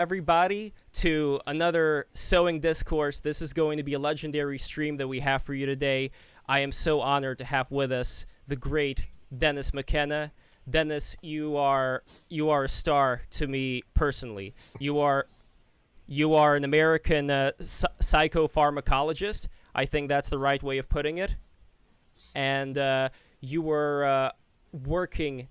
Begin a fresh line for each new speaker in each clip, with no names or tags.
everybody, to another Sowing Discourse. This is going to be a legendary stream that we have for you today. I am so honored to have with us the great Dennis McKenna. Dennis, you are a star to me personally. You are an American psychopharmacologist. I think that's the right way of putting it. And you were working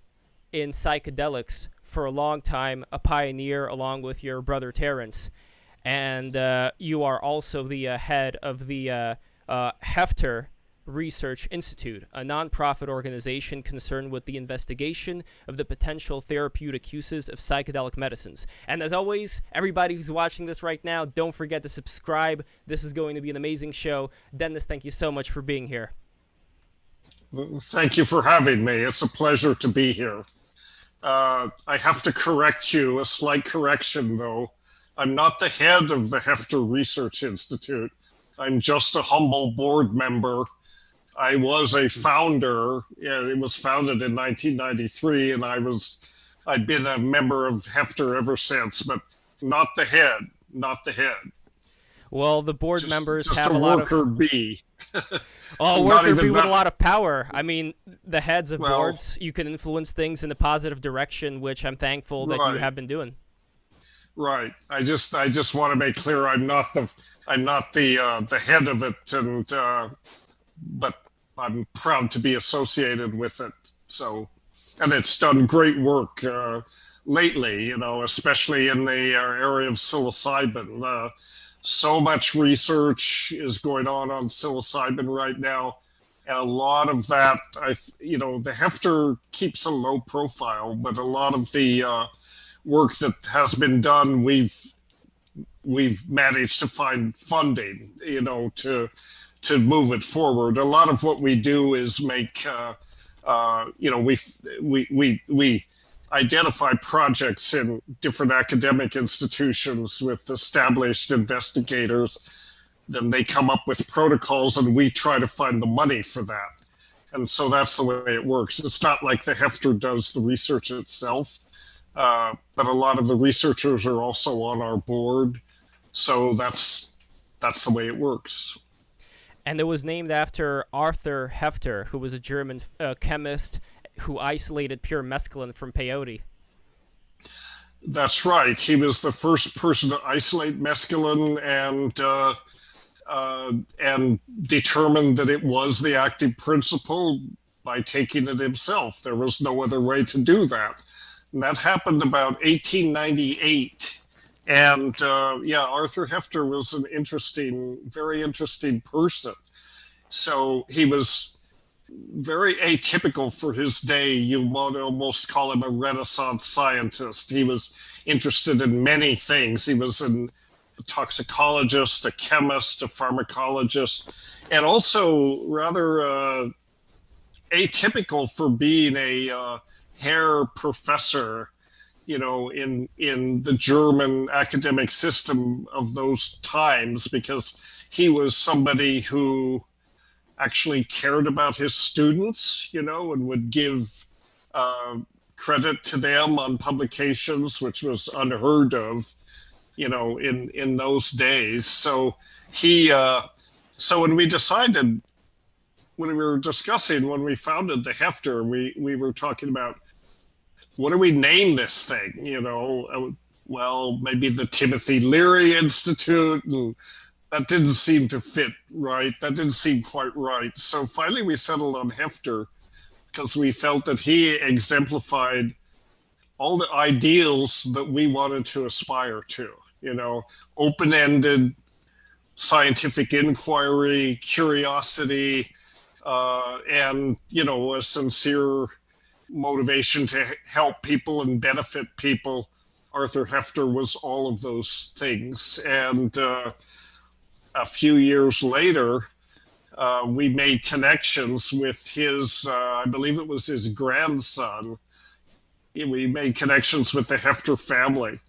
in psychedelics for a long time, a pioneer along with your brother Terrence. And you are also the head of the Hefter Research Institute, a nonprofit organization concerned with the investigation of the potential therapeutic uses of psychedelic medicines. And as always, everybody who's watching this right now, don't forget to subscribe. This is going to be an amazing show. Dennis, thank you so much for being here.
Thank you for having me. It's a pleasure to be here. I have to correct you, a slight correction though. I'm not the head of the Hefter Research Institute. I'm just a humble board member. I was a founder. It was founded in 1993, and I'd been a member of Hefter ever since, but not the head, not the head.
Well, the board members
just
have
a
a lot
worker
of...
bee.
Oh, worker bee with a lot of power. I mean, the heads of boards, you can influence things in a positive direction, which I'm thankful that you have been doing.
Right. I just want to make clear I'm not the head of it, and but I'm proud to be associated with it. So, and it's done great work lately, you know, especially in the area of psilocybin. So much research is going on psilocybin right now, and a lot of that, the Hefter keeps a low profile, but a lot of the work that has been done, we've managed to find funding, you know, to move it forward. A lot of what we do is make, we identify projects in different academic institutions with established investigators. Then they come up with protocols, and we try to find the money for that. And so that's the way it works. It's not like the Hefter does the research itself, but a lot of the researchers are also on our board. So that's the way it works.
And it was named after Arthur Hefter, who was a German chemist who isolated pure mescaline from peyote.
That's right. He was the first person to isolate mescaline and determined that it was the active principle by taking it himself. There was no other way to do that. And that happened about 1898. And Arthur Hefter was an very interesting person. So he was very atypical for his day. You might almost call him a Renaissance scientist. He was interested in many things. He was a toxicologist, a chemist, a pharmacologist, and also rather atypical for being a Herr professor, you know, in the German academic system of those times, because he was somebody who actually cared about his students, you know, and would give credit to them on publications, which was unheard of, you know, in those days. So when we decided, when we founded the Hefter, we were talking about, what do we name this thing? You know, well, maybe the Timothy Leary Institute, and that didn't seem to fit right. That didn't seem quite right. So finally we settled on Hefter because we felt that he exemplified all the ideals that we wanted to aspire to, you know, open-ended scientific inquiry, curiosity, and, you know, a sincere motivation to help people and benefit people. Arthur Hefter was all of those things. And a few years later, we made connections with his, I believe it was his grandson. We made connections with the Hefter family,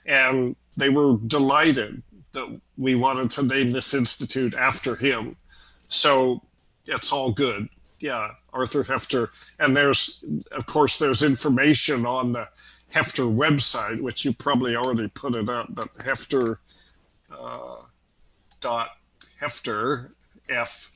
and they were delighted that we wanted to name this institute after him. So it's all good. Yeah, Arthur Hefter. And there's information on the Hefter website, which you probably already put it up, but Hefter dot Hefter FTER.org.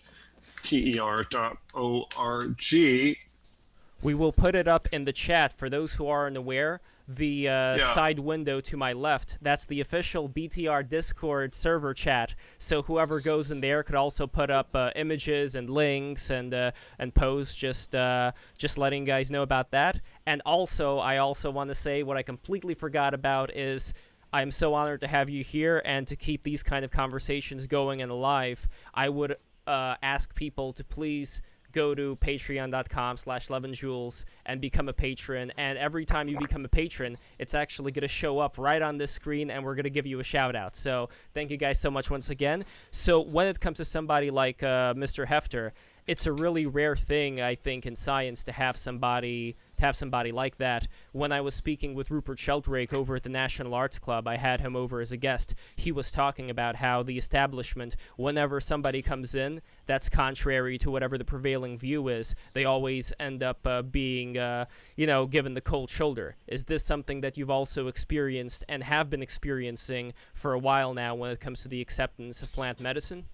We will put it up in the chat for those who aren't aware. The
Yeah.
side window to my left, that's the official BTR Discord server chat. So whoever goes in there could also put up images and links and posts, just letting you guys know about that. And also, I also want to say what I completely forgot about is I'm so honored to have you here, and to keep these kind of conversations going and alive, I would ask people to please go to patreon.com/11joules and become a patron. And every time you become a patron, it's actually going to show up right on this screen, and we're going to give you a shout out. So thank you guys so much once again. So when it comes to somebody like Mr. Hefter, it's a really rare thing, I think, in science to have somebody like that. When I was speaking with Rupert Sheldrake over at the National Arts Club, I had him over as a guest. He was talking about how the establishment, whenever somebody comes in that's contrary to whatever the prevailing view is, they always end up being, given the cold shoulder. Is this something that you've also experienced and have been experiencing for a while now when it comes to the acceptance of plant medicine?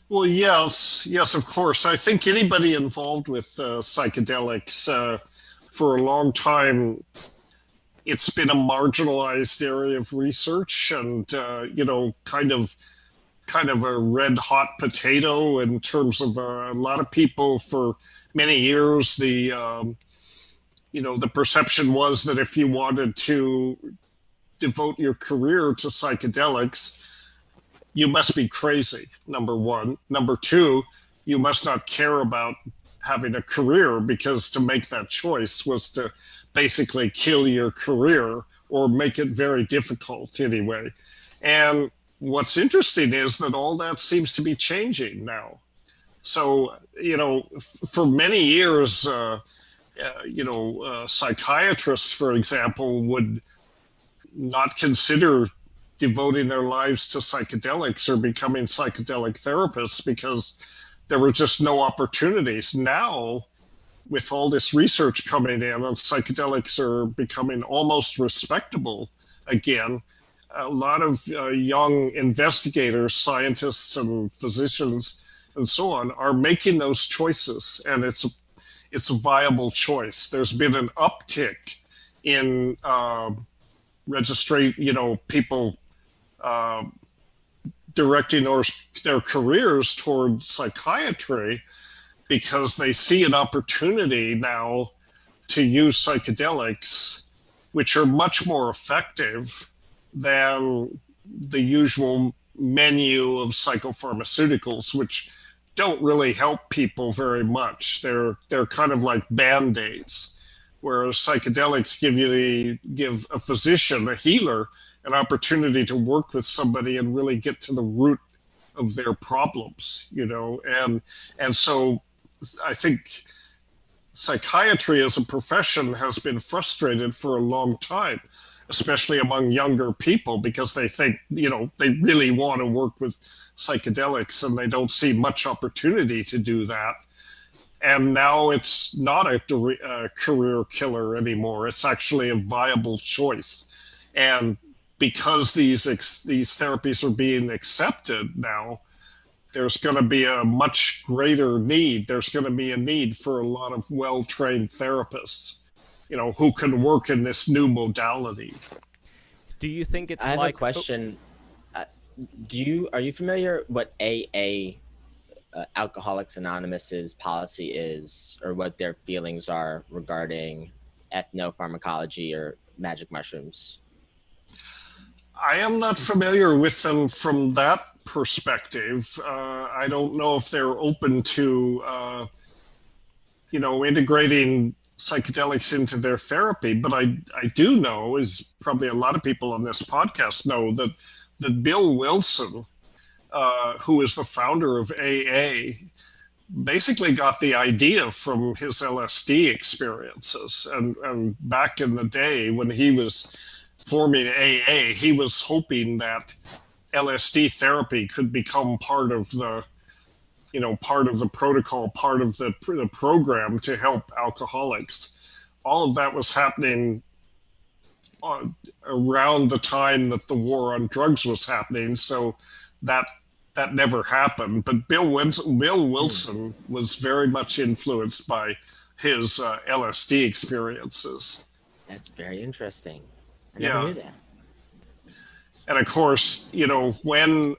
Well, yes, of course. I think anybody involved with psychedelics for a long time, it's been a marginalized area of research, and kind of a red hot potato in terms of a lot of people for many years. The perception was that if you wanted to devote your career to psychedelics, you must be crazy, number one. Number two, you must not care about having a career, because to make that choice was to basically kill your career or make it very difficult anyway. And what's interesting is that all that seems to be changing now. So, for many years, psychiatrists, for example, would not consider devoting their lives to psychedelics or becoming psychedelic therapists because there were just no opportunities. Now, with all this research coming in, and psychedelics are becoming almost respectable again, a lot of young investigators, scientists and physicians and so on are making those choices, and it's a viable choice. There's been an uptick in people directing their careers toward psychiatry because they see an opportunity now to use psychedelics, which are much more effective than the usual menu of psychopharmaceuticals, which don't really help people very much. They're kind of like Band-Aids, whereas psychedelics give a physician, a healer, an opportunity to work with somebody and really get to the root of their problems, and so I think psychiatry as a profession has been frustrated for a long time, especially among younger people, because they think, they really want to work with psychedelics and they don't see much opportunity to do that. And now it's not a career killer anymore. It's actually a viable choice. And because these therapies are being accepted now, there's going to be a much greater need. There's going to be a need for a lot of well-trained therapists, who can work in this new modality.
Do you think it's
I have a question. Are you familiar what AA, Alcoholics Anonymous's policy is, or what their feelings are regarding ethnopharmacology or magic mushrooms?
I am not familiar with them from that perspective. I don't know if they're open to, integrating psychedelics into their therapy, but I do know, as probably a lot of people on this podcast know, that Bill Wilson, who is the founder of AA, basically got the idea from his LSD experiences. And back in the day when he was forming AA, he was hoping that LSD therapy could become part of the protocol, part of the program to help alcoholics. all of that was happening around the time that the war on drugs was happening. So that never happened. But Bill Wilson was very much influenced by his LSD experiences.
That's very interesting. I
Yeah.
never knew that.
And of course, when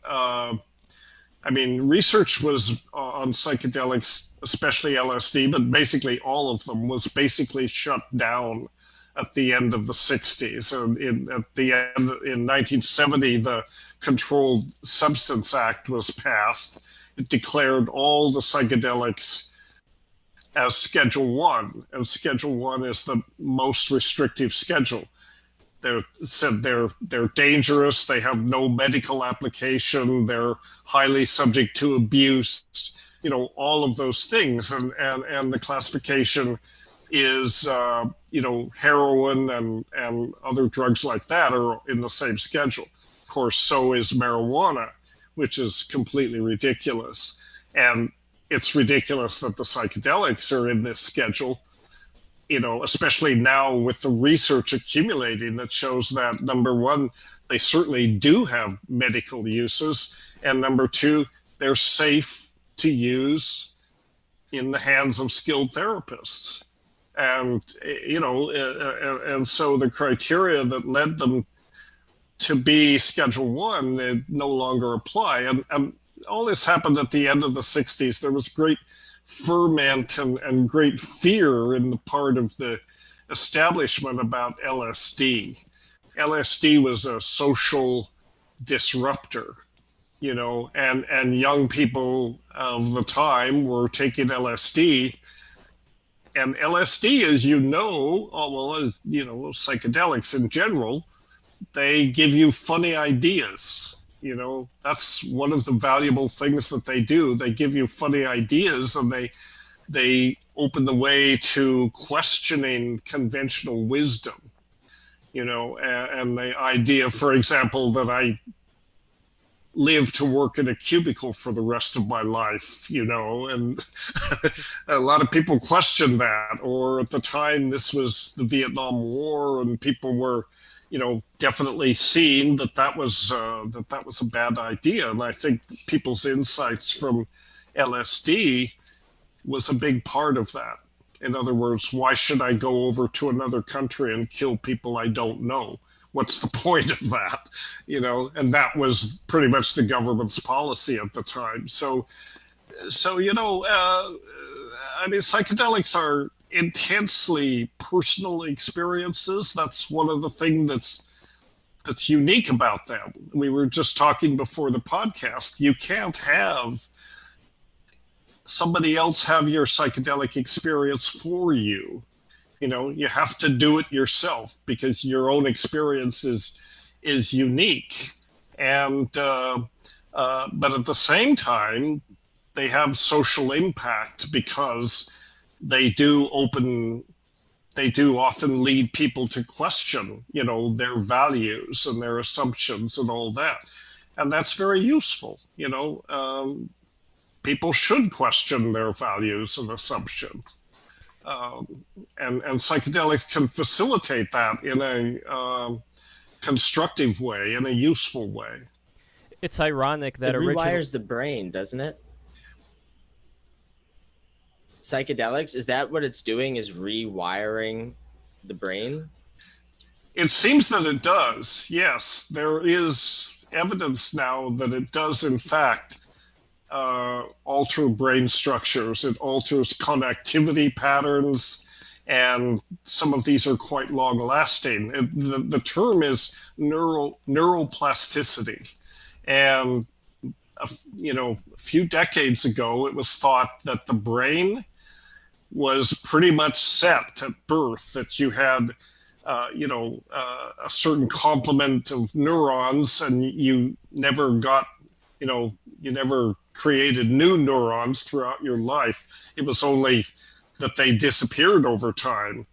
research was on psychedelics, especially LSD, but basically all of them, was basically shut down at the end of the 60s. And in 1970, the Controlled Substance Act was passed. It declared all the psychedelics as Schedule 1, and Schedule 1 is the most restrictive schedule. They're dangerous, they have no medical application, they're highly subject to abuse, all of those things. And the classification is, heroin and other drugs like that are in the same schedule. Of course, so is marijuana, which is completely ridiculous. And it's ridiculous that the psychedelics are in this schedule, especially now with the research accumulating that shows that, number one, they certainly do have medical uses, and number two, they're safe to use in the hands of skilled therapists. And, and so the criteria that led them to be Schedule 1, they no longer apply. And all this happened at the end of the 60s. There was great ferment and great fear in the part of the establishment about LSD. LSD was a social disruptor, and young people of the time were taking LSD. And LSD, as psychedelics in general, they give you funny ideas. That's one of the valuable things that they do. They give you funny ideas, and they open the way to questioning conventional wisdom. And the idea, for example, that I live to work in a cubicle for the rest of my life, and a lot of people question that. Or at the time, this was the Vietnam War, and people were, definitely seeing that was a bad idea. And I think people's insights from LSD was a big part of that. In other words, why should I go over to another country and kill people I don't know? What's the point of that? And that was pretty much the government's policy at the time. So psychedelics are intensely personal experiences. That's one of the things that's unique about them. We were just talking before the podcast. You can't have somebody else have your psychedelic experience for you. You have to do it yourself because your own experience is unique. And but at the same time, they have social impact because they do often lead people to question, their values and their assumptions and all that. And that's very useful. People should question their values and assumptions. And psychedelics can facilitate that in a constructive way, in a useful way.
It's ironic that
it rewires the brain, doesn't it? Psychedelics, is that what it's doing, is rewiring the brain?
It seems that it does, yes. There is evidence now that it does, in fact, alter brain structures. It alters connectivity patterns, and some of these are quite long-lasting. The term is neuroplasticity. And a few decades ago, it was thought that the brain was pretty much set at birth, that you had a certain complement of neurons, and you never got, you never created new neurons throughout your life. It was only that they disappeared over time.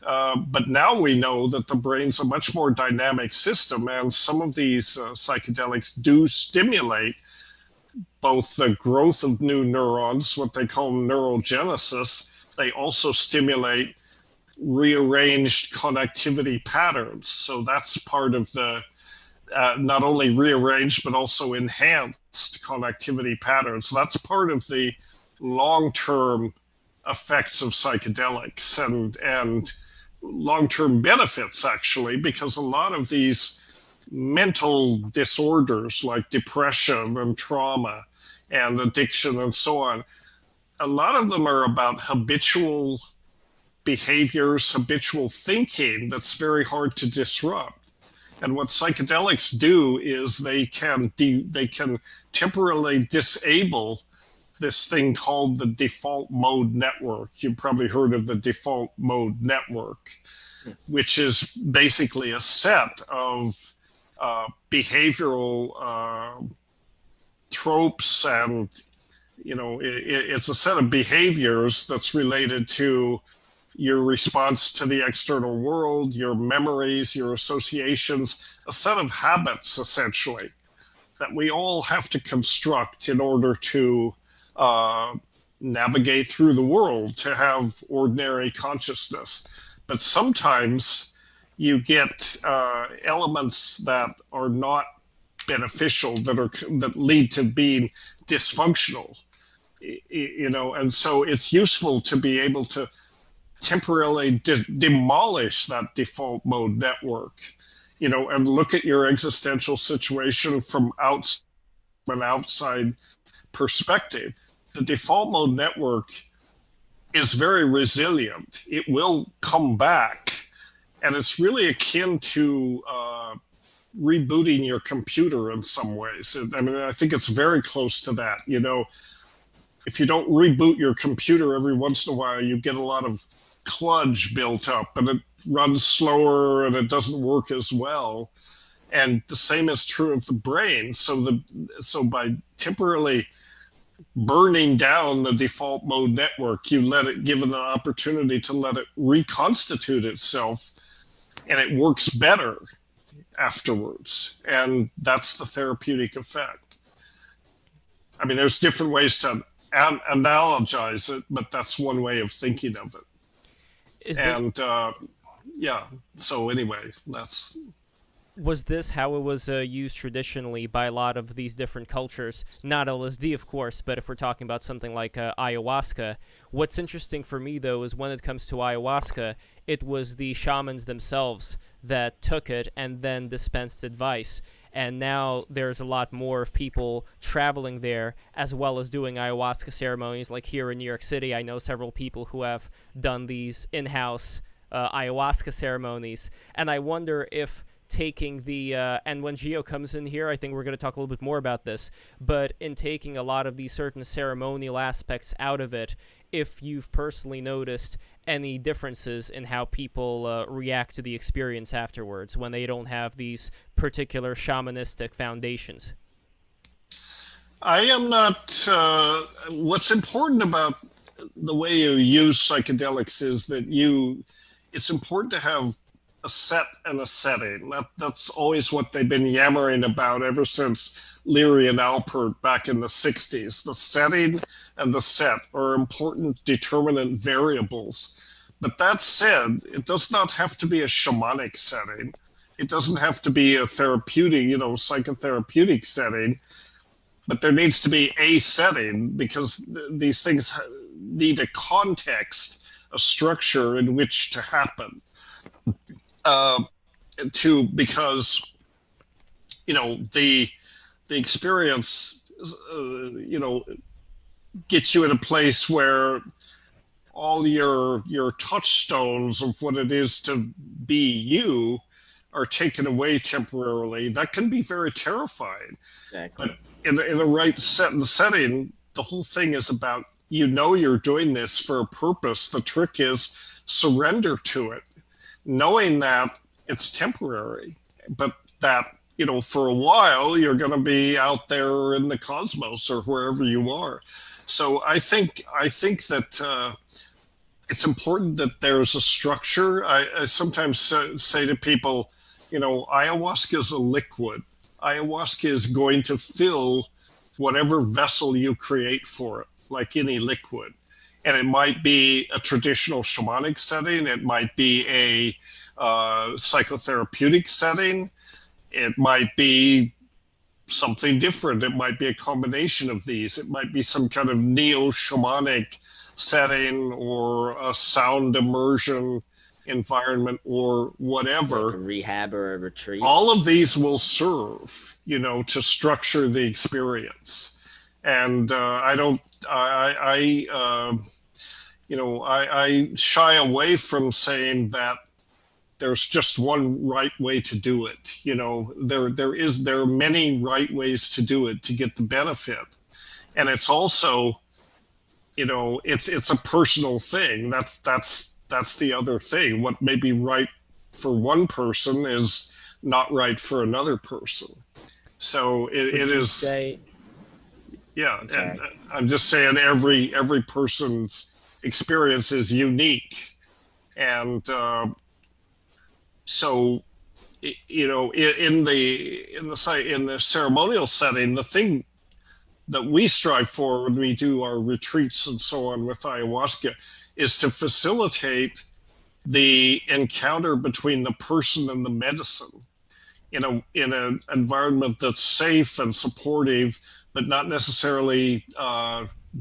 But now we know that the brain's a much more dynamic system, and some of these psychedelics do stimulate both the growth of new neurons, what they call neurogenesis. They also stimulate rearranged connectivity patterns. So that's part of the not only rearranged but also enhanced connectivity patterns. That's part of the long-term effects of psychedelics and long-term benefits, actually, because a lot of these mental disorders like depression and trauma and addiction and so on, a lot of them are about habitual behaviors, habitual thinking that's very hard to disrupt. And what psychedelics do is they can temporarily disable this thing called the default mode network. You've probably heard of the default mode network, which is basically a set of behavioral tropes, and it's a set of behaviors that's related to your response to the external world, your memories, your associations, a set of habits, essentially, that we all have to construct in order to navigate through the world, to have ordinary consciousness. But sometimes you get elements that are not beneficial, that lead to being dysfunctional, and so it's useful to be able to temporarily demolish that default mode network, and look at your existential situation from an outside perspective. The default mode network is very resilient. It will come back, and it's really akin to rebooting your computer in some ways. I mean, I think it's very close to that. If you don't reboot your computer every once in a while, you get a lot of kludge built up, and it runs slower and it doesn't work as well. And the same is true of the brain. So by temporarily burning down the default mode network, you let it, given an opportunity to let it reconstitute itself, and it works better afterwards. And that's the therapeutic effect. I mean, there's different ways to analogize it, but that's one way of thinking of it. So anyway,
was this how it was used traditionally by a lot of these different cultures? Not LSD, of course, but if we're talking about something like ayahuasca. What's interesting for me, though, is when it comes to ayahuasca, it was the shamans themselves that took it and then dispensed advice. And now there's a lot more of people traveling there, as well as doing ayahuasca ceremonies. Like here in New York City, I know several people who have done these in-house ayahuasca ceremonies. And I wonder if taking the and when Gio comes in here, I think we're going to talk a little bit more about this, but in taking a lot of these certain ceremonial aspects out of it, if you've personally noticed any differences in how people react to the experience afterwards when they don't have these particular shamanistic foundations.
I am not what's important about the way you use psychedelics is that it's important to have a set and a setting. That's always what they've been yammering about ever since Leary and Alpert back in the 60s. The setting and the set are important determinant variables. But that said, it does not have to be a shamanic setting. It doesn't have to be a therapeutic, psychotherapeutic setting. But there needs to be a setting, because these things need a context, a structure in which to happen. Because the experience gets you in a place where all your touchstones of what it is to be you are taken away temporarily. That can be very terrifying. Exactly. But in the right setting, the whole thing is about you're doing this for a purpose. The trick is surrender to it, knowing that it's temporary, but that, for a while you're going to be out there in the cosmos or wherever you are. So I think that it's important that there's a structure. I sometimes say to people, ayahuasca is a liquid. Ayahuasca is going to fill whatever vessel you create for it, like any liquid. And it might be a traditional shamanic setting. It might be a psychotherapeutic setting. It might be something different. It might be a combination of these. It might be some kind of neo-shamanic setting or a sound immersion environment or whatever.
Like a rehab or a retreat.
All of these will serve, to structure the experience. And I shy away from saying that there's just one right way to do it. There are many right ways to do it to get the benefit. And it's also, it's a personal thing. That's the other thing. What may be right for one person is not right for another person. So it is. Yeah, and I'm just saying every person's experience is unique, and so in the ceremonial setting, the thing that we strive for when we do our retreats and so on with ayahuasca is to facilitate the encounter between the person and the medicine in an environment that's safe and supportive, but not necessarily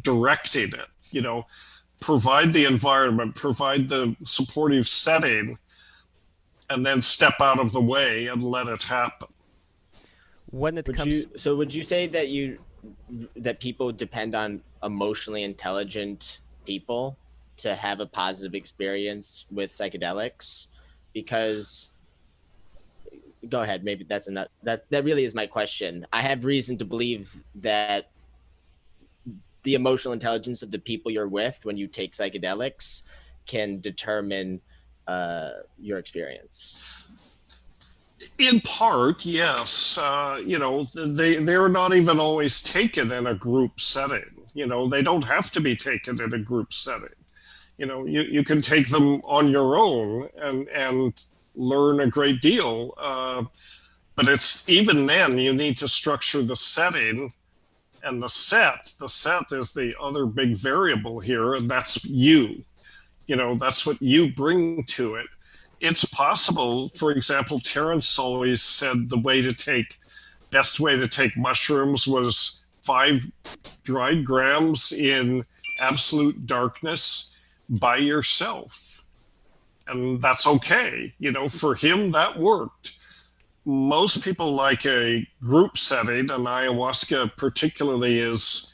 directing it. Provide the environment, provide the supportive setting, and then step out of the way and let it happen.
Would
you say that people depend on emotionally intelligent people to have a positive experience with psychedelics? Because go ahead, maybe that's enough. That really is my question. I have reason to believe that the emotional intelligence of the people you're with when you take psychedelics can determine your experience.
In part, yes. They're not even always taken in a group setting. They don't have to be taken in a group setting. You can take them on your own and learn a great deal. But it's even then you need to structure the setting and the set. The set is the other big variable here, and that's you. That's what you bring to it. It's possible, for example, Terence always said the best way to take mushrooms was 5 dried grams in absolute darkness by yourself. And that's okay. For him, that worked. Most people like a group setting, and ayahuasca particularly is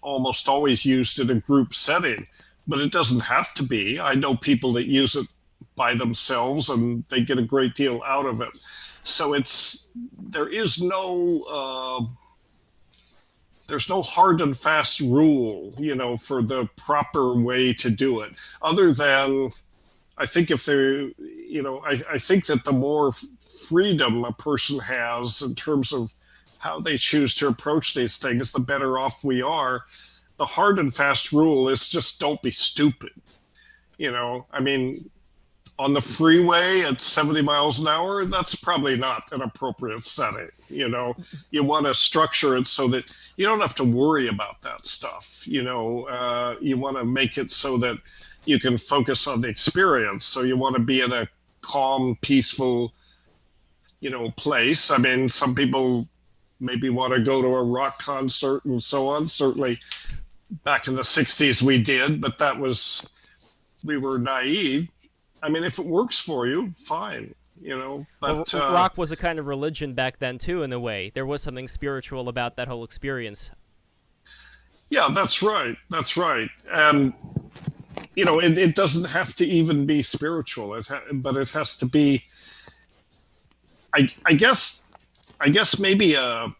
almost always used in a group setting, but it doesn't have to be. I know people that use it by themselves and they get a great deal out of it. So there's no hard and fast rule, for the proper way to do it. Other than, I think I think that the more freedom a person has in terms of how they choose to approach these things, the better off we are. The hard and fast rule is just don't be stupid. On the freeway at 70 miles an hour, that's probably not an appropriate setting. You want to structure it so that you don't have to worry about that stuff. You want to make it so that you can focus on the experience. So you want to be in a calm, peaceful, place. Some people maybe want to go to a rock concert and so on. Certainly back in the 60s we did, but we were naive. If it works for you, fine, but
rock was a kind of religion back then too, in a way. There was something spiritual about that whole experience.
Yeah, that's right. And it doesn't have to even be spiritual, but it has to be, I guess maybe a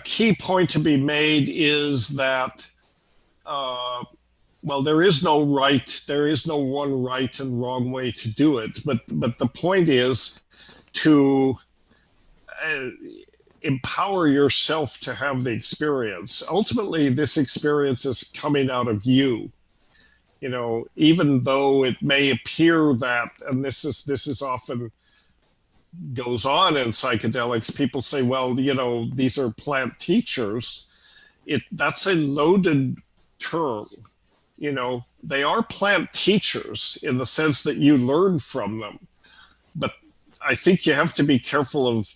key point to be made is that there is no one right and wrong way to do it, but the point is to empower yourself to have the experience. Ultimately, this experience is coming out of you. Even though it may appear that, and this is often goes on in psychedelics, people say, well, these are plant teachers. That's a loaded term. They are plant teachers in the sense that you learn from them. But I think you have to be careful of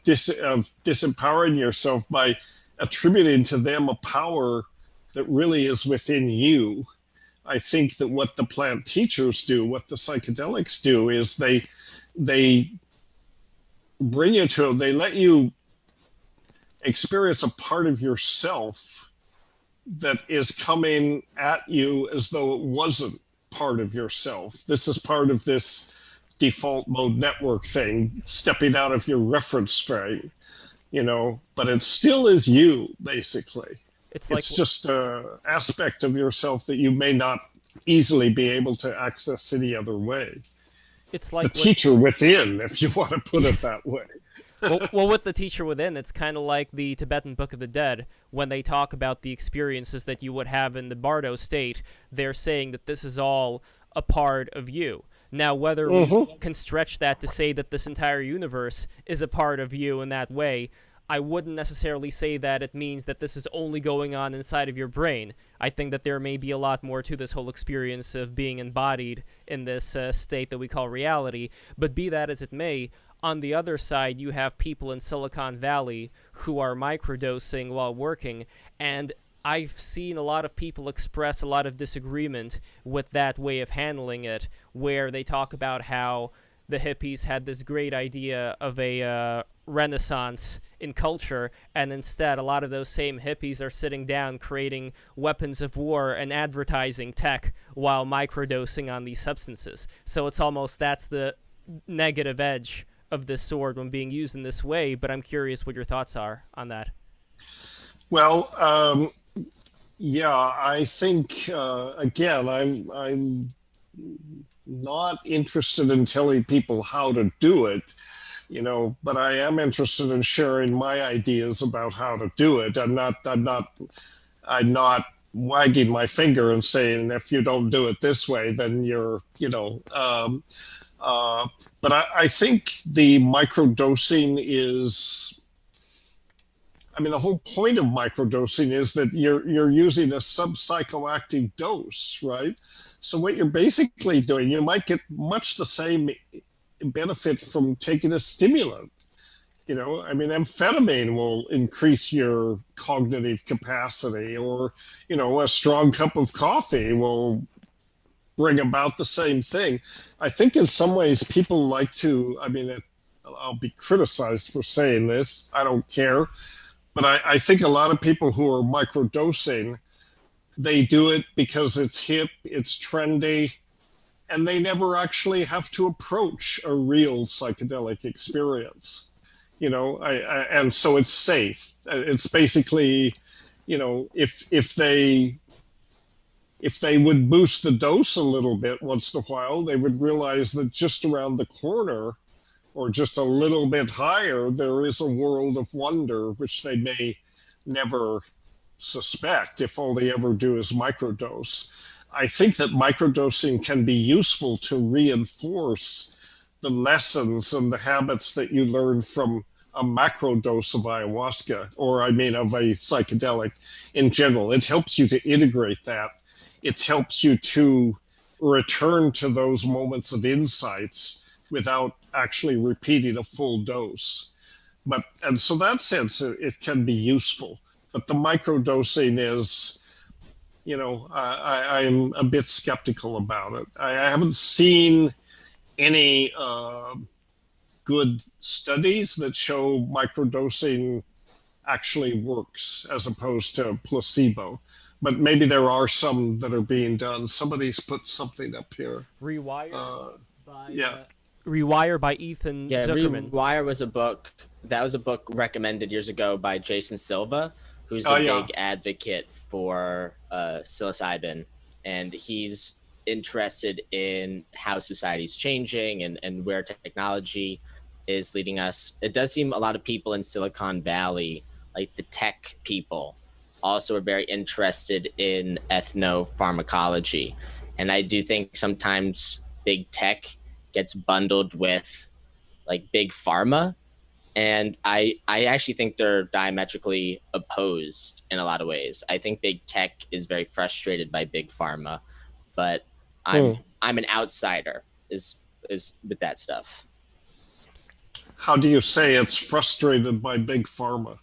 disempowering yourself by attributing to them a power that really is within you. I think that what the plant teachers do, what the psychedelics do, is they bring you to, they let you experience a part of yourself that is coming at you as though it wasn't part of yourself. This is part of this default mode network thing, stepping out of your reference frame, but it still is you, basically. It's just an aspect of yourself that you may not easily be able to access any other way.
It's like
the teacher within, if you want to put it that way.
well, with the teacher within, it's kind of like the Tibetan Book of the Dead. When they talk about the experiences that you would have in the Bardo state, they're saying that this is all a part of you. Now, whether we can stretch that to say that this entire universe is a part of you in that way, I wouldn't necessarily say that it means that this is only going on inside of your brain. I think that there may be a lot more to this whole experience of being embodied in this state that we call reality. But be that as it may, on the other side, you have people in Silicon Valley who are microdosing while working, and I've seen a lot of people express a lot of disagreement with that way of handling it, where they talk about how the hippies had this great idea of a renaissance in culture, and instead a lot of those same hippies are sitting down creating weapons of war and advertising tech while microdosing on these substances. So it's almost, that's the negative edge of this sword when being used in this way, but I'm curious what your thoughts are on that.
Well, yeah, I think, again, I'm not interested in telling people how to do it, but I am interested in sharing my ideas about how to do it. I'm not wagging my finger and saying, if you don't do it this way, then you're, but I think the microdosing is, the whole point of microdosing is that you're using a subpsychoactive dose, right? So what you're basically doing, you might get much the same benefit from taking a stimulant. Amphetamine will increase your cognitive capacity, or, a strong cup of coffee will bring about the same thing. I think in some ways people like to, I'll be criticized for saying this, I don't care, but I think a lot of people who are microdosing, they do it because it's hip, it's trendy, and they never actually have to approach a real psychedelic experience, and so it's safe. It's basically, if they would boost the dose a little bit once in a while, they would realize that just around the corner, or just a little bit higher, there is a world of wonder which they may never suspect if all they ever do is microdose. I think that microdosing can be useful to reinforce the lessons and the habits that you learn from a macro dose of ayahuasca, or of a psychedelic in general. It helps you to integrate that. It helps you to return to those moments of insights without actually repeating a full dose. And so that sense, it can be useful. But the microdosing is, I'm a bit skeptical about it. I haven't seen any good studies that show microdosing actually works as opposed to placebo. But maybe there are some that are being done. Somebody's put something up here.
Rewire by Ethan Zuckerman.
Rewire was a book. That was a book recommended years ago by Jason Silva, who's a big advocate for psilocybin. And he's interested in how society's changing and where technology is leading us. It does seem a lot of people in Silicon Valley, like the tech people, also are very interested in ethnopharmacology. And I do think sometimes big tech gets bundled with like big pharma, And I actually think they're diametrically opposed in a lot of ways. I think big tech is very frustrated by big pharma, but I'm an outsider is with that stuff.
How do you say it's frustrated by big pharma?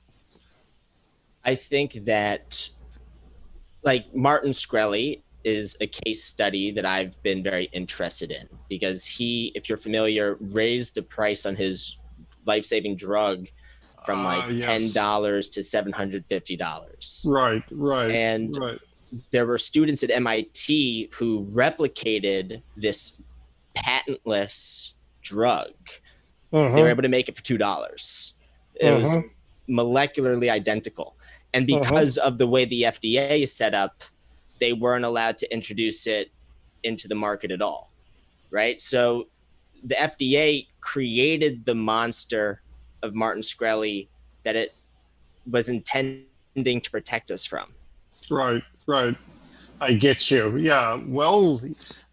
I think that, like, Martin Shkreli is a case study that I've been very interested in, because he, if you're familiar, raised the price on his life-saving drug from like
Yes.
$10 to $750.
Right, right,
And
right.
there were students at MIT who replicated this patentless drug. They were able to make it for $2. It was molecularly identical. And because of the way the FDA is set up, they weren't allowed to introduce it into the market at all, right? So the FDA created the monster of Martin Shkreli that it was intending to protect us from.
Right, right. I get you. Yeah. Well,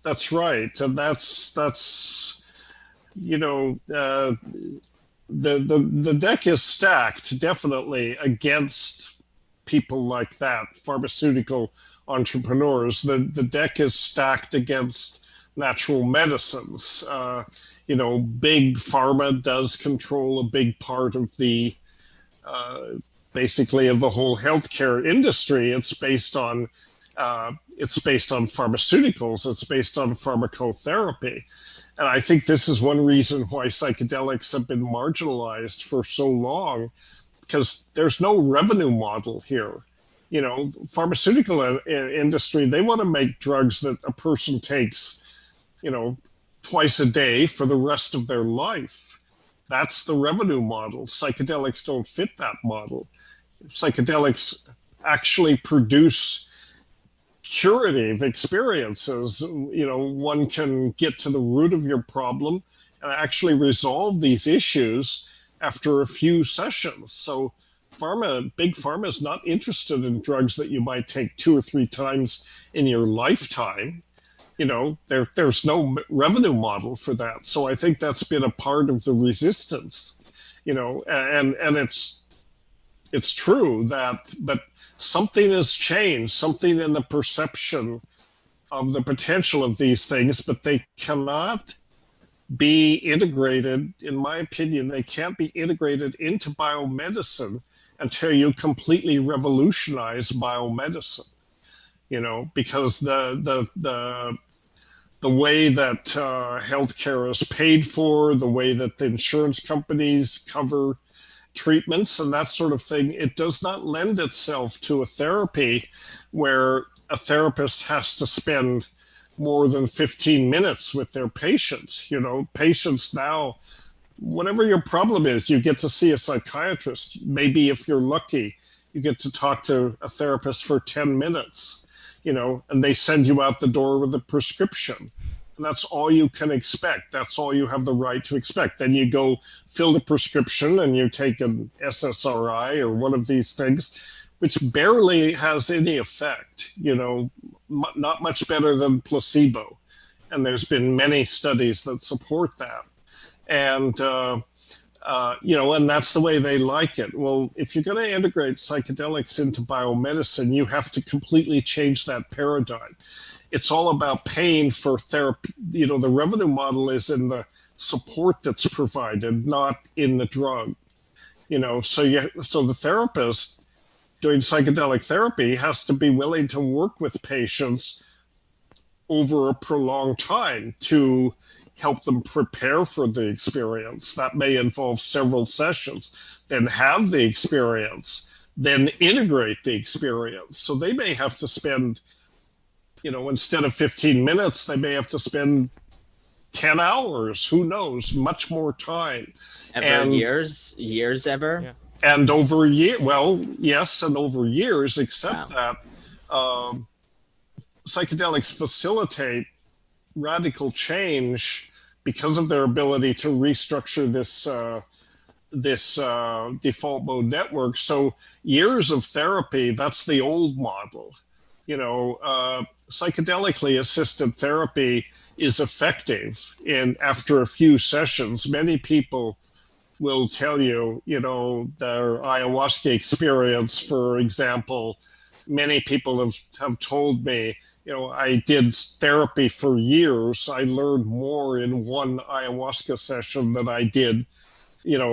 that's right, and that's you know, the deck is stacked definitely against people like that, pharmaceutical entrepreneurs. The deck is stacked against natural medicines. Big pharma does control a big part of the basically of the whole healthcare industry. It's based on pharmaceuticals. It's based on pharmacotherapy. And I think this is one reason why psychedelics have been marginalized for so long, because there's no revenue model here. Pharmaceutical industry, they want to make drugs that a person takes, twice a day for the rest of their life. That's the revenue model. Psychedelics don't fit that model. Psychedelics actually produce curative experiences. One can get to the root of your problem and actually resolve these issues after a few sessions. So big pharma is not interested in drugs that you might take 2 or 3 times in your lifetime. There's no revenue model for that. So I think that's been a part of the resistance, and it's true but something has changed, something in the perception of the potential of these things, but they cannot be integrated, in my opinion, they can't be integrated into biomedicine until you completely revolutionize biomedicine, because the way that healthcare is paid for, the way that the insurance companies cover treatments and that sort of thing, it does not lend itself to a therapy where a therapist has to spend more than 15 minutes with their patients. Patients now, whatever your problem is, you get to see a psychiatrist. Maybe if you're lucky, you get to talk to a therapist for 10 minutes, and they send you out the door with a prescription. And that's all you can expect. That's all you have the right to expect. Then you go fill the prescription and you take an SSRI or one of these things, which barely has any effect, not much better than placebo. And there's been many studies that support that. And, and that's the way they like it. Well, if you're going to integrate psychedelics into biomedicine, you have to completely change that paradigm. It's all about paying for therapy. The revenue model is in the support that's provided, not in the drug. So the therapist doing psychedelic therapy has to be willing to work with patients over a prolonged time to help them prepare for the experience. That may involve several sessions, then have the experience, then integrate the experience. So they may have to spend, instead of 15 minutes, they may have to spend 10 hours, who knows, much more time.
Years ever?
Yeah.
And over years, well, yes, and over years, except that psychedelics facilitate radical change because of their ability to restructure this default mode network. So years of therapy, that's the old model. Psychedelically assisted therapy is effective after a few sessions. Many people will tell you, their ayahuasca experience, for example. Many people have told me, I did therapy for years. I learned more in one ayahuasca session than I did,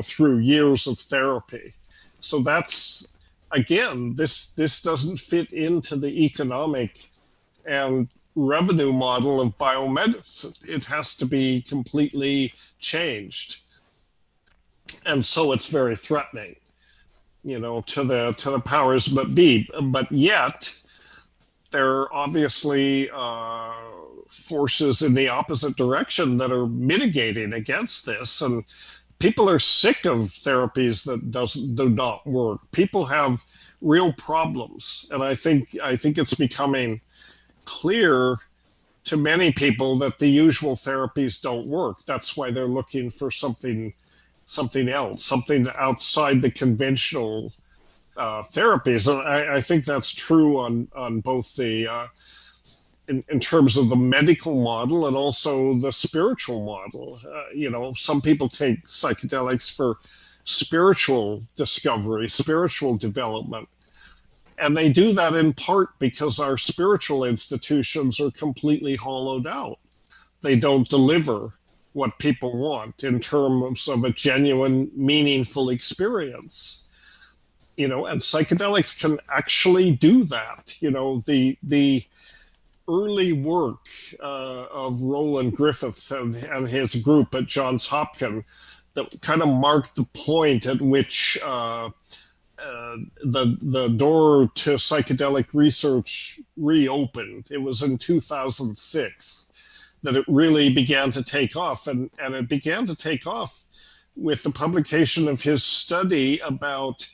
through years of therapy. So that's, again, this doesn't fit into the economic and revenue model of biomedicine. It has to be completely changed. And so it's very threatening, to the powers that be. But yet, there are obviously forces in the opposite direction that are mitigating against this. And people are sick of therapies that do not work. People have real problems. And I think it's becoming clear to many people that the usual therapies don't work. That's why they're looking for something else, something outside the conventional therapies. And I think that's true on both the in terms of the medical model and also the spiritual model. Some people take psychedelics for spiritual discovery, spiritual development. And they do that in part because our spiritual institutions are completely hollowed out. They don't deliver what people want in terms of a genuine, meaningful experience. And psychedelics can actually do that. The early work of Roland Griffith and his group at Johns Hopkins that kind of marked the point at which the door to psychedelic research reopened. It was in 2006 that it really began to take off. And it began to take off with the publication of his study about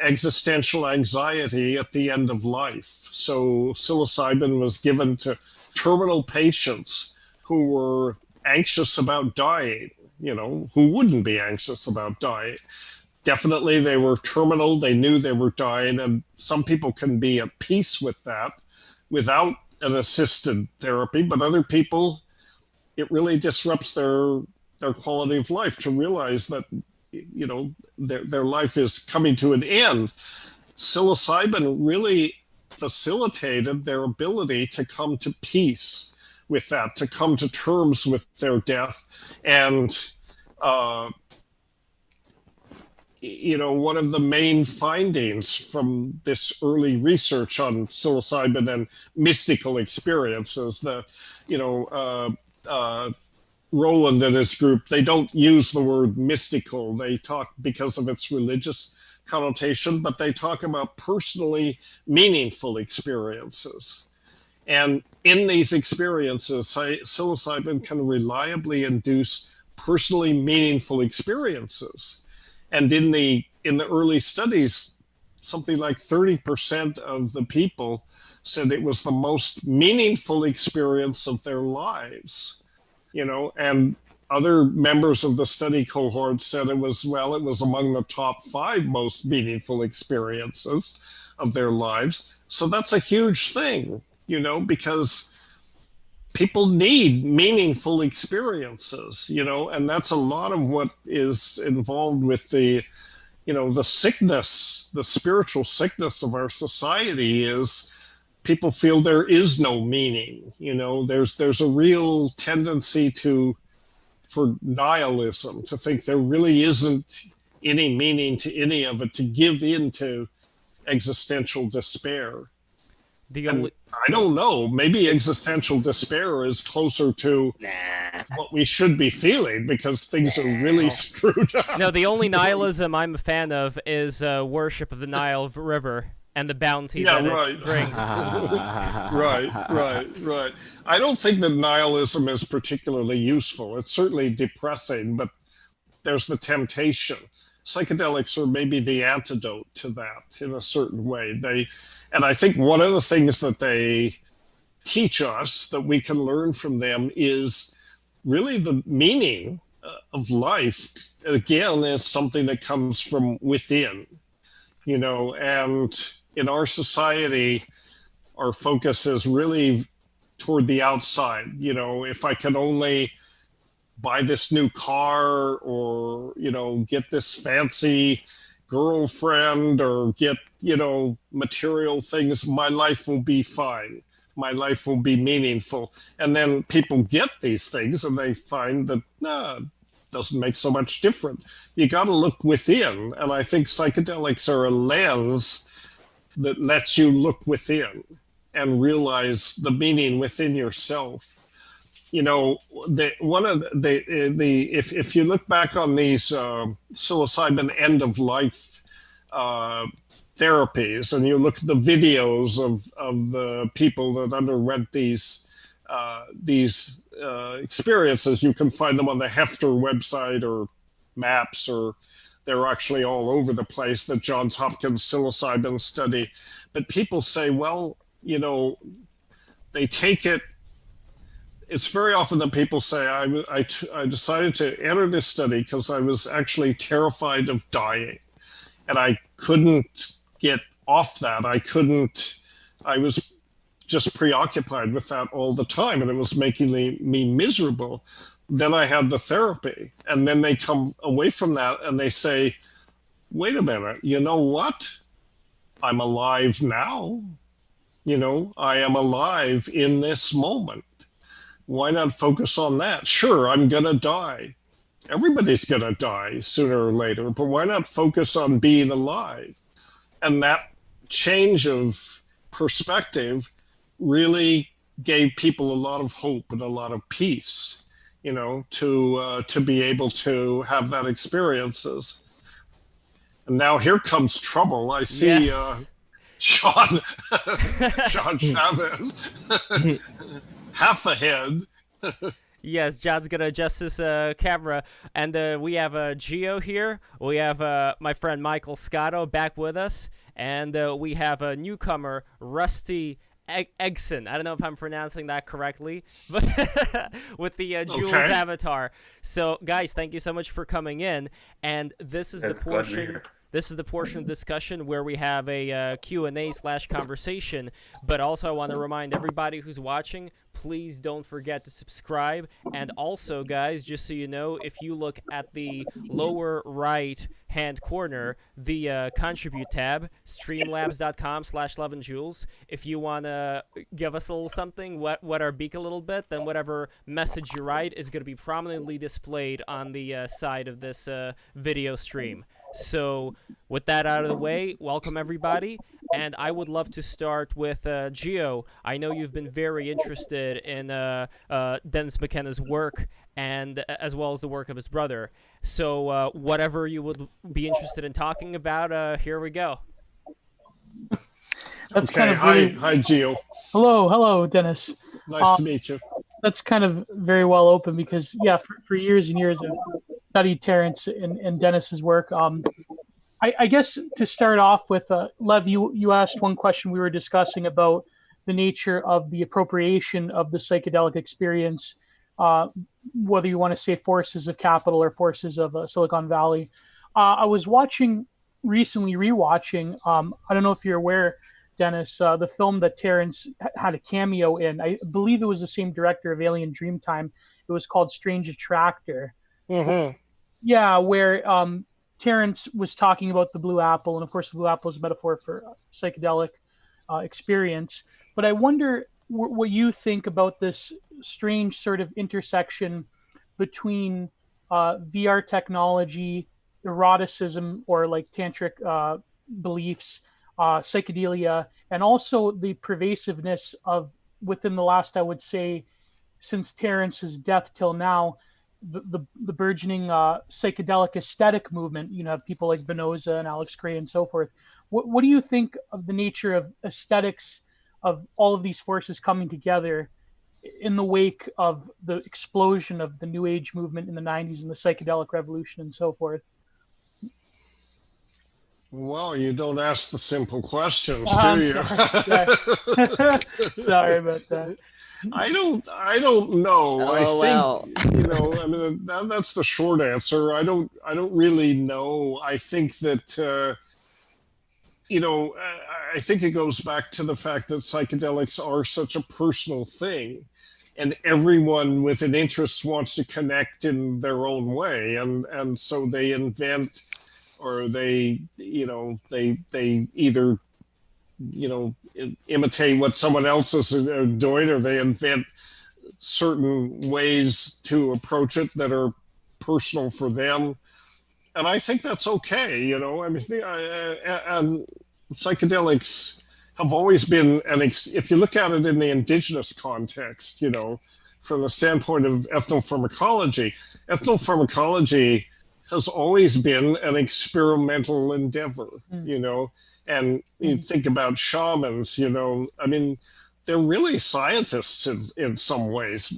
existential anxiety at the end of life. So psilocybin was given to terminal patients who were anxious about dying, who wouldn't be anxious about dying. Definitely they were terminal, they knew they were dying, and some people can be at peace with that without an assisted therapy, but other people, it really disrupts their quality of life to realize that, their life is coming to an end. Psilocybin really facilitated their ability to come to peace with that, to come to terms with their death. And, one of the main findings from this early research on psilocybin and mystical experiences, Roland and his group, they don't use the word mystical. They talk because of its religious connotation, but they talk about personally meaningful experiences. And in these experiences, psilocybin can reliably induce personally meaningful experiences. And in the early studies, something like 30% of the people said it was the most meaningful experience of their lives. And other members of the study cohort said it was among the top 5 most meaningful experiences of their lives. So that's a huge thing, because people need meaningful experiences, and that's a lot of what is involved with the sickness, the spiritual sickness of our society is people feel there is no meaning. There's a real tendency for nihilism, to think there really isn't any meaning to any of it, to give in to existential despair. I don't know, maybe existential despair is closer to what we should be feeling, because things are really screwed up.
No, the only nihilism I'm a fan of is worship of the Nile River and the bounty that it brings.
Right. I don't think that nihilism is particularly useful. It's certainly depressing, but there's the temptation. Psychedelics are maybe the antidote to that in a certain way. And I think one of the things that they teach us that we can learn from them is really the meaning of life. Again, is something that comes from within, and in our society, our focus is really toward the outside. If I can only buy this new car, or, get this fancy girlfriend, or get, material things, my life will be fine. My life will be meaningful. And then people get these things and they find that, it doesn't make so much difference. You got to look within. And I think psychedelics are a lens that lets you look within and realize the meaning within yourself. If you look back on these psilocybin end of life therapies, and you look at the videos of the people that underwent these experiences, you can find them on the Hefter website or maps, or they're actually all over the place, the Johns Hopkins psilocybin study. But people say, well, they take it. It's very often that people say, I decided to enter this study because I was actually terrified of dying. And I couldn't get off that. I was just preoccupied with that all the time, and it was making me miserable. Then I had the therapy, and then they come away from that and they say, wait a minute, you know what? I'm alive now. I am alive in this moment. Why not focus on that? Sure, I'm going to die. Everybody's going to die sooner or later, but why not focus on being alive? And that change of perspective really gave people a lot of hope and a lot of peace, to be able to have that experiences. And now here comes trouble. I see
Yes.
John Chavez, half ahead.
Yes, John's gonna adjust his camera, and we have Gio here. We have my friend Michael Scotto back with us, and we have a newcomer, Rusty Eggson. I don't know if I'm pronouncing that correctly, but with the Jules avatar. So, guys, thank you so much for coming in, and this is the portion. This is the portion of discussion where we have a Q&A/conversation, but also I want to remind everybody who's watching, please don't forget to subscribe. And also, guys, just so you know, if you look at the lower right-hand corner, the Contribute tab, streamlabs.com/11joules. If you want to give us a little something, wet our beak a little bit, then whatever message you write is going to be prominently displayed on the side of this video stream. So with that out of the way, welcome everybody, and I would love to start with Gio. I know you've been very interested in Dennis McKenna's work, and as well as the work of his brother. So whatever you would be interested in talking about, here we go.
That's okay, kind of hi Gio.
Hello, Dennis.
Nice to meet you.
That's kind of very well open because, for years and years I've studied Terrence and Dennis's work. I guess to start off with, Lev, you asked one question we were discussing about the nature of the appropriation of the psychedelic experience, whether you want to say forces of capital or forces of Silicon Valley. I was rewatching, I don't know if you're aware, Dennis, the film that Terrence had a cameo in. I believe it was the same director of Alien Dreamtime. It was called Strange Attractor.
Mm-hmm.
Yeah, where Terrence was talking about the blue apple, and of course the blue apple is a metaphor for psychedelic experience. But I wonder what you think about this strange sort of intersection between VR technology, eroticism, or like tantric beliefs, psychedelia, and also the pervasiveness of, within the last, I would say, since Terrence's death till now, the burgeoning psychedelic aesthetic movement. You have people like Spinoza and Alex Gray and so forth. What do you think of the nature of aesthetics of all of these forces coming together in the wake of the explosion of the New Age movement in the 90s and the psychedelic revolution and so forth?
Well, you don't ask the simple questions, do you?
Sorry about that.
I don't know.
Oh,
I think I mean that's the short answer. I don't really know. I think that I think it goes back to the fact that psychedelics are such a personal thing, and everyone with an interest wants to connect in their own way, and so they invent, or they either imitate what someone else is doing, or they invent certain ways to approach it that are personal for them. And I think that's okay. I mean, and psychedelics have always been if you look at it in the indigenous context, from the standpoint of ethnopharmacology has always been an experimental endeavor, and you think about shamans, I mean, they're really scientists in some ways.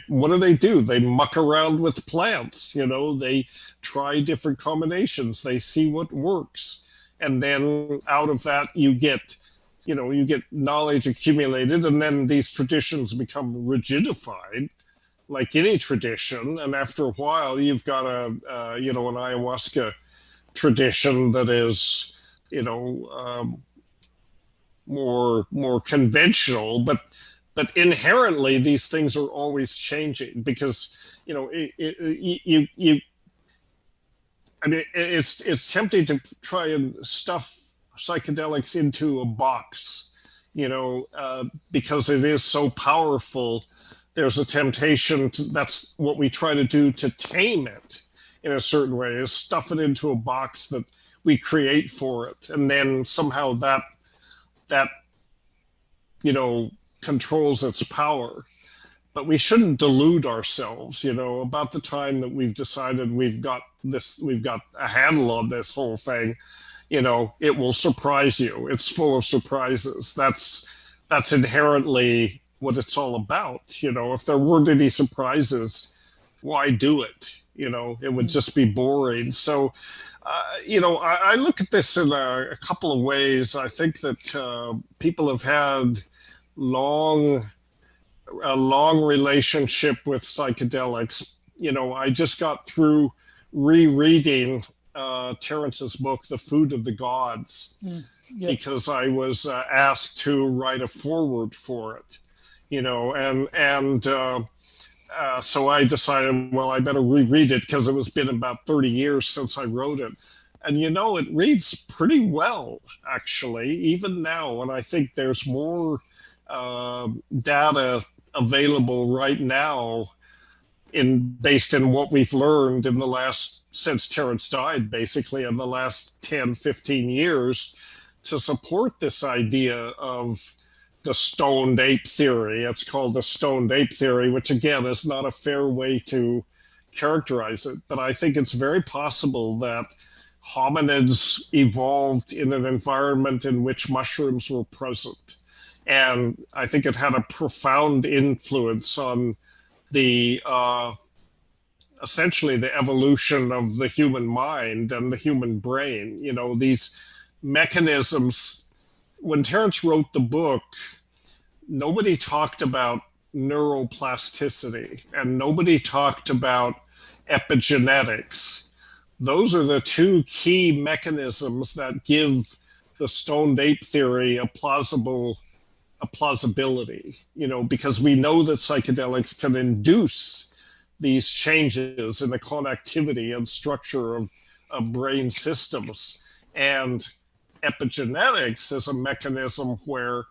What do? They muck around with plants, they try different combinations, they see what works. And then out of that, you get knowledge accumulated, and then these traditions become rigidified, like any tradition. And after a while, you've got an ayahuasca tradition that is, more conventional, but inherently these things are always changing, because it's tempting to try and stuff psychedelics into a box, because it is so powerful. There's a temptation that's what we try to do, to tame it in a certain way, is stuff it into a box that we create for it, and then somehow that controls its power. But we shouldn't delude ourselves. About the time that we've decided we've got a handle on this whole thing, it will surprise you. It's full of surprises. That's inherently what it's all about. If there weren't any surprises, why do it? It would just be boring. So I look at this in a couple of ways. I think that people have had a long relationship with psychedelics. I just got through rereading Terence's book, The Food of the Gods, because I was asked to write a foreword for it, so I decided, well, I better reread it, because it was been about 30 years since I wrote it. And, it reads pretty well, actually, even now. And I think there's more data available right now based in what we've learned in the last, since Terence died, basically in the last 10, 15 years, to support this idea of the stoned ape theory. It's called the stoned ape theory, which again is not a fair way to characterize it, but I think it's very possible that hominids evolved in an environment in which mushrooms were present. And I think it had a profound influence on essentially the evolution of the human mind and the human brain. These mechanisms. When Terence wrote the book, nobody talked about neuroplasticity, and nobody talked about epigenetics. Those are the two key mechanisms that give the stoned ape theory a plausibility, because we know that psychedelics can induce these changes in the connectivity and structure of brain systems. And epigenetics is a mechanism where,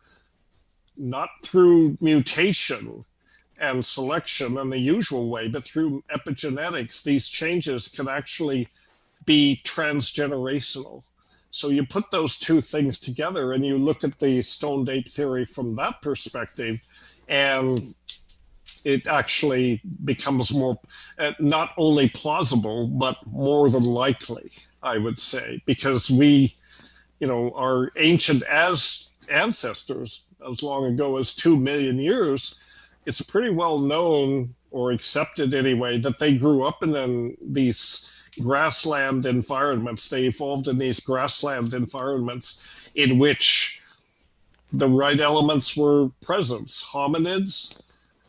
not through mutation and selection in the usual way, but through epigenetics, these changes can actually be transgenerational. So you put those two things together and you look at the stoned ape theory from that perspective, and it actually becomes more, not only plausible, but more than likely, I would say, because our ancient ancestors, as long ago as 2 million years, it's pretty well known, or accepted anyway, that they grew up in these grassland environments. They evolved in these grassland environments in which the right elements were present: hominids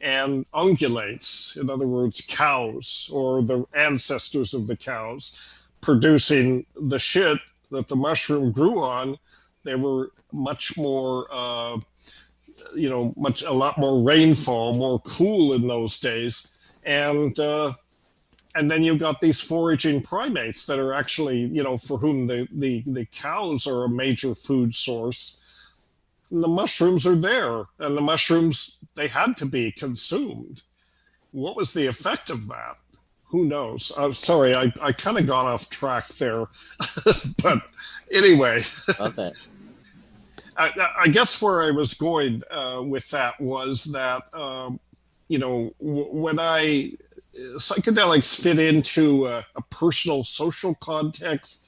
and ungulates, in other words, cows, or the ancestors of the cows, producing the shit that the mushroom grew on. They were much more a lot more rainfall, more cool in those days, and then you've got these foraging primates that are actually, for whom the cows are a major food source. And the mushrooms are there, and the mushrooms, they had to be consumed. What was the effect of that? Who knows? Sorry, I kind of got off track there. But anyway,
Okay.
I guess where I was going with that was that, when psychedelics fit into a personal social context,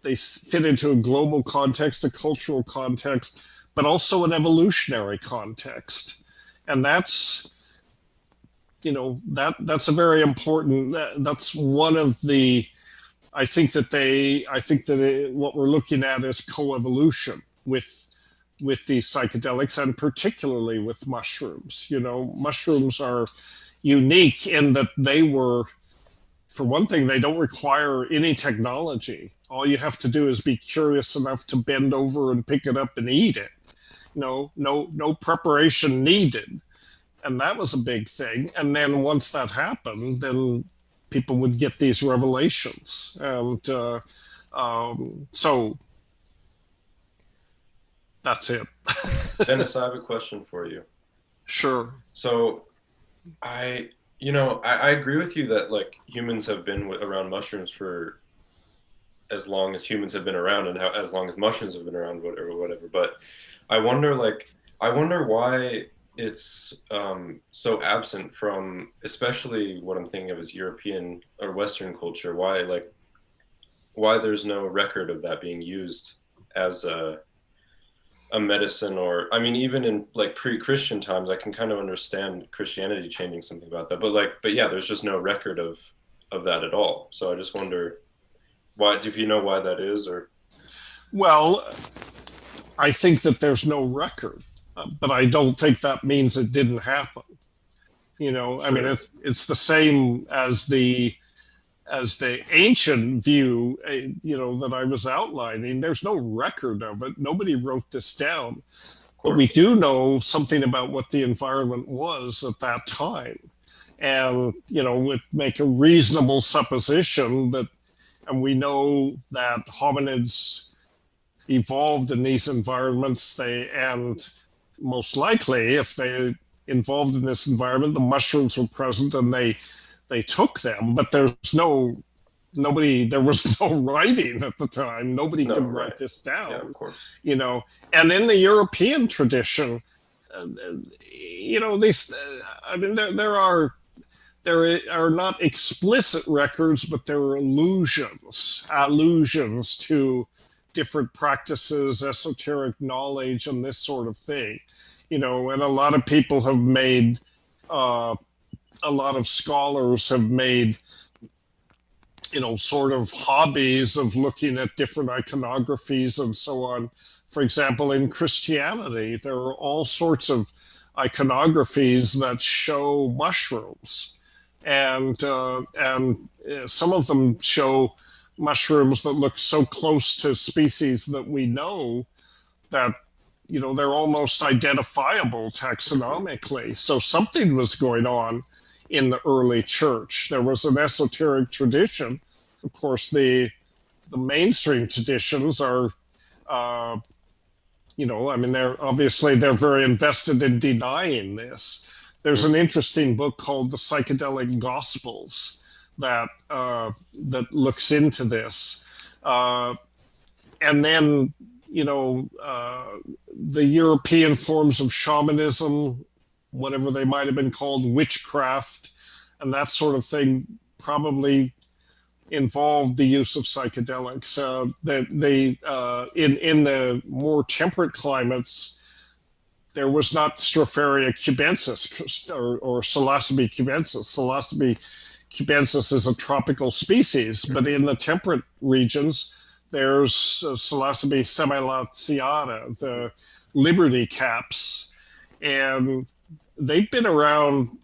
they fit into a global context, a cultural context, but also an evolutionary context. And that's, that's a very important, that's one of the, I think that what we're looking at is coevolution with these psychedelics, and particularly with mushrooms. Mushrooms are unique in that they were, for one thing, they don't require any technology. All you have to do is be curious enough to bend over and pick it up and eat it. No preparation needed. And that was a big thing. And then once that happened, then people would get these revelations. And so that's it.
Dennis, I have a question for you.
Sure.
So I agree with you that like humans have been around mushrooms for as long as humans have been around, and as long as mushrooms have been around, whatever. But I wonder why it's so absent from, especially what I'm thinking of as European or Western culture. Why there's no record of that being used as a medicine, or I mean, even in like pre-Christian times, I can kind of understand Christianity changing something about that, but yeah, there's just no record of that at all. So I just wonder why, if you know why that is, or.
Well, I think that there's no record, but I don't think that means it didn't happen. Sure. I mean, it's the same as the ancient view, that I was outlining. There's no record of it. Nobody wrote this down. But we do know something about what the environment was at that time. And, would make a reasonable supposition that, and we know that hominids evolved in these environments, and most likely, if they involved in this environment, the mushrooms were present and they took them, but there was no writing at the time. Nobody could write this down.
Yeah, of course.
And in the European tradition, these, I mean, there are not explicit records, but there are allusions to different practices, esoteric knowledge, and this sort of thing. And a lot of people have made, a lot of scholars have made, sort of hobbies of looking at different iconographies and so on. For example, in Christianity, there are all sorts of iconographies that show mushrooms. And some of them show mushrooms that look so close to species that we know that, they're almost identifiable taxonomically. So something was going on in the early church. There was an esoteric tradition. Of course, the mainstream traditions are, I mean, they're very invested in denying this. There's an interesting book called The Psychedelic Gospels that looks into this. And then, the European forms of shamanism, whatever they might have been called, witchcraft, and that sort of thing, probably involved the use of psychedelics. In the more temperate climates, there was not Stropharia cubensis or Psilocybe cubensis. Psilocybe cubensis is a tropical species, but in the temperate regions, there's Psilocybe semilacciata, the liberty caps, and they've been around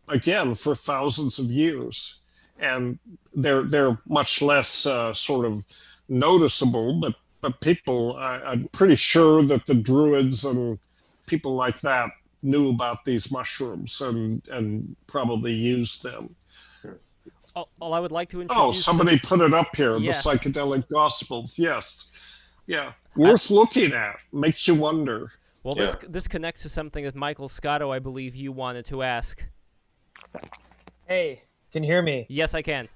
again for thousands of years, and they're much less sort of noticeable. But people, I'm pretty sure that the Druids and people like that knew about these mushrooms and probably used them.
I would like to
Oh,
introduce.
somebody put it up here,
Yes.
the psychedelic gospels. Yes. Yeah. Worth looking at. Makes you wonder.
Well, this connects to something that Michael Scotto, I believe, you wanted to ask.
Hey, can you hear me?
Yes, I can.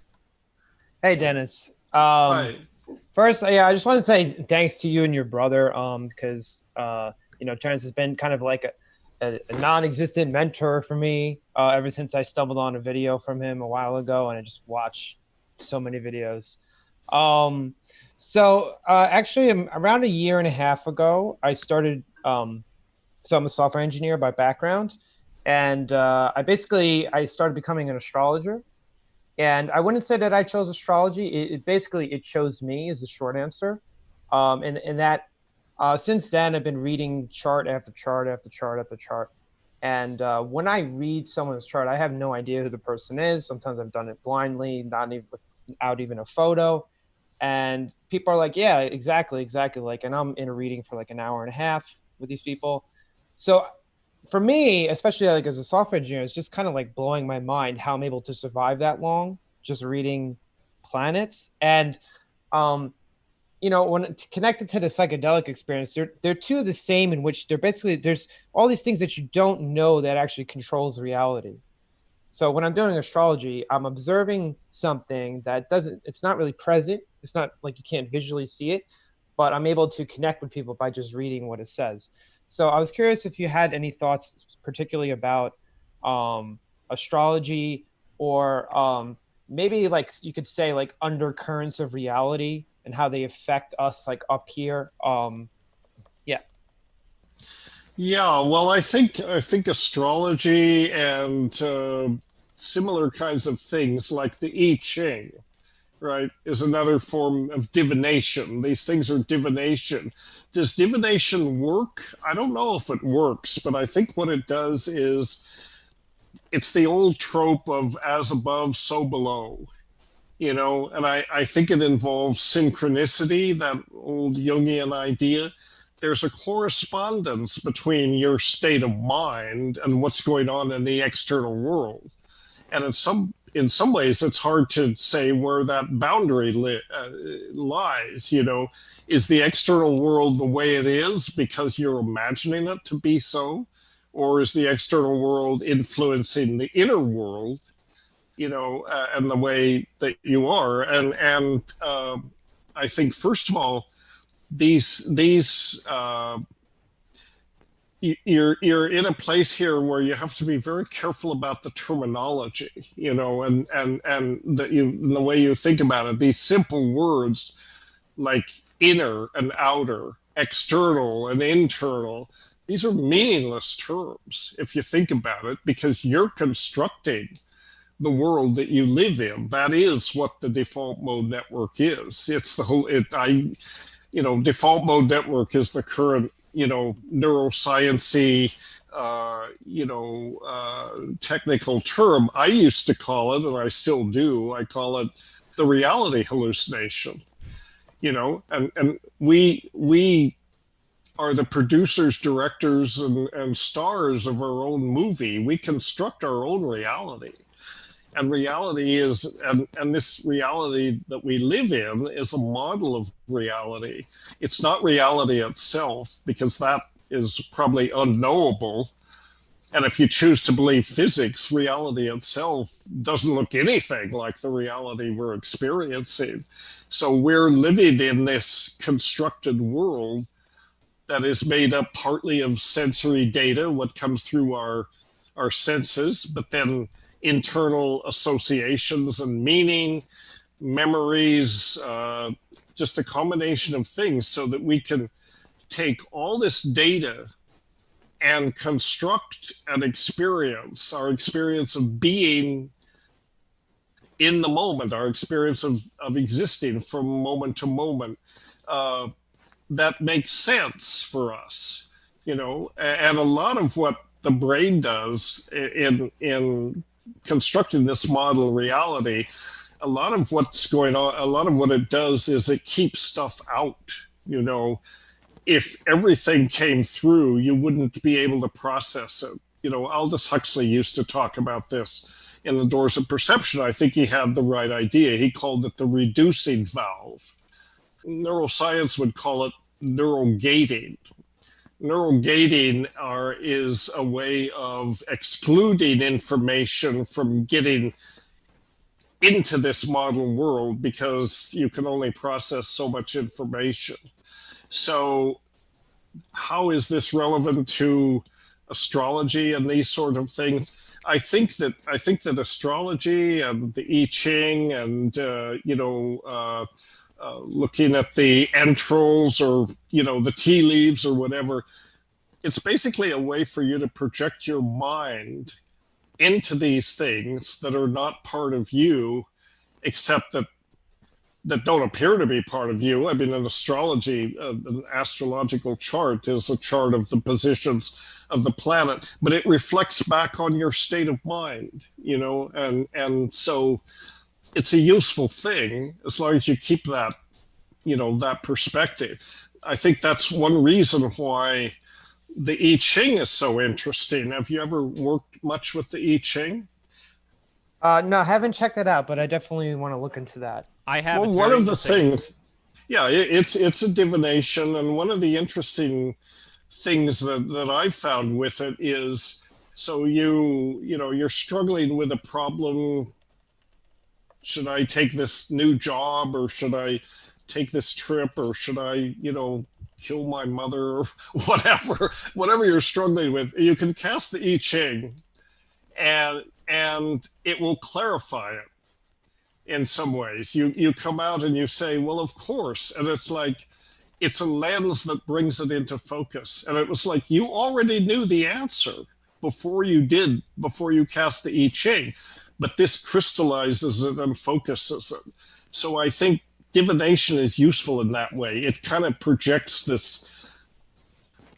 Hey, Dennis.
Hi.
First, yeah, I just want to say thanks to you and your brother, because Terrence has been kind of like a non-existent mentor for me ever since I stumbled on a video from him a while ago, and I just watched so many videos. Actually, around a year and a half ago, I started. So I'm a software engineer by background, and I started becoming an astrologer. And I wouldn't say that I chose astrology. It chose me is the short answer. And that since then, I've been reading chart after chart after chart after chart. And when I read someone's chart, I have no idea who the person is. Sometimes I've done it blindly, not even without even a photo. And people are like, yeah, exactly. Like, and I'm in a reading for like an hour and a half with these people. So for me, especially like as a software engineer, it's just kind of like blowing my mind how I'm able to survive that long just reading planets. And when connected to the psychedelic experience, they're two of the same, in which they're basically, there's all these things that you don't know that actually controls reality. So when I'm doing astrology, I'm observing something that it's not really present. It's not like you can't visually see it, but I'm able to connect with people by just reading what it says. So I was curious if you had any thoughts, particularly about astrology, or maybe like you could say like undercurrents of reality and how they affect us like up here.
Yeah, well, I think astrology and similar kinds of things like the I Ching, right, is another form of divination. These things are divination. Does divination work? I don't know if it works, but I think what it does is it's the old trope of as above, so below, and I think it involves synchronicity, that old Jungian idea. There's a correspondence between your state of mind and what's going on in the external world. And in some ways, it's hard to say where that boundary lies. Is the external world the way it is because you're imagining it to be so? Or is the external world influencing the inner world, and the way that you are? And I think, first of all, you're in a place here where you have to be very careful about the terminology, and the way you think about it. These simple words like inner and outer, external and internal, these are meaningless terms if you think about it, because you're constructing the world that you live in. That is what the default mode network is. It's the whole, default mode network is the current, neuroscience-y, technical term. I used to call it, and I still do, I call it the reality hallucination, and we are the producers, directors, and stars of our own movie. We construct our own reality. And reality is, and this reality that we live in is a model of reality. It's not reality itself, because that is probably unknowable. And if you choose to believe physics, reality itself doesn't look anything like the reality we're experiencing. So we're living in this constructed world that is made up partly of sensory data, what comes through our senses, but then internal associations and meaning, memories, just a combination of things, so that we can take all this data and construct an experience, our experience of being in the moment, our experience of existing from moment to moment, that makes sense for us, and a lot of what the brain does in constructing this model reality, a lot of what's going on, a lot of what it does is it keeps stuff out, if everything came through, you wouldn't be able to process it. You know, Aldous Huxley used to talk about this in The Doors of Perception. I think he had the right idea. He called it the reducing valve. Neuroscience would call it neural gating. Neural gating is a way of excluding information from getting into this model world because you can only process so much information. So how is this relevant to astrology and these sort of things? I think that astrology and the I Ching and looking at the entrails or the tea leaves or whatever, it's basically a way for you to project your mind into these things that are not part of you, except that don't appear to be part of you. I mean, in astrology, an astrological chart is a chart of the positions of the planet, but it reflects back on your state of mind, and so it's a useful thing as long as you keep that, that perspective. I think that's one reason why the I Ching is so interesting. Have you ever worked much with the I Ching?
No, I haven't checked that out, but I definitely want to look into that.
I have.
Well, one of the things, it's a divination, and one of the interesting things that I've found with it is, so you're struggling with a problem. Should I take this new job, or should I take this trip, or should I, kill my mother, or whatever you're struggling with? You can cast the I Ching, and it will clarify it in some ways. You come out and you say, well, of course, and it's like it's a lens that brings it into focus. And it was like you already knew the answer before you cast the I Ching, but this crystallizes it and focuses it. So I think divination is useful in that way. It kind of projects this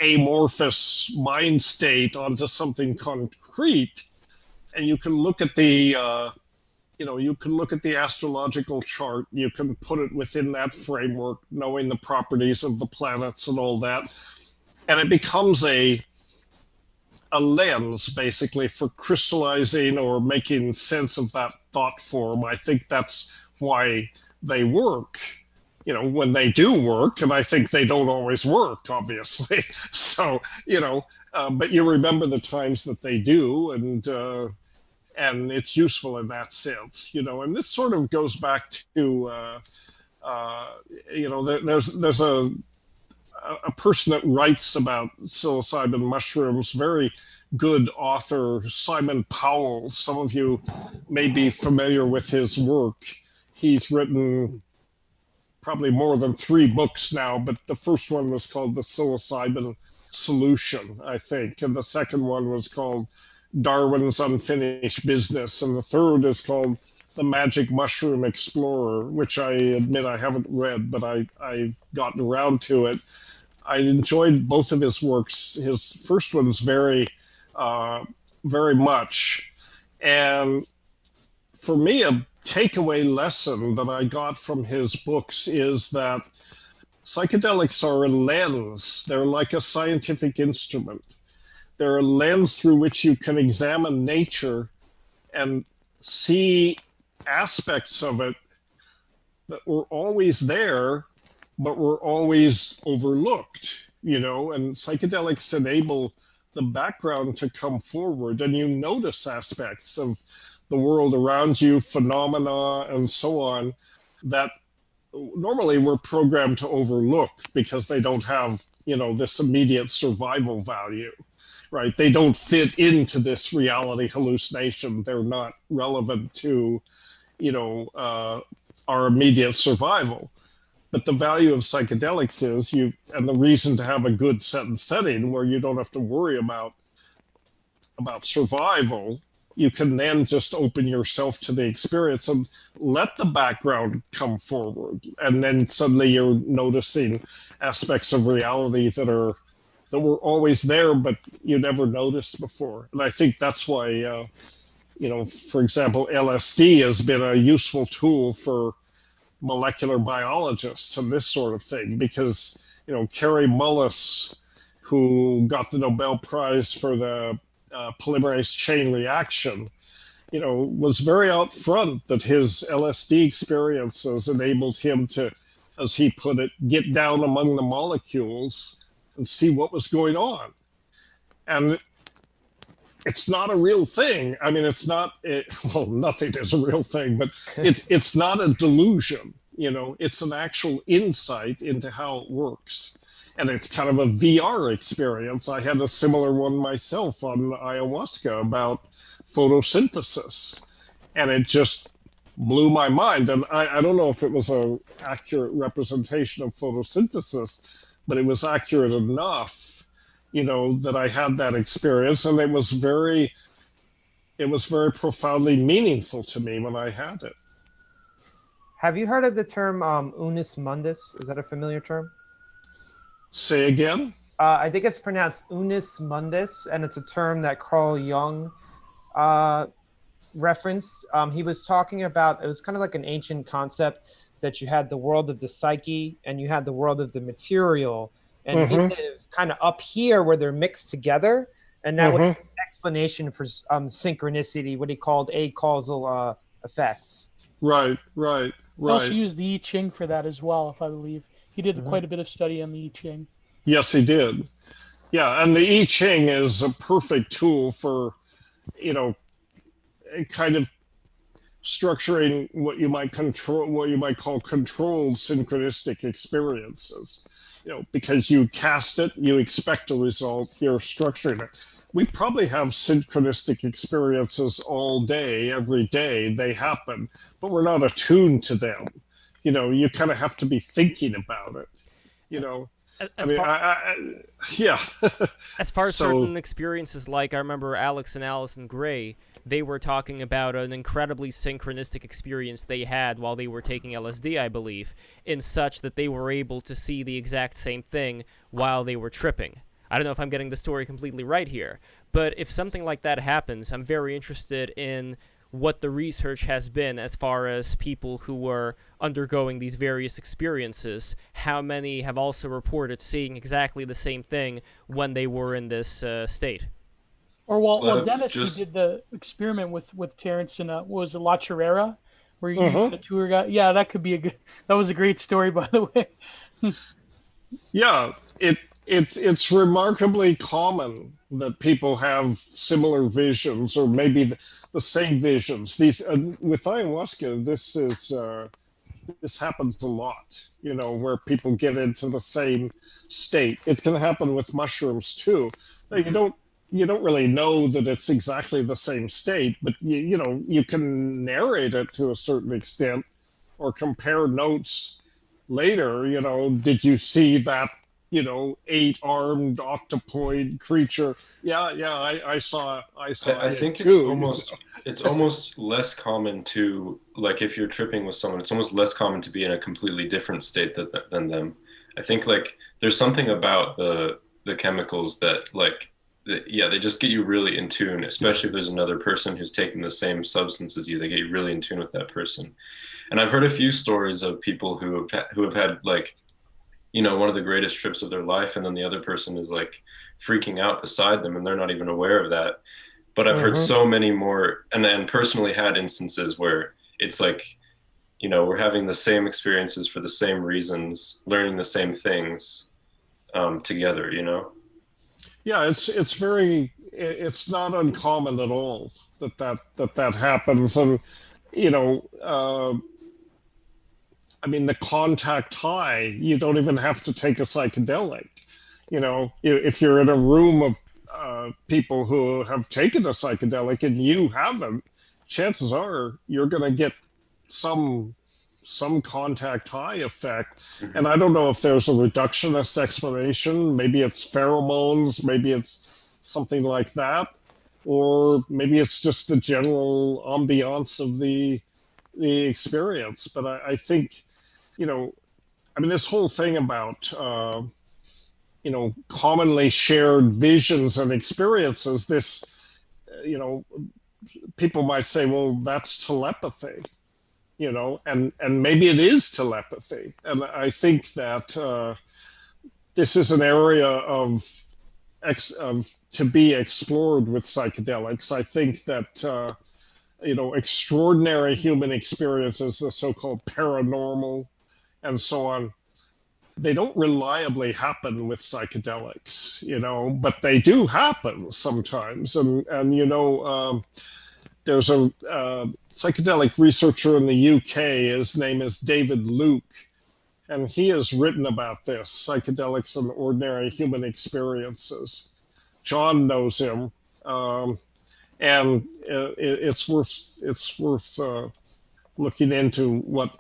amorphous mind state onto something concrete, and you can look at the astrological chart. You can put it within that framework, knowing the properties of the planets and all that, and it becomes a lens basically for crystallizing or making sense of that thought form. I think that's why they work, when they do work, and I think they don't always work, obviously. So, but you remember the times that they do, and it's useful in that sense, and this sort of goes back to, there's a person that writes about psilocybin mushrooms, very good author, Simon Powell. Some of you may be familiar with his work. He's written probably more than 3 books now, but the first one was called The Psilocybin Solution, I think, and the second one was called Darwin's Unfinished Business, and the third is called The Magic Mushroom Explorer, which I admit I haven't read, but I've gotten around to it. I enjoyed both of his works. His first one's very much. And for me, a takeaway lesson that I got from his books is that psychedelics are a lens. They're like a scientific instrument. They're a lens through which you can examine nature and see aspects of it that were always there, but were always overlooked, and psychedelics enable the background to come forward, and you notice aspects of the world around you, phenomena, and so on, that normally we're programmed to overlook because they don't have, this immediate survival value, right? They don't fit into this reality hallucination. They're not relevant to, our immediate survival. But the value of psychedelics is and the reason to have a good set and setting where you don't have to worry about survival, you can then just open yourself to the experience and let the background come forward. And then suddenly you're noticing aspects of reality that were always there, but you never noticed before. And I think that's why, for example, LSD has been a useful tool for molecular biologists and this sort of thing, because Carrie Mullis, who got the Nobel Prize for the polymerase chain reaction, was very upfront that his LSD experiences enabled him to, as he put it, get down among the molecules and see what was going on. And it's not a real thing. I mean, nothing is a real thing, but it's not a delusion. It's an actual insight into how it works. And it's kind of a VR experience. I had a similar one myself on ayahuasca about photosynthesis. And it just blew my mind. And I don't know if it was an accurate representation of photosynthesis, but it was accurate enough, that I had that experience. And it was very profoundly meaningful to me when I had it.
Have you heard of the term unus mundus? Is that a familiar term?
Say again?
I think it's pronounced unus mundus, and it's a term that Carl Jung referenced. He was talking about, it was kind of like an ancient concept that you had the world of the psyche and you had the world of the material, and kind of up here where they're mixed together. And that was an explanation for synchronicity, what he called acausal effects.
Right.
He also used the I Ching for that as well, if I believe. He did quite a bit of study on the I Ching.
Yes, he did. Yeah, and the I Ching is a perfect tool for, kind of structuring what you might call controlled synchronistic experiences. Because you cast it, you expect a result, you're structuring it. We probably have synchronistic experiences all day, every day. They happen, but we're not attuned to them. You kind of have to be thinking about it. Yeah.
As far as certain experiences, like I remember Alex and Allison Gray, they were talking about an incredibly synchronistic experience they had while they were taking LSD, I believe, in such that they were able to see the exact same thing while they were tripping. I don't know if I'm getting the story completely right here, but if something like that happens, I'm very interested in what the research has been as far as people who were undergoing these various experiences. How many have also reported seeing exactly the same thing when they were in this state?
Or well, Dennis, who did the experiment with Terrence in was it La Chorrera, where you used the tour guide. Yeah, that was a great story, by the way.
Yeah, it's remarkably common that people have similar visions, or maybe the same visions. These with ayahuasca, this happens a lot. Where people get into the same state. It can happen with mushrooms too. You don't really know that it's exactly the same state, but you can narrate it to a certain extent, or compare notes later. Did you see that 8-armed octopoid creature? I saw
I
it
think
too.
It's almost less common to, like, if you're tripping with someone, it's almost less common to be in a completely different state than them. I think, like, there's something about the chemicals that, like, they just get you really in tune, especially if there's another person who's taking the same substance as you. They get you really in tune with that person. And I've heard a few stories of people who have had, like, one of the greatest trips of their life, and then the other person is, like, freaking out beside them and they're not even aware of that. But I've heard so many more, and personally had instances where it's like, we're having the same experiences for the same reasons, learning the same things together,
Yeah, it's not uncommon at all that happens. And I mean, the contact high, you don't even have to take a psychedelic. If you're in a room of people who have taken a psychedelic and you haven't, chances are you're going to get some contact high effect. And I don't know if there's a reductionist explanation. Maybe it's pheromones, maybe it's something like that, or maybe it's just the general ambiance of the experience. But I think, this whole thing about, commonly shared visions and experiences, this, people might say, well, that's telepathy, and maybe it is telepathy. And I think that, this is an area of to be explored with psychedelics. I think that extraordinary human experiences, the so-called paranormal and so on, they don't reliably happen with psychedelics, but they do happen sometimes. And there's a psychedelic researcher in the UK. His name is David Luke, and he has written about this, psychedelics and ordinary human experiences. John knows him, and it's worth looking into what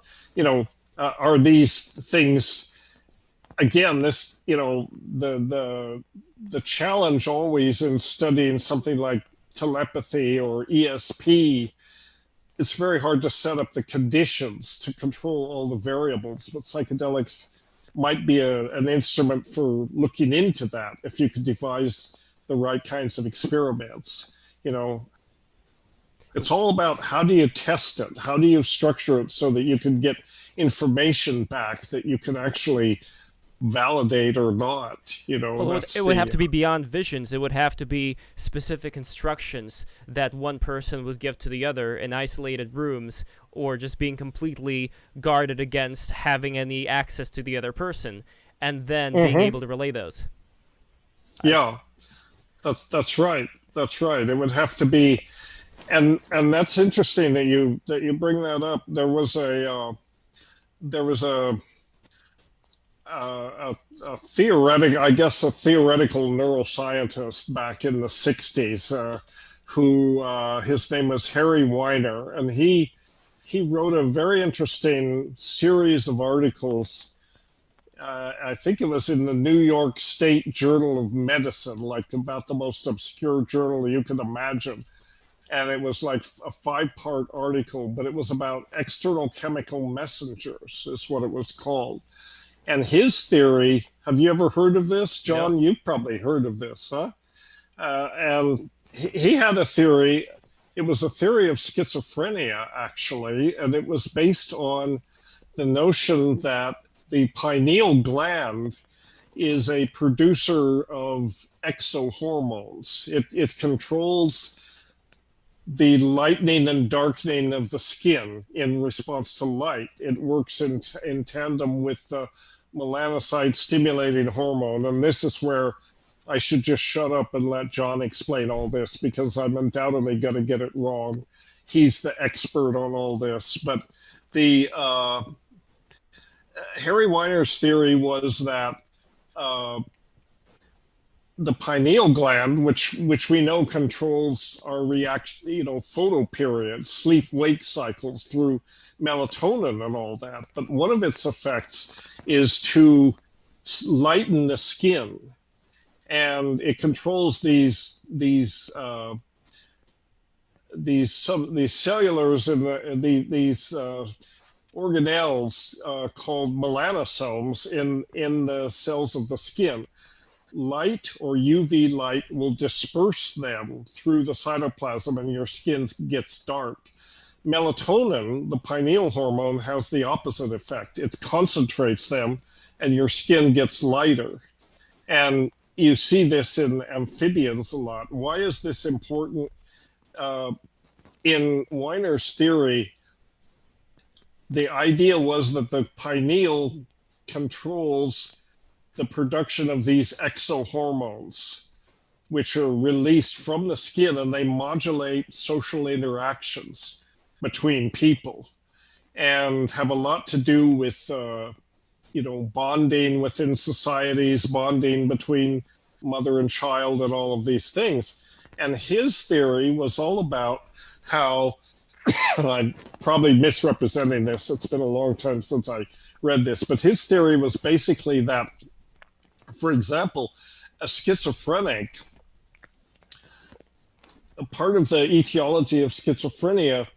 are these things. Again, this the challenge always in studying something like telepathy or ESP. It's very hard to set up the conditions to control all the variables, but psychedelics might be an instrument for looking into that if you could devise the right kinds of experiments. It's all about how do you test it? How do you structure it so that you can get information back that you can actually validate or not?
Well, it would have to be beyond visions. It would have to be specific instructions that one person would give to the other in isolated rooms, or just being completely guarded against having any access to the other person, and then being able to relay those.
Yeah, that's right. That's right. It would have to be, and that's interesting that you bring that up. There was a theoretical neuroscientist back in the 60s who his name was Harry Weiner, and he wrote a very interesting series of articles. I think it was in the New York State Journal of Medicine, like about the most obscure journal you could imagine. And it was like a 5-part article, but it was about external chemical messengers, is what it was called. And his theory, have you ever heard of this? John, yeah. You've probably heard of this, huh? And he had a theory. It was a theory of schizophrenia, actually, and it was based on the notion that the pineal gland is a producer of exohormones. It controls the lightening and darkening of the skin in response to light. It works in tandem with the melanocyte-stimulating hormone, and this is where I should just shut up and let John explain all this, because I'm undoubtedly going to get it wrong. He's the expert on all this. But the Harry Weiner's theory was that the pineal gland, which we know controls our photoperiod, sleep-wake cycles through melatonin and all that, but one of its effects is to lighten the skin, and it controls these cellulars and these organelles called melanosomes in the cells of the skin. Light or UV light will disperse them through the cytoplasm, and your skin gets dark. Melatonin, the pineal hormone, has the opposite effect. It concentrates them, and your skin gets lighter. And you see this in amphibians a lot. Why is this important? In Weiner's theory, the idea was that the pineal controls the production of these exohormones, which are released from the skin, and they modulate social interactions between people and have a lot to do with, bonding within societies, bonding between mother and child, and all of these things. And his theory was all about how, I'm probably misrepresenting this, it's been a long time since I read this, but his theory was basically that, for example, a schizophrenic, a part of the etiology of schizophrenia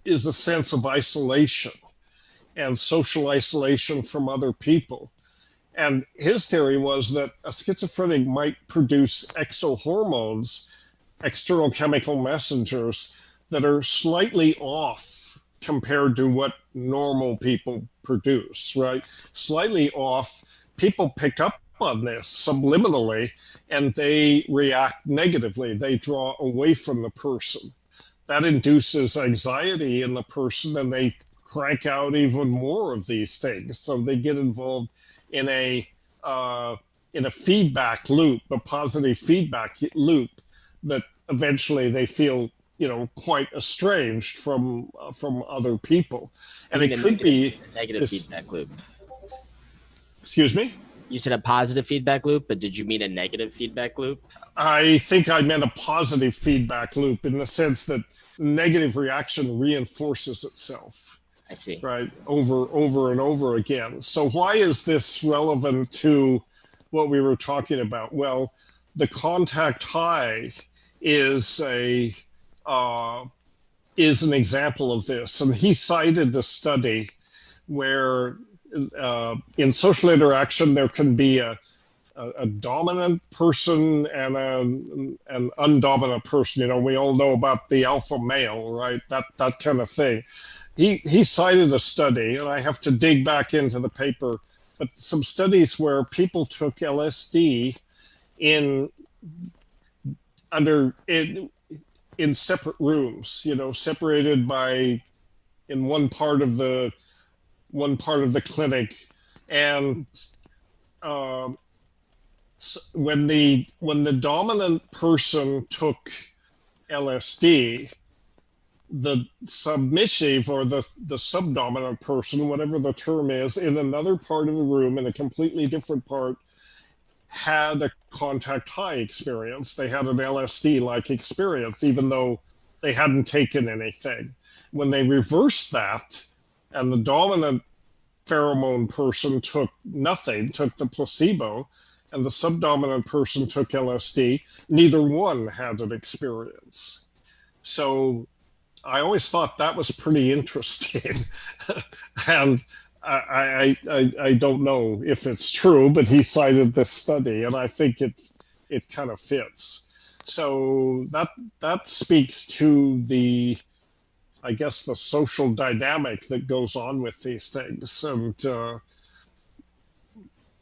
is a sense of isolation and social isolation from other people. And his theory was that a schizophrenic might produce exohormones, external chemical messengers, that are slightly off compared to what normal people produce, right? Slightly off. People pick up on this subliminally, and they react negatively. They draw away from the person. That induces anxiety in the person, and they crank out even more of these things. So they get involved in a feedback loop, a positive feedback loop, that eventually they feel, quite estranged from other people. And it could be
negative feedback loop.
Excuse me?
You said a positive feedback loop, but did you mean a negative feedback loop?
I think I meant a positive feedback loop, in the sense that negative reaction reinforces itself.
I see.
Right, over and over again. So why is this relevant to what we were talking about? Well, the contact high is an example of this, and he cited a study where in social interaction there can be a dominant person and an undominant person. We all know about the alpha male, right? That kind of thing. He cited a study, and I have to dig back into the paper, but some studies where people took LSD in separate rooms, separated by in one part of the clinic, and when the dominant person took LSD, the submissive or the subdominant person, whatever the term is, in another part of the room, in a completely different part, had a contact high experience. They had an LSD-like experience, even though they hadn't taken anything. When they reversed that, and the dominant pheromone person took nothing, took the placebo, and the subdominant person took LSD, neither one had an experience. So I always thought that was pretty interesting. And I don't know if it's true, but he cited this study, and I think it kind of fits. So that speaks to the social dynamic that goes on with these things. And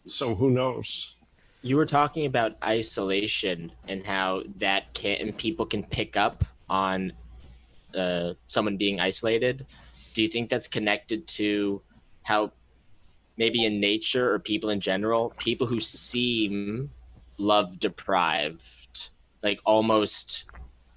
so who knows?
You were talking about isolation and how people can pick up on someone being isolated. Do you think that's connected to how maybe in nature, or people in general, people who seem love deprived, like almost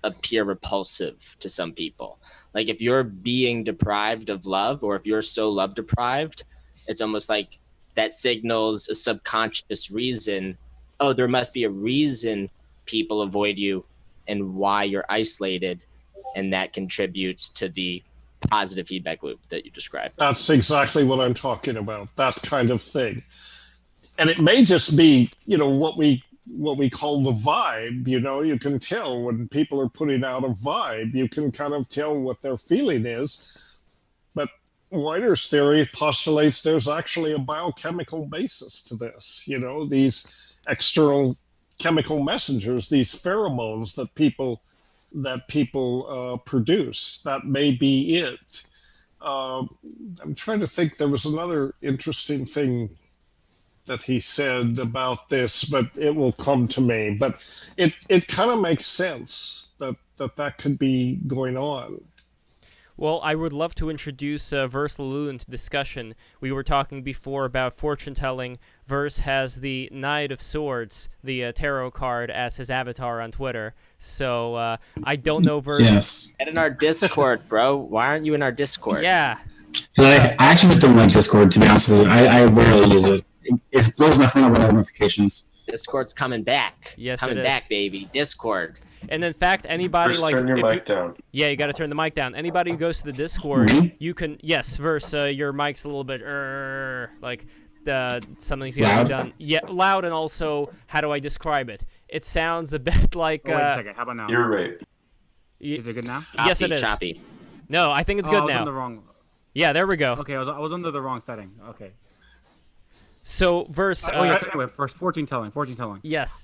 appear repulsive to some people? Like if you're being deprived of love, or if you're so love deprived, it's almost like that signals a subconscious reason. Oh, there must be a reason people avoid you and why you're isolated. And that contributes to the positive feedback loop that you described.
That's exactly what I'm talking about, that kind of thing. And it may just be, what we call the vibe. You can tell when people are putting out a vibe. You can kind of tell what their feeling is. But Weiner's theory postulates there's actually a biochemical basis to this. These external chemical messengers, these pheromones that people produce. That may be it. I'm trying to think. There was another interesting thing that he said about this, but it will come to me. But it kind of makes sense that could be going on.
Well, I would love to introduce Verse Lalu into discussion. We were talking before about fortune-telling. Verse has the Knight of Swords, the tarot card, as his avatar on Twitter. So I don't know Verse.
Yes.
Get in our Discord, bro. Why aren't you in our Discord?
Yeah.
I actually just don't like Discord, to be honest with you. I rarely use it. It blows my phone up with notifications.
Discord's coming back.
Yes,
coming back, baby. Discord.
And in fact, anybody
First, turn your mic down.
Yeah, you got to turn the mic down. Anybody who goes to the Discord, you can. Yes, Verse, your mic's a little bit like something's getting done. Yeah, loud, and also, how do I describe it? It sounds a bit like.
Wait a second. How about now?
You're right.
Is it good now?
Yes, it is.
Choppy.
No, I think it's good
I was
now.
on the wrong.
Yeah, there we go.
Okay, I was under the wrong setting. Okay.
So, Verse.
Wait, first fortune telling.
Yes.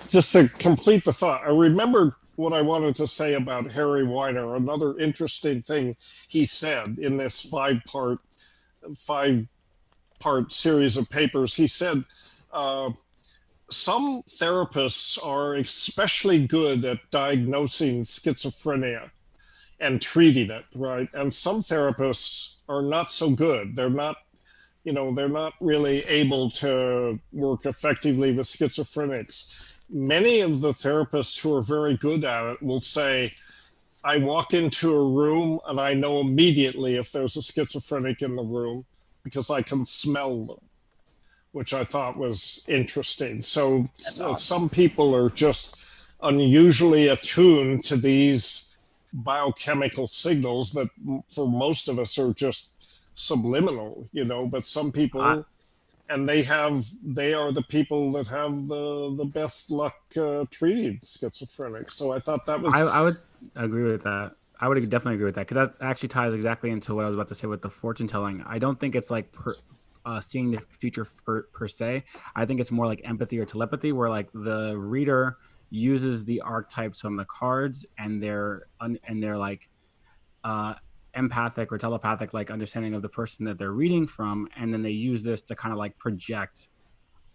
Just to complete the thought, I remembered what I wanted to say about Harry Weiner. Another interesting thing he said in this five part series of papers. He said some therapists are especially good at diagnosing schizophrenia and treating it, right? And some therapists are not so good. They're not really able to work effectively with schizophrenics. Many of the therapists who are very good at it will say, I walk into a room and I know immediately if there's a schizophrenic in the room because I can smell them, which I thought was interesting. So some people are just unusually attuned to these biochemical signals that for most of us are just subliminal, but some people, and they are the people that have the best luck treating schizophrenic. So I thought that was...
I would agree with that. I would definitely agree with that, because that actually ties exactly into what I was about to say with the fortune telling. I don't think it's like seeing the future per se. I think it's more like empathy or telepathy, where like the reader uses the archetypes from the cards and their like empathic or telepathic like understanding of the person that they're reading from, and then they use this to kind of like project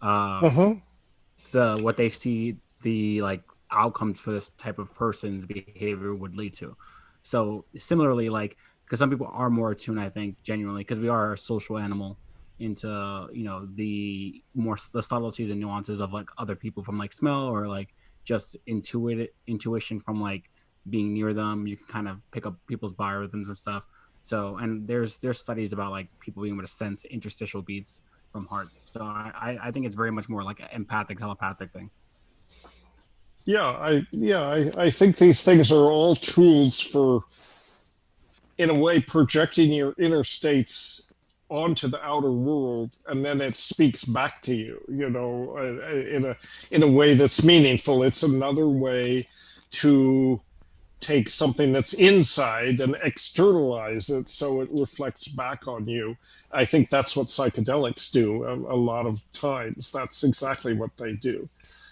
what they see the like outcomes for this type of person's behavior would lead to. So similarly, like, because some people are more attuned, I think, genuinely, because we are a social animal, into the subtleties and nuances of like other people, from like smell or like just intuition from like being near them. You can kind of pick up people's biorhythms and stuff. So, and there's studies about like people being able to sense interstitial beats from hearts. So I think it's very much more like an empathic, telepathic thing.
I think these things are all tools for, in a way, projecting your inner states onto the outer world, and then it speaks back to you, in a way that's meaningful. It's another way to take something that's inside and externalize it so it reflects back on you. I think that's what psychedelics do a lot of times. That's exactly what they do.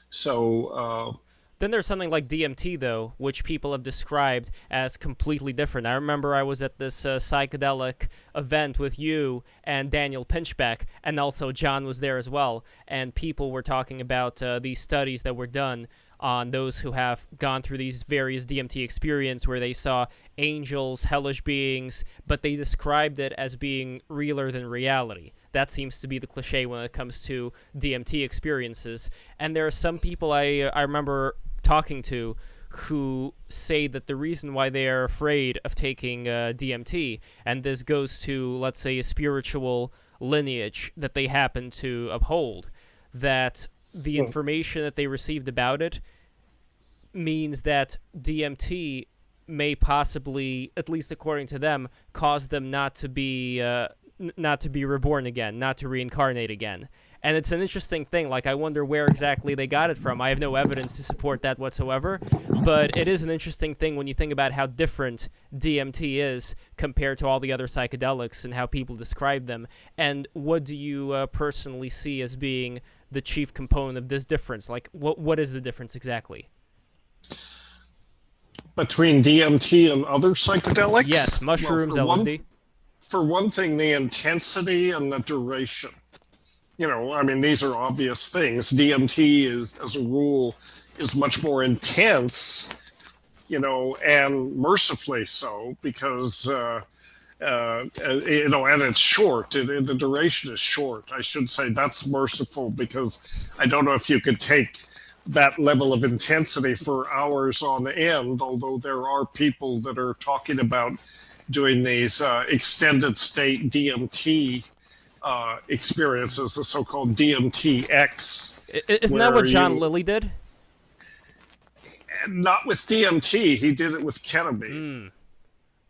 So
then there's something like DMT, though, which people have described as completely different. I remember I was at this psychedelic event with you and Daniel Pinchbeck, and also John was there as well, and people were talking about these studies that were done on those who have gone through these various DMT experience where they saw angels, hellish beings, but they described it as being realer than reality. That seems to be the cliche when it comes to DMT experiences. And there are some people I remember talking to who say that the reason why they are afraid of taking DMT, and this goes to, let's say, a spiritual lineage that they happen to uphold, that the information that they received about it means that DMT may possibly, at least according to them, cause them not to be reborn again, not to reincarnate again. And it's an interesting thing. Like, I wonder where exactly they got it from. I have no evidence to support that whatsoever, but it is an interesting thing when you think about how different DMT is compared to all the other psychedelics and how people describe them. And what do you personally see as being the chief component of this difference? Like, what is the difference exactly?
Between DMT and other psychedelics?
Yes, mushrooms, LSD.
For one thing, the intensity and the duration. These are obvious things. DMT is, as a rule, is much more intense, and mercifully so, because, and it's short. The duration is short. I should say that's merciful, because I don't know if you could take that level of intensity for hours on end, although there are people that are talking about doing these extended state DMT experiences, the so-called DMT-X.
Isn't that what John Lilly did?
Not with DMT. He did it with ketamine.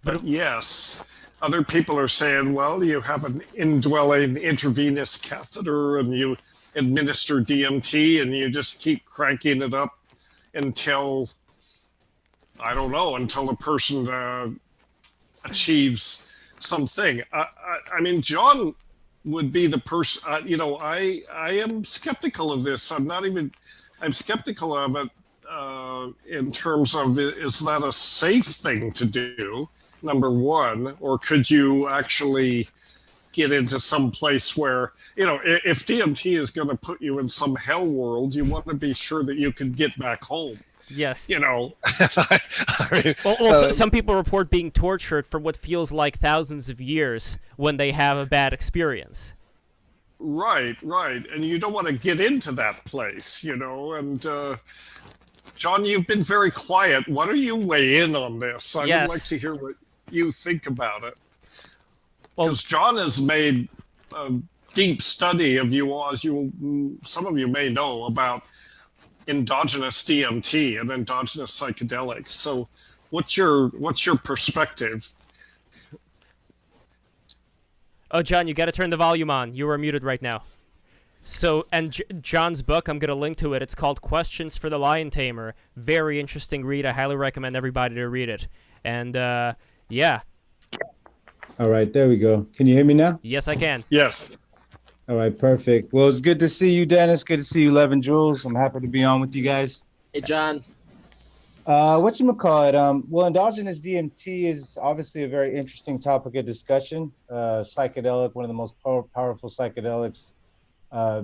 But yes, other people are saying, well, you have an indwelling intravenous catheter and you administer DMT and you just keep cranking it up until, until the person achieves something. John would be the person, I am skeptical of this. I'm skeptical of it in terms of, is that a safe thing to do, number one, or could you actually get into some place where, if DMT is going to put you in some hell world, you want to be sure that you can get back home.
Yes.
I mean,
some people report being tortured for what feels like thousands of years when they have a bad experience.
Right. And you don't want to get into that place, and John, you've been very quiet. Why don't you weigh in on this? I would like to hear what you think about it. Because John has made a deep study of some of you may know about endogenous DMT and endogenous psychedelics. So what's your perspective?
Oh, John, you got to turn the volume on. You are muted right now. So, and John's book, I'm going to link to it. It's called Questions for the Lion Tamer. Very interesting read. I highly recommend everybody to read it. And, yeah.
All right, there we go. Can you hear me now?
Yes, I can.
Yes.
All right, perfect. Well, it's good to see you, Dennis. Good to see you, Lev and Jules. I'm happy to be on with you guys.
Hey, John.
Well, endogenous DMT is obviously a very interesting topic of discussion. Psychedelic, one of the most powerful psychedelics,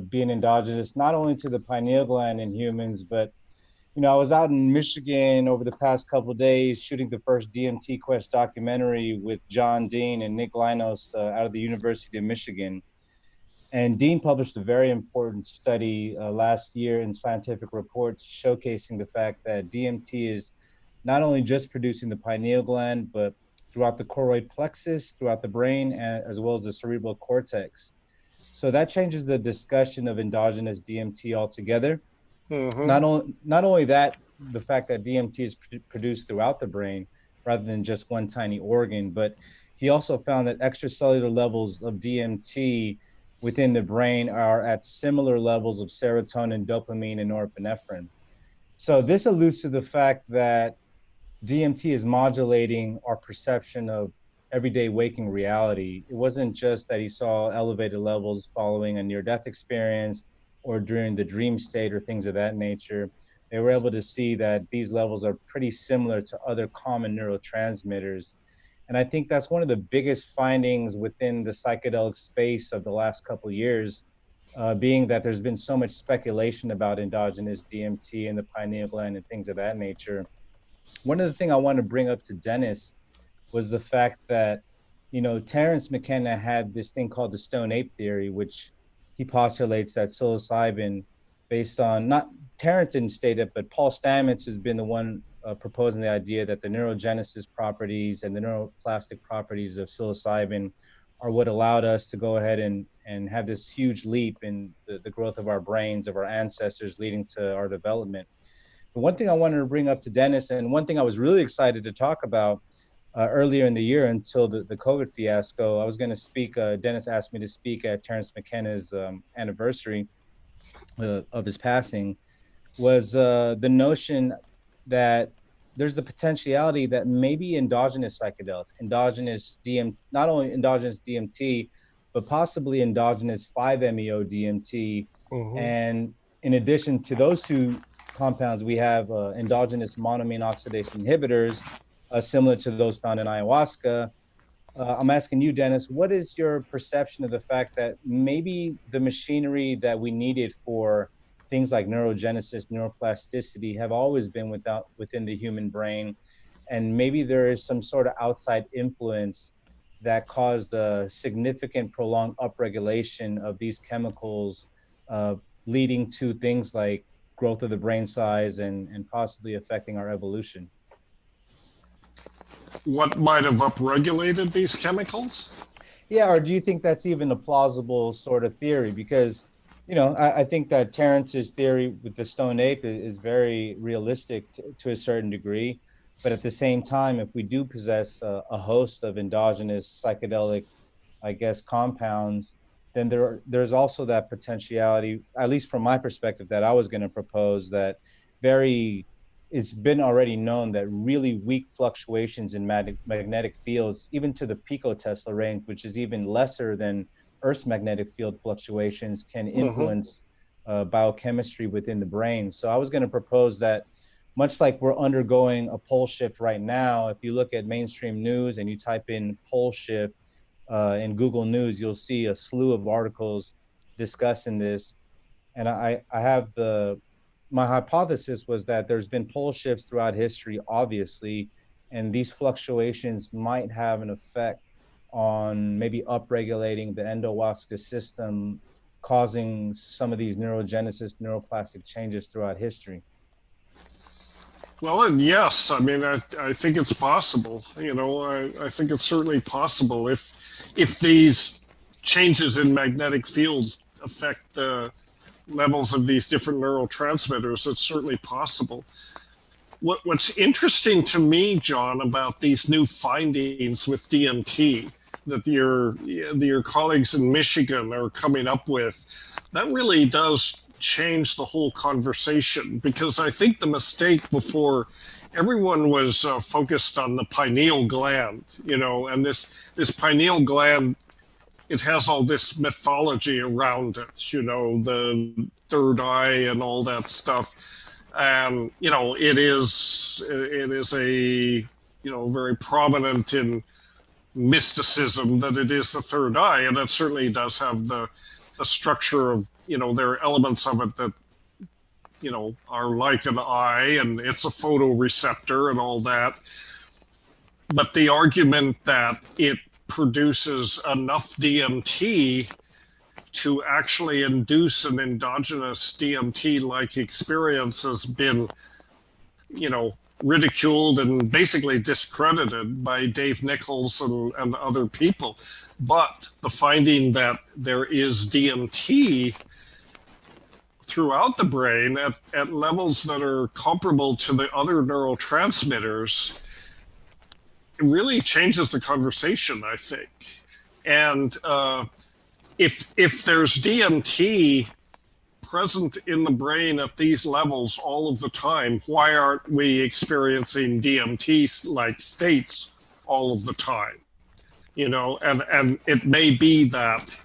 being endogenous, not only to the pineal gland in humans, but, I was out in Michigan over the past couple of days shooting the first DMT Quest documentary with John Dean and Nick Linos out of the University of Michigan. And Dean published a very important study last year in Scientific Reports showcasing the fact that DMT is not only just producing the pineal gland, but throughout the choroid plexus, throughout the brain, as well as the cerebral cortex. So that changes the discussion of endogenous DMT altogether. Mm-hmm. Not only that, the fact that DMT is produced throughout the brain rather than just one tiny organ, but he also found that extracellular levels of DMT within the brain are at similar levels of serotonin, dopamine, and norepinephrine. So this alludes to the fact that DMT is modulating our perception of everyday waking reality. It wasn't just that he saw elevated levels following a near-death experience or during the dream state or things of that nature. They were able to see that these levels are pretty similar to other common neurotransmitters. And I think that's one of the biggest findings within the psychedelic space of the last couple of years, being that there's been so much speculation about endogenous DMT and the pineal gland and things of that nature. One of the things I want to bring up to Dennis was the fact that, Terence McKenna had this thing called the stone ape theory, which he postulates that psilocybin, based on, not Terence didn't state it, but Paul Stamets has been the one proposing the idea that the neurogenesis properties and the neuroplastic properties of psilocybin are what allowed us to go ahead and have this huge leap in the growth of our brains, of our ancestors, leading to our development. But one thing I wanted to bring up to Dennis, and one thing I was really excited to talk about earlier in the year until the COVID fiasco, I was going to speak, Dennis asked me to speak at Terence McKenna's anniversary of his passing, was the notion that there's the potentiality that maybe endogenous psychedelics, not only endogenous DMT, but possibly endogenous 5-MeO DMT. Mm-hmm. And in addition to those two compounds, we have endogenous monoamine oxidase inhibitors, similar to those found in ayahuasca. I'm asking you, Dennis, what is your perception of the fact that maybe the machinery that we needed for things like neurogenesis, neuroplasticity have always been within the human brain, and maybe there is some sort of outside influence that caused a significant prolonged upregulation of these chemicals, leading to things like growth of the brain size and possibly affecting our evolution?
What might have upregulated these chemicals?
Yeah, or do you think that's even a plausible sort of theory? Because, I think that Terence's theory with the stone ape is very realistic to a certain degree. But at the same time, if we do possess a host of endogenous psychedelic, compounds, then there's also that potentiality, at least from my perspective, that I was going to propose that it's been already known that really weak fluctuations in magnetic fields, even to the picotesla range, which is even lesser than Earth's magnetic field fluctuations, can influence biochemistry within the brain. So I was going to propose that, much like we're undergoing a pole shift right now, if you look at mainstream news and you type in pole shift, in Google News, you'll see a slew of articles discussing this. And my hypothesis was that there's been pole shifts throughout history, obviously, and these fluctuations might have an effect on maybe upregulating the endowaska system, causing some of these neurogenesis, neuroplastic changes throughout history.
Well, and yes, I mean, I think it's possible. You know, I think it's certainly possible if these changes in magnetic fields affect the levels of these different neurotransmitters. It's certainly possible. What's interesting to me, John, about these new findings with DMT that your colleagues in Michigan are coming up with, that really does change the whole conversation, because I think the mistake before, everyone was focused on the pineal gland, you know, and this pineal gland, it has all this mythology around it, you know, the third eye and all that stuff. And, you know, it is a, you know, very prominent in mysticism that it is the third eye. And it certainly does have the structure of, you know, there are elements of it that, you know, are like an eye, and it's a photoreceptor and all that. But the argument that it produces enough DMT to actually induce an endogenous DMT-like experience has been, you know, ridiculed and basically discredited by Dave Nichols and other people. But the finding that there is DMT throughout the brain at levels that are comparable to the other neurotransmitters, it really changes the conversation, I think. And if there's DMT present in the brain at these levels all of the time, why aren't we experiencing DMT-like states all of the time? You know, and it may be that,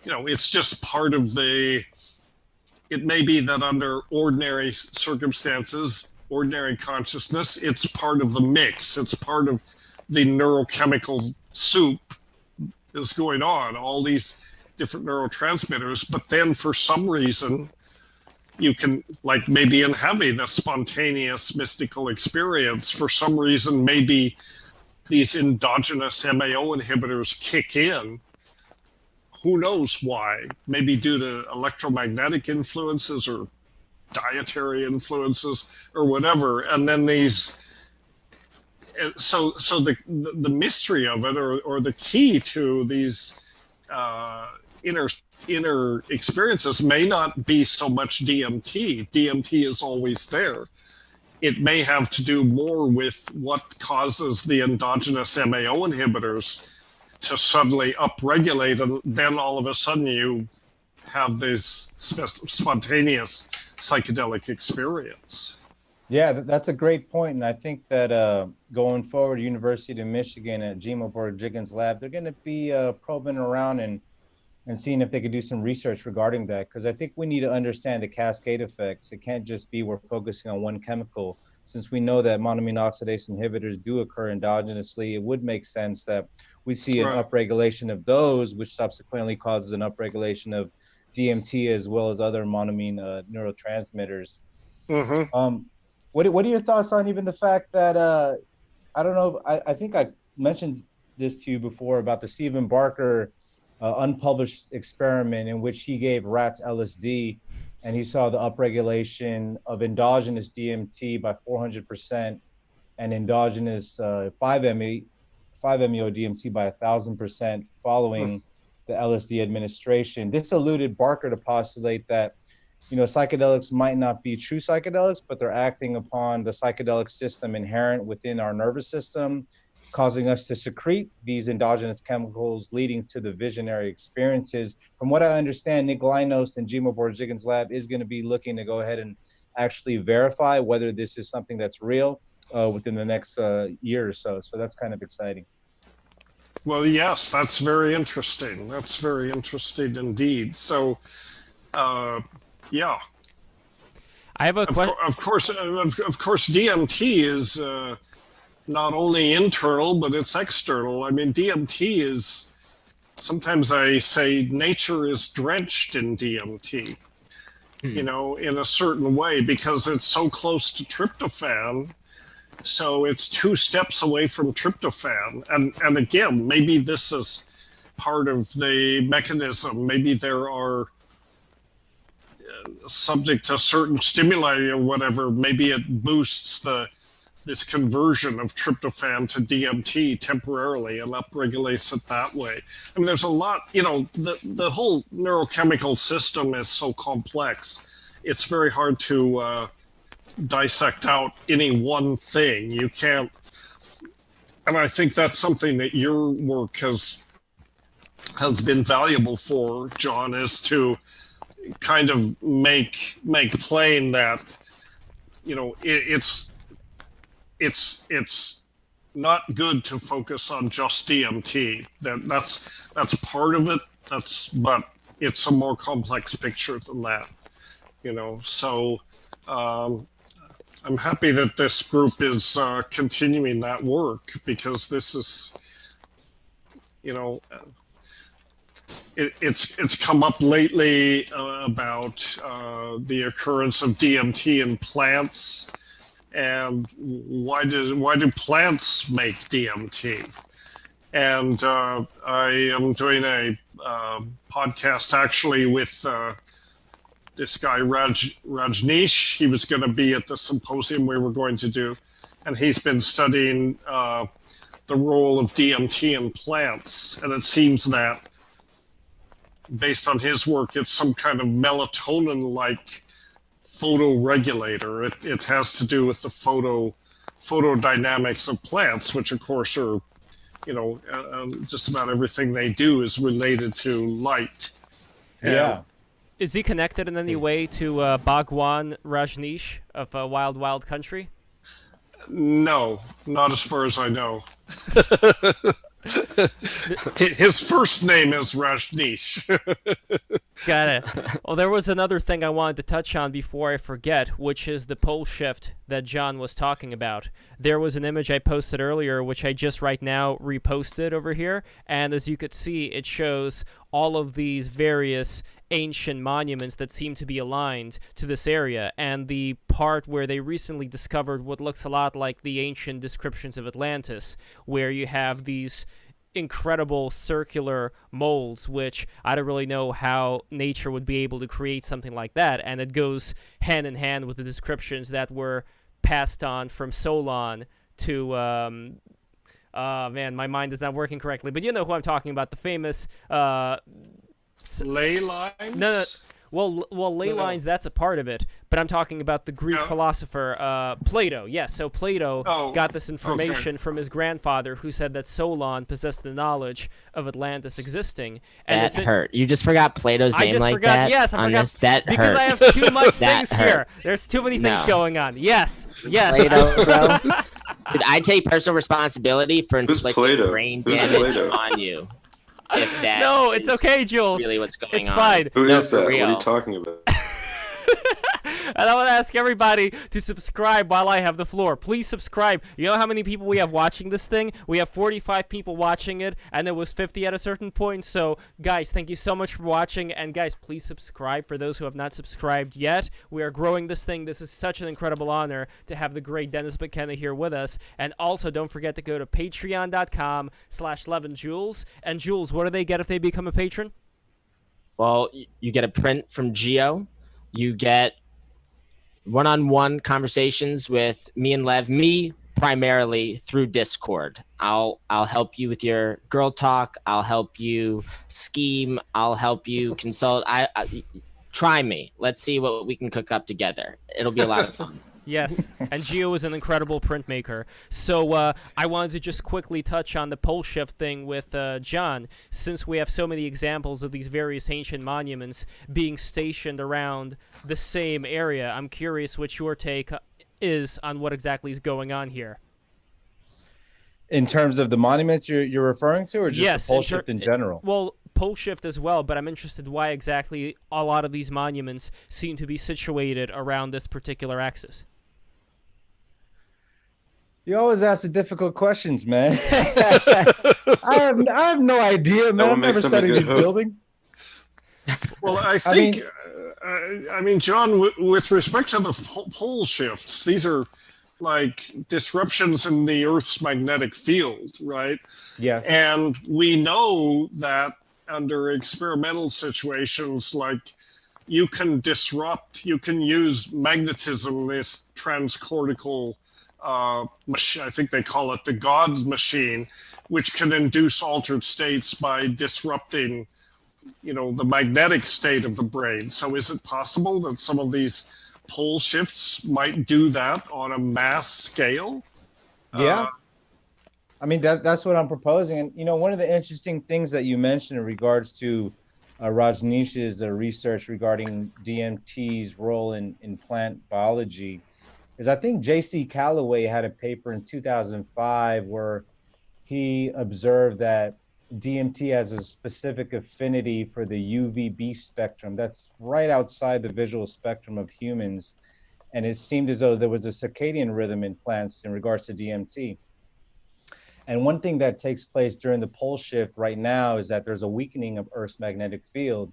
you know, it's just part of it may be that under ordinary circumstances, ordinary consciousness, it's part of the mix. It's part of the neurochemical soup that's going on, all these different neurotransmitters. But then for some reason, you can, like maybe in having a spontaneous mystical experience, for some reason, maybe these endogenous MAO inhibitors kick in. Who knows why? Maybe due to electromagnetic influences or dietary influences or whatever. And then so the mystery of it, or the key to these inner experiences may not be so much DMT. DMT is always there. It may have to do more with what causes the endogenous MAO inhibitors to suddenly upregulate, and then all of a sudden you have this spontaneous psychedelic experience.
Yeah, that's a great point. And I think that going forward, University of Michigan at Jimo Borjigin's lab, they're going to be probing around and seeing if they could do some research regarding that. Because I think we need to understand the cascade effects. It can't just be we're focusing on one chemical. Since we know that monoamine oxidase inhibitors do occur endogenously, it would make sense that we see an upregulation of those, which subsequently causes an upregulation of DMT as well as other monoamine neurotransmitters. Mm-hmm. What are your thoughts on even the fact that, I don't know, I think I mentioned this to you before about the Stephen Barker unpublished experiment in which he gave rats LSD and he saw the upregulation of endogenous DMT by 400% and endogenous 5-MeO DMT by 1,000% following the LSD administration. This eluded Barker to postulate that, you know, psychedelics might not be true psychedelics, but they're acting upon the psychedelic system inherent within our nervous system, causing us to secrete these endogenous chemicals, leading to the visionary experiences. From what I understand, Nick Linos and Jimo Borjigin's lab is going to be looking to go ahead and actually verify whether this is something that's real within the next year or so. So that's kind of exciting.
Well, yes, that's very interesting. That's very interesting indeed. So, yeah.
I have a question.
Of course, DMT is not only internal, but it's external. I mean, DMT is sometimes I say nature is drenched in DMT, you know, in a certain way, because it's so close to tryptophan. So it's 2 steps away from tryptophan. And again, maybe this is part of the mechanism. Maybe there are subject to certain stimuli or whatever. Maybe it boosts this conversion of tryptophan to DMT temporarily and upregulates it that way. I mean, there's a lot, you know, the whole neurochemical system is so complex. It's very hard to dissect out any one thing. You can't, and I think that's something that your work has been valuable for, John, is to kind of make plain that, you know, it's not good to focus on just DMT. That's part of it. But it's a more complex picture than that, you know. So I'm happy that this group is continuing that work, because this is, you know, it's come up lately about the occurrence of DMT in plants, and why do plants make DMT? And I am doing a podcast actually with this guy Rajneesh. He was going to be at the symposium we were going to do, and he's been studying the role of DMT in plants, and it seems that, based on his work, it's some kind of melatonin-like photoregulator. It has to do with the photodynamics of plants, which of course are, you know, just about everything they do is related to light.
Yeah.
Is he connected in any way to Bhagwan Rajneesh of Wild Wild Country?
No, not as far as I know. His first name is Rajneesh.
Got it. Well, there was another thing I wanted to touch on before I forget, which is the pole shift that John was talking about. There was an image I posted earlier, which I just right now reposted over here, and as you could see, it shows all of these various ancient monuments that seem to be aligned to this area, and the part where they recently discovered what looks a lot like the ancient descriptions of Atlantis, where you have these incredible circular molds, which I don't really know how nature would be able to create something like that, and it goes hand in hand with the descriptions that were passed on from Solon to man, my mind is not working correctly, but you know who I'm talking about, the famous
Ley lines?
No. Well, ley lines, that's a part of it, but I'm talking about the Greek philosopher Plato. Yes, so Plato got this information from his grandfather, who said that Solon possessed the knowledge of Atlantis existing. And
that hurt. You just forgot Plato's name like that?
Yes, I forgot.
That
because
hurt.
I have too much things here. There's too many things going on. Yes.
Plato, bro. Dude, I take personal responsibility for inflicting brain damage on you.
No, it's okay, Jules.
Really, what's going on?
It's fine.
Who is that? What are you talking about?
And I want to ask everybody to subscribe while I have the floor. Please subscribe. You know how many people we have watching this thing? We have 45 people watching it, and there was 50 at a certain point. So, guys, thank you so much for watching. And, guys, please subscribe for those who have not subscribed yet. We are growing this thing. This is such an incredible honor to have the great Dennis McKenna here with us. And also, don't forget to go to patreon.com/11Jules. And, Jules, what do they get if they become a patron?
Well, you get a print from Geo. You get one-on-one conversations with me and Lev, me primarily through Discord. I'll help you with your girl talk. I'll help you scheme. I'll help you consult. I try me. Let's see what we can cook up together. It'll be a lot of fun.
Yes, and Geo is an incredible printmaker. So I wanted to just quickly touch on the pole shift thing with John, since we have so many examples of these various ancient monuments being stationed around the same area. I'm curious what your take is on what exactly is going on here.
In terms of the monuments you're referring to, or just the pole shift in general?
Well, pole shift as well, but I'm interested why exactly a lot of these monuments seem to be situated around this particular axis.
You always ask the difficult questions, man. I have no idea, man. I've never studied this building.
Well, I mean, John, with respect to the pole shifts, these are like disruptions in the Earth's magnetic field, right?
Yeah.
And we know that under experimental situations, like you can use magnetism, this transcortical machine, I think they call it the God's machine, which can induce altered states by disrupting, the magnetic state of the brain. So is it possible that some of these pole shifts might do that on a mass scale?
Yeah. I mean, that's what I'm proposing. And, one of the interesting things that you mentioned in regards to Rajneesh's research regarding DMT's role in plant biology is I think J.C. Calloway had a paper in 2005 where he observed that DMT has a specific affinity for the UVB spectrum. That's right outside the visual spectrum of humans. And it seemed as though there was a circadian rhythm in plants in regards to DMT. And one thing that takes place during the pole shift right now is that there's a weakening of Earth's magnetic field.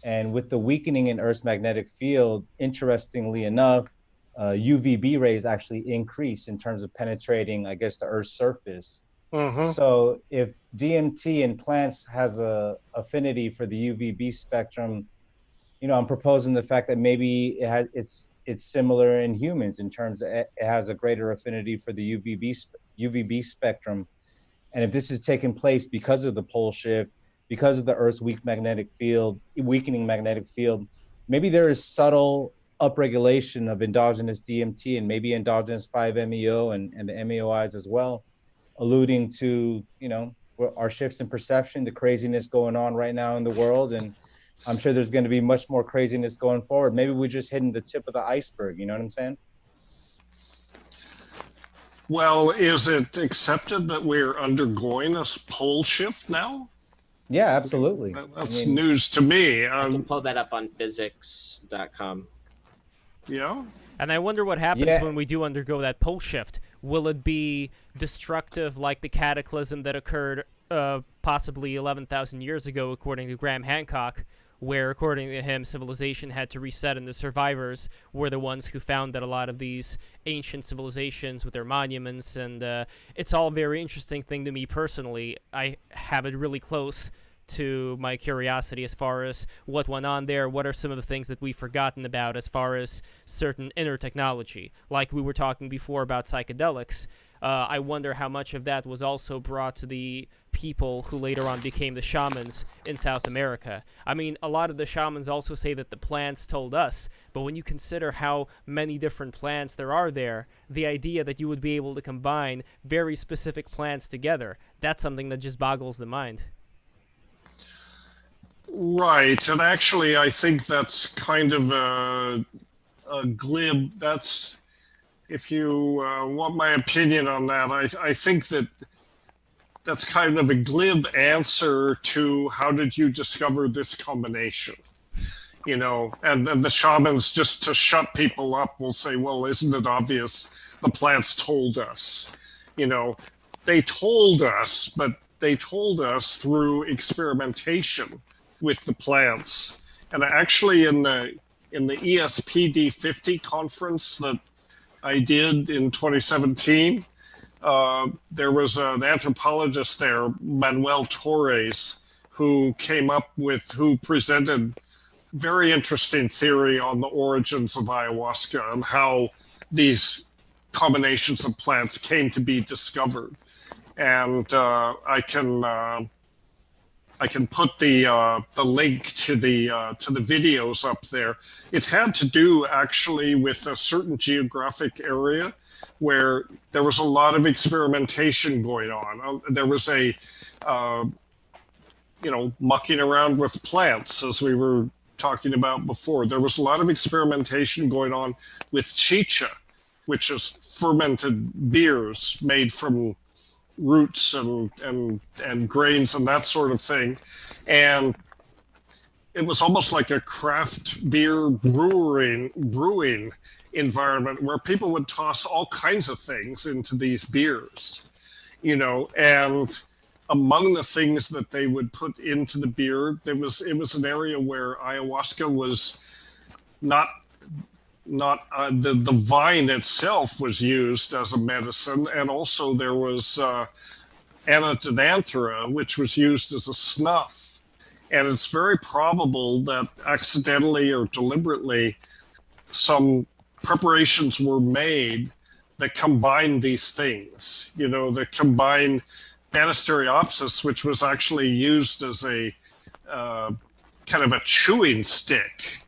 And with the weakening in Earth's magnetic field, interestingly enough, UVB rays actually increase in terms of penetrating, I guess, the Earth's surface.
Mm-hmm.
So if DMT in plants has a affinity for the UVB spectrum, I'm proposing the fact that maybe it's similar in humans in terms of it has a greater affinity for the UVB spectrum. And if this is taking place because of the pole shift, because of the Earth's weakening magnetic field, maybe there is subtle upregulation of endogenous DMT and maybe endogenous 5-MeO and the MeOIs as well, alluding to, our shifts in perception, the craziness going on right now in the world. And I'm sure there's going to be much more craziness going forward. Maybe we're just hitting the tip of the iceberg. You know what I'm saying?
Well, is it accepted that we're undergoing a pole shift now?
Yeah, absolutely.
That's news to me.
I can pull that up on physics.com.
Yeah.
And I wonder what happens when we do undergo that pole shift. Will it be destructive like the cataclysm that occurred possibly 11,000 years ago, according to Graham Hancock, where, according to him, civilization had to reset and the survivors were the ones who founded a lot of these ancient civilizations with their monuments. And it's all a very interesting thing to me personally. I have it really close to my curiosity as far as what went on there, what are some of the things that we've forgotten about as far as certain inner technology. Like we were talking before about psychedelics, I wonder how much of that was also brought to the people who later on became the shamans in South America. I mean, a lot of the shamans also say that the plants told us, but when you consider how many different plants there are there, the idea that you would be able to combine very specific plants together, that's something that just boggles the mind.
Right, and actually I think that's kind of a glib, that's, if you want my opinion on that, I think that's kind of a glib answer to how did you discover this combination? And then the shamans, just to shut people up, will say, well, isn't it obvious? The plants told us. They told us, but they told us through experimentation with the plants. And actually in the ESPD 50 conference that I did in 2017, there was an anthropologist there, Manuel Torres, who presented very interesting theory on the origins of ayahuasca and how these combinations of plants came to be discovered. And I can put the link to the videos up there. It had to do actually with a certain geographic area where there was a lot of experimentation going on. There was a mucking around with plants, as we were talking about before. There was a lot of experimentation going on with chicha, which is fermented beers made from roots and grains and that sort of thing. And it was almost like a craft beer brewing environment where people would toss all kinds of things into these beers, and among the things that they would put into the beer, it was an area where ayahuasca was not the vine itself was used as a medicine, and also there was Anadenanthera, which was used as a snuff. And it's very probable that accidentally or deliberately some preparations were made that combined these things, that combined Banisteriopsis, which was actually used as a kind of a chewing stick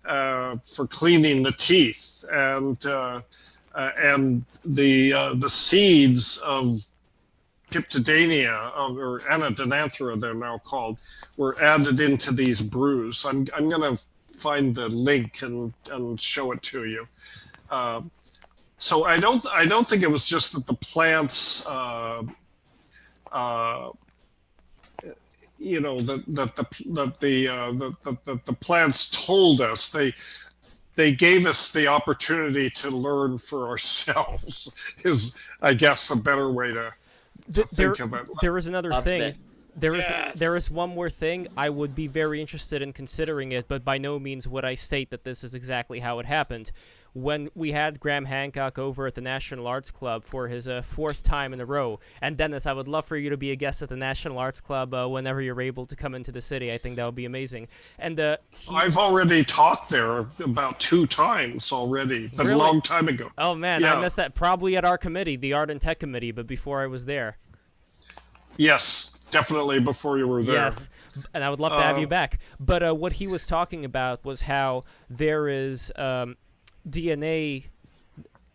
for cleaning the teeth, and the seeds of Piptidania, or Anadenanthera they're now called, were added into these brews. I'm going to find the link and show it to you. So I don't think it was just that the plants the plants told us. They gave us the opportunity to learn for ourselves, is, I guess, a better way to think of it.
There is another thing.
Yes.
There is one more thing. I would be very interested in considering it, but by no means would I state that this is exactly how it happened. When we had Graham Hancock over at the National Arts Club for his fourth time in a row, and Dennis, I would love for you to be a guest at the National Arts Club whenever you're able to come into the city. I think that would be amazing. And
I've already taught there about 2 times already, but
Really?
a long time ago.
Oh man,
Yeah.
I missed that. Probably at our committee, the Art and Tech Committee, but before I was there.
Yes, definitely before you were there.
Yes, and I would love to have you back. But what he was talking about was how there is DNA,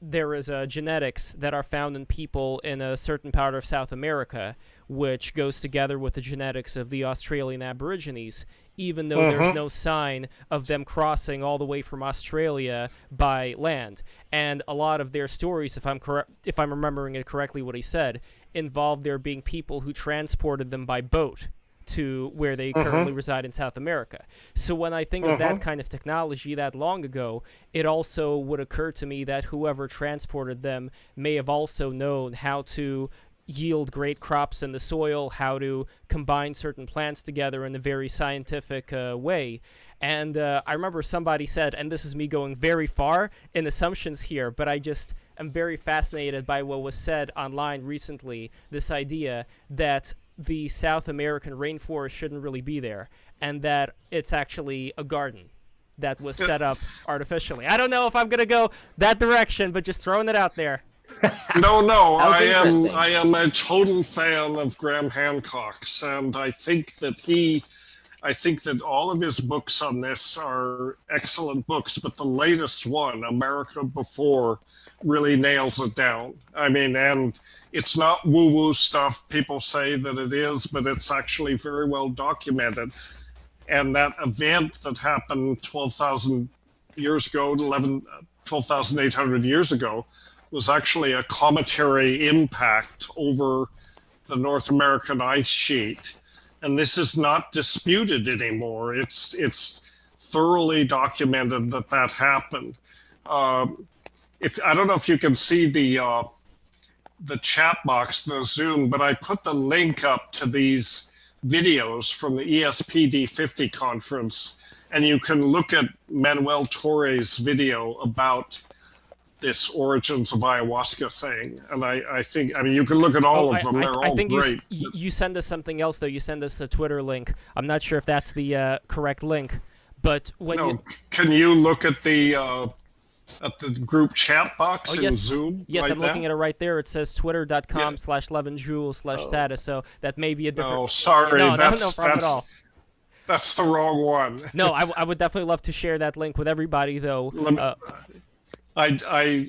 there is genetics that are found in people in a certain part of South America, which goes together with the genetics of the Australian Aborigines, even though there's no sign of them crossing all the way from Australia by land. And a lot of their stories, if I'm remembering it correctly, what he said, involved there being people who transported them by boat to where they currently reside in South America. So when I think of that kind of technology that long ago, it also would occur to me that whoever transported them may have also known how to yield great crops in the soil, how to combine certain plants together in a very scientific way. And I remember somebody said, and this is me going very far in assumptions here, but I just am very fascinated by what was said online recently, this idea that the South American rainforest shouldn't really be there, and that it's actually a garden that was set up artificially. I don't know if I'm going to go that direction, but just throwing it out there.
No,
That was interesting.
I am a total fan of Graham Hancock's, and I think that all of his books on this are excellent books, but the latest one, America Before, really nails it down. I mean, and it's not woo-woo stuff. People say that it is, but it's actually very well documented. And that event that happened 12,000 years ago, 12,800 years ago, was actually a cometary impact over the North American ice sheet. And this is not disputed anymore. It's thoroughly documented that happened. If I don't know if you can see the chat box, the Zoom, but I put the link up to these videos from the ESPD 50 conference, and you can look at Manuel Torre's video about this origins of ayahuasca thing. And I think, I mean, you can look at all of them. They're all great.
You send us something else, though. You send us the Twitter link. I'm not sure if that's the correct link, but when
can you look at the group chat box in
yes.
Zoom?
Yes,
right
I'm
now?
looking at it right there. It says twitter.com/levinjoule/status. So that may be a different.
No, sorry.
No problem at all.
That's the wrong one.
No, I would definitely love to share that link with everybody, though.
I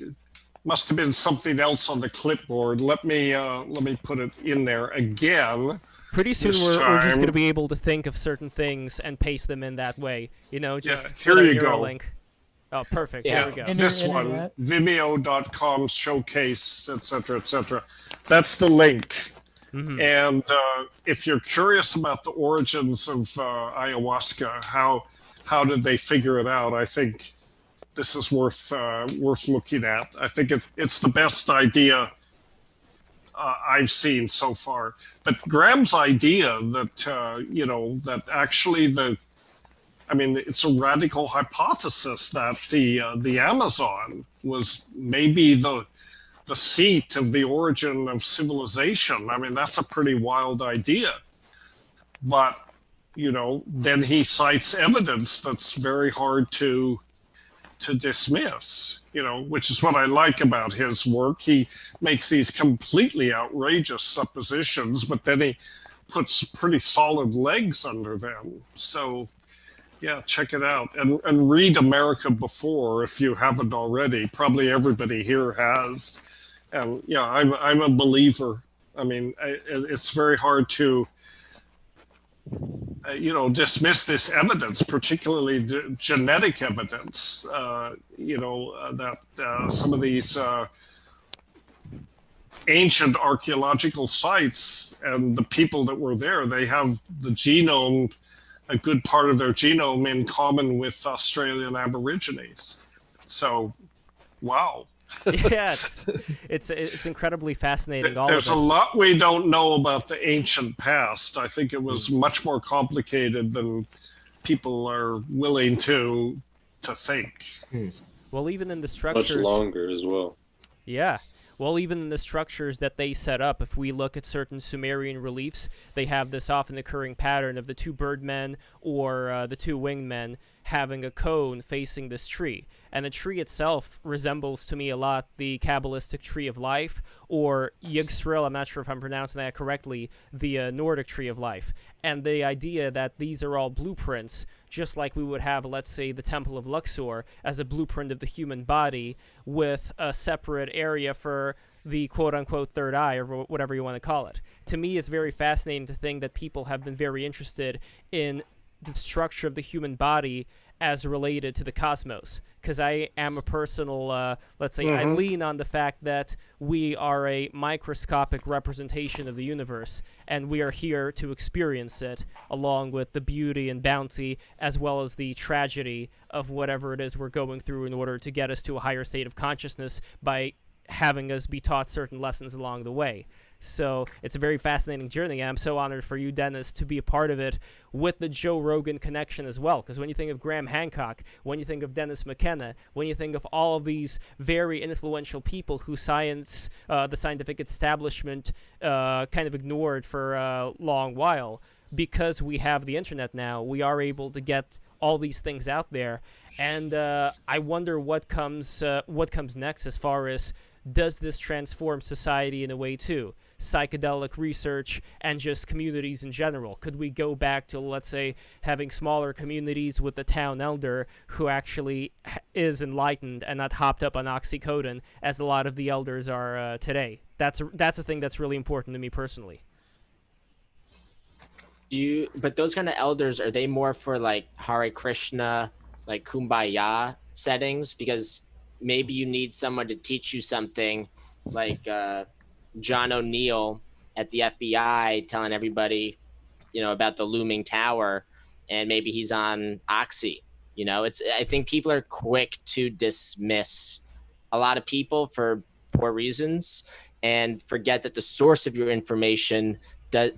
must have been something else on the clipboard. Let me put it in there again.
Pretty soon
This
we're just
time.
going to be able to think of certain things and paste them in that way. You know, just
here
put a
you
Euro
go.
link. Oh, perfect.
Yeah.
There we go.
And-
This one, Vimeo.com showcase, etc., etc. That's the link. And if you're curious about the origins of ayahuasca, how did they figure it out? I think this is worth looking at. I think it's the best idea I've seen so far. But Graham's idea that that actually it's a radical hypothesis that the Amazon was maybe the seat of the origin of civilization. I mean, that's a pretty wild idea. But then he cites evidence that's very hard to dismiss, which is what I like about his work. He makes these completely outrageous suppositions, but then he puts pretty solid legs under them. So, yeah, check it out. And read America Before if you haven't already. Probably everybody here has. And, yeah, I'm a believer. I mean, it's very hard to dismiss this evidence, particularly the genetic evidence, that some of these ancient archaeological sites and the people that were there, they have the genome, a good part of their genome in common with Australian Aborigines. So, wow.
Yeah, it's incredibly fascinating.
There's a lot we don't know about the ancient past. I think it was much more complicated than people are willing to think.
Well, even in the structures,
much longer as well.
Yeah. Well, even in the structures that they set up, if we look at certain Sumerian reliefs, they have this often occurring pattern of the two birdmen or the two winged men having a cone facing this tree. And the tree itself resembles to me a lot the Kabbalistic tree of life, or Yggdrasil, I'm not sure if I'm pronouncing that correctly, the Nordic tree of life. And the idea that these are all blueprints, just like we would have, let's say, the Temple of Luxor as a blueprint of the human body with a separate area for the quote-unquote third eye, or whatever you want to call it. To me, it's very fascinating to think that people have been very interested in the structure of the human body as related to the cosmos, because I am a personal, let's say, I lean on the fact that we are a microscopic representation of the universe, and we are here to experience it, along with the beauty and bounty, as well as the tragedy of whatever it is we're going through in order to get us to a higher state of consciousness by having us be taught certain lessons along the way. So it's a very fascinating journey, and I'm so honored for you, Dennis, to be a part of it with the Joe Rogan connection as well. Because when you think of Graham Hancock, when you think of Dennis McKenna, when you think of all of these very influential people who the scientific establishment kind of ignored for a long while, because we have the internet now, we are able to get all these things out there. And I wonder what comes next as far as, does this transform society in a way too? Psychedelic research and just communities in general. Could we go back to, let's say, having smaller communities with the town elder who actually is enlightened and not hopped up on oxycodone as a lot of the elders are today? That's a thing that's really important to me personally.
But those kind of elders, are they more for like Hare Krishna, like Kumbaya settings? Because maybe you need someone to teach you something, like John O'Neill at the FBI telling everybody, about the looming tower, and maybe he's on Oxy. I think people are quick to dismiss a lot of people for poor reasons and forget that the source of your information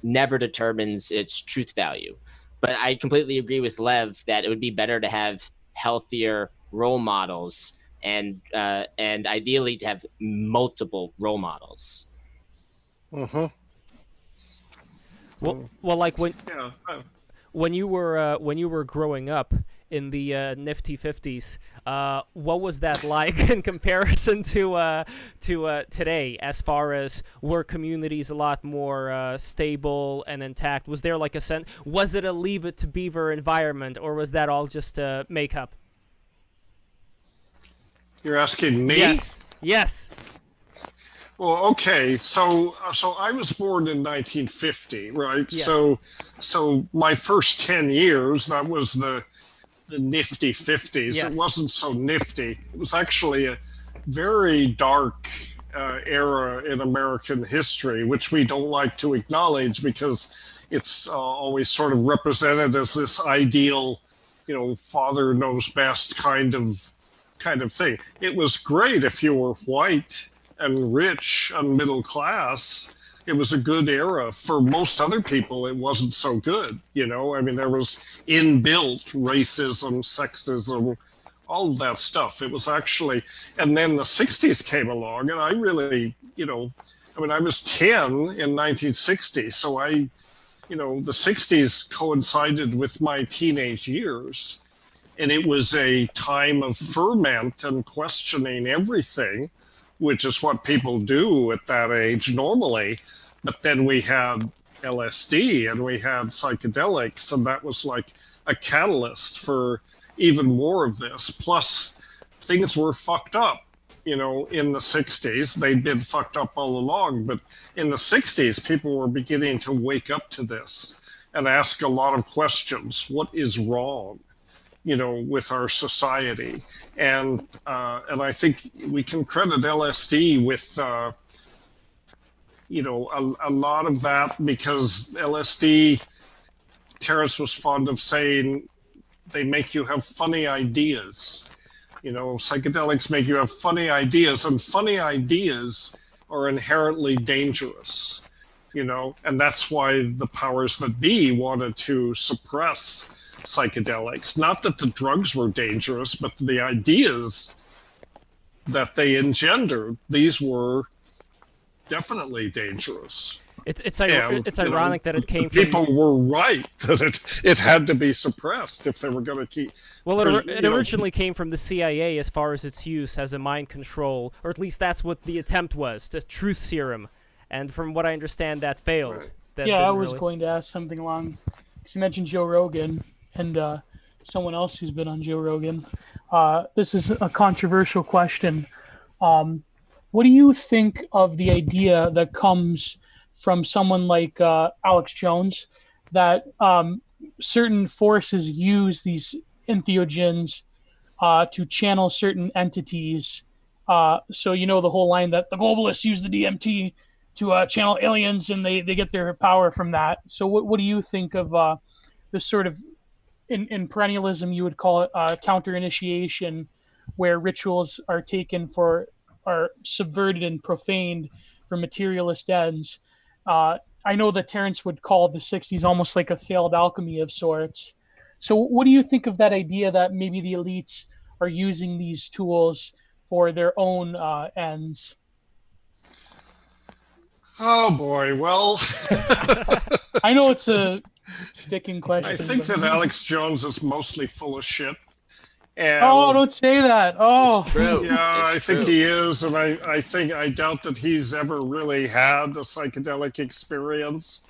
never determines its truth value. But I completely agree with Lev that it would be better to have healthier role models, and ideally to have multiple role models.
Well, like when you were growing up in the nifty 50s, what was that like in comparison to today? As far as, were communities a lot more stable and intact? Was there like was it a Leave It to Beaver environment, or was that all just makeup?
You're asking me?
Yes.
Well, okay. So I was born in 1950, right?
Yes.
So my first 10 years, that was the nifty 50s.
Yes.
It wasn't so nifty. It was actually a very dark era in American history, which we don't like to acknowledge because it's always sort of represented as this ideal, father knows best kind of thing. It was great if you were white and rich and middle class. It was a good era. For most other people, it wasn't so good. There was inbuilt racism, sexism, all of that stuff. It was actually, and then the 60s came along, and I really, I was 10 in 1960, so the 60s coincided with my teenage years, and it was a time of ferment and questioning everything, which is what people do at that age normally. But then we had LSD and we had psychedelics, and that was like a catalyst for even more of this. Plus, things were fucked up, in the 60s. They'd been fucked up all along, but in the 60s, people were beginning to wake up to this and ask a lot of questions. What is wrong, with our society? And I think we can credit LSD with, a lot of that, because LSD, Terence was fond of saying, they make you have funny ideas. Psychedelics make you have funny ideas, and funny ideas are inherently dangerous, and that's why the powers that be wanted to suppress psychedelics. Not that the drugs were dangerous, but the ideas that they engendered, these were definitely dangerous.
It's ironic that it came from...
People were right that it had to be suppressed if they were going to keep...
Well, it originally came from the CIA as far as its use as a mind control, or at least that's what the attempt was, the truth serum. And from what I understand, that failed.
Right.
That
I was going to ask something along... Because you mentioned Joe Rogan, and someone else who's been on Joe Rogan. This is a controversial question. What do you think of the idea that comes from someone like Alex Jones, that certain forces use these entheogens to channel certain entities? So the whole line that the globalists use the DMT to channel aliens, and they get their power from that. So what do you think of this sort of, in perennialism, you would call it counter-initiation, where rituals are subverted and profaned for materialist ends? I know that Terence would call the 60s almost like a failed alchemy of sorts. So what do you think of that idea that maybe the elites are using these tools for their own ends?
Oh boy, well...
I know it's a sticking question.
I think that Alex Jones is mostly full of shit. And
don't say that. Oh,
it's true.
Yeah,
It's
I think
true.
he is, and I doubt that he's ever really had a psychedelic experience.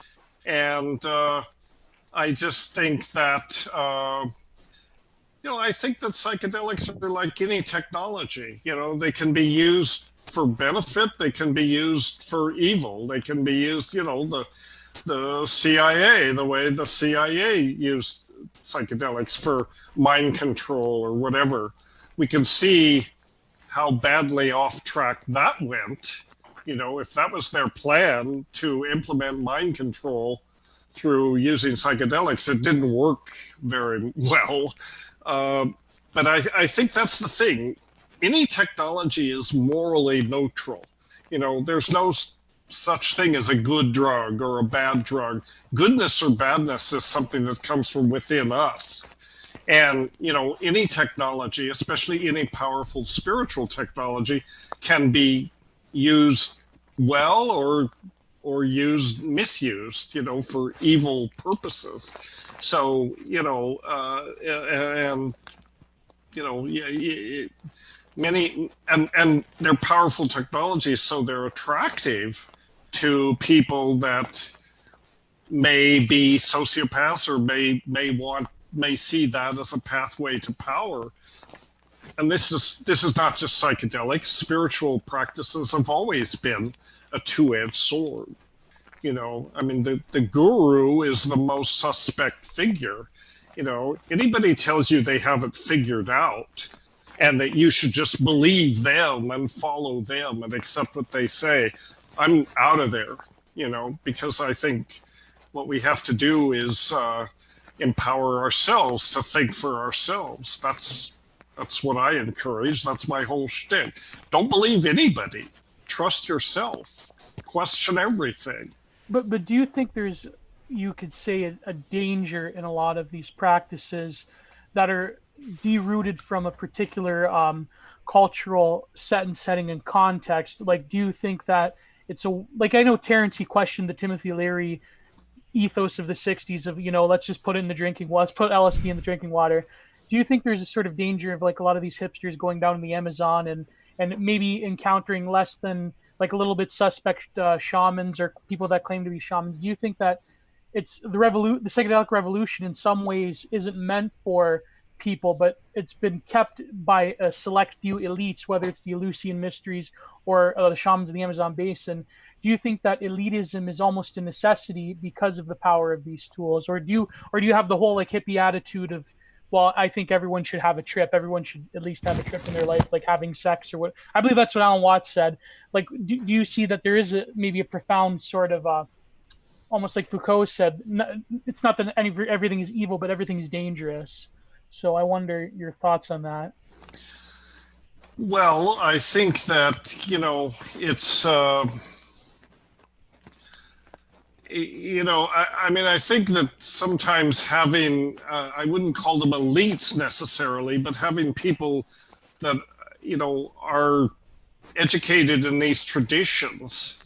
And I just think that I think that psychedelics are like any technology. They can be used for benefit, they can be used for evil, they can be used. The CIA, the way the CIA used psychedelics for mind control or whatever. We can see how badly off track that went. If that was their plan to implement mind control through using psychedelics, it didn't work very well. But I think that's the thing. Any technology is morally neutral. There's no such thing as a good drug or a bad drug. Goodness or badness is something that comes from within us. And, any technology, especially any powerful spiritual technology, can be used well or misused, for evil purposes. So, many, and they're powerful technologies, so they're attractive to people that may be sociopaths or may see that as a pathway to power. And this is not just psychedelics. Spiritual practices have always been a two-edged sword. The guru is the most suspect figure. Anybody tells you they have it figured out and that you should just believe them and follow them and accept what they say. I'm out of there, because I think what we have to do is empower ourselves to think for ourselves. That's what I encourage. That's my whole shtick. Don't believe anybody. Trust yourself. Question everything.
But do you think you could say a danger in a lot of these practices that are derooted from a particular cultural setting and context? Like, do you think that I know Terrence, he questioned the Timothy Leary ethos of the 60s of, let's just put it in the drinking water, let's put LSD in the drinking water. Do you think there's a sort of danger of like a lot of these hipsters going down in the Amazon and maybe encountering less than like a little bit suspect shamans or people that claim to be shamans? Do you think that it's the psychedelic revolution in some ways isn't meant for people, but it's been kept by a select few elites, whether it's the Eleusinian mysteries or the shamans in the Amazon basin? Do you think that elitism is almost a necessity because of the power of these tools, or do you have the whole like hippie attitude of, well, I think everyone should have a trip. Everyone should at least have a trip in their life, like having sex or what? I believe that's what Alan Watts said. Like, do you see that there is maybe a profound sort of, almost like Foucault said, it's not that everything is evil, but everything is dangerous. So I wonder your thoughts on that.
Well, I think that, it's, I think that sometimes having, I wouldn't call them elites necessarily, but having people that, are educated in these traditions,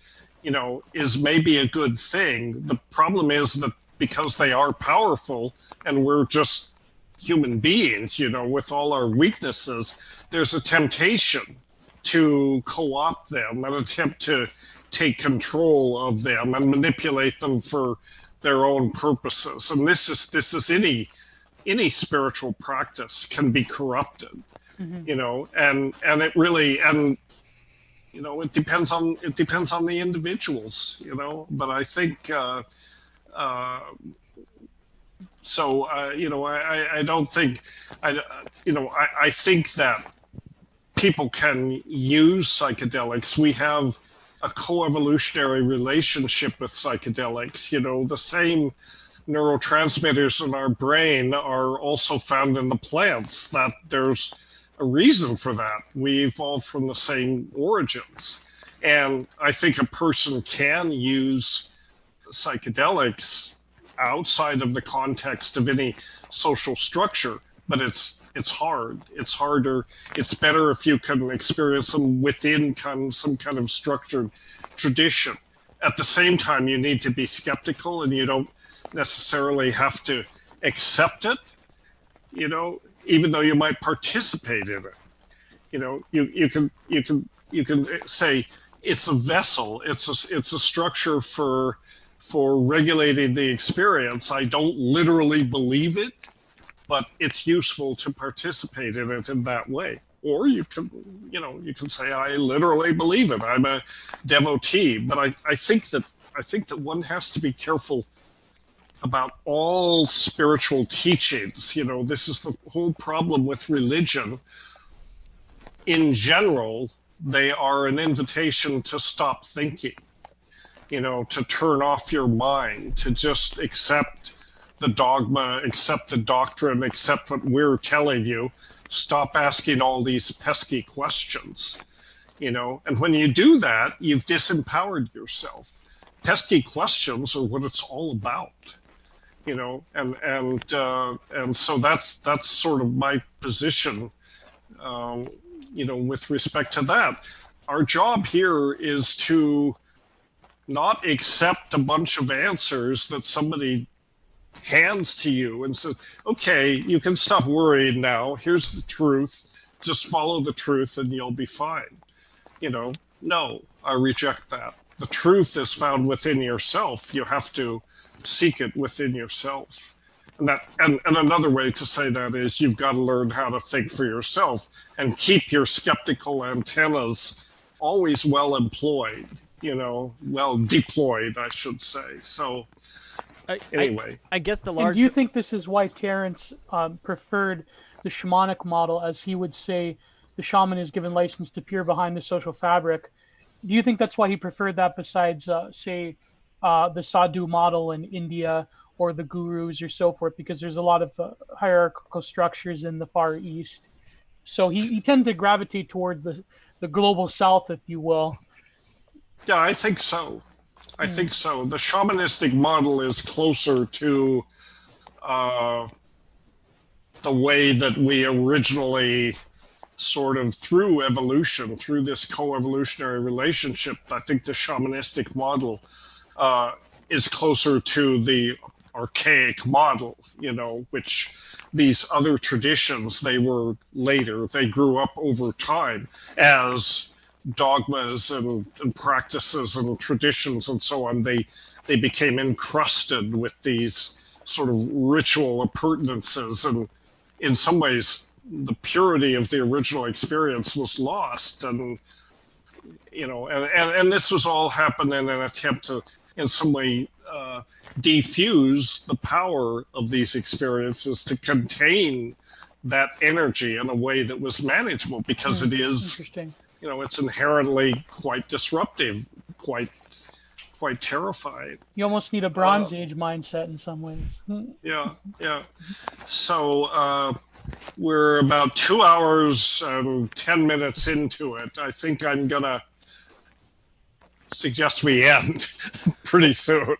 is maybe a good thing. The problem is that because they are powerful and we're just human beings, with all our weaknesses, there's a temptation to co-opt them, an attempt to take control of them and manipulate them for their own purposes. And this is any spiritual practice can be corrupted, and it really, it depends on the individuals, but I think, I don't think, I think that people can use psychedelics. We have a co-evolutionary relationship with psychedelics. The same neurotransmitters in our brain are also found in the plants. That there's a reason for that. We evolved from the same origins. And I think a person can use psychedelics outside of the context of any social structure, but it's hard. It's harder. It's better if you can experience them within some kind of structured tradition. At the same time, you need to be skeptical, and you don't necessarily have to accept it, even though you might participate in it. You can say it's a vessel. It's a structure for regulating the experience. I don't literally believe it, but it's useful to participate in it in that way. Or you can say, I literally believe it. I'm a devotee. But I think that one has to be careful about all spiritual teachings. This is the whole problem with religion. In general, they are an invitation to stop thinking, to turn off your mind, to just accept the dogma, accept the doctrine, accept what we're telling you. Stop asking all these pesky questions, and when you do that, you've disempowered yourself. Pesky questions are what it's all about, and so that's sort of my position, with respect to that. Our job here is to not accept a bunch of answers that somebody hands to you and says, okay, you can stop worrying now. Here's the truth. Just follow the truth and you'll be fine. No, I reject that. The truth is found within yourself. You have to seek it within yourself. And another way to say that is you've got to learn how to think for yourself and keep your skeptical antennas always well employed, well deployed, I should say. So anyway.
I guess the
And
large...
do you think this is why Terrence preferred the shamanic model, as he would say, the shaman is given license to peer behind the social fabric. Do you think that's why he preferred that besides, say, the sadhu model in India or the gurus or so forth? Because there's a lot of hierarchical structures in the Far East. So he tended to gravitate towards the global south, if you will.
Yeah, I think so. I think so. The shamanistic model is closer to the way that we originally, sort of through evolution, through this co-evolutionary relationship, I think the shamanistic model is closer to the archaic model, which these other traditions, they were later, they grew up over time as dogmas and practices and traditions and so on. They became encrusted with these sort of ritual appurtenances, and in some ways the purity of the original experience was lost. And and this was all happened in an attempt to in some way defuse the power of these experiences, to contain that energy in a way that was manageable, because it is, it's inherently quite disruptive, quite terrifying.
You almost need a Bronze Age mindset in some ways.
Yeah. So we're about 2 hours and 10 minutes into it. I think I'm gonna suggest we end pretty soon.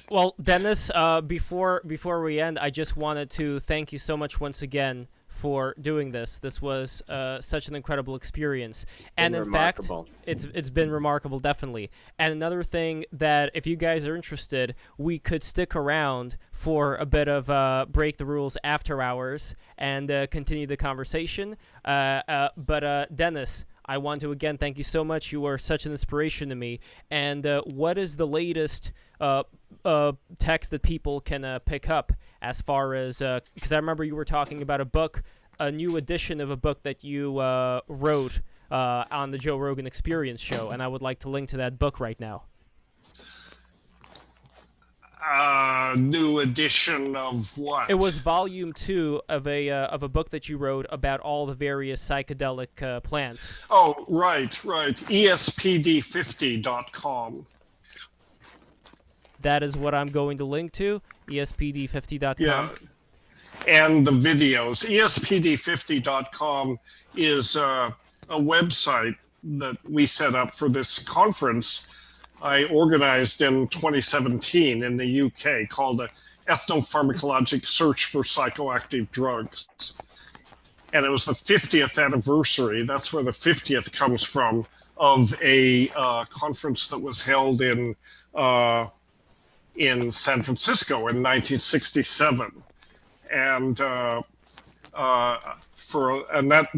Well, Dennis, before we end, I just wanted to thank you so much once again for doing this. This was such an incredible experience, and in fact, it's been remarkable, definitely. And another thing, that if you guys are interested, we could stick around for a bit of break the rules after hours and continue the conversation. But Dennis, I want to again thank you so much. You are such an inspiration to me. And what is the latest text that people can pick up, as far as, because I remember you were talking about a new edition of a book that you wrote on the Joe Rogan Experience show, and I would like to link to that book right now.
New edition of what?
It was volume 2 of a book that you wrote about all the various psychedelic plants.
Oh, right. ESPD50.com.
That is what I'm going to link to, ESPD50.com.
Yeah. And the videos. ESPD50.com is a website that we set up for this conference I organized in 2017 in the UK, called the Ethnopharmacologic Search for Psychoactive Drugs. And it was the 50th anniversary, that's where the 50th comes from, of a conference that was held in San Francisco in 1967. And that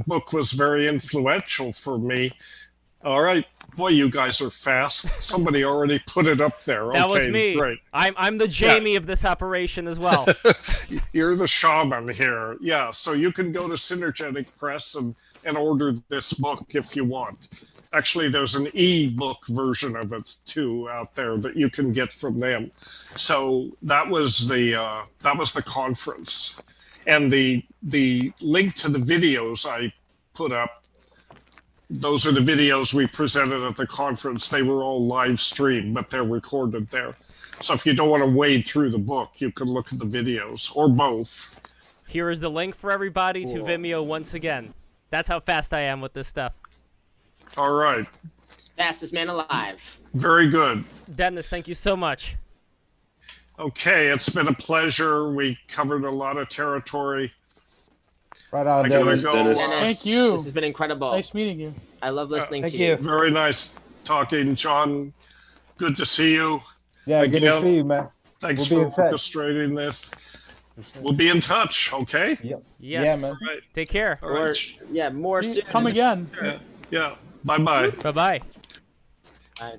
book was very influential for me. All right. Boy, you guys are fast. Somebody already put it up there.
That
okay,
was me.
Great.
I'm the Jamie of this operation as well.
You're the shaman here. Yeah, so you can go to Synergetic Press and order this book if you want. Actually, there's an e-book version of it too out there that you can get from them. So that was the conference, and the link to the videos I put up. Those are the videos we presented at the conference. They were all live streamed, but they're recorded there. So if you don't want to wade through the book, you can look at the videos, or both.
Here is the link for everybody to Vimeo once again. That's how fast I am with this stuff.
All right.
Fastest man alive.
Very good.
Dennis, thank you so much.
Okay, it's been a pleasure. We covered a lot of territory.
Right on,
I gotta
Dennis.
go.
Dennis,
Thank you.
This has been incredible.
Nice meeting you.
I love listening
Thank
to
you.
Very nice talking, John. Good to see you.
Yeah, good to
Again,
see you, man.
Thanks
We'll be
for
in touch.
orchestrating this. We'll be in touch, okay?
Yep.
Yes.
Yeah, man.
All right.
Take care.
All right.
Yeah, more soon.
Come again.
Yeah. Bye-bye.
Bye-bye.
Bye.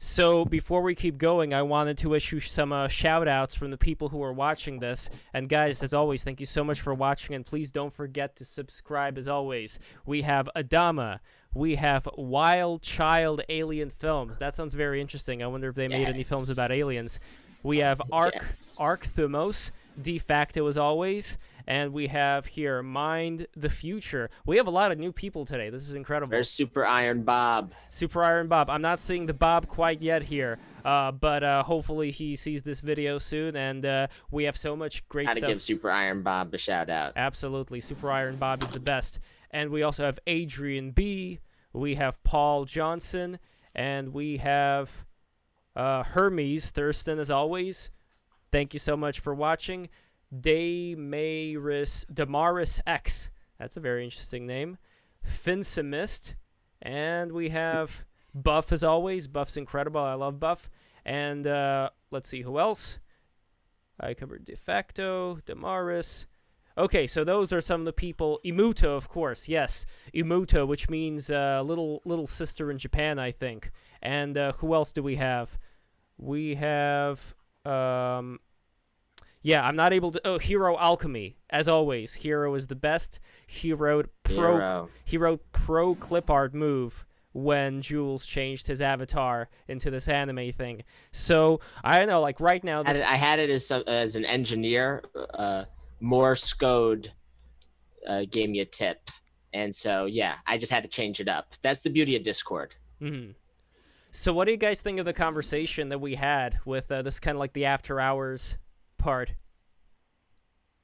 So before we keep going, I wanted to issue some shout-outs from the people who are watching this. And guys, as always, thank you so much for watching, and please don't forget to subscribe as always. We have Adama. We have Wild Child Alien Films. That sounds very interesting. I wonder if they made any films about aliens. We have Arc Thumos, De Facto as always, And we have here Mind the Future. We have a lot of new people today. This is incredible.
There's Super Iron Bob.
Super Iron Bob. I'm not seeing the Bob quite yet here, but hopefully he sees this video soon. And we have so much great
Gotta
stuff.
give Super Iron Bob a shout out.
Absolutely. Super Iron Bob is the best. And we also have Adrian B. We have Paul Johnson. And we have Hermes Thurston, as always. Thank you so much for watching. Damaris X. That's a very interesting name. Finsimist. And we have Buff, as always. Buff's incredible. I love Buff. And let's see who else. I covered De Facto, Damaris. Okay, so those are some of the people. Imuto, of course. Yes, Imuto, which means little sister in Japan, I think. And who else do we have? We have... yeah, I'm not able to... Oh, Hero Alchemy, as always. Hero is the best. He wrote pro clip art move when Jules changed his avatar into this anime thing. So, I don't know, like right now...
I had it as an engineer. Morse code gave me a tip. And so, yeah, I just had to change it up. That's the beauty of Discord.
Mm-hmm. So what do you guys think of the conversation that we had with this kind of like the after hours part?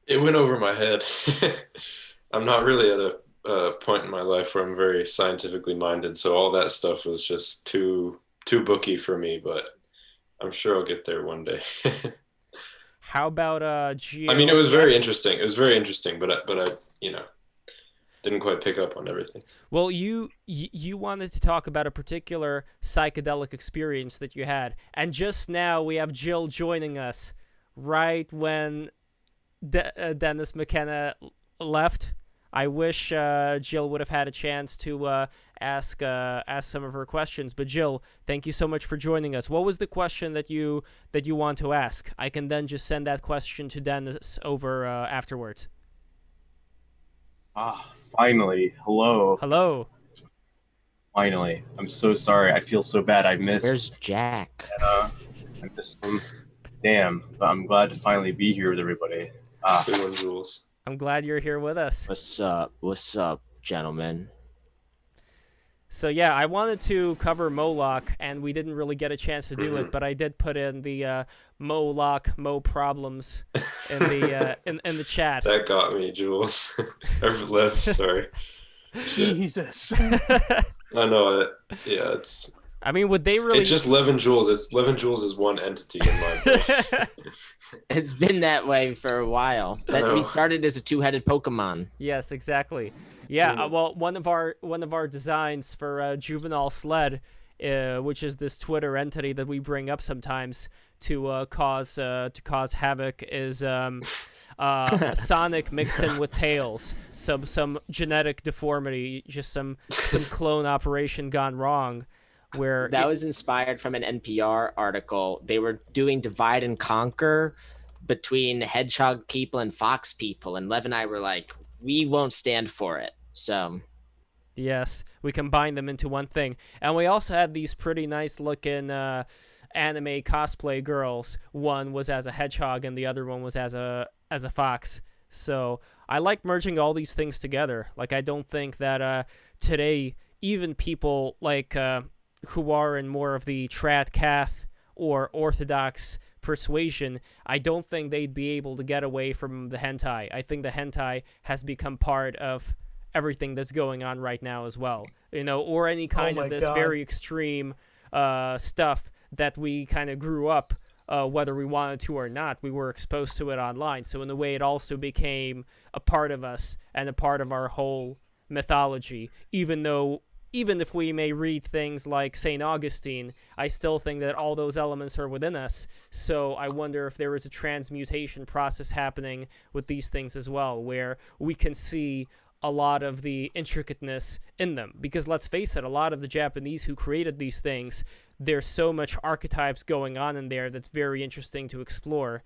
It went over my head. I'm not really at a point in my life where I'm very scientifically minded, so all that stuff was just too booky for me, but I'm sure I'll get there one day.
How about Geo?
I mean, it was very interesting. It was very interesting, but I didn't quite pick up on everything.
Well, you wanted to talk about a particular psychedelic experience that you had, and just now we have Jill joining us right when Dennis McKenna left. I wish Jill would have had a chance to ask some of her questions. But Jill, thank you so much for joining us. What was the question that you want to ask? I can then just send that question to Dennis over afterwards.
Finally. Hello.
Hello.
Finally. I'm so sorry. I feel so bad. I missed.
Where's Jack?
I missed him. Damn. But I'm glad to finally be here with everybody.
Good one, Jules.
I'm glad you're here with us.
What's up? What's up, gentlemen?
So yeah, I wanted to cover Moloch, and we didn't really get a chance to do it, but I did put in the Moloch problems in the in the chat.
That got me, Jules. Sorry.
Jesus.
I know it. Yeah, it's.
I mean, would they really?
It's just Levin Jules. It's Levin Jules is one entity in my brain.
It's been that way for a while. That we started as a two-headed Pokemon.
Yes, exactly. Yeah, well, one of our designs for Juvenile Sled, which is this Twitter entity that we bring up sometimes to cause havoc, is Sonic mixed in with Tails. Some genetic deformity, just some clone operation gone wrong. Where
that was inspired from an NPR article. They were doing divide and conquer between hedgehog people and fox people, and Lev and I were like, we won't stand for it. So
yes, we combined them into one thing. And we also had these pretty nice looking anime cosplay girls. One was as a hedgehog and the other one was as a fox. So I like merging all these things together. Like, I don't think that today even people like who are in more of the trad cath or orthodox persuasion, I don't think they'd be able to get away from the hentai. I think the hentai has become part of everything that's going on right now as well, or any kind of this very extreme stuff that we kind of grew up, whether we wanted to or not, we were exposed to it online. So in a way, it also became a part of us and a part of our whole mythology, even if we may read things like St. Augustine, I still think that all those elements are within us. So I wonder if there is a transmutation process happening with these things as well, where we can see a lot of the intricateness in them. Because let's face it, a lot of the Japanese who created these things, there's so much archetypes going on in there that's very interesting to explore.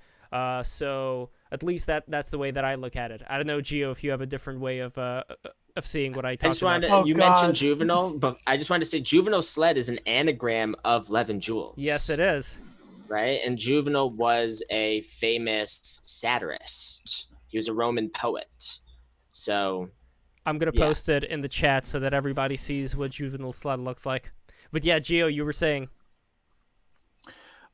So at least that's the way that I look at it. I don't know, Gio, if you have a different way of seeing what I talked about.
You mentioned Juvenile, but I just wanted to say Juvenile Sled is an anagram of Levin Jules.
Yes, it is.
Right? And Juvenile was a famous satirist. He was a Roman poet. So
I'm gonna post it in the chat so that everybody sees what juvenile slut looks like. But yeah, Gio, you were saying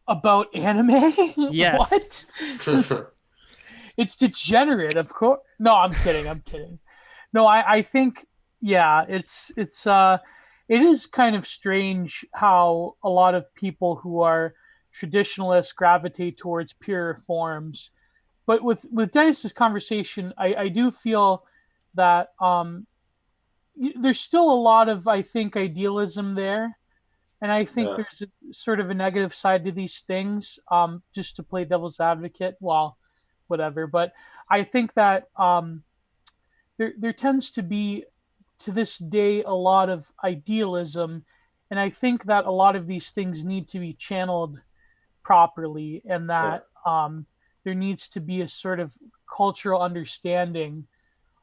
about anime?
Yes.
What? It's degenerate, of course. No, I'm kidding. No, I think, yeah, it is kind of strange how a lot of people who are traditionalists gravitate towards pure forms. But with Dennis's conversation, I do feel that there's still a lot of, I think, idealism there. And I think there's sort of a negative side to these things, just to play devil's advocate. Well, whatever. But I think that there tends to be, to this day, a lot of idealism. And I think that a lot of these things need to be channeled properly, and that there needs to be a sort of cultural understanding.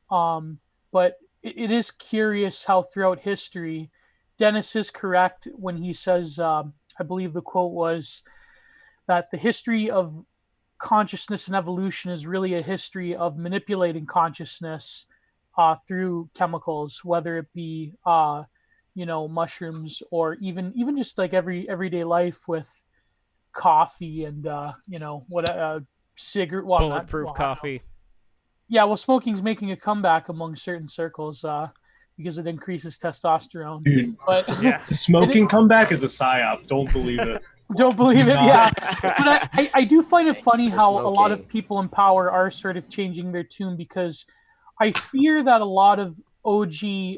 But it is curious how throughout history, Dennis is correct when he says, I believe the quote was, that the history of consciousness and evolution is really a history of manipulating consciousness through chemicals, whether it be mushrooms, or even just like everyday life with coffee and cigarette,
bulletproof coffee.
Yeah, well, smoking's making a comeback among certain circles because it increases testosterone.
Dude,
but
the smoking comeback is a psyop. Don't believe it.
Don't believe it. Yeah, but I do find it funny how a lot of people in power are sort of changing their tune, because I fear that a lot of OG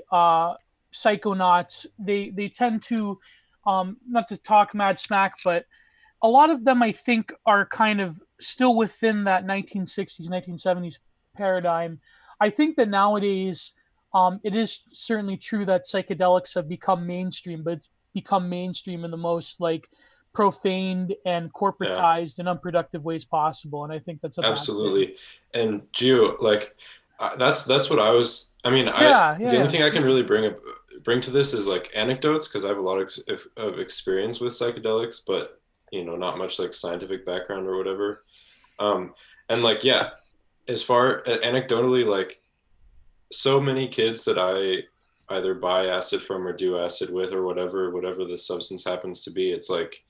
psychonauts, they tend to, not to talk mad smack, but a lot of them, I think, are kind of still within that 1960s, 1970s paradigm. I think that nowadays, it is certainly true that psychedelics have become mainstream, but it's become mainstream in the most like profaned and corporatized and unproductive ways possible. And I think that's
absolutely. And Gio, like that's what I was. I mean, the only thing I can really bring to this is like anecdotes, because I have a lot of experience with psychedelics, but not much like scientific background or whatever. And like, as far anecdotally, like so many kids that I either buy acid from or do acid with or whatever the substance happens to be, it's like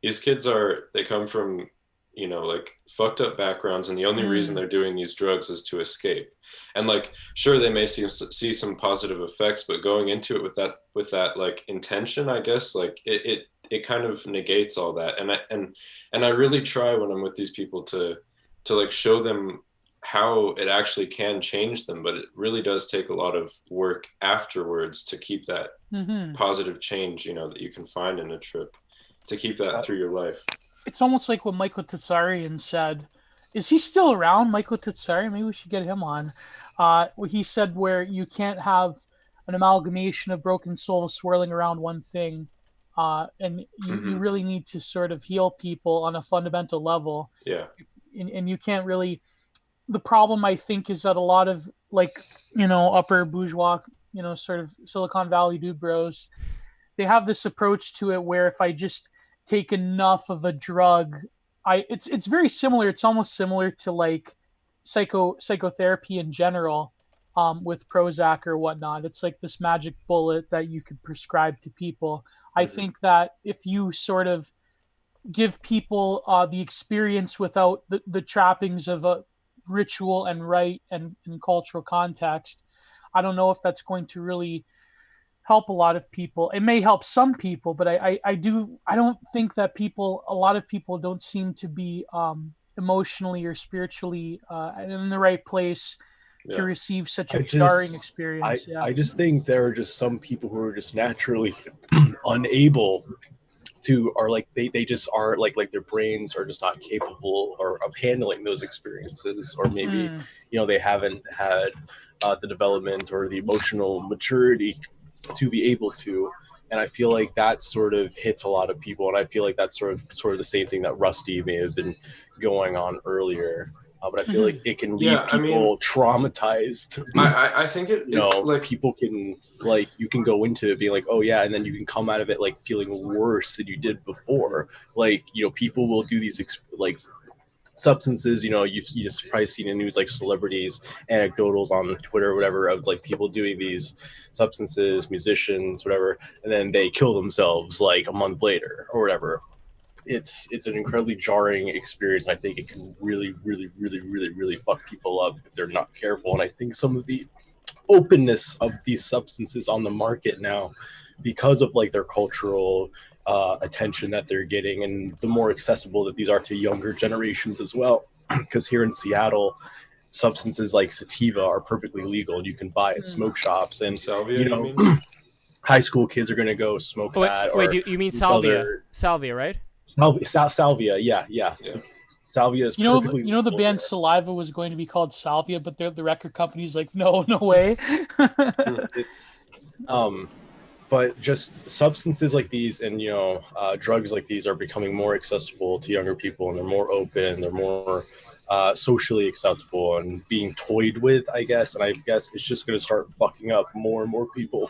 these kids they come from like fucked up backgrounds, and the only reason they're doing these drugs is to escape. And like, sure, they may see some positive effects, but going into it with that like intention, I guess, like it kind of negates all that. And I really try when I'm with these people to like show them how it actually can change them, but it really does take a lot of work afterwards to keep that positive change, that you can find in a trip, to keep that through your life.
It's almost like what Michael Tetsarian said. Is he still around, Michael Tetsarian? Maybe we should get him on. What he said, where you can't have an amalgamation of broken souls swirling around one thing, and you really need to sort of heal people on a fundamental level.
Yeah.
And you can't really. The problem, I think, is that a lot of like upper bourgeois, sort of Silicon Valley dude bros, they have this approach to it where if I just take enough of a drug, it's very similar. It's almost similar to like psychotherapy in general, with Prozac or whatnot. It's like this magic bullet that you could prescribe to people. I think that if you sort of give people the experience without the trappings of a ritual and rite and cultural context, I don't know if that's going to really help a lot of people. It may help some people, but I don't think that a lot of people don't seem to be emotionally or spiritually in the right place to receive such a jarring experience.
I just think there are just some people who are just naturally unable to, or like they just are like their brains are just not capable of handling those experiences, or maybe they haven't had the development or the emotional maturity to be able to. And I feel like that sort of hits a lot of people, and I feel like that's sort of the same thing that Rusty may have been going on earlier. But I feel like it can leave people traumatized.
I think like
people can, like, you can go into it being like, oh yeah, and then you can come out of it like feeling worse than you did before. Like, people will do these substances, you just probably seen in news like celebrities, anecdotals on Twitter or whatever of like people doing these substances, musicians, whatever, and then they kill themselves like a month later or whatever. It's an incredibly jarring experience. I think it can really, really, really, really, really fuck people up if they're not careful. And I think some of the openness of these substances on the market now, because of like their cultural attention that they're getting, and the more accessible that these are to younger generations as well. Because here in Seattle, substances like sativa are perfectly legal. You can buy at smoke shops, and
Salvia,
you know, high school kids are going to go smoke that.
Wait, you mean salvia? Salvia, right?
Salvia, yeah. Salvia is perfectly
you know the
legal
band
there.
Saliva was going to be called Salvia, but the record company's like, no way.
It's but just substances like these and drugs like these are becoming more accessible to younger people, and they're more open, they're more socially acceptable and being toyed with, I guess. And I guess it's just going to start fucking up more and more people.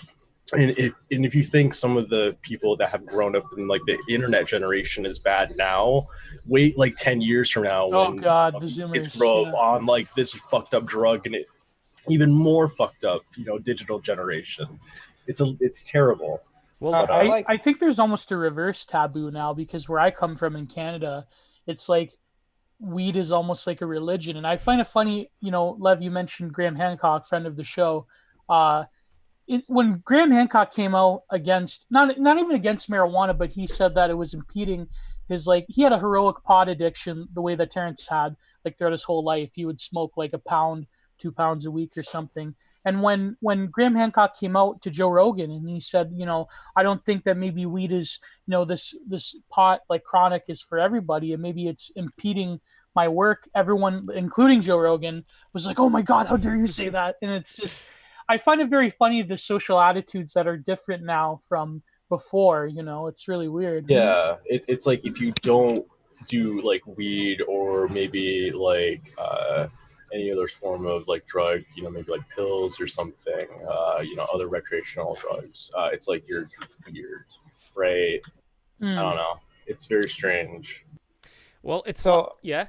And if you think some of the people that have grown up in like the internet generation is bad now, wait like 10 years from now when
the Zoomers
kids grow up on like this fucked up drug, and it even more fucked up, digital generation. It's terrible.
Well,
I think there's almost a reverse taboo now, because where I come from in Canada, it's like weed is almost like a religion. And I find it funny, Lev, you mentioned Graham Hancock, friend of the show. When Graham Hancock came out against, not even against marijuana, but he said that it was impeding his, like, he had a heroic pot addiction the way that Terrence had, like, throughout his whole life. He would smoke like 1 pound, 2 pounds a week or something. And when Graham Hancock came out to Joe Rogan and he said, I don't think that maybe weed is, this pot, like chronic, is for everybody, and maybe it's impeding my work, everyone, including Joe Rogan, was like, oh my God, how dare you say that? And it's just, I find it very funny, the social attitudes that are different now from before. It's really weird.
Yeah, it's like if you don't do like weed or maybe like any other form of like drug, maybe like pills or something, other recreational drugs, it's like you're weird, right? I don't know. It's very strange.
Well, it's
so
yeah.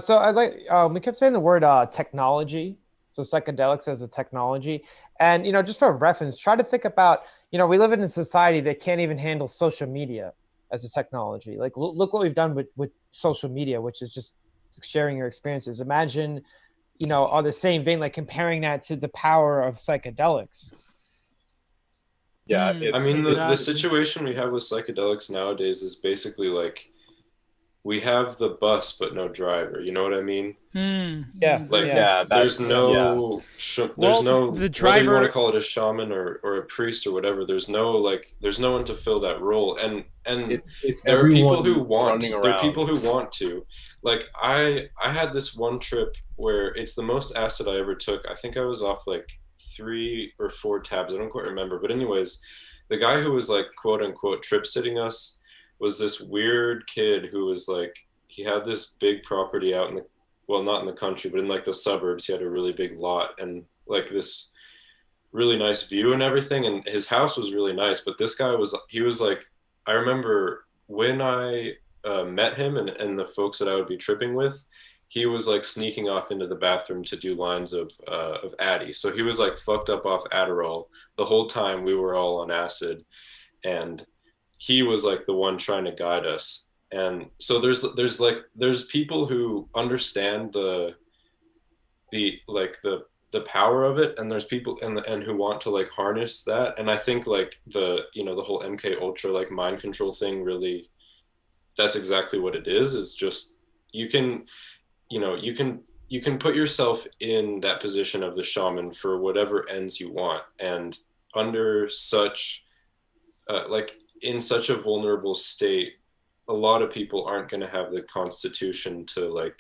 So I like we kept saying the word technology. So psychedelics as a technology, and just for reference, try to think about we live in a society that can't even handle social media as a technology. Like look what we've done with social media, which is just sharing your experiences. Imagine on the same vein, like comparing that to the power of psychedelics.
Yeah, I mean the situation we have with psychedelics nowadays is basically like we have the bus but no driver. You know what I mean?
Yeah.
Like there's no the driver, whether you want to call it a shaman or a priest or whatever. There's no one to fill that role. And
it's
there are people who want. There are people who want to. Like I had this one trip where it's the most acid I ever took. I think I was off like 3 or 4 tabs. I don't quite remember. But anyways, the guy who was like quote unquote trip sitting us was this weird kid who was like, he had this big property out in the, well, not in the country, but in like the suburbs. He had a really big lot and like this really nice view and everything. And his house was really nice. But this guy he was like, I remember when I met him and the folks that I would be tripping with, he was like sneaking off into the bathroom to do lines of Addy. So he was like fucked up off Adderall the whole time we were all on acid. And he was like the one trying to guide us. And so there's people who understand the power of it, and there's people and who want to like harness that. And I think like the whole MK Ultra like mind control thing, really, that's exactly what it is just you can put yourself in that position of the shaman for whatever ends you want, and under such in such a vulnerable state, a lot of people aren't going to have the constitution to like,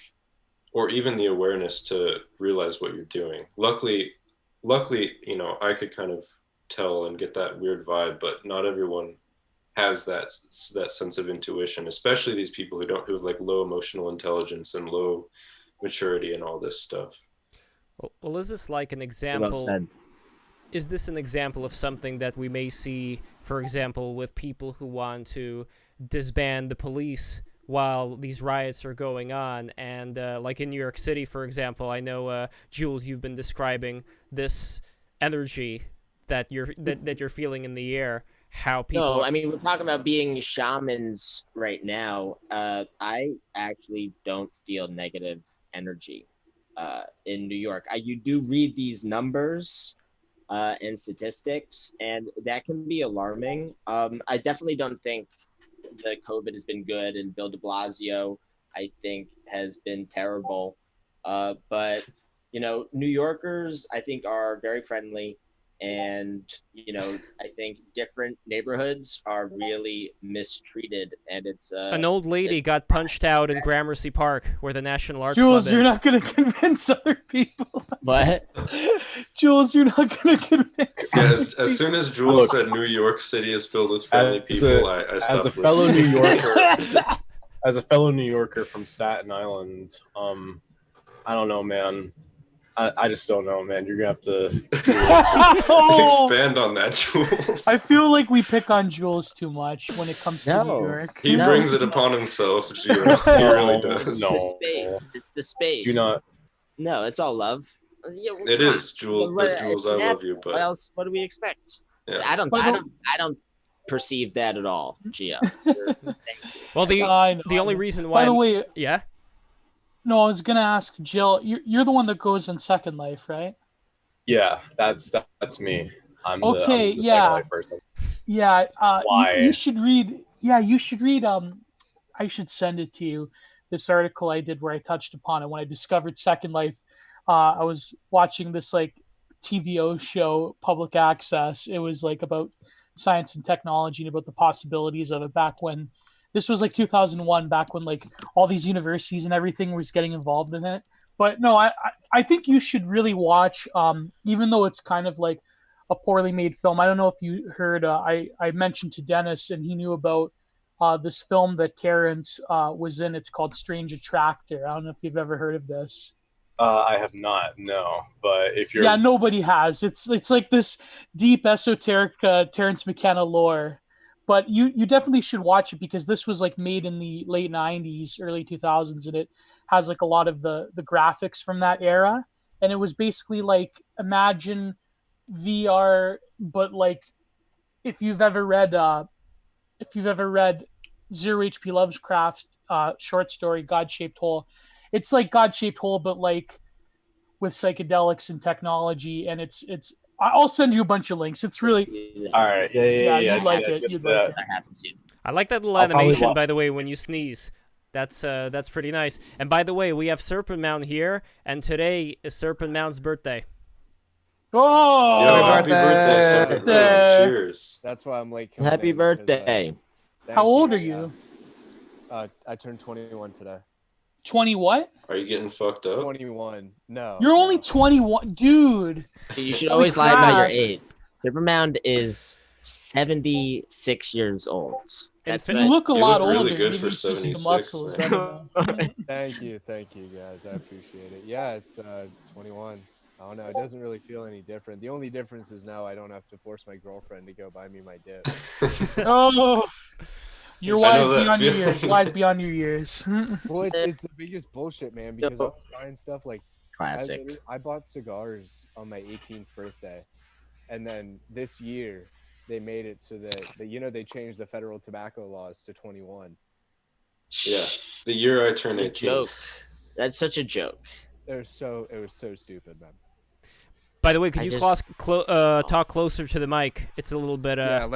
or even the awareness to realize what you're doing. Luckily, I could kind of tell and get that weird vibe, but not everyone has that sense of intuition, especially these people who have like low emotional intelligence and low maturity and all this stuff.
Well, is this like an example? Is this an example of something that we may see, for example, with people who want to disband the police while these riots are going on. And like in New York City, for example, I know, Jules, you've been describing this energy that you're feeling in the air. How people...
No, I mean, we're talking about being shamans right now. I actually don't feel negative energy in New York. You do read these numbers and statistics, and that can be alarming. I definitely don't think the COVID has been good, and Bill de Blasio, I think, has been terrible. But, New Yorkers, I think, are very friendly. And, I think different neighborhoods are really mistreated. And it's...
An old lady got punched out in Gramercy Park, where the National Arts Club is.
Jules, you're not going to convince other people.
What?
Jules, you're not going to convince
as soon as Jules said New York City is filled with friendly people, I stopped
as a fellow New
listening.
Yorker, as a fellow New Yorker from Staten Island, I don't know, man. I just don't know, man. You're gonna have to
expand on that, Jules.
I feel like we pick on Jules too much when it comes to New York.
He brings it upon himself, Gio. He really does.
It's the space. It's the space.
Do not.
No, it's all love.
It is, Jules. But Jules, I love you. But
what else? What do we expect?
Yeah.
I don't perceive that at all, Gio.
Well, the only reason why...
By the way...
Yeah?
No, I was gonna ask Jill. You're the one that goes in Second Life, right?
Yeah, that's me. I'm
okay.
the
yeah.
Second Life person.
Yeah.
Why?
You should read. Yeah, you should read. I should send it to you. This article I did where I touched upon it when I discovered Second Life. I was watching this like TVO show, public access. It was like about science and technology and about the possibilities of it back when. This was like 2001, back when like all these universities and everything was getting involved in it. But no, I think you should really watch, even though it's kind of like a poorly made film. I don't know if you heard, I mentioned to Dennis and he knew about this film that Terrence was in. It's called Strange Attractor. I don't know if you've ever heard of this.
I have not, no. But if you're...
Yeah, nobody has. It's like this deep esoteric Terrence McKenna lore. But you definitely should watch it because this was like made in the late 90s, early 2000s, and it has like a lot of the graphics from that era. And it was basically like, imagine VR, but like if you've ever read Zero H.P. Lovecraft's short story God-Shaped Hole, it's like God-Shaped Hole, but like with psychedelics and technology, and it's I'll send you a bunch of links. It's really
all right. Yeah.
You'd like it. You'd like it.
I like that little animation, by the way, when you sneeze. That's pretty nice. And by the way, we have Serpent Mound here, and today is Serpent Mound's birthday.
Oh,
happy birthday, Serpent Mound. Cheers.
That's why I'm late.
Happy birthday.
How old are you?
I turned 21 today.
20 what?
Are you getting fucked up?
21. No.
You're only 21, dude.
You should always lie about your age. Serpent Mound is 76 years old.
That's you look a lot older.
Really good for 76.
Thank you, guys. I appreciate it. Yeah, it's 21. I don't know. It doesn't really feel any different. The only difference is now I don't have to force my girlfriend to go buy me my dip.
Oh. You're wise beyond your years. Wise beyond your years.
Well, it's the biggest bullshit, man, because I was buying stuff like
classic.
I bought cigars on my 18th birthday, and then this year they made it so that they changed the federal tobacco laws to 21.
Yeah, the year I turned 18.
Joke. That's such a joke.
It was so stupid, man.
By the way, could you talk closer to the mic? It's a little bit.
Yeah,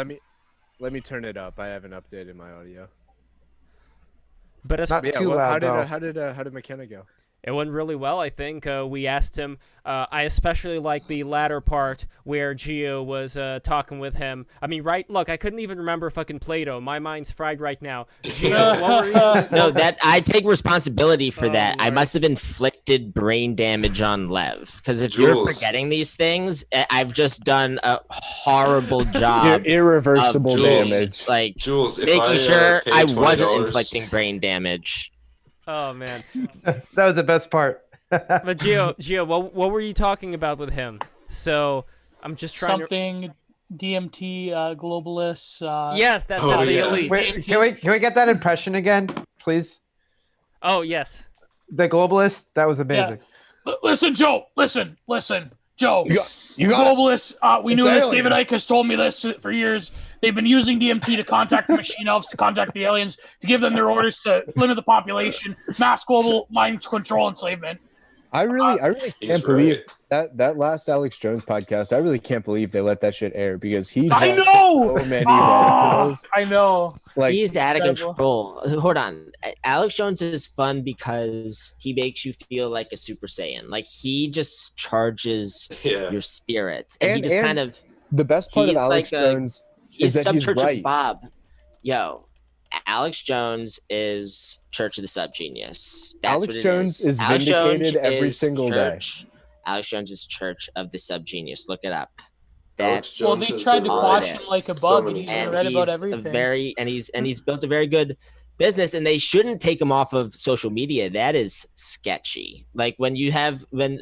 let me turn it up. I haven't updated my audio.
But as
not too loud. How did McKenna go?
It went really well, I think. We asked him. I especially like the latter part where Gio was talking with him. I mean, right? Look, I couldn't even remember fucking Plato. My mind's fried right now. Gio, what were you?
No, that I take responsibility for that. Lord. I must have inflicted brain damage on Lev. Because if you're forgetting these things, I've just done a horrible job.
Irreversible damage.
Like
Jules,
making sure I wasn't inflicting brain damage.
Oh man,
that was the best part.
But Gio, what were you talking about with him? So I'm just trying
something DMT globalists.
Yes, that's how they elite.
Wait, can we get that impression again? please?
Oh yes.
The globalist, that was amazing.
Listen, Joe. Listen, Joe.
You got
globalists. We
It's
knew this.
aliens.
David Icke has told me this for years. They've been using DMT to contact the machine elves, to contact the aliens, to give them their orders to limit the population, mass global mind control, enslavement.
I really
He's
can't believe
right.
that last Alex Jones podcast. I really can't believe they let that shit air because he's
I
had
know!
so many radicals.
I know.
Like
He's out of
incredible.
control. Hold on. Alex Jones is fun because he makes you feel like a Super Saiyan. Like he just charges
Yeah.
your spirit. And he
And-
just
and
kind of
the best part of
he's
Alex
like
Jones
he's
is that he's
sub Church
right.
of Bob. Yo, Alex Jones is Church of the Subgenius. That's
Alex
what it
Jones is
Alex
vindicated
Jones
every
is
single day.
Alex Jones is Church of the Subgenius. Look it up.
Alex
That's
Well,
Jones
they
has
tried
been
to
all
quash
it
him
is.
like a
so
bug,
many
and he's
and
read
he's
about
a
everything.
he's built a very good business, and they shouldn't take him off of social media. That is sketchy. Like when you have when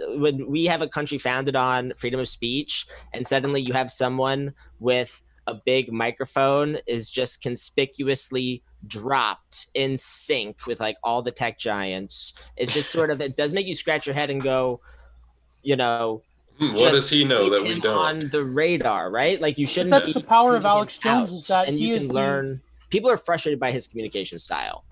we have a country founded on freedom of speech, and suddenly you have someone with a big microphone is just conspicuously dropped in sync with like all the tech giants. It's just sort of, it does make you scratch your head and go, you know,
What
just
does he know
keep
that we
him
don't?
on the radar, right? Like you
But
shouldn't.
that's
be
the power of
keeping him
Alex Jones
out,
is that
and
he
you
is
can
the
learn. People are frustrated by his communication style,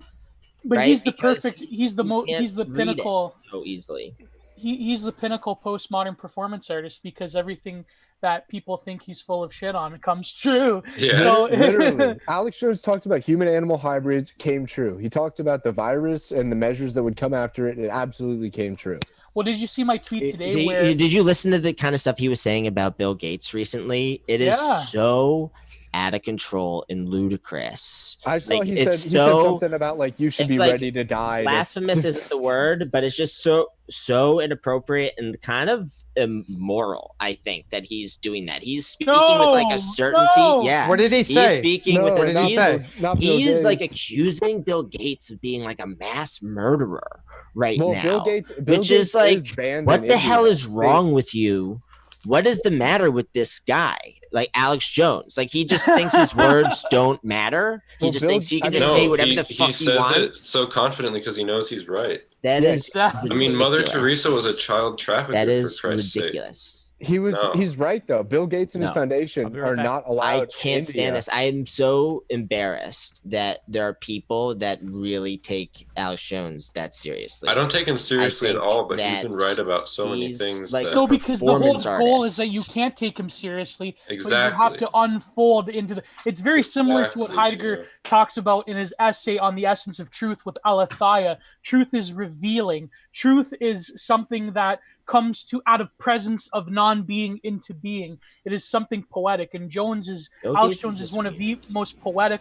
but
right?
he's the
Because
perfect. He's the
you can't
he's the
read it
pinnacle.
so easily.
He's the pinnacle postmodern performance artist because everything that people think he's full of shit on comes true.
Yeah.
So,
Literally, Alex Jones talked about human-animal hybrids, came true. He talked about the virus and the measures that would come after it. It absolutely came true.
well, did you see my tweet today?
Did you listen to the kind of stuff he was saying about Bill Gates recently? It is
Yeah.
so out of control and ludicrous.
I saw
Like,
he said
it's
he said
so-
something about like you should
it's
be
like
ready to die.
Blasphemous isn't the word, but it's just so inappropriate and kind of immoral. I think that he's doing that. He's speaking with like
No,
a certainty.
no.
Yeah,
What did he
he's
say?
speaking
No,
with
what
a,
did he
he's,
say?
Not Bill
he's like
Gates.
accusing Bill Gates of being like a mass murderer right
Well,
now.
Bill Gates
which is like,
banned
what
in
the hell
India.
is wrong with you? What is the matter with this guy? Like Alex Jones, like he just thinks his words don't matter. He
Well,
just
Bill-
thinks he can
I
just
mean-
say
No,
whatever
he,
the fuck he
says
wants.
it so confidently because he knows he's right.
That
Yeah,
is,
Exactly.
I mean, Mother
ridiculous.
Teresa was a child trafficker.
That is
for Christ's sake.
ridiculous.
No.
He's right though. Bill Gates and his
No.
foundation
I'll be right
are
back.
not allowed.
I
in
can't stand
India.
this. I am so embarrassed that there are people that really take Alex Jones that seriously.
I don't take him seriously at
think
all, but he's
that
been right about so many
he's,
things.
like,
that,
No, because the whole
performance
goal is that
artist.
you can't take him seriously. But you
exactly.
have to unfold into the. It's very similar to what
Exactly,
Heidegger
Gio.
talks about in his essay on the essence of truth with Aletheia. Truth is revealing. Truth is something that comes to out of presence of non-being into being. It is something poetic, and
Bill
Alex
Gates
Jones
is
is one of the most poetic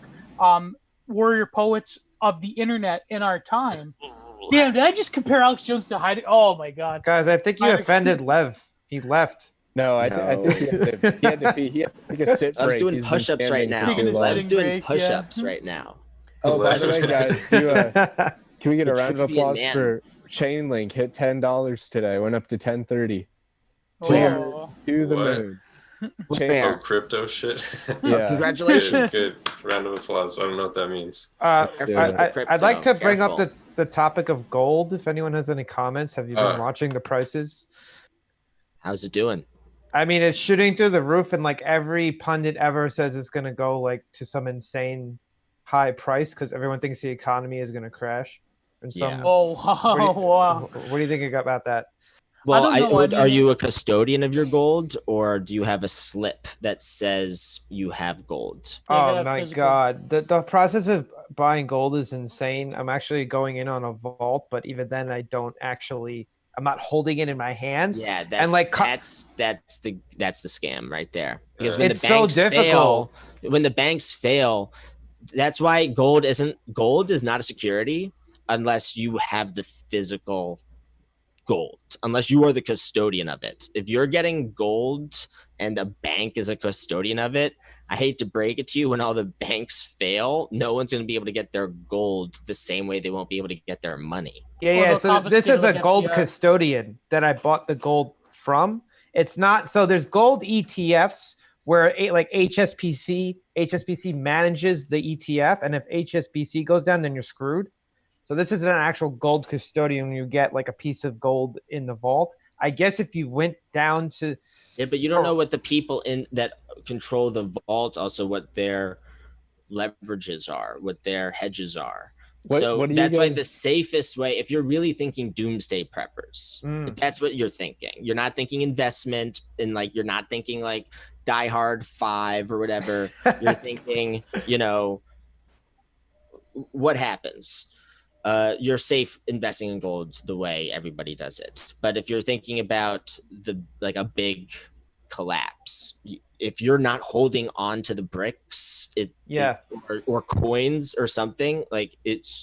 warrior poets of the internet in our time. Damn, did I just compare Alex Jones to Heidegger? Oh my god.
Guys, I think you
Heidegger-
offended Lev. He left.
No, I think he had to take a sit
I was
break.
doing
He's been
push-ups right
standing for
now.
Taking
too
a
long.
I was
sitting
doing
break,
push-ups
yeah.
right now.
Oh, by the way, guys, can we get a
The
round of
Tribune
applause
Man.
for Chainlink? Hit $10 today. Went up to 1030.
Oh.
To the
What?
moon.
Oh,
Fair.
crypto shit.
Yeah.
Congratulations.
Good. Round of applause. I don't know what that means.
Careful with the crypto.
I'd like to bring up
Careful.
the topic of gold. If anyone has any comments, have you been
Uh.
watching the prices?
How's it doing?
I mean, it's shooting through the roof, and like every pundit ever says it's going to go like to some insane high price because everyone thinks the economy is going to crash. And some,
Yeah.
Oh
what, do you,
wow.
what do you think about that?
Well,
don't know, I
are
mean-
you a custodian of your gold, or do you have a slip that says you have gold?
Yeah,
Oh
gotta
my
physical.
god, the process of buying gold is insane. I'm actually going in on a vault, but even then, I'm not holding it in my hand.
Yeah, that's
And, like,
that's the scam right there. Because when
It's
the
so
banks
difficult.
when the banks fail, that's why gold is not a security unless you have the physical gold, unless you are the custodian of it. If you're getting gold and a bank is a custodian of it, I hate to break it to you, when all the banks fail, no one's going to be able to get their gold the same way they won't be able to get their money.
Yeah,
Or
yeah.
they'll
So
confiscate
this
it
is a
like
gold
FDR.
custodian that I bought the gold from. It's not so. There's gold ETFs where like HSBC manages the ETF, and if HSBC goes down, then you're screwed. So this is an actual gold custodian. You get like a piece of gold in the vault. I guess if you went down to
but you don't know what the people in that control the vault, also what their leverages are, what their hedges are. So that's why the safest way, if you're really thinking doomsday preppers, if that's what you're thinking, you're not thinking investment and like, you're not thinking like Die Hard 5 or whatever. You're thinking, you know, what happens? You're safe investing in gold the way everybody does it. But if you're thinking about a big collapse, if you're not holding on to the bricks, or coins or something, like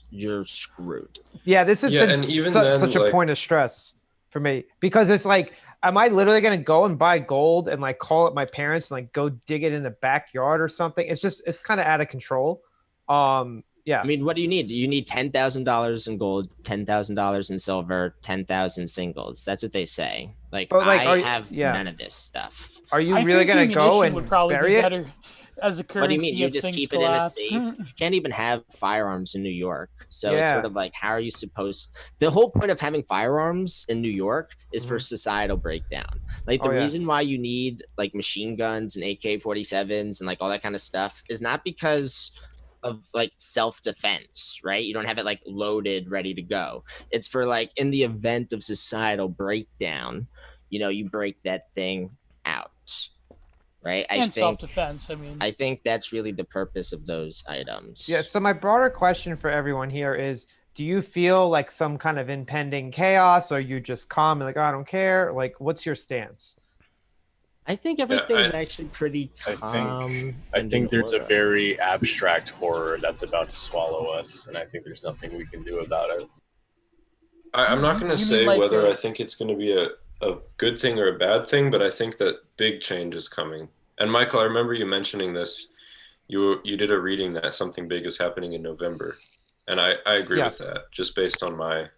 you're screwed.
Yeah, this has been such a point of stress for me, because it's like, am I literally going to go and buy gold and like call up my parents and like go dig it in the backyard or something? It's kind of out of control. Yeah.
I mean, what do you need? You need $10,000 in gold, $10,000 in silver, 10,000 singles. That's what they say. Like, I have none of this stuff.
Are you really going to go and
would probably
bury
be
it?
better as a currency.
What do you mean? You
if
just
things
keep it in a
collapse.
safe. You can't even have firearms in New York. So it's sort of like, how are you supposed? The whole point of having firearms in New York is for societal breakdown. Like the reason why you need like machine guns and AK-47s and like all that kind of stuff is not because of like self-defense, right? You don't have it like loaded, ready to go. It's for like in the event of societal breakdown, you know, you break that thing out, right?
And self-defense.
I think that's really the purpose of those items.
Yeah. So my broader question for everyone here is, do you feel like some kind of impending chaos, or are you just calm and like, oh, I don't care? Like, what's your stance?
I think everything's actually pretty calm.
I think there's a very abstract horror that's about to swallow us, and I think there's nothing we can do about it.
I'm not going to say whether I think it's going to be a good thing or a bad thing, but I think that big change is coming. And Michael, I remember you mentioning this. You did a reading that something big is happening in November, and I agree with that, just based on my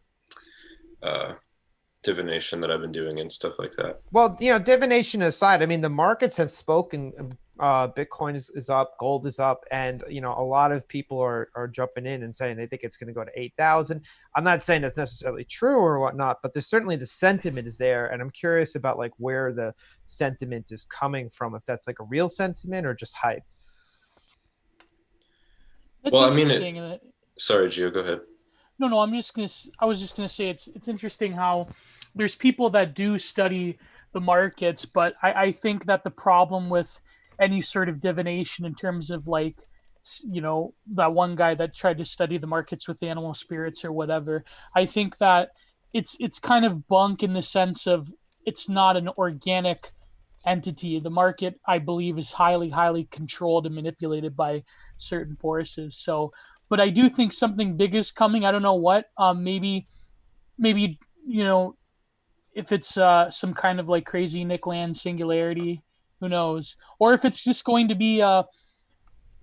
divination that I've been doing and stuff like that.
Well, you know, divination aside, I mean, the markets have spoken. Bitcoin is up, gold is up, and you know, a lot of people are jumping in and saying they think it's going to go to 8,000. I'm not saying that's necessarily true or whatnot, but there's certainly the sentiment is there, and I'm curious about like where the sentiment is coming from, if that's like a real sentiment or just hype.
Well, I mean, sorry, Gio, go ahead.
No, I was just gonna say it's interesting how there's people that do study the markets, but I think that the problem with any sort of divination in terms of like, you know, that one guy that tried to study the markets with animal spirits or whatever, I think that it's kind of bunk in the sense of it's not an organic entity. The market, I believe, is highly, highly controlled and manipulated by certain forces. So, but I do think something big is coming. I don't know what. Maybe, you know, if it's some kind of like crazy Nick Land singularity, who knows? Or if it's just going to be the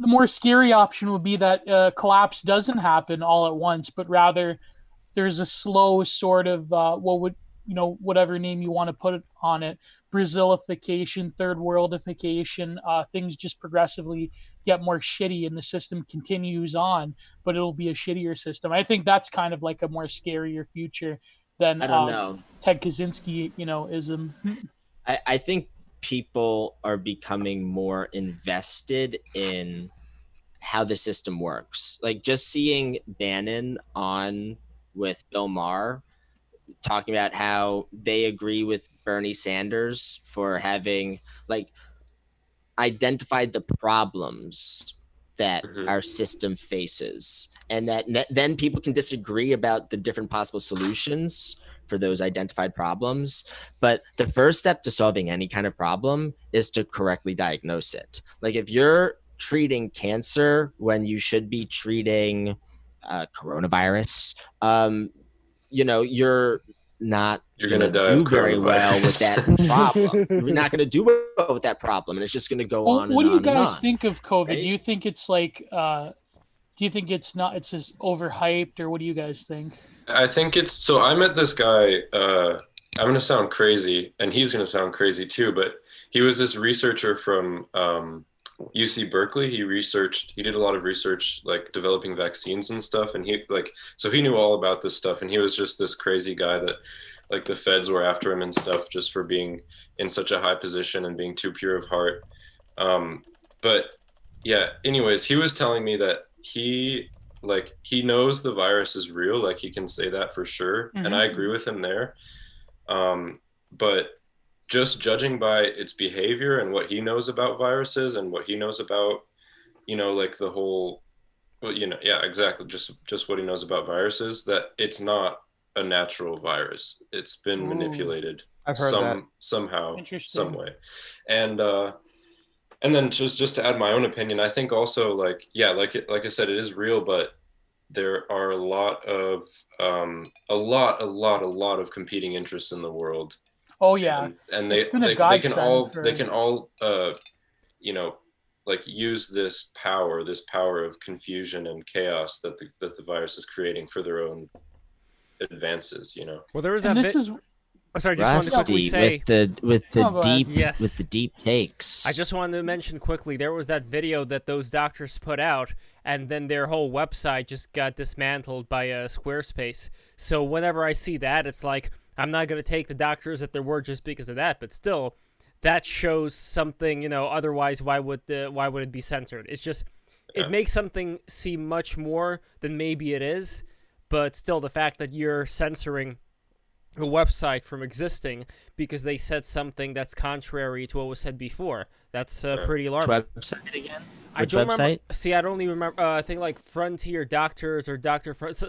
more scary option would be that collapse doesn't happen all at once, but rather there's a slow sort of whatever name you want to put on it, Brazilification, third worldification, things just progressively get more shitty and the system continues on, but it'll be a shittier system. I think that's kind of like a more scarier future than
I don't know.
Ted Kaczynski, ism.
I think people are becoming more invested in how the system works. Like just seeing Bannon on with Bill Maher talking about how they agree with Bernie Sanders for having like identified the problems that our system faces, and that then people can disagree about the different possible solutions for those identified problems. But the first step to solving any kind of problem is to correctly diagnose it. Like if you're treating cancer when you should be treating coronavirus, you're going to do very well with that problem. You're not going to do well with that problem, and it's just going to go on.
What do you
on and
guys
on.
think of COVID?
Right?
Do you think it's like, do you think it's just overhyped, or what do you guys think?
I think it's, so I met this guy, I'm going to sound crazy, and he's going to sound crazy too, but he was this researcher from UC Berkeley. He did a lot of research, like developing vaccines and stuff. And so he knew all about this stuff. And he was just this crazy guy that like the feds were after him and stuff just for being in such a high position and being too pure of heart. But yeah, anyways, he was telling me that he knows the virus is real. Like he can say that for sure.
Mm-hmm.
And I agree with him there. But just judging by its behavior and what he knows about viruses and what he knows about, like the whole, yeah, exactly. Just what he knows about viruses, that it's not a natural virus. It's been manipulated
I've heard that.
somehow, some way. And then just to add my own opinion, I think also like I said, it is real, but there are a lot of competing interests in the world.
Oh yeah,
and they can all like use this power of confusion and chaos that the virus is creating for their own advances.
Well, there was that. Sorry, just wanted to quickly say
with the deep takes.
I just wanted to mention quickly, there was that video that those doctors put out, and then their whole website just got dismantled by Squarespace. So whenever I see that, it's like, I'm not going to take the doctors at their word just because of that, but still, that shows something, otherwise why would it be censored? It's just, it makes something seem much more than maybe it is, but still the fact that you're censoring a website from existing because they said something that's contrary to what was said before. That's pretty alarming.
Which website again?
I don't remember. See, I don't only remember. I think like Frontier Doctors or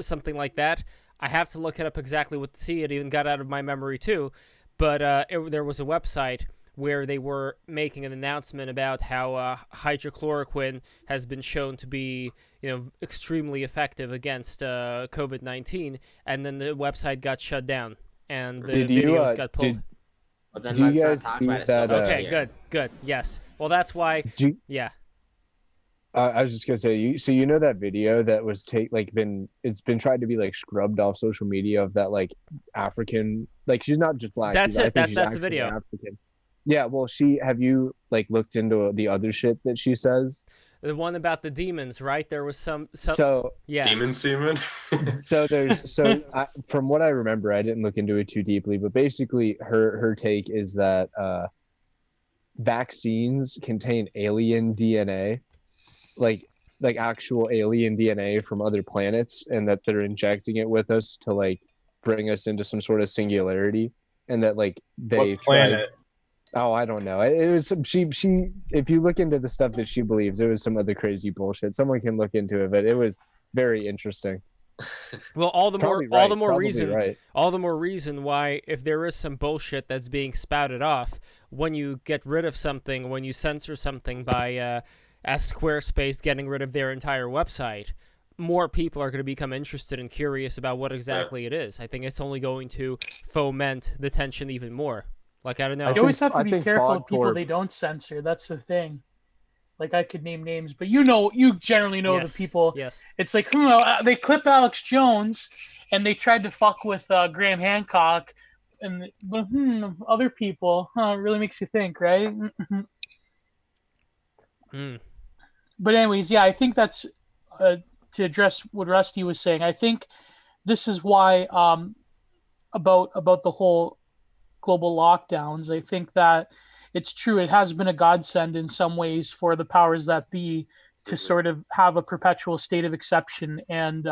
something like that. I have to look it up exactly what to see. It even got out of my memory too. But there was a website where they were making an announcement about how hydrochloroquine has been shown to be, extremely effective against COVID-19, and then the website got shut down. And the videos got pulled.
Well, then
do you
let's
guys
not talk
think
about it.
that,
So
Good. Yes. Well, that's why. Yeah.
I was just gonna say, that video that was it's been tried to be like scrubbed off social media of that like African, like she's not just black.
That's it. That's the video.
African. Yeah. Well, have you like looked into the other shit that she says?
The one about the demons, right? There was some yeah.
Demon semen.
From what I remember, I didn't look into it too deeply, but basically her take is that vaccines contain alien DNA, like actual alien DNA from other planets, and that they're injecting it with us to like bring us into some sort of singularity, and that like they
what planet?
Oh, I don't know. It was she. If you look into the stuff that she believes, it was some other crazy bullshit. Someone can look into it, but it was very interesting.
Well, all the more reason why, if there is some bullshit that's being spouted off, when you get rid of something, when you censor something by as Squarespace getting rid of their entire website, more people are going to become interested and curious about what exactly it is. I think it's only going to foment the tension even more. Like, I don't know.
You always have to be careful of people they don't censor. That's the thing. Like, I could name names, but you generally know the people.
Yes.
It's like, they clip Alex Jones, and they tried to fuck with Graham Hancock, but other people, it really makes you think, right? But anyways, yeah, I think that's to address what Rusty was saying. I think this is why about the whole global lockdowns, I think that it's true. It has been a godsend in some ways for the powers that be to sort of have a perpetual state of exception and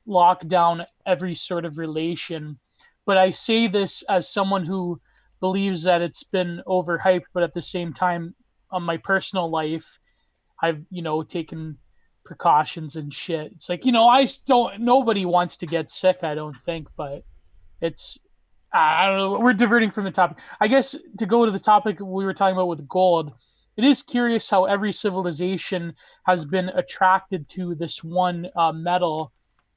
lock down every sort of relation. But I say this as someone who believes that it's been overhyped, but at the same time, on my personal life, I've, taken precautions and shit. It's like, nobody wants to get sick, I don't think, but I don't know. We're diverting from the topic. I guess to go to the topic we were talking about with gold, it is curious how every civilization has been attracted to this one metal,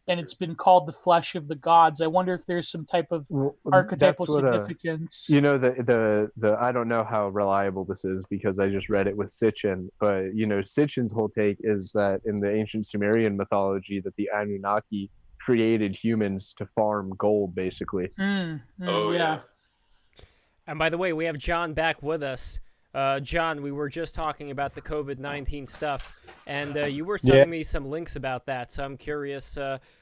and it's been called the flesh of the gods. I wonder if there's some type of archetypal significance.
The I don't know how reliable this is because I just read it with Sitchin, but Sitchin's whole take is that in the ancient Sumerian mythology that the Anunnaki created humans to farm gold, basically.
Yeah. And by the way, we have John back with us. John, we were just talking about the COVID-19 stuff, and you were sending me some links about that. So I'm curious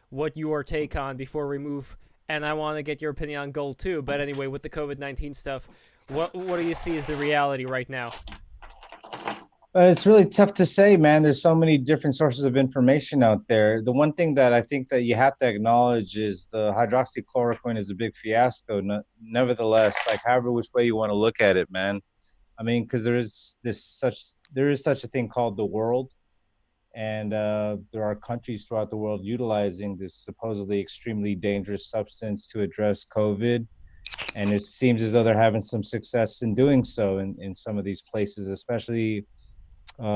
what your take on before we move. And I want to get your opinion on gold too. But anyway, with the COVID-19 stuff, what do you see as the reality right now?
It's really tough to say, man. There's so many different sources of information out there. The one thing that I think that you have to acknowledge is the hydroxychloroquine is a big fiasco. Nevertheless, like however which way you want to look at it, man. I mean, because there is such a thing called the world, and there are countries throughout the world utilizing this supposedly extremely dangerous substance to address COVID. And it seems as though they're having some success in doing so in some of these places, especially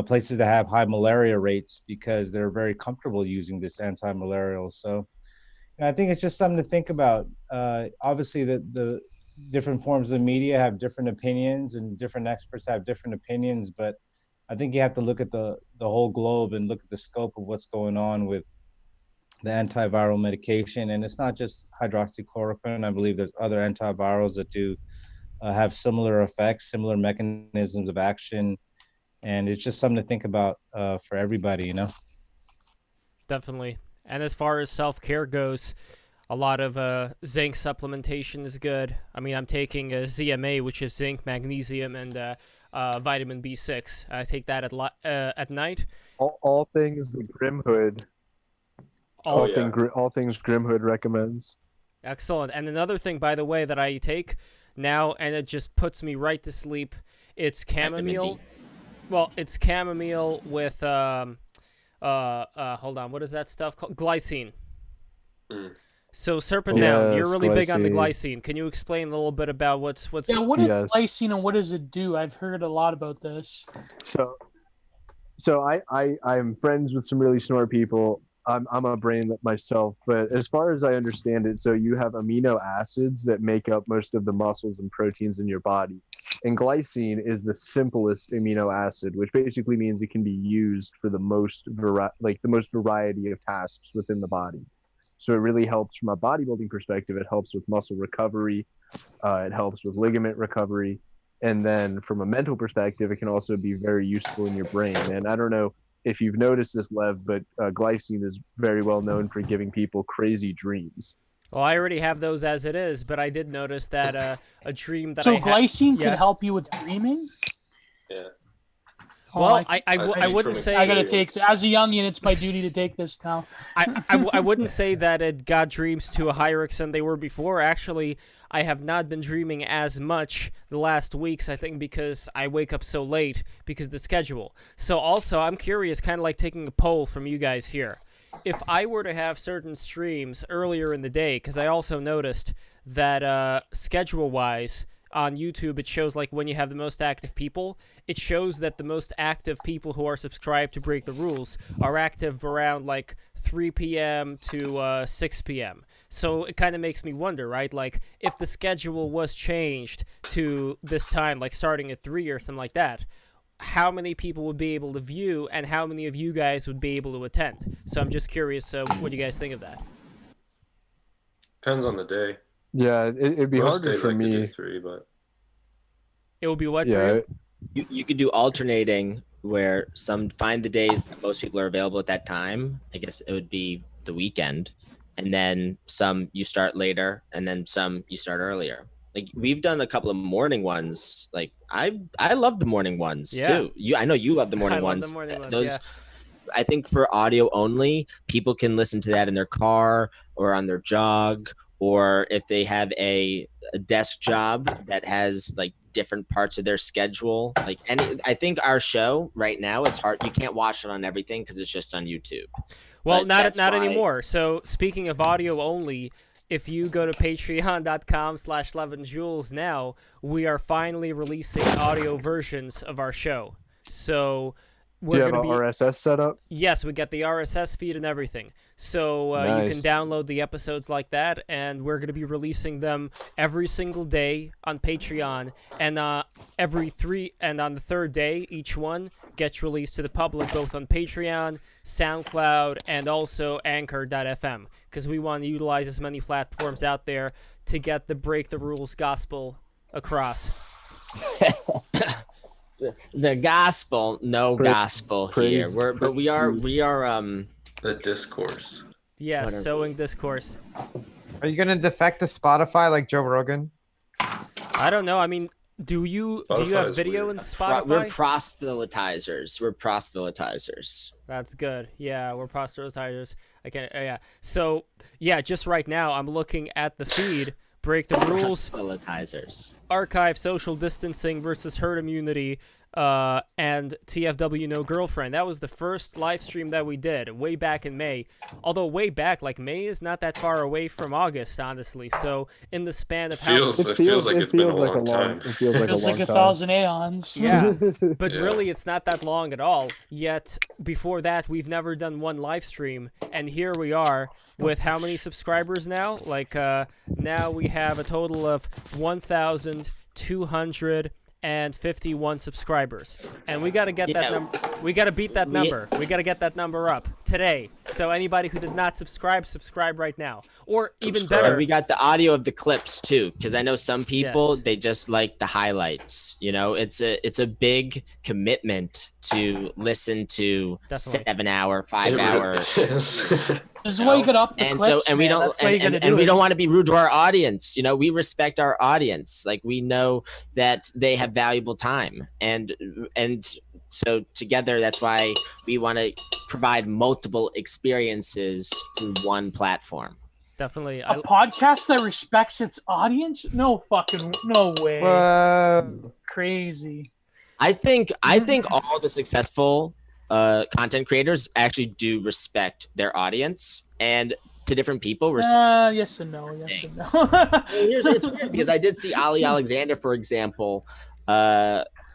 places that have high malaria rates, because they're very comfortable using this anti-malarial. So I think it's just something to think about. Obviously, the different forms of media have different opinions, and different experts have different opinions, but I think you have to look at the whole globe and look at the scope of what's going on with the antiviral medication. And it's not just hydroxychloroquine. I believe there's other antivirals that do have similar effects, similar mechanisms of action. And it's just something to think about for everybody, you know?
Definitely. And as far as self-care goes, a lot of zinc supplementation is good. I mean, I'm taking a ZMA, which is zinc, magnesium, and vitamin B6. I take that at night.
All things the Grimhood. All things Grimhood recommends.
Excellent. And another thing, by the way, that I take now, and it just puts me right to sleep, it's chamomile. Well, it's chamomile with hold on, what is that stuff called? Glycine. So Serpent Down, you're really big on the glycine. Can you explain a little bit about what's
what is glycine and what does it do? I've heard a lot about this.
So I'm friends with some really smart people. I'm a brain myself, but as far as I understand it, so you have amino acids that make up most of the muscles and proteins in your body. And glycine is the simplest amino acid, which basically means it can be used for the most variety of tasks within the body. So it really helps from a bodybuilding perspective. It helps with muscle recovery. It helps with ligament recovery. And then from a mental perspective, it can also be very useful in your brain. And I don't know if you've noticed this, Lev, but glycine is very well known for giving people crazy dreams.
Well, I already have those as it is, but I did notice that a dream that
glycine can help you with dreaming?
Yeah.
Well, I wouldn't say...
I gotta take... As a youngin', it's my duty to take this now.
I wouldn't say that it got dreams to a higher extent they were before. Actually, I have not been dreaming as much the last weeks, I think, because I wake up so late because of the schedule. So also, I'm curious, kind of like taking a poll from you guys here. If I were to have certain streams earlier in the day, because I also noticed that schedule-wise, on YouTube, it shows like when you have the most active people, it shows that the most active people who are subscribed to Break the Rules are active around like 3 p.m. to 6 p.m. So it kind of makes me wonder, right? Like if the schedule was changed to this time, like starting at 3 or something like that, how many people would be able to view and how many of you guys would be able to attend? So I'm just curious what do you guys think of that?
Depends on the day.
Yeah, it'd be
Most
harder
days
for
I could
me.
do 3, but
it would be what for you?
You could do alternating, where some find the days that most people are available at that time. I guess it would be the weekend, and then some you start later, and then some you start earlier. Like we've done a couple of morning ones. Like I love the morning ones too. I know you love the morning ones.
Love the morning ones.
Those.
Yeah.
I think for audio only, people can listen to that in their car or on their jog, or if they have a desk job that has like different parts of their schedule. Like I think our show right now, it's hard. You can't watch it on everything because it's just on YouTube.
Well, not anymore. So speaking of audio only, if you go to patreon.com/11joules now, we are finally releasing audio versions of our show. So we're going to be
RSS set up?
Yes, we get the RSS feed and everything. So
Nice.
You can download the episodes like that, and we're going to be releasing them every single day on Patreon, and on the third day, each one gets released to the public, both on Patreon, SoundCloud, and also Anchor.fm, because we want to utilize as many platforms out there to get the Break the Rules gospel across.
the gospel, no gospel here. We are
the discourse.
Yes, Sowing Discourse.
Are you gonna defect to Spotify like Joe Rogan?
I don't know. I mean, do you have video in Spotify?
We're proselytizers. We're proselytizers.
That's good. Yeah, we're proselytizers. I can't. Yeah. So yeah, just right now I'm looking at the feed. Break the rules.
Proselytizers.
Archive social distancing versus herd immunity. And TFW No Girlfriend. That was the first live stream that we did way back in May. Although way back, like May is not that far away from August, honestly. So in the span of
it feels like it's been a long time.
It feels like a long time.
1,000 aeons.
Yeah, but really it's not that long at all. Yet before that, we've never done one live stream, and here we are with how many subscribers now? Like now we have a total of 1,251 subscribers, and we got to get that number. We got to beat that number. We got to get that number up today. So anybody who did not subscribe right now, or even better,
we got the audio of the clips too, because I know some people they just like the highlights. You know, it's a big commitment to listen to 7 hour, 5 hour.
This is why you get up the clips,
we don't we don't want to be rude to our audience. You know, we respect our audience. Like, we know that they have valuable time, and so together, that's why we want to provide multiple experiences through one platform.
Definitely.
A podcast that respects its audience? No way. Crazy.
I think all the successful content creators actually do respect their audience, and to different people.
Yes and no.
It's weird because I did see Ali Alexander, for example,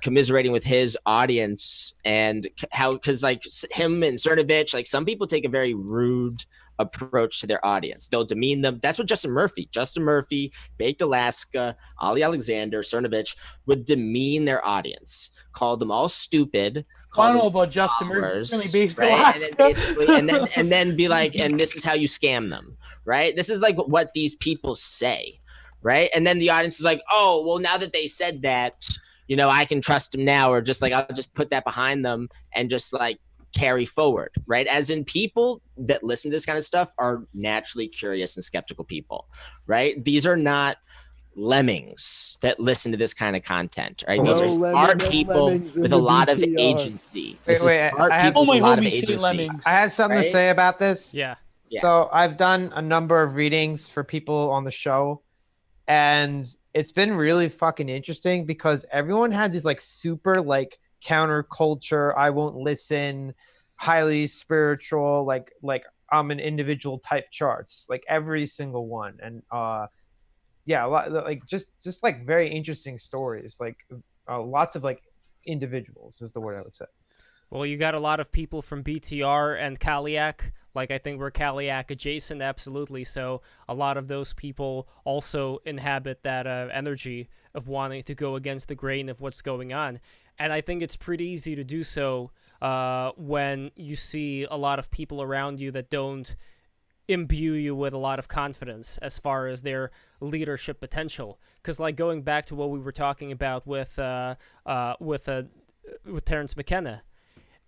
commiserating with his audience, and how, because like him and Cernovich, like some people take a very rude approach to their audience. They'll demean them. That's what Justin Murphy, Baked Alaska, Ali Alexander, Cernovich would demean their audience, call them all stupid.
I don't know about Justin Murphy. Really based
Alaska. And then be like, and this is how you scam them, right? This is like what these people say, right? And then the audience is like, oh, well, now that they said that, you know, I can trust them now, or just like, I'll just put that behind them and just like carry forward, right? As in, people that listen to this kind of stuff are naturally curious and skeptical people, right? These are not lemmings that listen to this kind of content, right? These are smart people with a lot of agency.
I have something to say about this.
Yeah.
So I've done a number of readings for people on the show, and it's been really fucking interesting because everyone had these like super like counterculture, I won't listen, highly spiritual, like I'm an individual type charts, like every single one. And yeah, a lot, like just like very interesting stories, like lots of like individuals is the word I would say.
Well, you got a lot of people from BTR and Kaliak. Like, I think we're Kaliak adjacent, absolutely. So a lot of those people also inhabit that energy of wanting to go against the grain of what's going on. And I think it's pretty easy to do so when you see a lot of people around you that don't imbue you with a lot of confidence as far as their leadership potential. Because, like, going back to what we were talking about with Terrence McKenna,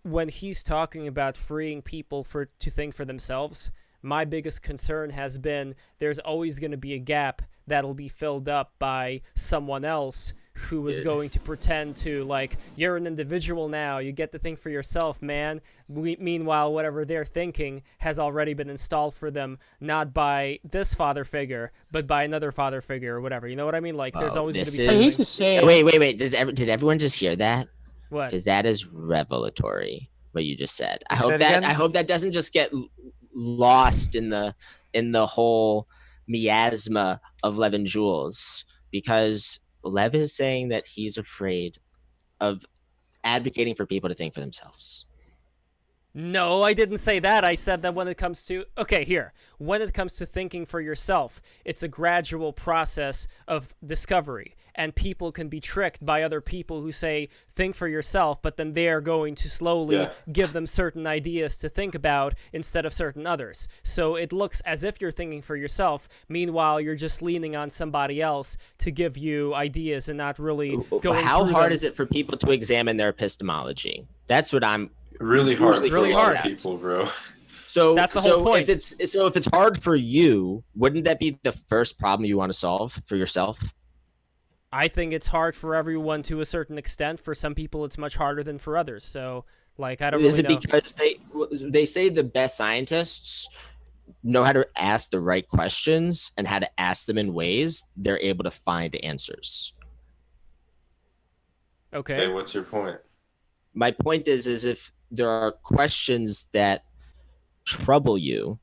when he's talking about freeing people to think for themselves, my biggest concern has been there's always going to be a gap that'll be filled up by someone else who is going to pretend to, like, you're an individual now, you get to think for yourself, man. Meanwhile, whatever they're thinking has already been installed for them, not by this father figure, but by another father figure or whatever. You know what I mean? Like, there's always going to be...
I hate to say it.
Wait. Did everyone just hear that?
What?
Because that is revelatory, what you just said. I hope that doesn't just get lost in the whole miasma of Lev and Jules, because Lev is saying that he's afraid of advocating for people to think for themselves.
No, I didn't say that. I said that when it comes to... Okay, here. When it comes to thinking for yourself, it's a gradual process of discovery. and people can be tricked by other people who say, think for yourself, but then they're going to slowly give them certain ideas to think about instead of certain others. So it looks as if you're thinking for yourself. Meanwhile, you're just leaning on somebody else to give you ideas and not really going
How
through
hard
them.
is it for people to examine their epistemology? That's what I'm
really hard for
really
a lot
hard.
of people, bro.
So
that's the whole point.
If it's hard for you, wouldn't that be the first problem you want to solve for yourself?
I think it's hard for everyone to a certain extent. For some people, it's much harder than for others. So, like, I don't really know.
Is it because they say the best scientists know how to ask the right questions and how to ask them in ways they're able to find answers?
Okay.
Hey, what's your point?
My point is if there are questions that trouble you,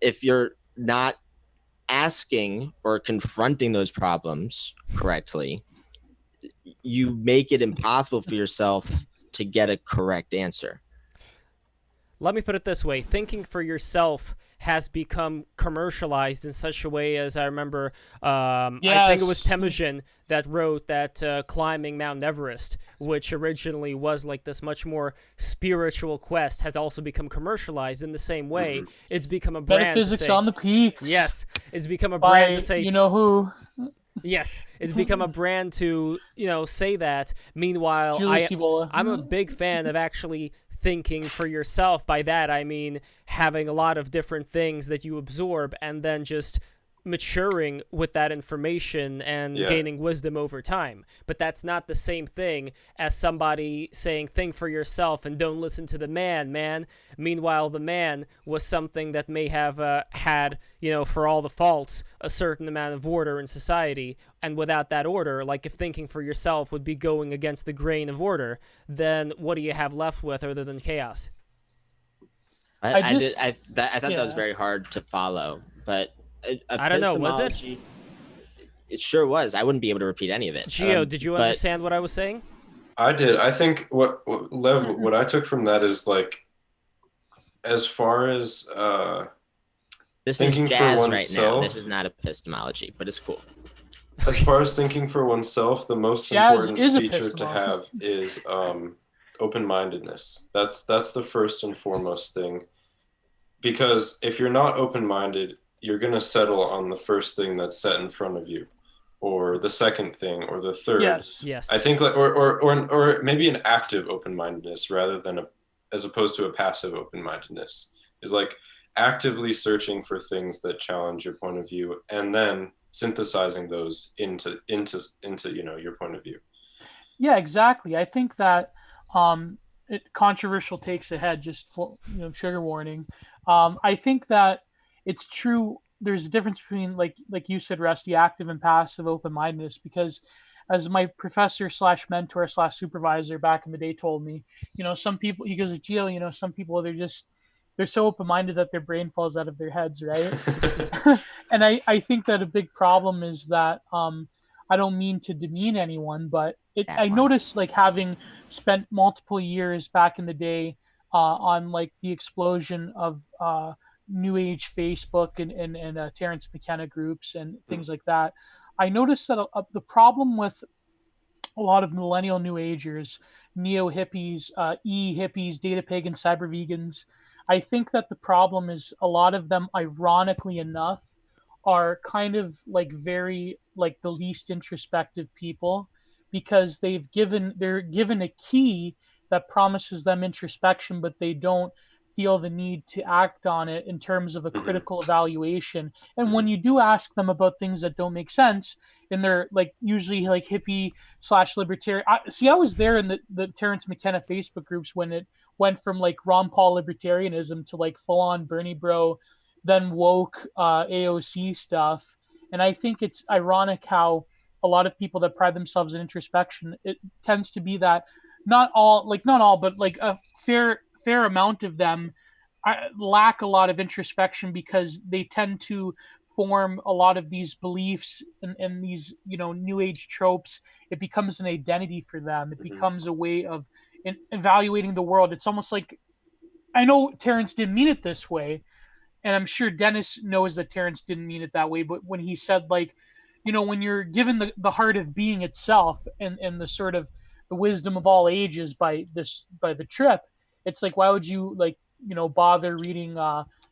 if you're not asking or confronting those problems correctly, you make it impossible for yourself to get a correct answer.
Let me put it this way. Thinking for yourself has become commercialized in such a way as I remember, I think it was Temujin that wrote that climbing Mount Everest, which originally was like this much more spiritual quest, has also become commercialized in the same way.
Mm-hmm.
It's become a brand
Metaphysics
to say,
on the peaks.
Yes, it's become a
By
brand to say,
you know who.
Yes, it's become a brand to, say that. Meanwhile, I'm a big fan of actually thinking for yourself. By that, I mean having a lot of different things that you absorb and then just maturing with that information and gaining wisdom over time. But that's not the same thing as somebody saying, think for yourself and don't listen to the man. Meanwhile, the man was something that may have had, for all the faults, a certain amount of order in society. And without that order, like if thinking for yourself would be going against the grain of order, then what do you have left with other than chaos?
I thought that was very hard to follow, but
I don't know, was it?
It sure was. I wouldn't be able to repeat any of it.
Gio, did you understand what I was saying?
I did. I think what I took from that is like, as far as
this
thinking
is jazz
for oneself,
right now. This is not epistemology, but it's cool.
As far as thinking for oneself, the most important feature to have is open-mindedness. That's the first and foremost thing. Because if you're not open-minded, you're going to settle on the first thing that's set in front of you, or the second thing, or the third.
Yes.
I think, or maybe an active open-mindedness rather than as opposed to a passive open-mindedness, is like actively searching for things that challenge your point of view, and then synthesizing those into your point of view.
Yeah, exactly. I think that controversial takes ahead. Just trigger warning. I think that it's true. There's a difference between like you said, Rusty, active and passive open-mindedness, because as my professor / mentor / supervisor back in the day told me, some people, he goes, Gio, some people, they're so open-minded that their brain falls out of their heads, right? And I think that a big problem is that I don't mean to demean anyone, but I noticed, like, having spent multiple years back in the day on like the explosion of New Age Facebook and Terrence McKenna groups and things like that, I noticed that the problem with a lot of millennial New Agers, neo hippies, hippies, data pagan, cyber vegans, I think that the problem is a lot of them, ironically enough, are kind of like very like the least introspective people, because they're given a key that promises them introspection, but they don't feel the need to act on it in terms of a critical evaluation. And when you do ask them about things that don't make sense, and they're like usually like hippie / libertarian. I was there in the Terrence McKenna Facebook groups when it went from like Ron Paul libertarianism to like full on Bernie bro, then woke AOC stuff. And I think it's ironic how a lot of people that pride themselves in introspection, it tends to be that not all, but like a fair amount of them lack a lot of introspection, because they tend to form a lot of these beliefs and these New Age tropes. It becomes an identity for them. It becomes a way of evaluating the world. It's almost like, I know Terrence didn't mean it this way, and I'm sure Dennis knows that Terrence didn't mean it that way, but when he said like when you're given the heart of being itself and the sort of the wisdom of all ages by the trip, it's like, why would you like, bother reading,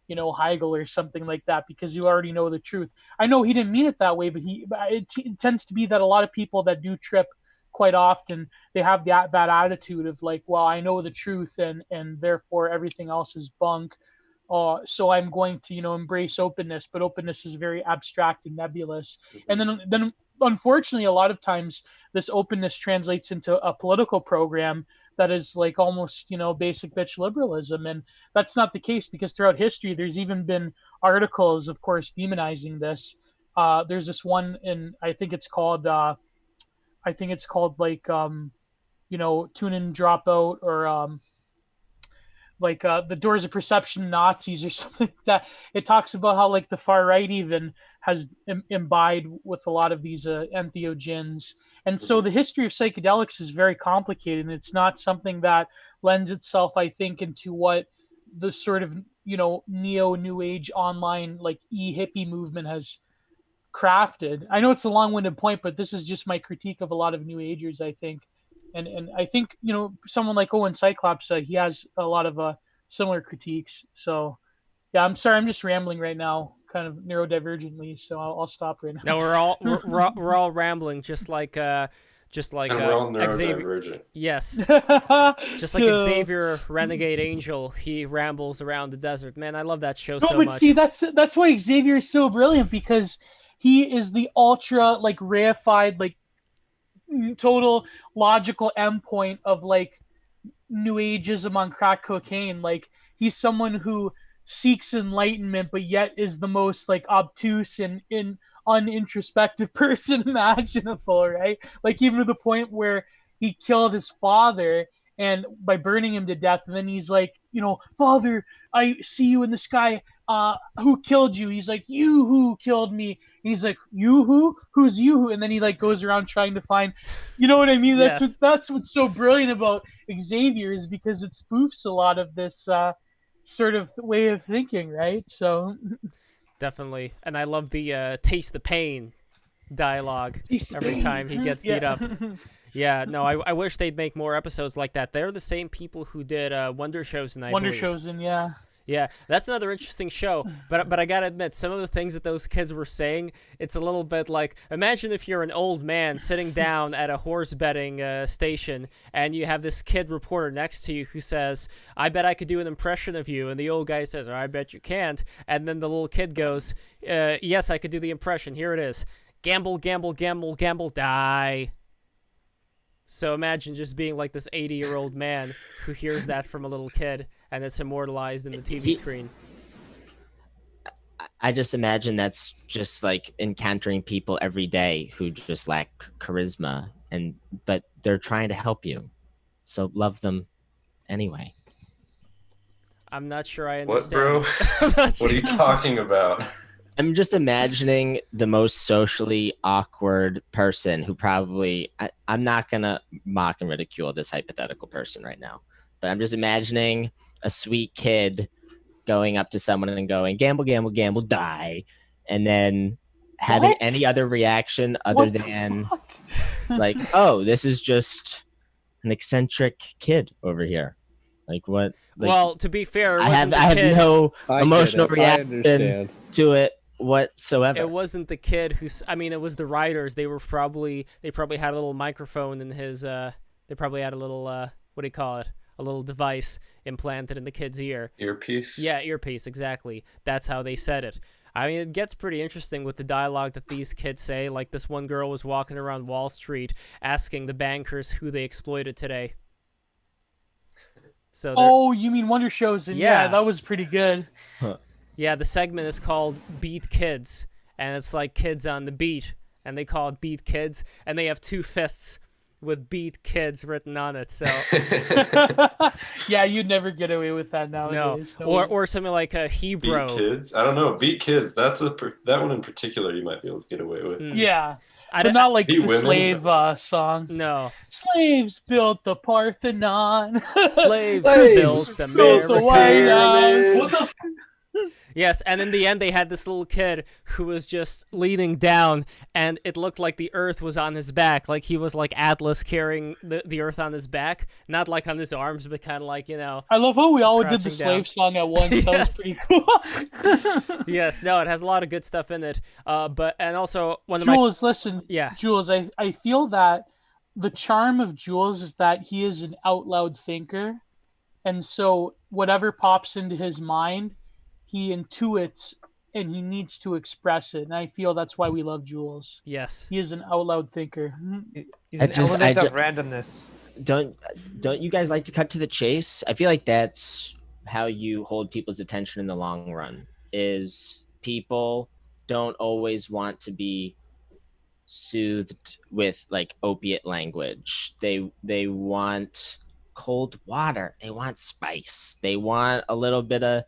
Hegel or something like that, because you already know the truth. I know he didn't mean it that way, but it tends to be that a lot of people that do trip quite often, they have that attitude of like, well, I know the truth and therefore everything else is bunk. So I'm going to, embrace openness, but openness is very abstract and nebulous. And then unfortunately, a lot of times this openness translates into a political program that is like almost, basic bitch liberalism. And that's not the case, because throughout history, there's even been articles, of course, demonizing this. There's this one I think it's called like, tune in, drop out, or like the Doors of Perception Nazis or something like that. It talks about how like the far right even has imbibed with a lot of these entheogens. And so the history of psychedelics is very complicated, and it's not something that lends itself, I think, into what the sort of, neo new age online like hippie movement has crafted. I know it's a long-winded point, but this is just my critique of a lot of new agers, I think. And I think, someone like Owen Cyclops, he has a lot of similar critiques. So, yeah, I'm sorry, I'm just rambling right now, kind of neurodivergently. So I'll stop right now.
No, we're all rambling, just like
and we're all neurodivergent.
Xavier. Yes, just like Xavier, Renegade Angel, he rambles around the desert. Man, I love that show so much.
See, that's why Xavier is so brilliant, because he is the ultra like reified, like total logical endpoint of like new ageism on crack cocaine. Like, he's someone who seeks enlightenment, but yet is the most like obtuse and unintrospective person imaginable, right? Like, even to the point where he killed his father and by burning him to death, and then he's like, Father, I see you in the sky. Who killed you? He's like, you who killed me. And he's like, you who? Who's you who? And then he like goes around trying to find, you know what I mean?
Yes.
That's what's so brilliant about Xavier, is because it spoofs a lot of this sort of way of thinking, right? So
Definitely. And I love the taste the pain dialogue every time he gets beat up. Yeah, no, I wish they'd make more episodes like that. They're the same people who did Wonder Chosen, I believe.
Chosen, yeah.
Yeah, that's another interesting show. But I gotta admit, some of the things that those kids were saying, it's a little bit like, imagine if you're an old man sitting down at a horse betting station, and you have this kid reporter next to you who says, I bet I could do an impression of you. And the old guy says, I bet you can't. And then the little kid goes, yes, I could do the impression. Here it is. Gamble, gamble, gamble, gamble, die. So imagine just being like this 80-year-old man who hears that from a little kid, and it's immortalized in the TV screen.
I just imagine that's just like encountering people every day who just lack charisma, but they're trying to help you. So love them anyway.
I'm not sure I understand.
What, bro? What are you talking about?
I'm just imagining the most socially awkward person who probably, I'm not going to mock and ridicule this hypothetical person right now, but I'm just imagining a sweet kid going up to someone and going, gamble, gamble, gamble, die. And then having any other reaction other than like, oh, this is just an eccentric kid over here. Like what? Like,
well, to be fair,
I have no emotional reaction to it whatsoever.
It wasn't the kid it was the writers. They probably had a little microphone in his they probably had a little what do you call it, a little device implanted in the kid's ear.
Earpiece.
Yeah, earpiece, exactly. That's how they said it. I mean, it gets pretty interesting with the dialogue that these kids say. Like, this one girl was walking around Wall Street asking the bankers who they exploited today. So
you mean Wonder Shows? And yeah, that was pretty good.
Huh.
Yeah, the segment is called Beat Kids, and it's like kids on the beat, and they call it Beat Kids, and they have two fists with Beat Kids written on it. So
yeah, you'd never get away with that nowadays.
No. Or something like a Hebrew.
Beat Kids? I don't know. Beat Kids. That one in particular you might be able to get away with.
Yeah. But not like the slave song.
No.
Slaves built the Parthenon.
Slaves built the White House. Yes, and in the end, they had this little kid who was just leaning down, and it looked like the earth was on his back, like he was like Atlas carrying the earth on his back, not like on his arms, but kind of like, you know.
I love how we all did the
crouching
slave
down.
song at once. That was
Yes.
pretty cool.
Yes, no, it has a lot of good stuff in it. And also one of my
Jules, listen.
Yeah.
Jules, I feel that the charm of Jules is that he is an out loud thinker. And so whatever pops into his mind, he intuits and he needs to express it. And I feel that's why we love Jules.
Yes.
He is an out loud thinker.
He's an element of randomness.
Don't you guys like to cut to the chase? I feel like that's how you hold people's attention in the long run. Is people don't always want to be soothed with like opiate language. They want cold water. They want spice. They want a little bit of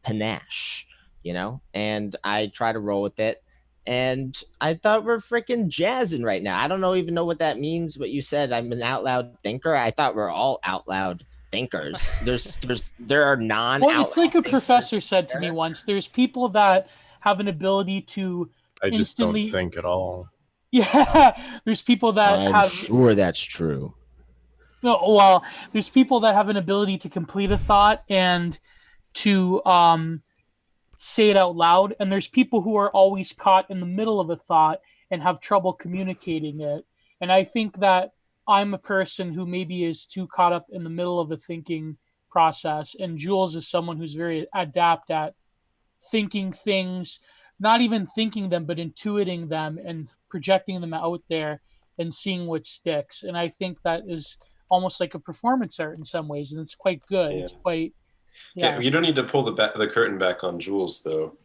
panache, you know? And I try to roll with it. And I thought we're freaking jazzing right now. I don't even know what that means, what you said. I'm an out loud thinker. I thought we're all out loud thinkers. There are non
Well, it's like a professor said to me once. There's people that have an ability to
I just
instantly...
don't think at all.
Yeah, there's people that
I'm
have...
sure that's true.
No, well, there's people that have an ability to complete a thought and to say it out loud, and there's people who are always caught in the middle of a thought and have trouble communicating it. And I think that I'm a person who maybe is too caught up in the middle of a thinking process, and Jules is someone who's very adept at thinking things, not even thinking them, but intuiting them and projecting them out there and seeing what sticks. And I think that is almost like a performance art in some ways, and it's quite good.
Yeah.
It's quite...
Yeah, you don't need to pull the curtain back on Jules, though.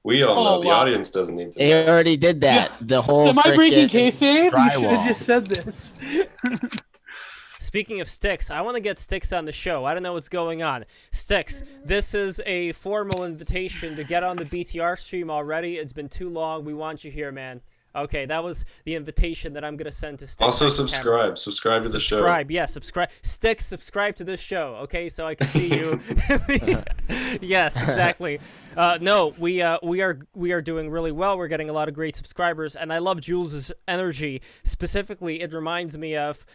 We all know the audience doesn't need to.
They already did that.
Yeah.
The whole.
Am I breaking kayfabe? You should
drywall.
have just said this.
Speaking of Styx, I want to get Styx on the show. I don't know what's going on. Styx, this is a formal invitation to get on the BTR stream already. It's been too long. We want you here, man. Okay, that was the invitation that I'm going to send to Styx.
Also subscribe. Subscribe to the show.
Subscribe, yeah, subscribe. Styx, subscribe to this show, okay, so I can see you. Yes, exactly. No, we are doing really well. We're getting a lot of great subscribers, and I love Jules's energy. Specifically, it reminds me of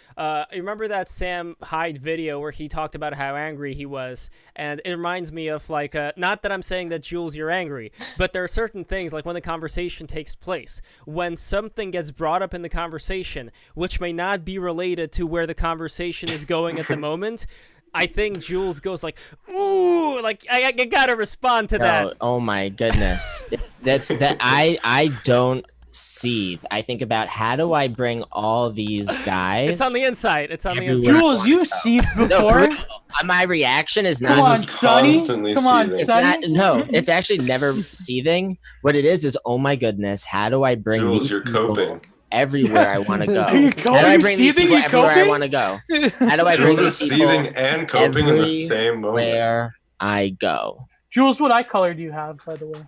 remember that Sam Hyde video where he talked about how angry he was, and it reminds me of like not that I'm saying that Jules you're angry, but there are certain things like when the conversation takes place, when something gets brought up in the conversation which may not be related to where the conversation is going at the moment. I think Jules goes like, ooh, like I gotta respond to that.
Oh my goodness. I don't seethe. I think about how do I bring all these guys.
It's on the inside. It's on the inside.
Jules, you seethed before?
No, my reaction is not.
Come on, Sonny. Come on, Sonny.
No, it's actually never seething. What it is, oh my goodness, how do I bring
Jules,
these
you're
people
coping.
Everywhere I want to go?
Are you
How do I bring these
seething?
people
You
everywhere
coping?
I want to go? How do I bring
Jules is
these people
seething and coping in the same moment.
where I go?
Jules, what eye color do you have, by the way?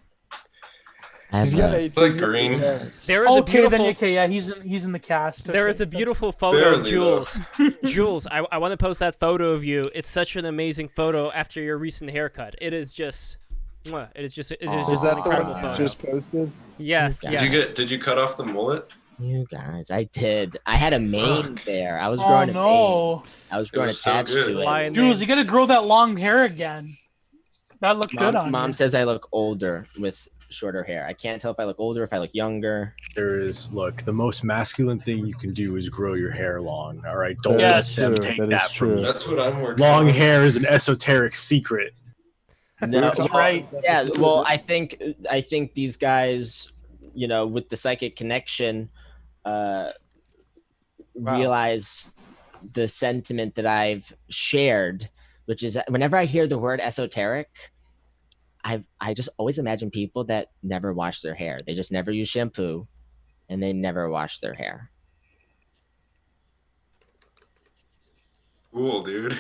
It's like green.
There is
okay,
a beautiful.
then okay, yeah, he's in the cast.
There
Okay,
is a
that's-
beautiful photo
Barely,
of Jules. Jules, I want to post that photo of you. It's such an amazing photo after your recent haircut. It is just. It is just
Is
an
that the
incredible
one you
photo.
just posted?
Yes,
Did
yes.
Did you cut off the mullet?
You guys, I did. I had a mane there. I was
Oh
growing a
no,
mane. I was growing
was so
attached
good.
to
Lion
it.
Jules, you gotta grow that long hair again. That looked good on
Mom
you.
says I look older with shorter hair. I can't tell if I look older, if I look younger.
Look, the most masculine thing you can do is grow your hair long. All right, don't
Yes.
let them
True,
take
that is
that from
true.
you.
That's what I'm working
Long
on.
hair is an esoteric secret.
No,
You're right.
Yeah, well, I think these guys, you know, with the psychic connection, realize the sentiment that I've shared, which is whenever I hear the word esoteric, I just always imagine people that never wash their hair. They just never use shampoo, and they never wash their hair.
Cool, dude.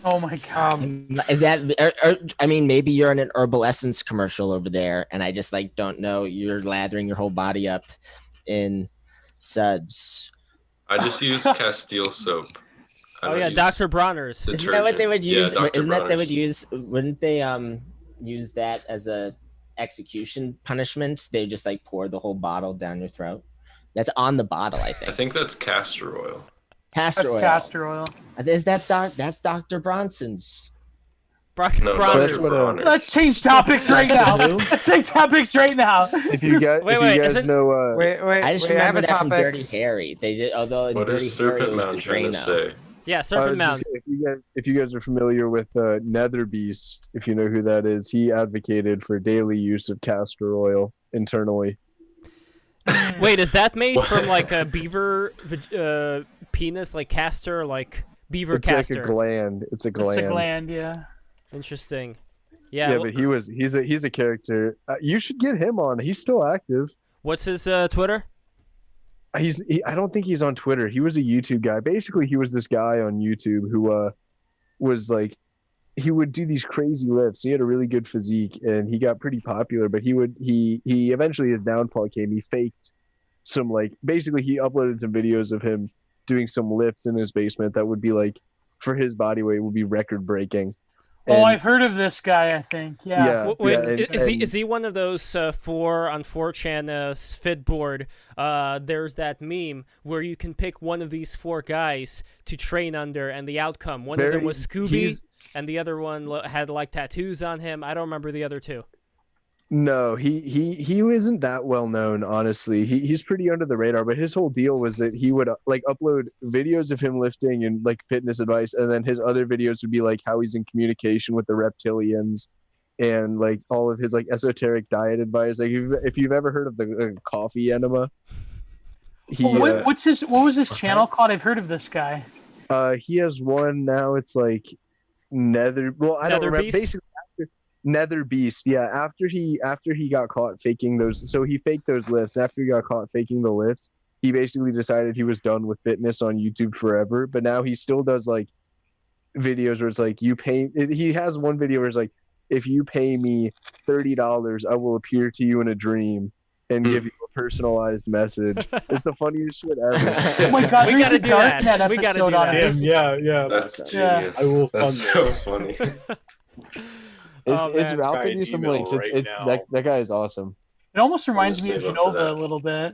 Oh my god.
Is that? I mean, maybe you're in an Herbal Essence commercial over there, and I just like don't know. You're lathering your whole body up in suds.
I just use Castile soap. I
Oh
don't
yeah,
use
Dr. Bronner's.
Isn't that what they would use?
Yeah, Dr.
Isn't that they would
Bronner's.
use? Wouldn't they use that as a execution punishment. They just like pour the whole bottle down your throat. That's on the bottle, I
I
think.
think that's castor oil.
Castor
That's
oil.
castor oil.
That's Dr. Bronson's.
No,
Bronner's.
Dr. Bronner.
Let's change topics right now. Let's change topics right now.
If you guys,
Wait,
if
wait,
you guys
isn't-
know,
I just
I have
remember
a
that from
topic.
Dirty Harry. They did, although in
What
Dirty
is
Harry it
Serpent
was the
Mountain trying to
Drano.
say?
Yeah,
I
Serpent
was just
Mountain.
saying, if you guys are familiar with Nether Beast, if you know who that is, he advocated for daily use of castor oil internally.
Wait, is that made
What?
from like a beaver penis, like castor, like beaver
It's
castor?
like a gland. It's a gland.
It's a gland, yeah.
Interesting.
Yeah,
Yeah.
but he's a character. You should get him on. He's still active.
What's his Twitter?
I don't think he's on Twitter. He was a YouTube guy. Basically, he was this guy on YouTube who was like, he would do these crazy lifts. He had a really good physique and he got pretty popular, but he eventually, his downfall came. He faked some, like, basically he uploaded some videos of him doing some lifts in his basement that would be like, for his body weight, would be record breaking.
Oh, I've heard of this guy, I think. Yeah.
Wait,
yeah, and-
is he one of those on 4chan fit board? There's that meme where you can pick one of these four guys to train under, and the outcome. One of them was Scooby, and the other one had like tattoos on him. I don't remember the other two.
No, he isn't that well known, honestly. He's pretty under the radar, but his whole deal was that he would like upload videos of him lifting and like fitness advice, and then his other videos would be like how he's in communication with the reptilians and like all of his like esoteric diet advice. Like if you've ever heard of the coffee enema,
What was his channel called? I've heard of this guy.
he has one now. It's like Nether. Well, I don't
Nether
remember.
Beast?
Basically, Nether Beast, yeah. After he got caught faking those, so he faked those lifts. After he got caught faking the lifts, he basically decided he was done with fitness on YouTube forever. But now he still does like videos where it's like he has one video where it's like, if you pay me $30, I will appear to you in a dream and give you a personalized message. It's the funniest shit ever.
Oh my god,
We
there's
gotta
a
do that.
Darknet
We gotta do
episode on
that.
it.
Yeah.
That's
Yeah.
genius.
I will
That's
fund
so funny.
Oh,
It's
man.
I'll
Try
send
an
you some
email
links.
right now.
That guy is awesome.
It almost reminds me of
save up for
Genova
that.
a little bit.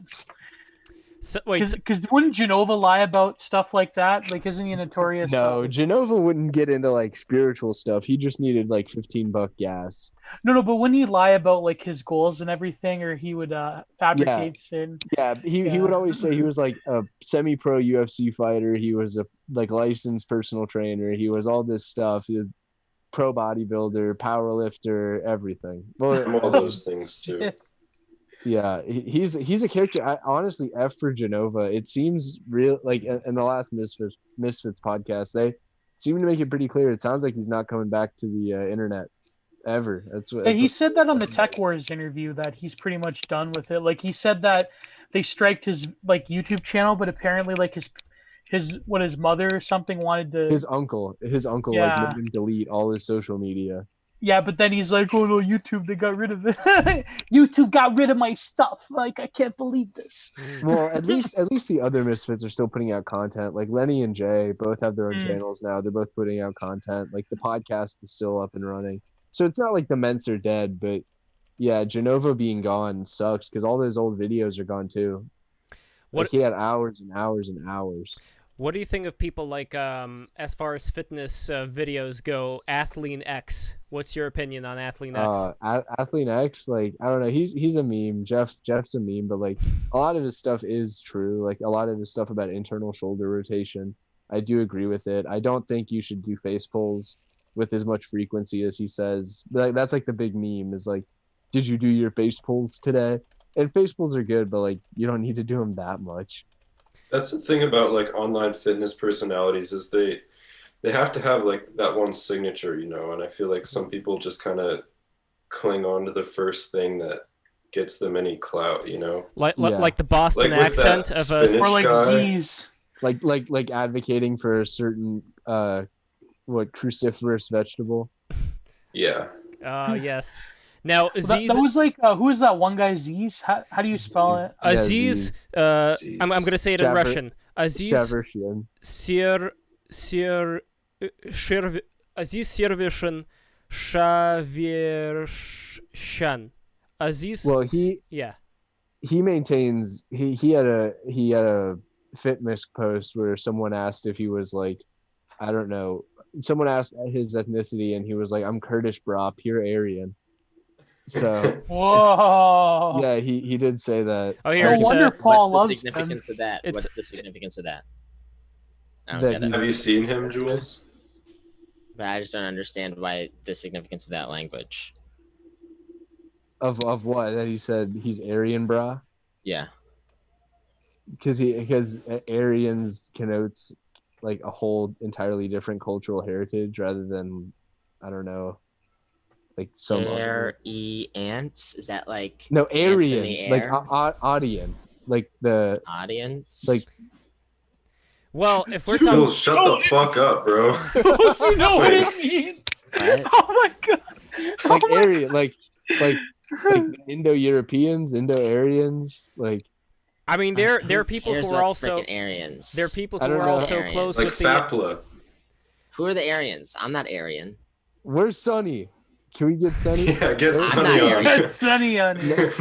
So, wait,
Because wouldn't Genova lie about stuff like that? Like, isn't he notorious?
No, Genova wouldn't get into like spiritual stuff. He just needed like $15 gas.
No, but wouldn't he lie about like his goals and everything, or he would fabricate sin?
Yeah, he would always say he was like a semi-pro UFC fighter. He was a like licensed personal trainer. He was all this stuff. He was pro bodybuilder, power lifter, everything.
I'm all those things too.
Yeah, he's a character. I honestly, F for Genova. It seems real. Like in the last Misfits podcast, they seem to make it pretty clear. It sounds like he's not coming back to the internet ever.
Yeah, he said that on the Tech Wars interview that he's pretty much done with it. Like he said that they striked his like YouTube channel, but apparently like his mother or something wanted to.
his uncle
Yeah.
like made him delete all his social media.
Yeah, but then he's like, "Oh no, YouTube! They got rid of it. YouTube got rid of my stuff. Like, I can't believe this."
Well, at least the other Misfits are still putting out content. Like Lenny and Jay both have their own channels now. They're both putting out content. Like the podcast is still up and running. So it's not like the Ments are dead, but yeah, Genova being gone sucks because all those old videos are gone too.
What-
Like he had hours and hours and hours.
what do you think of people like, as far as fitness videos go, Athlean X? What's your opinion on Athlean X?
Athlean X, like I don't know, he's a meme. Jeff's a meme, but like a lot of his stuff is true. Like a lot of his stuff about internal shoulder rotation, I do agree with it. I don't think you should do face pulls with as much frequency as he says. That's like the big meme is like, did you do your face pulls today? And face pulls are good, but like you don't need to do them that much.
That's the thing about like online fitness personalities is they have to have like that one signature, you know, and I feel like some people just kind of cling on to the first thing that gets them any clout, you know.
Like the Boston
Like with
accent
that
of
spinach
Or like
guy.
Z's.
Like advocating for a certain cruciferous vegetable.
Yeah.
Yes. Now
That
Aziz,
was like who is that one guy? Z's? How do you spell it?
Aziz, I'm gonna say it in
Shaver-
Russian. Aziz
Shavershian.
Aziz Servishin Shavirshan. Aziz.
Well,
yeah.
he maintains he had a Fitmisk post where someone asked if he was like, I don't know, someone asked his ethnicity and he was like, I'm Kurdish, brah, pure Aryan. So
Whoa.
yeah, he did say that.
Oh, here,
No wonder Paul
What's the
loves
significance
him.
of that?
It's-
What's the significance of that? I don't
That
get it.
Have you seen him, Jules?
But I just don't understand why the significance of that language.
Of what? That he said he's Aryan, brah?
Yeah.
Because Aryans connotes like a whole entirely different cultural heritage rather than, I don't know, like some other...
Ants? Is that like
No,
ants in
Aryan,
the
like
air?
Audian, like the
Audience?
like.
Well, if we're
Jules,
talking,
shut the fuck up, bro.
You know what it means?
What?
Oh my god.
Like Aryan, like Indo-Europeans, Indo-Aryans, like.
I mean, there are people
Here's
who are
what's
also
frickin' Aryans.
there are people
I
who
don't
are
know.
also
Aryans.
close
Like
with the.
Fapla.
Who are the Aryans? I'm not Aryan.
Where's Sunny? Can we get Sunny?
Yeah, get
I'm
Sunny
not
on.
That's sunny on you.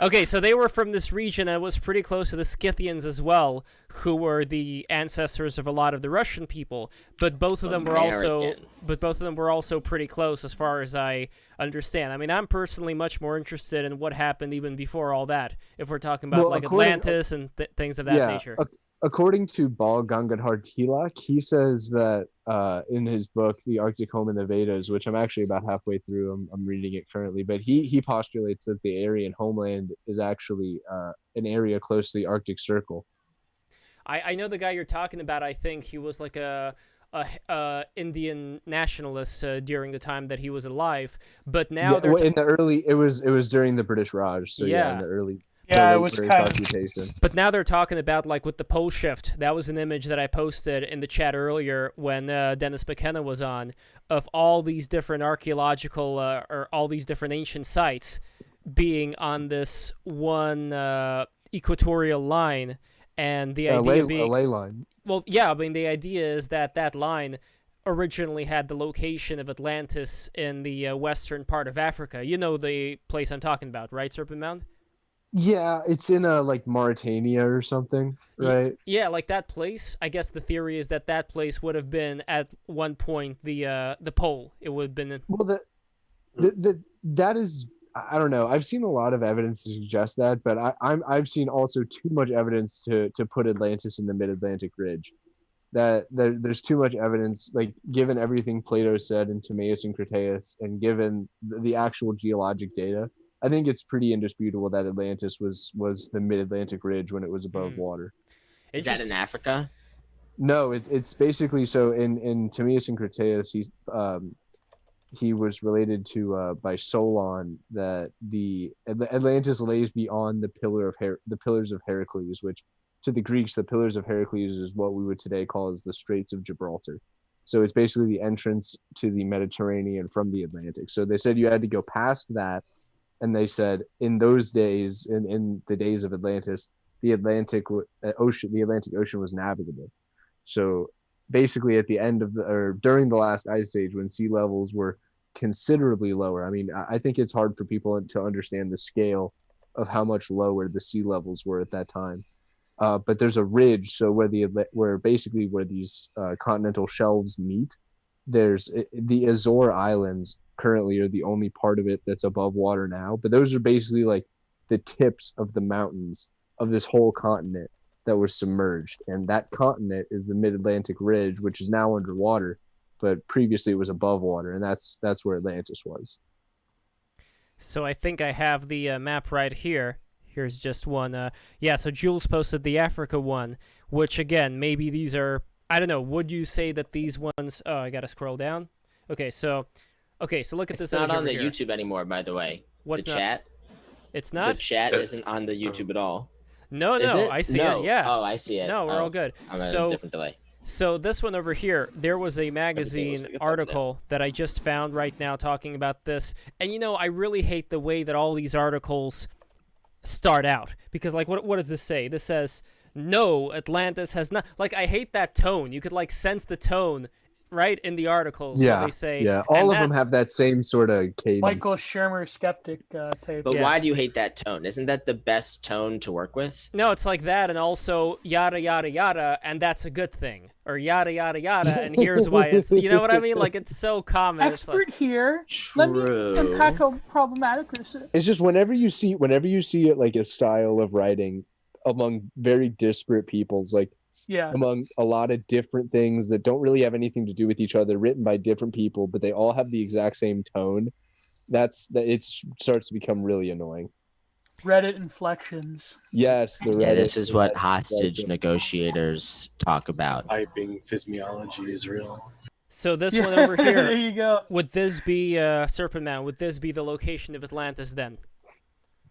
Okay, so they were from this region and it was pretty close to the Scythians as well, who were the ancestors of a lot of the Russian people. But both of them were
American.
also pretty close as far as I understand. I mean, I'm personally much more interested in what happened even before all that. If we're talking about
Well,
like
according-
Atlantis and things of that nature.
According to Bal Gangadhar Tilak, he says that in his book, The Arctic Home in the Vedas, which I'm actually about halfway through, I'm reading it currently, but he postulates that the Aryan homeland is actually an area close to the Arctic Circle.
I know the guy you're talking about. I think he was like a Indian nationalist during the time that he was alive. But now they're
in the early, it was during the British Raj, so yeah, in the early.
Yeah, it was
British
kind of.
occupation.
But now they're talking about like with the pole shift. That was an image that I posted in the chat earlier when Dennis McKenna was on, of all these different archaeological or all these different ancient sites being on this one equatorial line, and the idea being
a ley line.
Well, yeah, I mean the idea is that that line originally had the location of Atlantis in the western part of Africa. You know the place I'm talking about, right, Serpent Mound?
Yeah, it's in like Mauritania or something, right?
Yeah, like that place. I guess the theory is that that place would have been at one point the pole. It would have been.
Well, that is, I don't know. I've seen a lot of evidence to suggest that, but I've seen also too much evidence to put Atlantis in the Mid-Atlantic Ridge. That there's too much evidence, like given everything Plato said in Timaeus and Critias, and given the actual geologic data. I think it's pretty indisputable that Atlantis was the Mid-Atlantic Ridge when it was above water.
Is that in Africa?
No, it's basically so in Timaeus and Critias, he was related to by Solon that the Atlantis lays beyond the pillars of Heracles, which to the Greeks the pillars of Heracles is what we would today call as the Straits of Gibraltar. So it's basically the entrance to the Mediterranean from the Atlantic. So they said you had to go past that. And they said in those days, in the days of Atlantis, the Atlantic Ocean was navigable. So basically, at the end of during the last ice age, when sea levels were considerably lower. I mean, I think it's hard for people to understand the scale of how much lower the sea levels were at that time. But there's a ridge, so where these continental shelves meet, there's the Azore Islands. Currently are the only part of it that's above water now, but those are basically like the tips of the mountains of this whole continent that were submerged, and that continent is the Mid-Atlantic Ridge, which is now underwater, but previously it was above water, and that's where Atlantis was.
So I think I have the map right here. Here's just one. Yeah, so Jules posted the Africa one, which again, maybe these are, I don't know, would you say that these ones, oh, I gotta scroll down. Okay, so look at this.
It's not on the
here.
YouTube anymore, by the way.
What's
the
not?
chat?
It's not?
The chat isn't on the YouTube at all.
No, I see it, yeah.
Oh, I see it.
No, we're all good.
I'm at a different delay.
So this one over here, there was a magazine article that I just found right now talking about this. And, I really hate the way that all these articles start out. Because, like, what does this say? This says, no, Atlantis has not... Like, I hate that tone. You could, like, sense the tone right? In the articles,
Yeah,
they say,
yeah. All of them have that same sort of cadence.
Michael Shermer skeptic type.
But why do you hate that tone? Isn't that the best tone to work with?
No, it's like that, and also yada yada yada, and that's a good thing, or yada yada yada, and here's why it's. You know what I mean? Like, it's so common.
Expert here. Let me unpack how problematic this is.
It's just whenever you see it, like a style of writing among very disparate peoples, like among a lot of different things that don't really have anything to do with each other, written by different people, but they all have the exact same tone. It starts to become really annoying.
Reddit inflections.
Yes, the Reddit.
Yeah, this is what hostage negotiators talk about.
Typing physiology is real.
So this one over here.
There you go.
Would this be Serpent Man? Would this be the location of Atlantis then?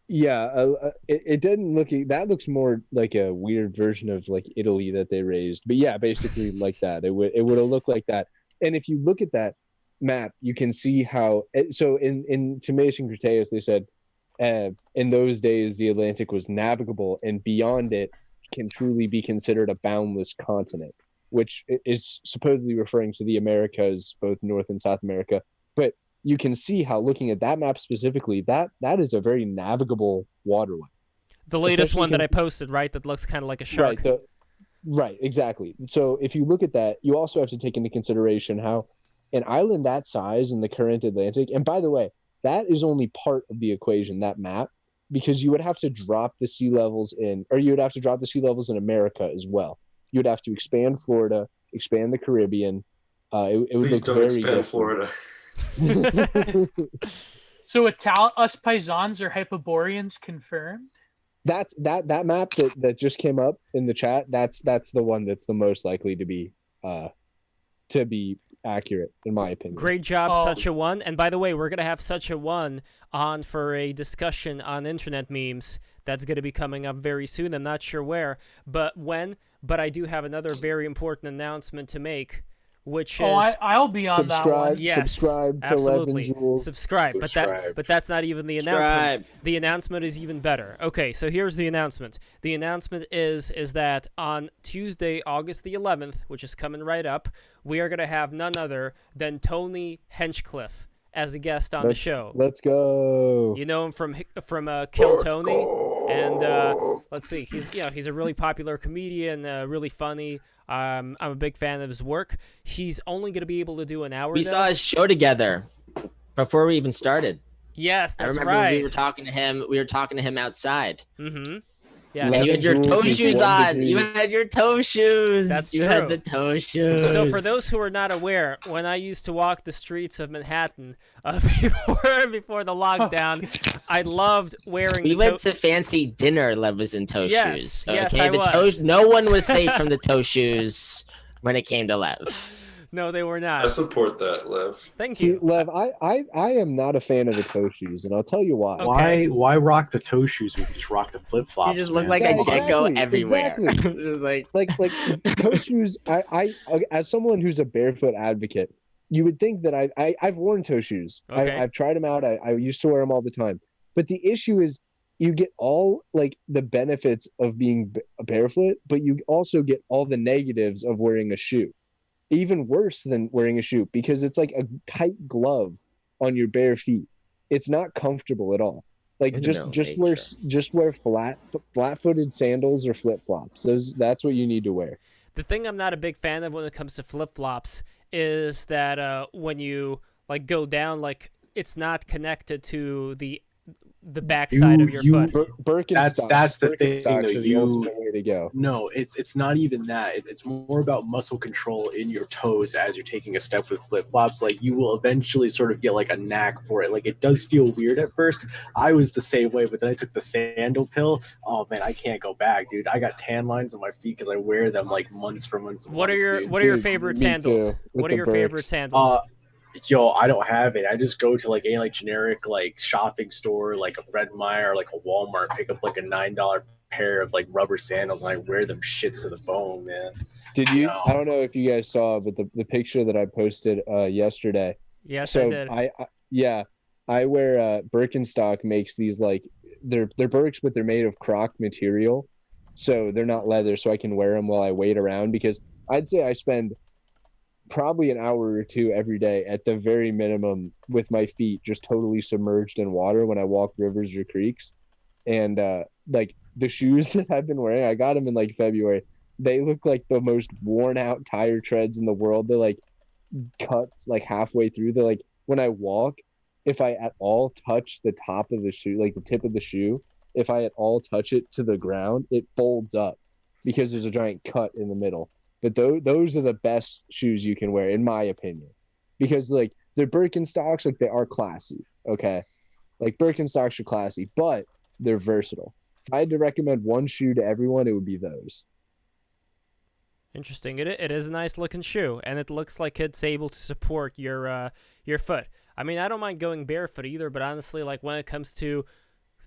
Yeah, it doesn't look. That looks more like a weird version of like Italy that they raised. But yeah, basically like that. It would have looked like that. And if you look at that map, you can see how. So in Timaeus and Crataeus, they said in those days the Atlantic was navigable, and beyond it can truly be considered a boundless continent, which is supposedly referring to the Americas, both North and South America. But you can see how, looking at that map specifically, that is a very navigable waterway.
The latest one that I posted, right? That looks kind of like a shark.
Right, exactly. So if you look at that, you also have to take into consideration how an island that size in the current Atlantic, and by the way, that is only part of the equation, that map, because you would have to drop the sea levels in America as well. You would have to expand Florida, expand the Caribbean. It would
Please
look
don't
very
expand
different.
Florida.
So us Paisans or Hyperboreans confirmed?
That's that map that just came up in the chat. That's the one that's the most likely to be accurate, in my opinion.
Great job, Such a One. And by the way, we're gonna have Such a One on for a discussion on internet memes. That's gonna be coming up very soon. I'm not sure where, but when. But I do have another very important announcement to make, which is
I'll be on that one.
Yes,
subscribe to
absolutely.
11 Joules.
Subscribe. But that's not even the announcement. The announcement is even better. Okay, so here's the announcement. The announcement is that on Tuesday, August the 11th, which is coming right up, we are going to have none other than Tony Hinchcliffe as a guest on the show.
Let's go.
You know him from Kill Tony, and let's see, he's a really popular comedian, really funny. I'm a big fan of his work. He's only going to be able to do an hour.
We saw his show together before we even started.
Yes, that's right.
I remember we were talking to him. We were talking to him outside.
Mm-hmm. Yeah,
and you had your toe shoes on. You had your toe shoes.
That's
you
true.
had the toe shoes.
So for those who are not aware, when I used to walk the streets of Manhattan before the lockdown, I loved wearing.
We went to fancy dinner. Lev was in toe shoes.
Yes,
okay?
I was.
No one was safe from the toe shoes when it came to Lev.
No, they were not.
I support that, Lev.
Thank you.
See, Lev, I am not a fan of the toe shoes, and I'll tell you why.
Okay.
Why rock the toe shoes when you just rock the flip flops?
You just look like a gecko everywhere.
Exactly.
Just like
toe shoes. I as someone who's a barefoot advocate, you would think that I've worn toe shoes.
Okay.
I've tried them out. I used to wear them all the time. But the issue is, you get all like the benefits of being barefoot, but you also get all the negatives of wearing a shoe. Even worse than wearing a shoe, because it's like a tight glove on your bare feet. It's not comfortable at all. Like just wear flat-footed sandals or flip-flops. That's what you need to wear.
The thing I'm not a big fan of when it comes to flip-flops is that when you like go down, like it's not connected to the backside of your foot.
That's the thing though.
The ultimate way to go.
No, it's not even that. It's more about muscle control in your toes as you're taking a step with flip flops. Like you will eventually sort of get like a knack for it. Like it does feel weird at first. I was the same way, but then I took the sandal pill. Oh man, I can't go back, dude. I got tan lines on my feet because I wear them like months for months.
What are your favorite sandals? What are your favorite sandals?
Yo, I don't have it. I just go to like any like generic like shopping store, like a Fred Meyer or like a Walmart, pick up like a $9 pair of like rubber sandals, and I wear them shits to the bone, man.
Did you? I don't know if you guys saw, but the picture that I posted yesterday.
Yes,
so
I did.
I wear Birkenstock makes these like they're Birks, but they're made of croc material, so they're not leather, so I can wear them while I wait around, because I'd say I spend probably an hour or two every day at the very minimum with my feet just totally submerged in water when I walk rivers or creeks. And like the shoes that I've been wearing, I got them in like February. They look like the most worn out tire treads in the world. They're like cuts like halfway through. They're like, when I walk, if I at all touch the top of the shoe, like the tip of the shoe, if I at all touch it to the ground, it folds up because there's a giant cut in the middle. But those are the best shoes you can wear, in my opinion, because like they're Birkenstocks, like they are classy. Okay, like Birkenstocks are classy, but they're versatile. If I had to recommend one shoe to everyone, it would be those.
Interesting. It is a nice looking shoe, and it looks like it's able to support your foot. I mean, I don't mind going barefoot either, but honestly, like when it comes to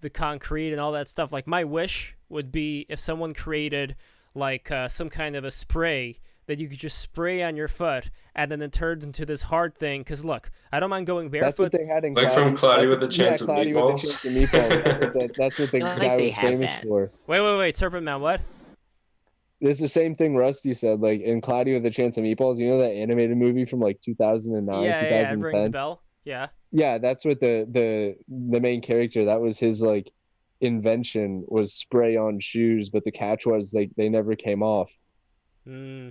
the concrete and all that stuff, like my wish would be if someone created like some kind of a spray that you could just spray on your foot, and then it turns into this hard thing. Because look, I don't mind going barefoot.
That's what they had in
Like from Cloudy with a Chance of
Cloudy
Meatballs.
With a Chance of Meatballs. That's what the guy was famous for.
Wait, Serpent Man, what?
It's the same thing Rusty said. Like in Cloudy with a Chance of Meatballs, you know that animated movie from like 2009,
Yeah,
2010?
it rings a bell. Yeah.
Yeah, that's what the main character, that was his like invention, was spray on shoes, but the catch was they never came off.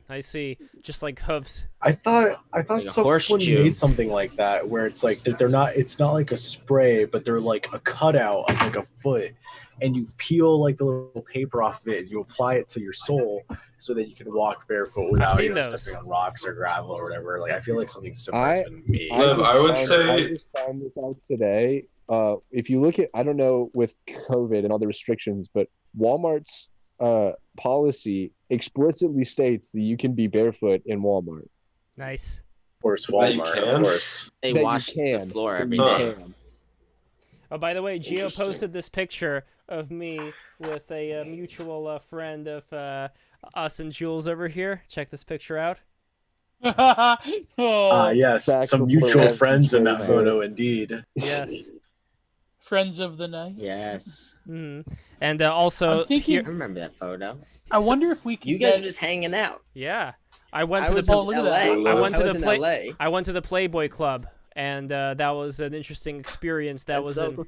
I see. Just like hooves.
I thought
Like a
someone
horseshoe.
made something like that where it's like they're not. It's not like a spray, but they're like a cutout of like a foot, and you peel like the little paper off of it, and you apply it to your sole, so that you can walk barefoot without stepping on rocks or gravel or whatever. Like I feel like something similar has been made.
I
just found this out today. If you look at, I don't know with COVID and all the restrictions, but Walmart's policy explicitly states that you can be barefoot in Walmart.
Nice.
Of course,
That you
Walmart.
can?
Of course.
They
That
wash
you
the
can.
floor
That
every
you
day.
can.
Oh, by the way, Gio
Interesting.
posted this picture of me with a mutual friend of us and Jules over here. Check this picture out.
Yes,
Back
some
before
mutual
Rev
friends in that
became
photo, indeed.
Yes.
Friends of the night.
Yes.
And also,
I'm thinking-
I
here,
remember that photo.
I wonder if we can.
You guys
get-
were just hanging out.
yeah, I went
I
to
was
the
in
Oh, look at
LA.
that.
I went to
was
the
in
play.
LA.
I went to the Playboy Club, and that was an interesting experience. That
That's
was
so
in,
cool.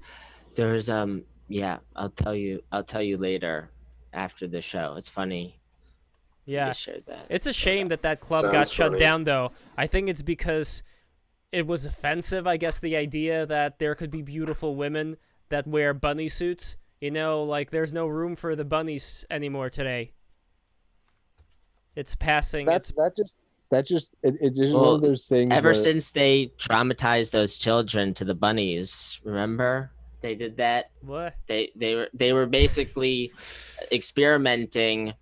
There's yeah, I'll tell you later after the show. It's funny. You
yeah.
just shared that.
It's a shame that that club
Sounds
got shut
funny.
down, though. I think it's because it was offensive, I guess, the idea that there could be beautiful women that wear bunny suits. You know, like, there's no room for the bunnies anymore today. It's passing.
It's just one
Well,
of those things.
Ever
where-
since they traumatized those children to the bunnies, remember they did that?
What?
They were basically experimenting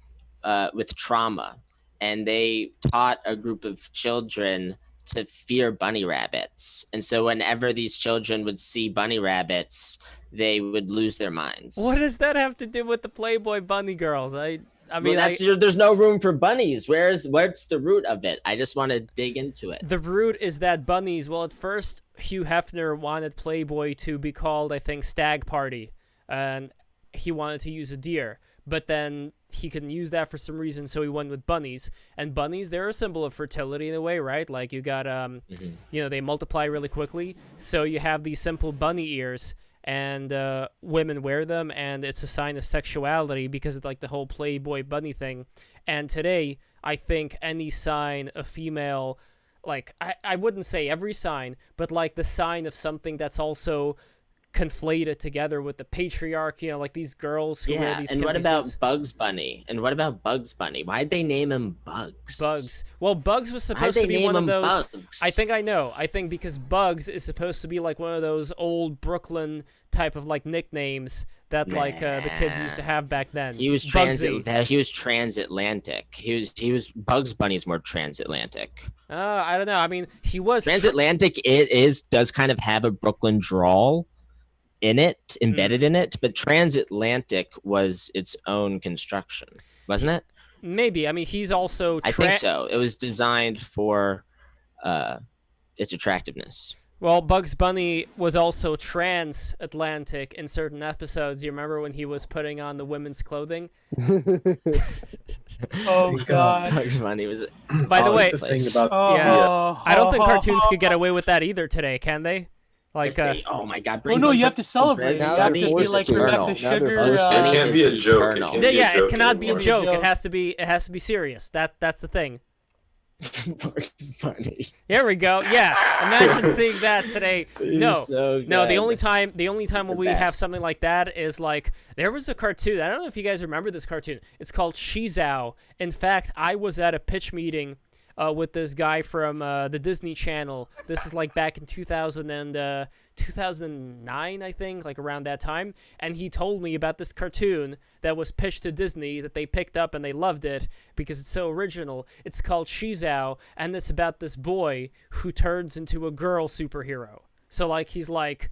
with trauma, and they taught a group of children to fear bunny rabbits. And so whenever these children would see bunny rabbits, they would lose their minds.
What does that have to do with the Playboy bunny girls? I mean,
Well, there's no room for bunnies. What's the root of it? I just want to dig into it.
the root is that bunnies, well, at first, Hugh Hefner wanted Playboy to be called, I think, Stag Party. And he wanted to use a deer. But then he couldn't use that for some reason, so he went with bunnies. And bunnies, they're a symbol of fertility in a way, right? Like, you got, they multiply really quickly. So you have these simple bunny ears, and women wear them, and it's a sign of sexuality because of, like, the whole Playboy bunny thing. And today, I think any sign of female, like, I wouldn't say every sign, but, like, the sign of something that's also conflated together with the patriarchy, like these girls who wear these
and what
skimpy
about
suits.
Bugs Bunny? And what about Bugs Bunny? Why'd they name him Bugs?
Bugs. Well, Bugs was
Why'd
supposed
they
to be
name
one of
him
those.
Bugs?
I think I know. I think because Bugs is supposed to be like one of those old Brooklyn type of like nicknames that like the kids used to have back then.
He was
Bugsy.
He was transatlantic. He was Bugs Bunny's more transatlantic.
I don't know. I mean, he was
Transatlantic. Does kind of have a Brooklyn drawl in it, embedded in it, but transatlantic was its own construction, wasn't it?
Maybe. I mean, he's also.
I think so. It was designed for its attractiveness.
Well, Bugs Bunny was also transatlantic in certain episodes. You remember when he was putting on the women's clothing?
Oh God.
Bugs Bunny was.
By the way,
thing about
yeah, I don't think cartoons could get away with that either today, can they? Like,
oh my God!
Oh no, you have to celebrate. You have to be like Rebecca Sugar.
It can't be a joke.
Yeah, it cannot be a joke. It has to be serious. That's the thing.
Bugs Bunny.
Here we go. Yeah, imagine seeing that today. No,
so
no. The
good.
only time when we have
best.
something like that is like there was a cartoon. I don't know if you guys remember this cartoon. It's called Shizao. In fact, I was at a pitch meeting with this guy from the Disney Channel. This is like back in 2009, I think, like around that time. And he told me about this cartoon that was pitched to Disney that they picked up and they loved it because it's so original. It's called Shizao, and it's about this boy who turns into a girl superhero. So like he's not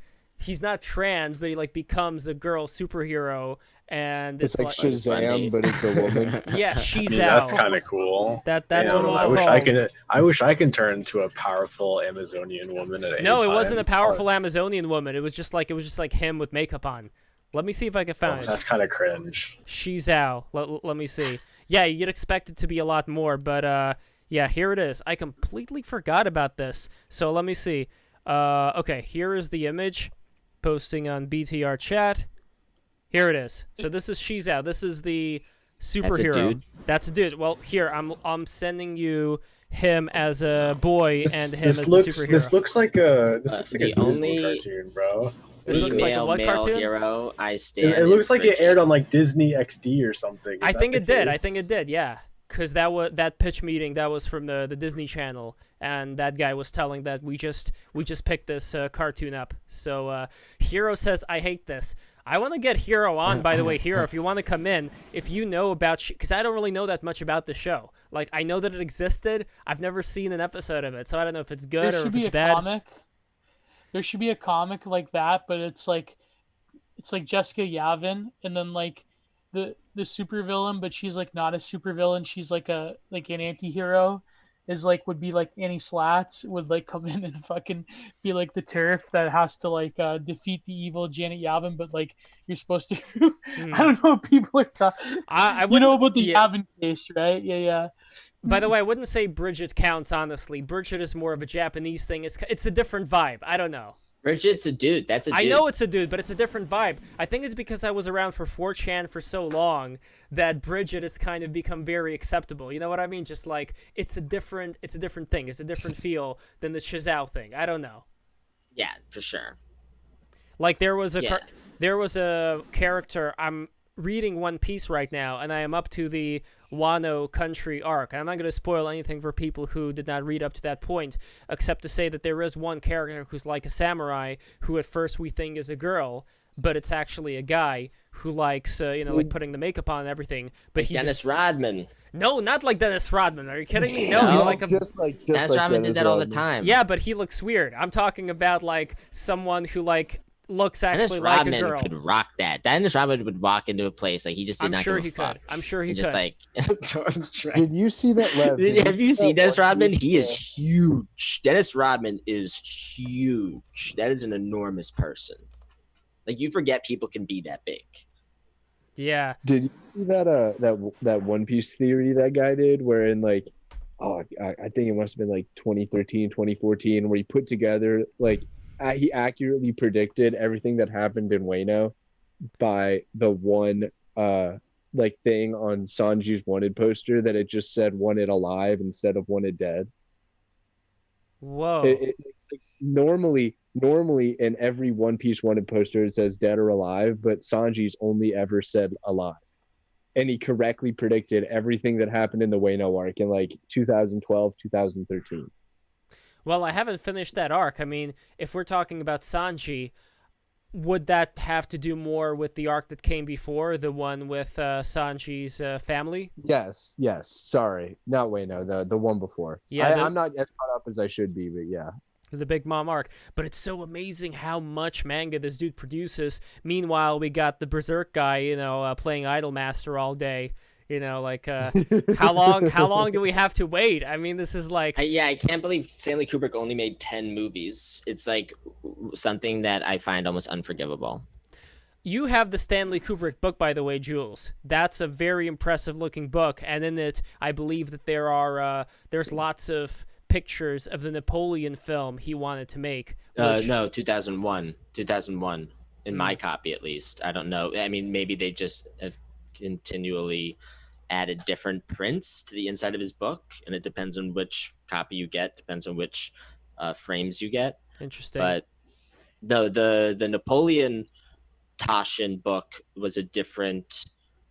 trans, but he like becomes a girl superhero. And
it's like Shazam, but it's a woman.
Yeah, Shizao.
That's kind of cool.
That's
Damn,
what it was
I wish
called.
I wish I can turn into a powerful Amazonian woman at any
No, it
time.
wasn't a powerful Amazonian woman. It was just like him with makeup on. Let me see if I can find it.
That's kind of cringe.
Shizao. Let me see. Yeah, you'd expect it to be a lot more, but yeah, here it is. I completely forgot about this. So let me see. Okay, here is the image posting on btr-chat. Here it is. So this is Shizao. This is the superhero. That's a dude. Well, here I'm sending you him as a boy and him as the superhero.
This looks like a
the
Disney
only
cartoon, bro.
This looks like a what
male
cartoon?
hero I stand.
It looks like
Bridget.
it aired on like Disney XD or something.
I think it did. Yeah, because that pitch meeting that was from the Disney Channel, and that guy was telling that we just picked this cartoon up. So Hero says I hate this. I want to get Hero on, by the way. Hero, if you want to come in, if you know about, because I don't really know that much about the show. Like, I know that it existed. I've never seen an episode of it, so I don't know if it's good or if it's bad.
Comic. There should be a comic like that, but it's like Jessica Yavin, and then like the supervillain, but she's like not a supervillain. She's like an anti-hero. Would be like Annie Slats would like come in and fucking be like the turf that has to like defeat the evil Janet Yavin, but like you're supposed to. I don't know what people are talking. You know about the Yavin case, right? Yeah.
By the way, I wouldn't say Bridget counts, honestly. Bridget is more of a Japanese thing. It's a different vibe. I don't know.
Bridget's a dude. That's a dude.
I know it's a dude, but it's a different vibe. I think it's because I was around for 4chan for so long that Bridget has kind of become very acceptable. You know what I mean? Just like it's a different thing. It's a different feel than the Shizao thing. I don't know.
Yeah, for sure.
Like there was a character. I'm reading One Piece right now, and I am up to the Wano country arc. I'm not going to spoil anything for people who did not read up to that point, except to say that there is one character who's like a samurai who at first we think is a girl, but it's actually a guy who likes, like putting the makeup on and everything. But he
Dennis Rodman.
No, not like Dennis Rodman. Are you kidding me? No,
Dennis Rodman did that all the time.
Yeah, but he looks weird. I'm talking about like someone who like looks actually like a girl.
Dennis Rodman could rock that. Dennis Rodman would walk into a place like he just did not give a fuck.
I'm sure he could.
Just like.
Did you see that?
Have you seen Dennis Rodman? He is huge. Dennis Rodman is huge. That is an enormous person. Like you forget people can be that big.
Yeah.
Did you see that One Piece theory that guy did, wherein like, I think it must have been like 2013, 2014, where he put together like. He accurately predicted everything that happened in Wano by the one thing on Sanji's wanted poster that it just said wanted alive instead of wanted dead.
Whoa.
Normally in every One Piece wanted poster it says dead or alive, but Sanji's only ever said alive. And he correctly predicted everything that happened in the Wano arc in like 2012, 2013.
Well, I haven't finished that arc. I mean, if we're talking about Sanji, would that have to do more with the arc that came before, the one with Sanji's family?
Yes. Sorry, not Wano, the one before. Yeah, I'm not as caught up as I should be, but yeah.
The Big Mom arc. But it's so amazing how much manga this dude produces. Meanwhile, we got the Berserk guy, playing Idolmaster all day. You know, like how long do we have to wait? I mean, this is like
I can't believe Stanley Kubrick only made 10 movies. It's like something that I find almost unforgivable.
You have the Stanley Kubrick book, by the way, Jules. That's a very impressive looking book, and in it, I believe that there's lots of pictures of the Napoleon film he wanted to make.
No, 2001 in my copy, at least. I don't know. I mean, maybe they just have continually added different prints to the inside of his book, and it depends on which copy you get, depends on which frames you get.
Interesting.
But the Napoleon Taschen book was a different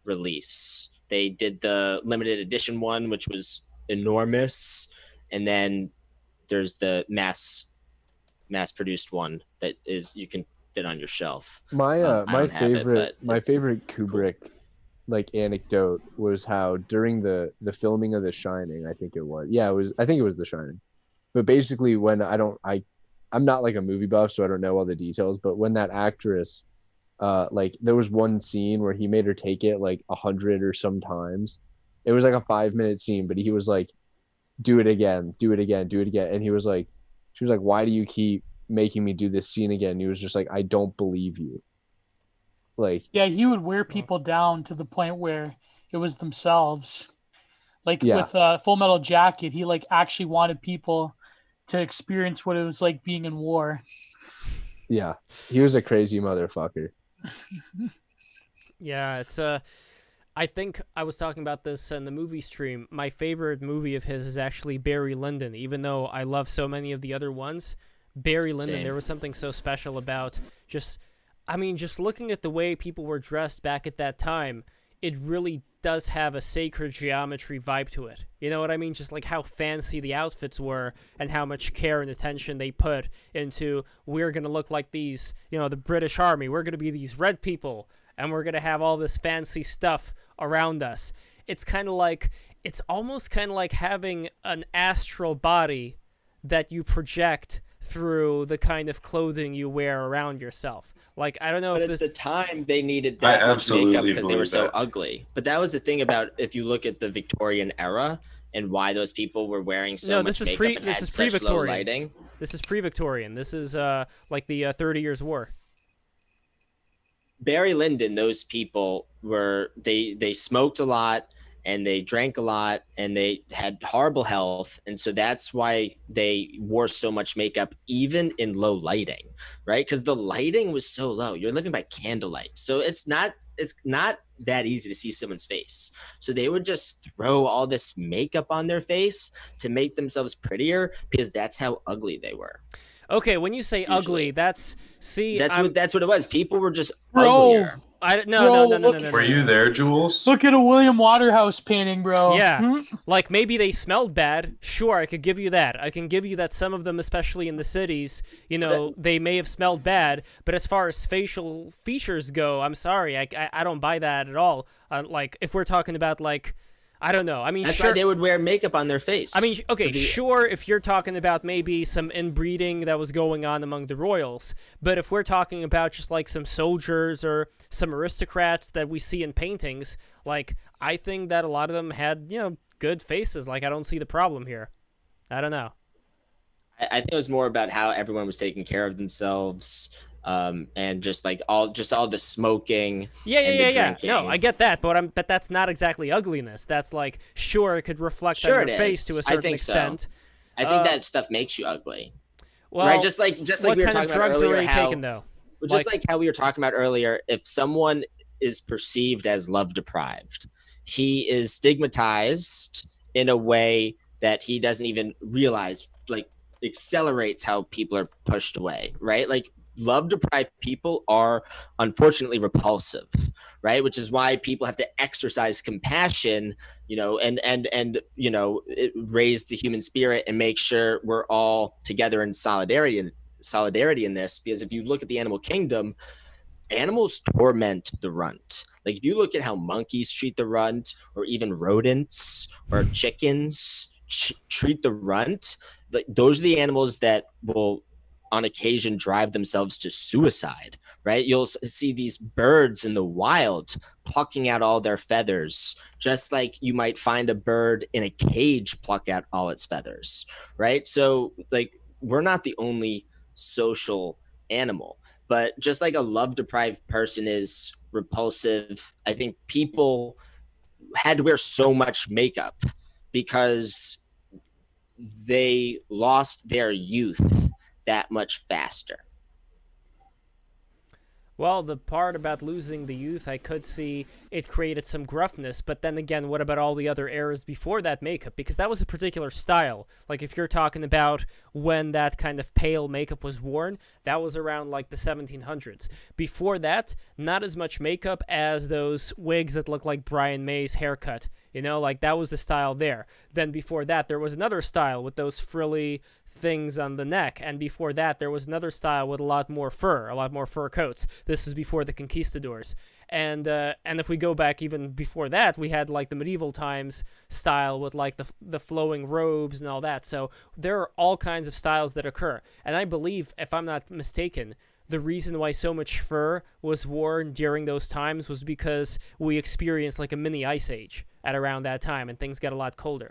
release. They did the limited edition one, which was enormous, and then there's the mass produced one that is you can fit on your shelf.
My favorite Kubrick like anecdote was how during the filming of The Shining, I think it was The Shining, but basically when I'm not like a movie buff, so I don't know all the details, but when that actress like there was one scene where he made her take it like 100 or some times. It was like a 5-minute scene, but he was like, do it again, and she was like, why do you keep making me do this scene again? And he was just like, I don't believe you. Like,
yeah, he would wear people down to the point where it was themselves. Like with Full Metal Jacket, he like actually wanted people to experience what it was like being in war.
Yeah, he was a crazy motherfucker.
Yeah, it's I think I was talking about this in the movie stream. My favorite movie of his is actually Barry Lyndon, even though I love so many of the other ones. Barry Lyndon, there was something so special about just looking at the way people were dressed back at that time. It really does have a sacred geometry vibe to it. You know what I mean? Just like how fancy the outfits were and how much care and attention they put into, we're going to look like these, the British Army. We're going to be these red people, and we're going to have all this fancy stuff around us. It's almost kind of like having an astral body that you project through the kind of clothing you wear around yourself. Like, I don't know
but
if
at the time they needed that much makeup because they were so ugly. But that was the thing about, if you look at the Victorian era and why those people were wearing so much makeup and had such low lighting.
This is pre-Victorian. This is like the 30 Years' War.
Barry Lyndon, those people they smoked a lot and they drank a lot and they had horrible health. And so that's why they wore so much makeup, even in low lighting, right? Because the lighting was so low. You're living by candlelight. So it's not that easy to see someone's face. So they would just throw all this makeup on their face to make themselves prettier because that's how ugly they were.
Okay, when you say ugly, that's
what it was. People were just uglier.
No.
Were you there, Jules?
Look at a William Waterhouse painting, bro.
Yeah, like maybe they smelled bad. Sure, I could give you that. I can give you that some of them, especially in the cities, they may have smelled bad. But as far as facial features go, I'm sorry, I don't buy that at all. Like if we're talking about like, I don't know. I mean,
that's why they would wear makeup on their face.
I mean, okay, sure, if you're talking about maybe some inbreeding that was going on among the royals, but if we're talking about just like some soldiers or some aristocrats that we see in paintings, like I think that a lot of them had, good faces. Like I don't see the problem here. I don't know.
I think it was more about how everyone was taking care of themselves. And just all the smoking.
Yeah.
Drinking.
No, I get that, but that's not exactly ugliness. That's like, sure, it could reflect on your face to a certain extent.
So. I think that stuff makes you ugly.
Well,
right? Just like we were talking about earlier, how we were talking about earlier, if someone is perceived as love deprived, he is stigmatized in a way that he doesn't even realize, like accelerates how people are pushed away, right? Like love deprived people are unfortunately repulsive, right? Which is why people have to exercise compassion, and raise the human spirit and make sure we're all together in solidarity in this. Because if you look at the animal kingdom, animals torment the runt. Like if you look at how monkeys treat the runt, or even rodents or chickens treat the runt, like those are the animals that will on occasion drive themselves to suicide, right? You'll see these birds in the wild plucking out all their feathers, just like you might find a bird in a cage pluck out all its feathers, right? So like we're not the only social animal, but just like a love deprived person is repulsive, I think people had to wear so much makeup because they lost their youth that much faster.
Well, the part about losing the youth, I could see it created some gruffness, but then again, what about all the other eras before that makeup? Because that was a particular style. Like, if you're talking about when that kind of pale makeup was worn, that was around, like, the 1700s. Before that, not as much makeup as those wigs that look like Brian May's haircut. You know, like, that was the style there. Then before that, there was another style with those frilly things on the neck, and before that there was another style with a lot more fur coats. This is before the conquistadors, and if we go back even before that, we had like the medieval times style with like the flowing robes and all that. So there are all kinds of styles that occur, and I believe, if I'm not mistaken, the reason why so much fur was worn during those times was because we experienced like a mini ice age at around that time, and things got a lot colder.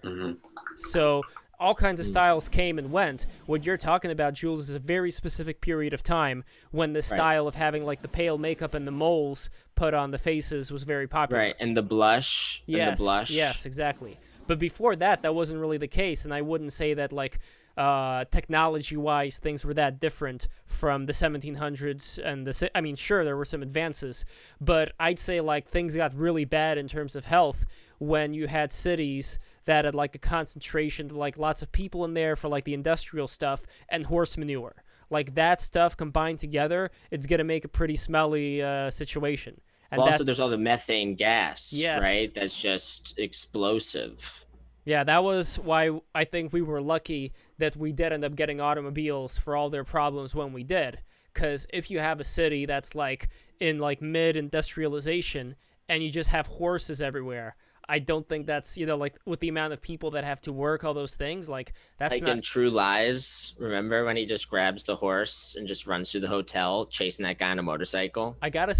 So all kinds of styles came and went. What you're talking about, Jules, is a very specific period of time when the style of having like the pale makeup and the moles put on the faces was very popular.
Right, and the blush.
Yes, exactly. But before that, that wasn't really the case, and I wouldn't say that like technology-wise things were that different from the 1700s and I mean, sure, there were some advances, but I'd say like things got really bad in terms of health when you had cities that had like a concentration, like lots of people in there for like the industrial stuff and horse manure. Like that stuff combined together, it's gonna make a pretty smelly situation. And
also, there's all the methane gas, right? That's just explosive.
Yeah, that was why I think we were lucky that we did end up getting automobiles for all their problems when we did. Because if you have a city that's like in like mid-industrialization and you just have horses everywhere, I don't think that's, you know, like with the amount of people that have to work, all those things, like that's
like
not...
in True Lies, remember when he just grabs the horse and just runs through the hotel chasing that guy on a motorcycle?
I gotta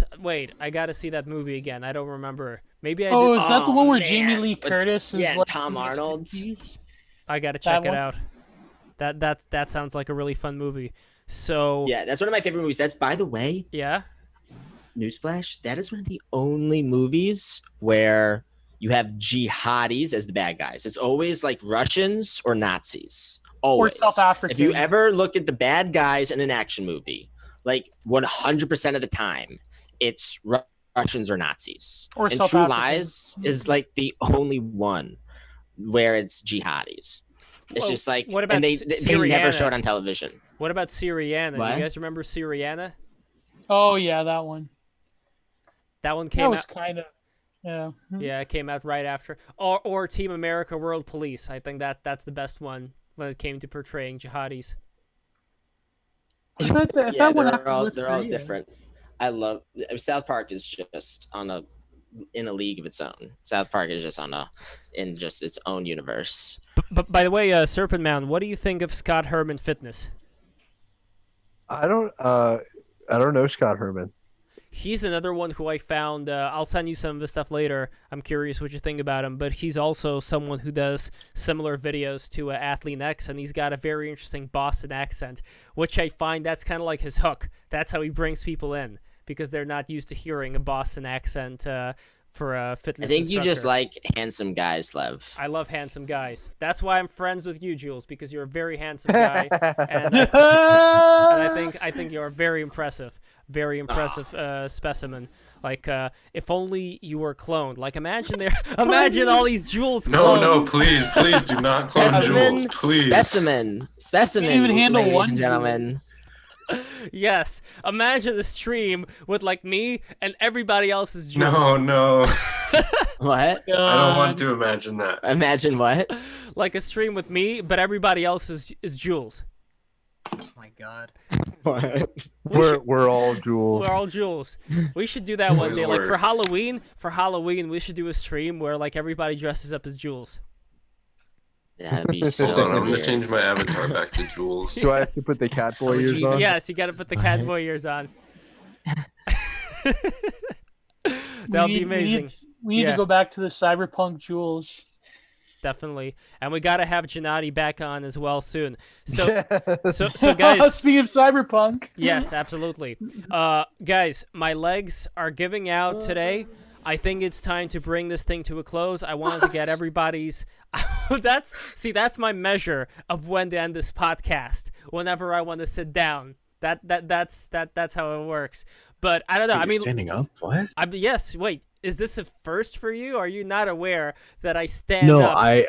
see that movie again. I don't remember. Maybe I
did.
Is
that the one where Jamie Lee Curtis is like
Tom Arnold?
I gotta check it out. That sounds like a really fun movie. So
yeah, that's one of my favorite movies. That's, by the way, newsflash, that is one of the only movies where you have jihadis as the bad guys. It's always like Russians or Nazis. Always.
Or South African.
If you ever look at the bad guys in an action movie, like 100% of the time, it's Russians or Nazis.
Or
and
South
True
African.
Lies is like the only one where it's jihadis. It's just like,
what about
and they never show it on television.
What about Syriana?
What?
You guys remember Syriana?
Oh yeah, that one.
That one came out
kind of. Yeah.
Yeah, it came out right after. Or Team America World Police. I think that's the best one when it came to portraying jihadis.
They're all different. I love South Park is just in a league of its own. South Park is just in its own universe.
But by the way, Serpent Mound, what do you think of Scott Herman Fitness?
I don't know Scott Herman.
He's another one who I found. I'll send you some of the stuff later. I'm curious what you think about him. But he's also someone who does similar videos to Athlete X, and he's got a very interesting Boston accent, which I find that's kind of like his hook. That's how he brings people in, because they're not used to hearing a Boston accent for a fitness
I think
instructor.
you just like handsome guys, Lev.
I love handsome guys. That's why I'm friends with you, Jules, because you're a very handsome guy, and I think you're a very impressive specimen. Like, if only you were cloned. Like, imagine all these Jules clones.
No, please do not clone Jules, please.
Specimen,
Can't even handle
ladies
one
and gentlemen.
Yes, imagine a stream with like me and everybody else is Jules.
No.
What?
I don't want to imagine that.
Imagine what?
Like a stream with me, but everybody else is Jules.
Oh my god.
What?
We're all Jules.
We're all Jules. We should do that one day. Like
Lord.
for Halloween, we should do a stream where like everybody dresses up as Jules.
That'd be so
Hold on, I'm
weird.
gonna change my avatar back to Jules.
Do I have to put the cat boy ears on?
Yes, you got to put the cat boy ears on. That'll be amazing.
We need to go back to the cyberpunk Jules.
Definitely. And we got to have Gennady back on as well soon. So guys.
Speaking of cyberpunk.
Yes, absolutely. Guys, my legs are giving out today. I think it's time to bring this thing to a close. I wanted to get everybody's... that's my measure of when to end this podcast. Whenever I want to sit down. That's how it works. But I don't know.
I mean, standing up? What?
Yes. Wait. Is this a first for you? Are you not aware that I stand
no,
up?
I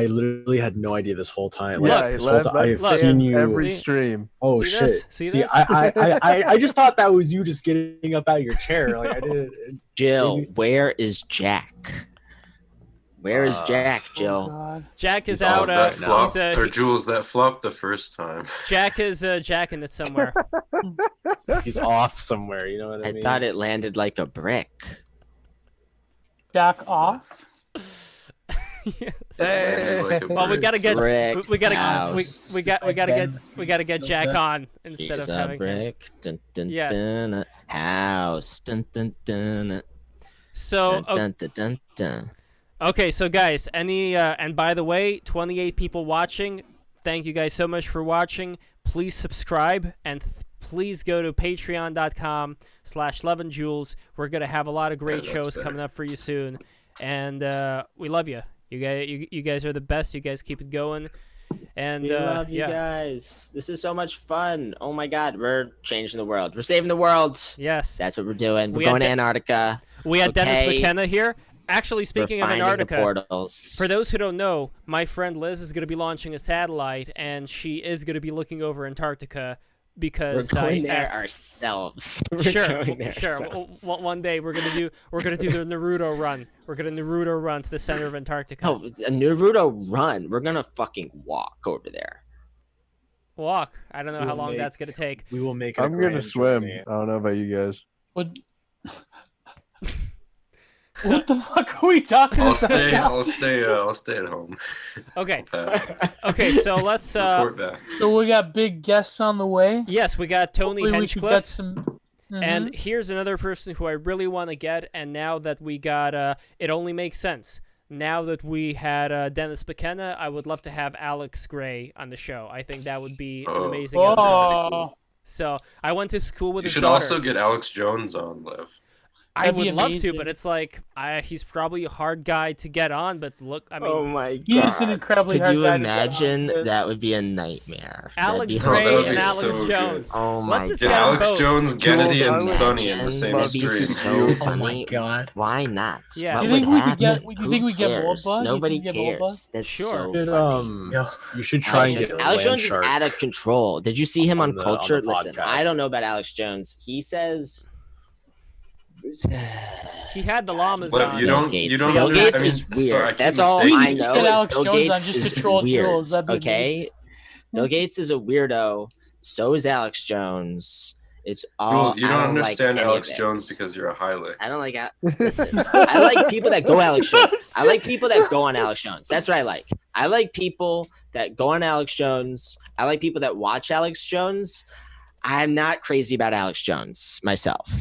literally had no idea this whole time. Like,
Yeah,
this whole time, I've seen you
every stream.
Oh
see
shit!
This? See this?
I just thought that was you just getting up out of your chair. Like I didn't.
Jill, where is Jack? Where is Jack, Jill?
God.
Jack is
He's
out.
that flop,
He's
or Jules that flopped the first time.
Jack is jacking it somewhere.
He's off somewhere. You know what I mean?
I thought it landed like a brick.
Jack off.
Yes.
Like a
Well, we gotta get
Brick
we gotta
house.
we gotta get Jack on instead
He's
of
a
having him.
brick. Dun, dun,
Yes.
dun, house. Dun, dun, dun,
So
dun, dun, dun, dun.
okay, so guys, and by the way, 28 people watching. Thank you guys so much for watching. Please subscribe and please go to patreon.com/11jules. We're gonna have a lot of great shows coming up for you soon, and we love you. You guys are the best. You guys keep it going. And
We love you guys. This is so much fun. Oh my God, we're changing the world. We're saving the world.
Yes,
that's what we're doing. We're
We
going
had
to Antarctica.
we had Dennis
Okay?
McKenna here. Actually, speaking
We're
of
finding the
Antarctica,
portals.
for those who don't know, my friend Liz is going to be launching a satellite, and she is going to
We're
because
going
I
there
asked.
ourselves. We're
Sure,
going there
sure.
ourselves.
One day we're gonna do the Naruto run. We're gonna Naruto run to the center of Antarctica.
Oh, a Naruto run. We're gonna fucking walk over there.
Walk. I don't know how
We'll
long
make-
that's gonna take.
We will make it.
I'm gonna swim. I don't know about you guys.
What the fuck are we talking
I'll
about?
stay at home.
Okay. Okay. So let's.
Report back.
So we got big guests on the way.
Yes, we got Tony
Hopefully we could
Henchcliffe.
get some.
And here's another person who I really want to get. And now that we got, it only makes sense. Now that we had Dennis McKenna, I would love to have Alex Gray on the show. I think that would be an amazing episode. So I went to school with
You
his
should
daughter.
also get Alex Jones on, Lev.
I
That'd be
would love to,
amazing.
but it's like he's probably a hard guy to get on. But look, I mean,
Oh my God.
He is an incredibly
Could
hard
you
guy to get on
imagine?
this.
That would be a nightmare.
Alex
That'd be
Gray
that would
and
be
Alex
so good.
Jones.
Oh
Let's
my
just
Get
get 'em
Alex
both.
Jones, Kennedy, and
Jules,
Sonny in the
imagine.
same
That'd be
stream.
so
Oh
funny.
my God.
Why not?
Yeah.
What
You think
would
we could
happen?
get- you
Who
think we get
cares?
Wolba? You
Nobody
think we get Wolba?
cares. That's
Sure.
so funny.
You should try and get
Alex Jones is
Landshark
out of control. Did you see him on
on the
Culture? Listen,
podcast.
I don't know about Alex Jones. He says
He had the llamas
Lev,
on.
you don't
Bill
under-
Gates
I mean,
is weird.
sorry, I keep
That's all
mistaking
I
you.
know.
Get
Is
Alex
Bill
Jones on
Gates
just
is
to troll
weird.
Jules. That'd be
Okay, Bill Gates is a weirdo. So is Alex Jones. It's all.
Jules, you
I
don't
like
understand
any of
Alex
it.
Jones because you're a highlight.
I don't like. Listen, I like people that go Alex Jones. I like people that go on Alex Jones. That's what I like. I like people that go on Alex Jones. I like people that watch Alex Jones. I'm not crazy about Alex Jones myself.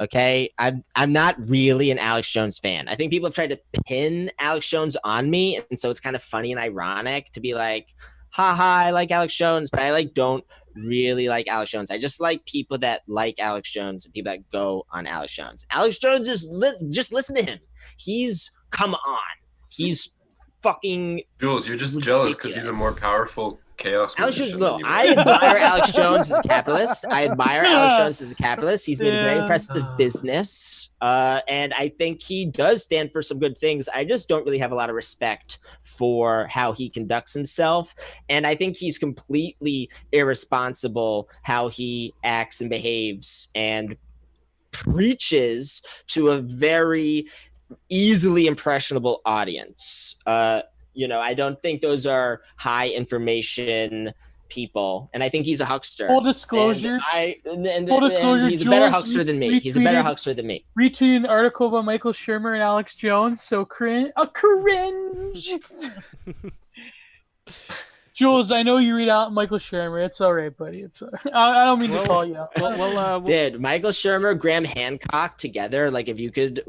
Okay, I'm not really an Alex Jones fan. I think people have tried to pin Alex Jones on me, and so it's kind of funny and ironic to be like, haha, I like Alex Jones, but I don't really like Alex Jones. I just like people that like Alex Jones and people that go on Alex Jones. Alex Jones is just listen to him. Come on. He's fucking
Jules, you're just jealous because he's a more powerful chaos.
Alex Jones.
magician
No,
than you
I
are.
admire Alex Jones as a capitalist. I admire Alex Jones as a capitalist. He's made a very impressive business, and I think he does stand for some good things. I just don't really have a lot of respect for how he conducts himself, and I think he's completely irresponsible how he acts and behaves and preaches to a very easily impressionable audience. I don't think those are high information people, and I think he's a huckster.
Full disclosure.
And
Full disclosure.
he's a better
Jules
huckster than me. He's a better
retweeted-
huckster than me.
Retweeted an article about Michael Shermer and Alex Jones. So cringe. A cringe. Jules, I know you read out Michael Shermer. It's all right, buddy. It's I don't mean to call you out.
Did Michael Shermer, Graham Hancock together? Like, if you could,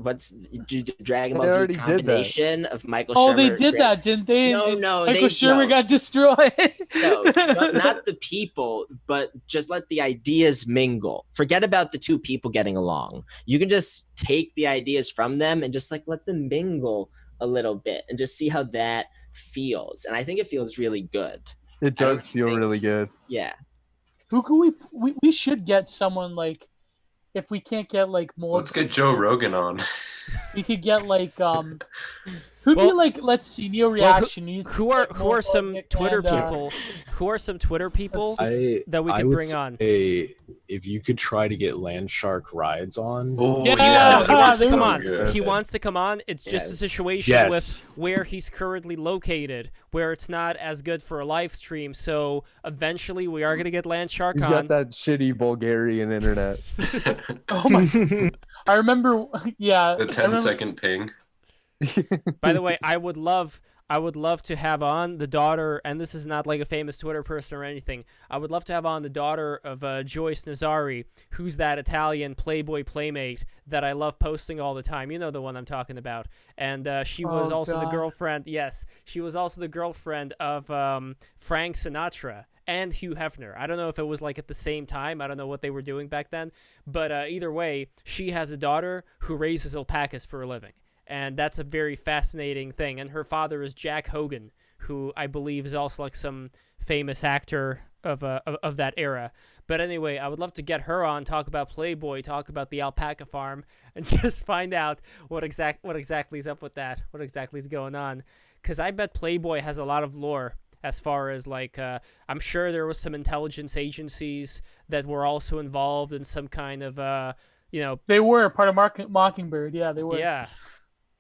do the Dragon Ball Z combination of Michael Shermer?
Oh, they did that, didn't they?
No,
Michael Shermer got destroyed.
No, not the people, but just let the ideas mingle. Forget about the two people getting along. You can just take the ideas from them and just like let them mingle a little bit and just see how that feels. And I think it feels really good.
It does feel really good.
Yeah.
Who can we should get someone like, if we can't get like more.
Let's get Joe Rogan on.
We could get like who'd be like, let's see, Neo Reaction.
Who are some Twitter people? Who are some Twitter people that we could bring on?
If you could try to get Land Shark rides on.
Oh, yeah. He wants to come on. He wants to come on. It's just a situation with where he's currently located, where it's not as good for a live stream. So eventually we are going to get Land Shark on.
He's got that shitty Bulgarian internet.
Oh my. I remember, yeah.
The 10-second ping.
By the way, I would love to have on the daughter, and this is not like a famous Twitter person or anything. I would love to have on the daughter of Joyce Nazari, who's that Italian Playboy playmate that I love posting all the time. You know the one I'm talking about. And she was also the girlfriend. Yes, she was also the girlfriend of Frank Sinatra and Hugh Hefner. I don't know if it was like at the same time. I don't know what they were doing back then. But either way, she has a daughter who raises alpacas for a living. And that's a very fascinating thing. And her father is Jack Hogan, who I believe is also like some famous actor of that era. But anyway, I would love to get her on, talk about Playboy, talk about the alpaca farm, and just find out what exactly is up with that, what exactly is going on. Because I bet Playboy has a lot of lore as far as like, I'm sure there was some intelligence agencies that were also involved in some kind of, They were part of Mockingbird, yeah, they were. Yeah.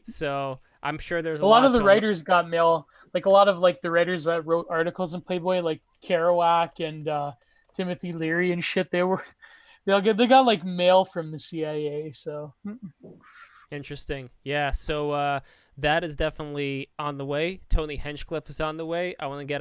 So I'm sure there's
a lot of the writers got mail, like a lot of like the writers that wrote articles in Playboy, like Kerouac and Timothy Leary and shit. They got like mail from the CIA. So
interesting, yeah. So that is definitely on the way. Tony Hinchcliffe is on the way. I want to get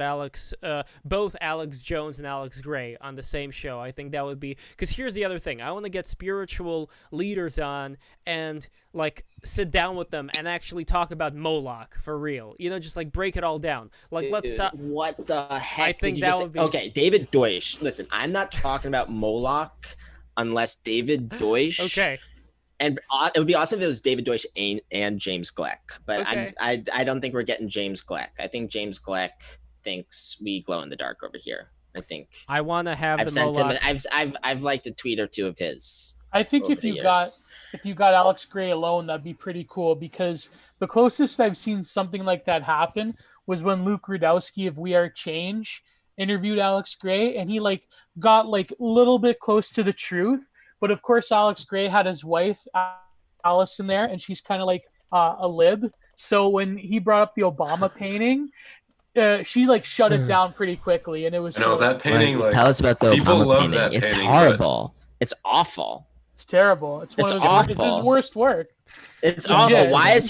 both Alex Jones and Alex Gray on the same show. I think that would be, because here's the other thing. I want to get spiritual leaders on and like sit down with them and actually talk about Moloch for real. Just like break it all down. Like, let's talk.
What the heck?
I think that would be
okay. David Deutsch. Listen, I'm not talking about Moloch unless David Deutsch.
Okay.
And it would be awesome if it was David Deutsch and James Gleck, but
okay.
I don't think we're getting James Gleck. I think James Gleck thinks we glow in the dark over here. I think
I want to have.
I've sent him. I've liked a tweet or two of his.
I think if you got Alex Gray alone, that'd be pretty cool, because the closest I've seen something like that happen was when Luke Rudowski of We Are Change interviewed Alex Gray, and he like got like a little bit close to the truth. But of course, Alex Gray had his wife, Alice, in there, and she's kind of like a lib. So when he brought up the Obama painting, she like shut it down pretty quickly, and it was.
No, that painting. Like,
tell us about the Obama painting.
That
it's
painting,
horrible. But... It's awful.
It's terrible. It's his worst work.
It's awful. Why is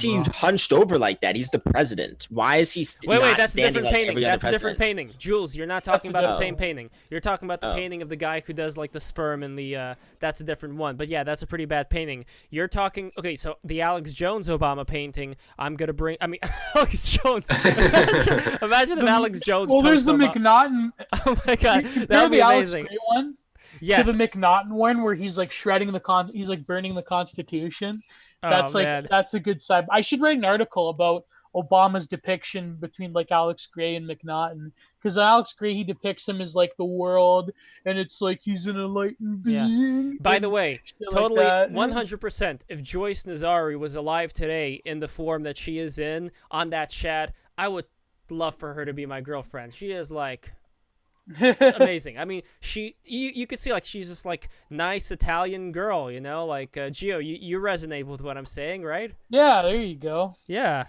he hunched over like that? He's the president. Why is he
wait, that's a different painting. That's a different painting. Jules, you're not talking about the same painting. You're talking about the painting of the guy who does like the sperm and the that's a different one. But yeah, that's a pretty bad painting. You're talking okay, so the Alex Jones Obama painting, Alex Jones. Imagine if Alex Jones
there's the McNaughton.
Oh my god. That would be amazing.
One?
Yes.
To the McNaughton one where he's like shredding he's like burning the Constitution. That's that's a good side. I should write an article about Obama's depiction between like Alex Gray and McNaughton, because Alex Gray, he depicts him as like the world, and it's like he's an enlightened being.
Yeah. By the way, totally 100%. If Joyce Nazari was alive today in the form that she is in on that chat, I would love for her to be my girlfriend. She is like amazing. I mean, you could see like she's just like nice Italian girl, like Gio, you resonate with what I'm saying, right?
Yeah, there you go.
Yeah,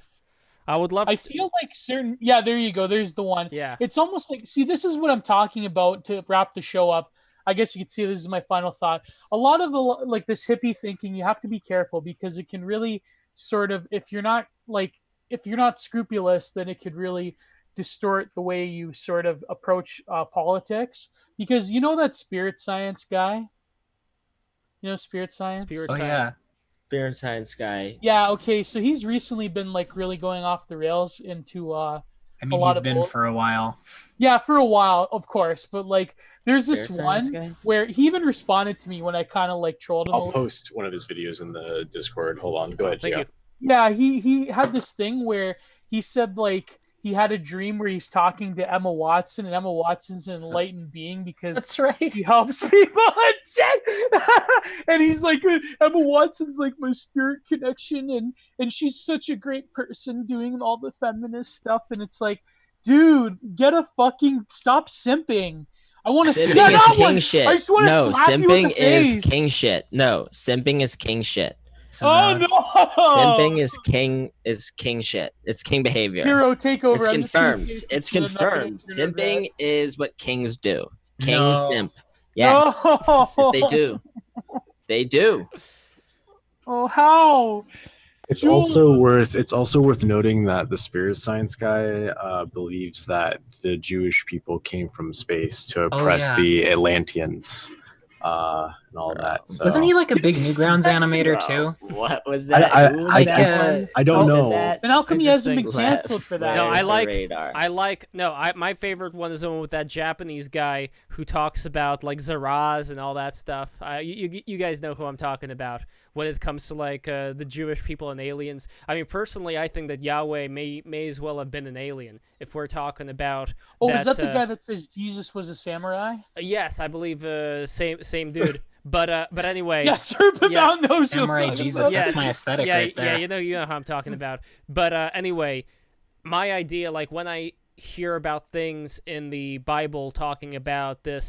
I would love.
I feel like certain. Yeah, there you go. There's the one.
Yeah,
it's almost like, see, this is what I'm talking about to wrap the show up. I guess you could see this is my final thought. A lot of like this hippie thinking, you have to be careful, because it can really sort of, if you're not scrupulous, then it could really distort the way you sort of approach politics, because you know that spirit science guy. You know spirit science.
Spirit
Oh
science.
yeah.
Spirit science guy.
Yeah. Okay. So he's recently been like really going off the rails into
I
a
mean,
lot
he's
of
been for a while.
Yeah, for a while, of course. But like, there's this
Spirit science guy?
one where he even responded to me when I kind of like trolled him. a
I'll
little.
post one of his videos in the Discord. Hold on. Go ahead.
Thank
yeah.
you.
Yeah, he had this thing where he said like he had a dream where he's talking to Emma Watson, and Emma Watson's an enlightened being because
That's right.
he helps people and shit. And he's like, Emma Watson's like my spirit connection, and she's such a great person doing all the feminist stuff. And it's like, dude, stop simping. I want to see
Simping is
that
king
one.
shit.
I just want to
No,
slap you in the
simping is
face.
king shit. No, simping is king shit.
Some,
Oh no!
Simping is king shit. It's king behavior.
Hero takeover.
It's
I'm just gonna
confirmed.
say
It's
something that I'm not
confirmed.
gonna regret.
Simping is what kings do. Kings
No.
simp. Yes.
No.
Yes, they do. They do.
Oh, how?
It's
Jules.
also worth noting that the spirit science guy believes that the Jewish people came from space to oppress
yeah.
the Atlanteans and all that. So.
Wasn't he like a big Newgrounds animator too?
What was
I-
that?
I-
Who was
I-
that one?
I don't
Who said
know.
that?
And how come he hasn't been
Interesting.
canceled for that?
No,
Right
I
off the
like.
radar.
My favorite one is the one with that Japanese guy who talks about like Zaraz and all that stuff. You guys know who I'm talking about when it comes to like the Jewish people and aliens. I mean, personally, I think that Yahweh may as well have been an alien if we're talking about.
Oh,
that,
is that the guy that says Jesus was a samurai?
Yes, I believe same dude. But anyway.
Yes, Urban
yeah.
knows who I'm
Samurai
talking
Jesus,
about.
that's my aesthetic
yeah,
right there.
Yeah, you know how I'm talking about. But anyway, my idea, like when I hear about things in the Bible talking about this,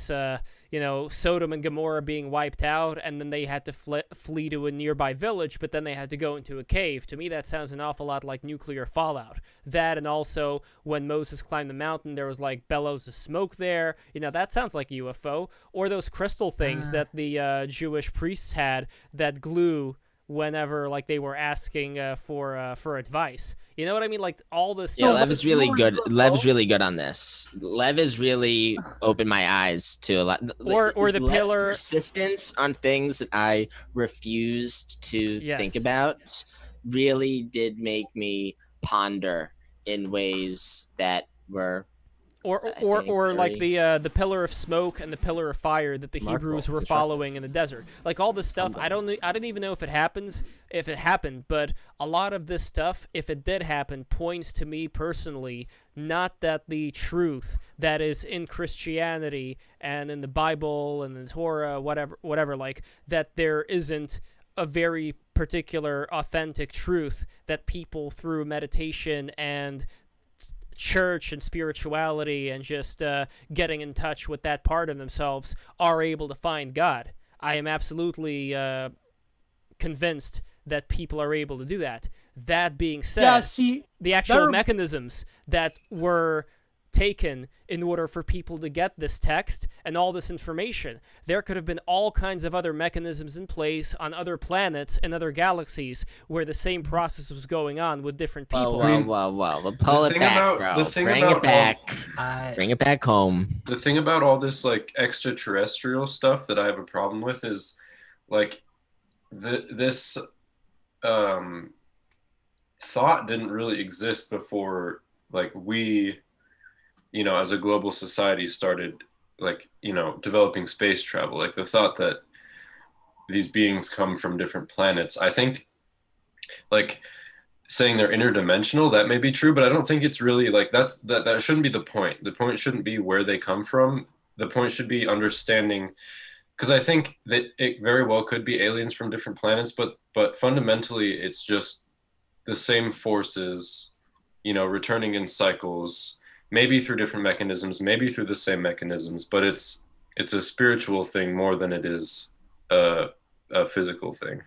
Sodom and Gomorrah being wiped out, and then they had to flee to a nearby village, but then they had to go into a cave. To me, that sounds an awful lot like nuclear fallout. That, and also when Moses climbed the mountain, there was like bellows of smoke there. That sounds like a UFO. Or those crystal things that the Jewish priests had that glue whenever like they were asking for advice. You know what I mean? Like all this.
Yeah, Lev is really good. Lev's really good on this. Lev has really opened my eyes to a lot.
Or the
Lev's
pillar.
persistence on things that I refused to think about really did make me ponder in ways that were.
Or like the pillar of smoke and the pillar of fire that the Hebrews were following in the desert. Like all this stuff, I don't even know if it happened, but a lot of this stuff, if it did happen, points to me personally, not that the truth that is in Christianity and in the Bible and the Torah, whatever, like that there isn't a very particular authentic truth that people through meditation and church and spirituality and just getting in touch with that part of themselves are able to find God. I am absolutely convinced that people are able to do that. That being said, the actual mechanisms that were taken in order for people to get this text and all this information, there could have been all kinds of other mechanisms in place on other planets and other galaxies where the same process was going on with different people.
Well, pull it back, bro. Bring it back. Bring it back home.
The thing about all this like extraterrestrial stuff that I have a problem with is like this thought didn't really exist before like we as a global society started developing space travel. Like the thought that these beings come from different planets, I think like saying they're interdimensional, that may be true, but I don't think it's really like that shouldn't be the point. The point shouldn't be where they come from. The point should be understanding, because I think that it very well could be aliens from different planets, but fundamentally it's just the same forces, returning in cycles, maybe through different mechanisms, maybe through the same mechanisms, but it's a spiritual thing more than it is a physical thing.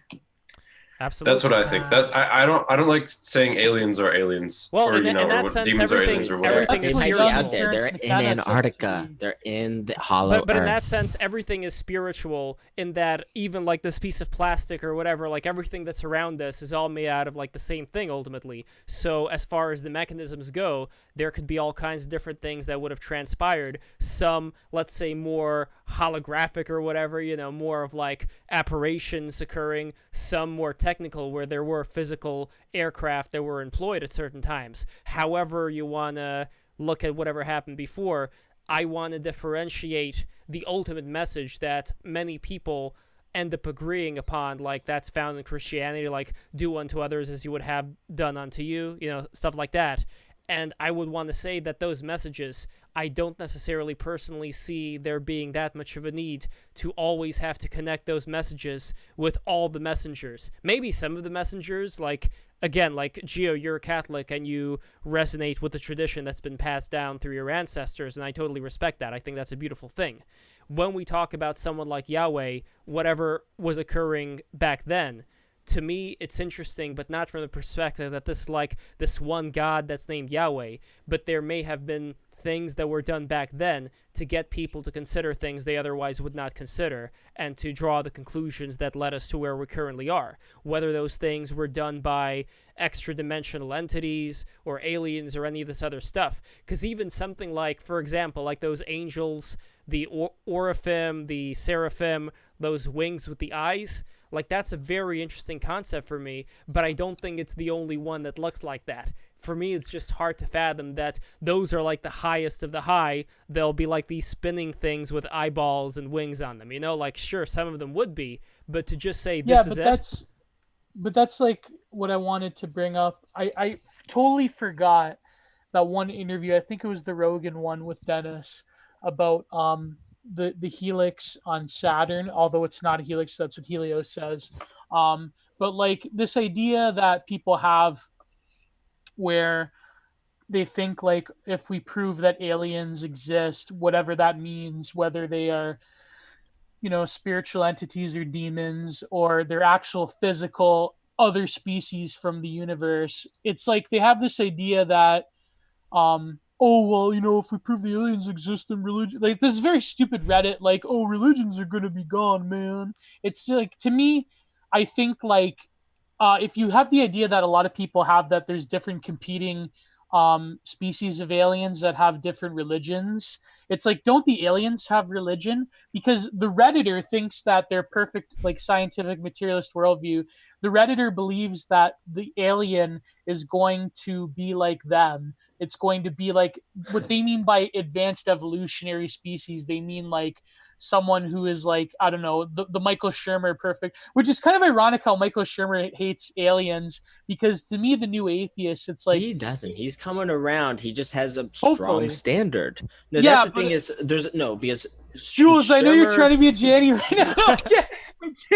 Absolutely.
That's what I think. That's I don't like saying aliens are aliens,
Well,
or
in that
what
sense,
demons are aliens, or whatever.
everything
They
is
might be
spiritual.
out there. They're in Antarctica. They're in the hollow
But in that
earth.
sense, everything is spiritual in that even like this piece of plastic or whatever, like everything that's around us is all made out of like the same thing ultimately. So as far as the mechanisms go, there could be all kinds of different things that would have transpired. Some, let's say, more holographic or whatever, more of like apparitions occurring. Some more technical where there were physical aircraft that were employed at certain times. However you want to look at whatever happened before, I want to differentiate the ultimate message that many people end up agreeing upon, like that's found in Christianity, like do unto others as you would have done unto you, stuff like that. And I would want to say that those messages, I don't necessarily personally see there being that much of a need to always have to connect those messages with all the messengers. Maybe some of the messengers, like, again, like, Gio, you're a Catholic and you resonate with the tradition that's been passed down through your ancestors, and I totally respect that. I think that's a beautiful thing. When we talk about someone like Yahweh, whatever was occurring back then, to me, it's interesting, but not from the perspective that this is like this one God that's named Yahweh, but there may have been things that were done back then to get people to consider things they otherwise would not consider and to draw the conclusions that led us to where we currently are. Whether those things were done by extra-dimensional entities or aliens or any of this other stuff. Because even something like, for example, like those angels, the Oraphim, the Seraphim, those wings with the eyes, like that's a very interesting concept for me, but I don't think it's the only one that looks like that. For me, it's just hard to fathom that those are like the highest of the high. They'll be like these spinning things with eyeballs and wings on them, like sure, some of them would be, but to just say this is it.
But that's like what I wanted to bring up. I totally forgot that one interview. I think it was the Rogan one with Dennis about the helix on Saturn, although it's not a helix, that's what Helios says. But like this idea that people have where they think like if we prove that aliens exist, whatever that means, whether they are, spiritual entities or demons or they're actual physical other species from the universe, it's like they have this idea that oh, well, if we prove the aliens exist, then religion, like this is very stupid Reddit, like, oh, religions are going to be gone, man. It's like, to me, I think like, if you have the idea that a lot of people have that there's different competing species of aliens that have different religions, it's like, don't the aliens have religion? Because the Redditor thinks that their perfect, like, scientific materialist worldview, the Redditor believes that the alien is going to be like them. It's going to be like what they mean by advanced evolutionary species. They mean like someone who is like, I don't know, the Michael Shermer perfect, which is kind of ironic how Michael Shermer hates aliens, because to me, the new atheist, it's like...
He doesn't. He's coming around. He just has a strong standard. No,
yeah,
that's the thing is, because...
Jules,
Shermer...
I know you're trying to be a Janny right now.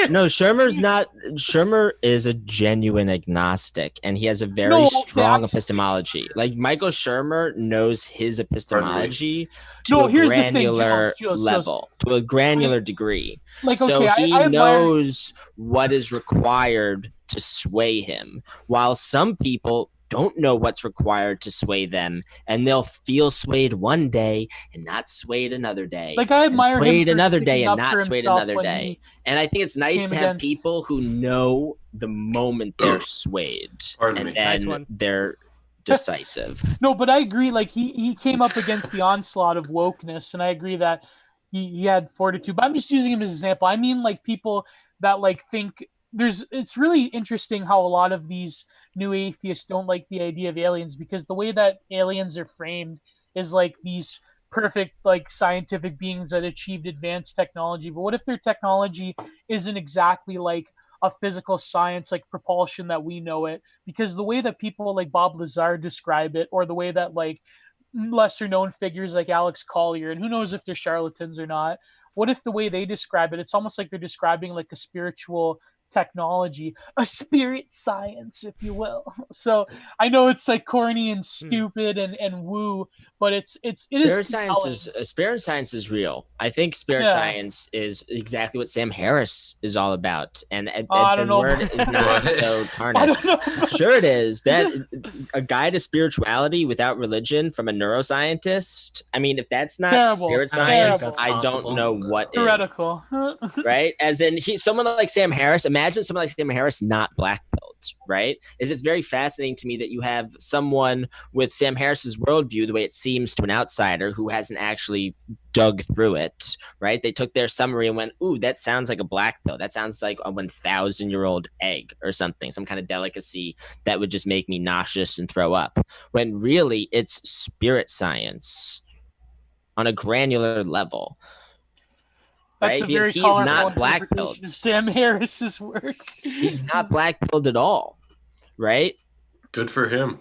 No, Shermer is a genuine agnostic, and he has a very strong epistemology. Like, Michael Shermer knows his epistemology to a granular level, to a granular degree.
Like,
so
okay,
he knows what is required to sway him, while some people don't know what's required to sway them, and they'll feel swayed one day and not swayed another day.
Like, I admire him
swayed
for
another day
sticking
and
up for
not swayed
himself
another
when
day. And I think it's nice to have people who know the moment they're swayed, and then they're decisive.
No, but I agree. Like, he came up against the onslaught of wokeness, and I agree that he had fortitude. But I'm just using him as an example. I mean, like, people that like think it's really interesting how a lot of these new atheists don't like the idea of aliens, because the way that aliens are framed is like these perfect, like, scientific beings that achieved advanced technology. But what if their technology isn't exactly like a physical science, like propulsion that we know it? Because the way that people like Bob Lazar describe it, or the way that like lesser known figures like Alex Collier, and who knows if they're charlatans or not, what if the way they describe it, it's almost like they're describing like a spiritual technology, a spirit science, if you will. So I know it's like corny and stupid and woo, but it is
spirit science is real. I think spirit science is exactly what Sam Harris is all about, and the word is not so tarnished. Sure, it is. That a guide to spirituality without religion from a neuroscientist. I mean, if that's not spirit science, I don't know what is.
Heretical.
Right? As in, someone like Sam Harris. Imagine someone like Sam Harris not black pilled. Right? It's very fascinating to me that you have someone with Sam Harris's worldview, the way it seems to an outsider who hasn't actually dug through it, right? They took their summary and went, ooh, that sounds like a black pill. That sounds like a 1,000-year-old egg or something, some kind of delicacy that would just make me nauseous and throw up. When really it's spirit science on a granular level.
That's
right?
a very
He's
colorful
not black
interpretation
pilled.
of Sam Harris's work.
He's not black pilled at all, right?
Good for him.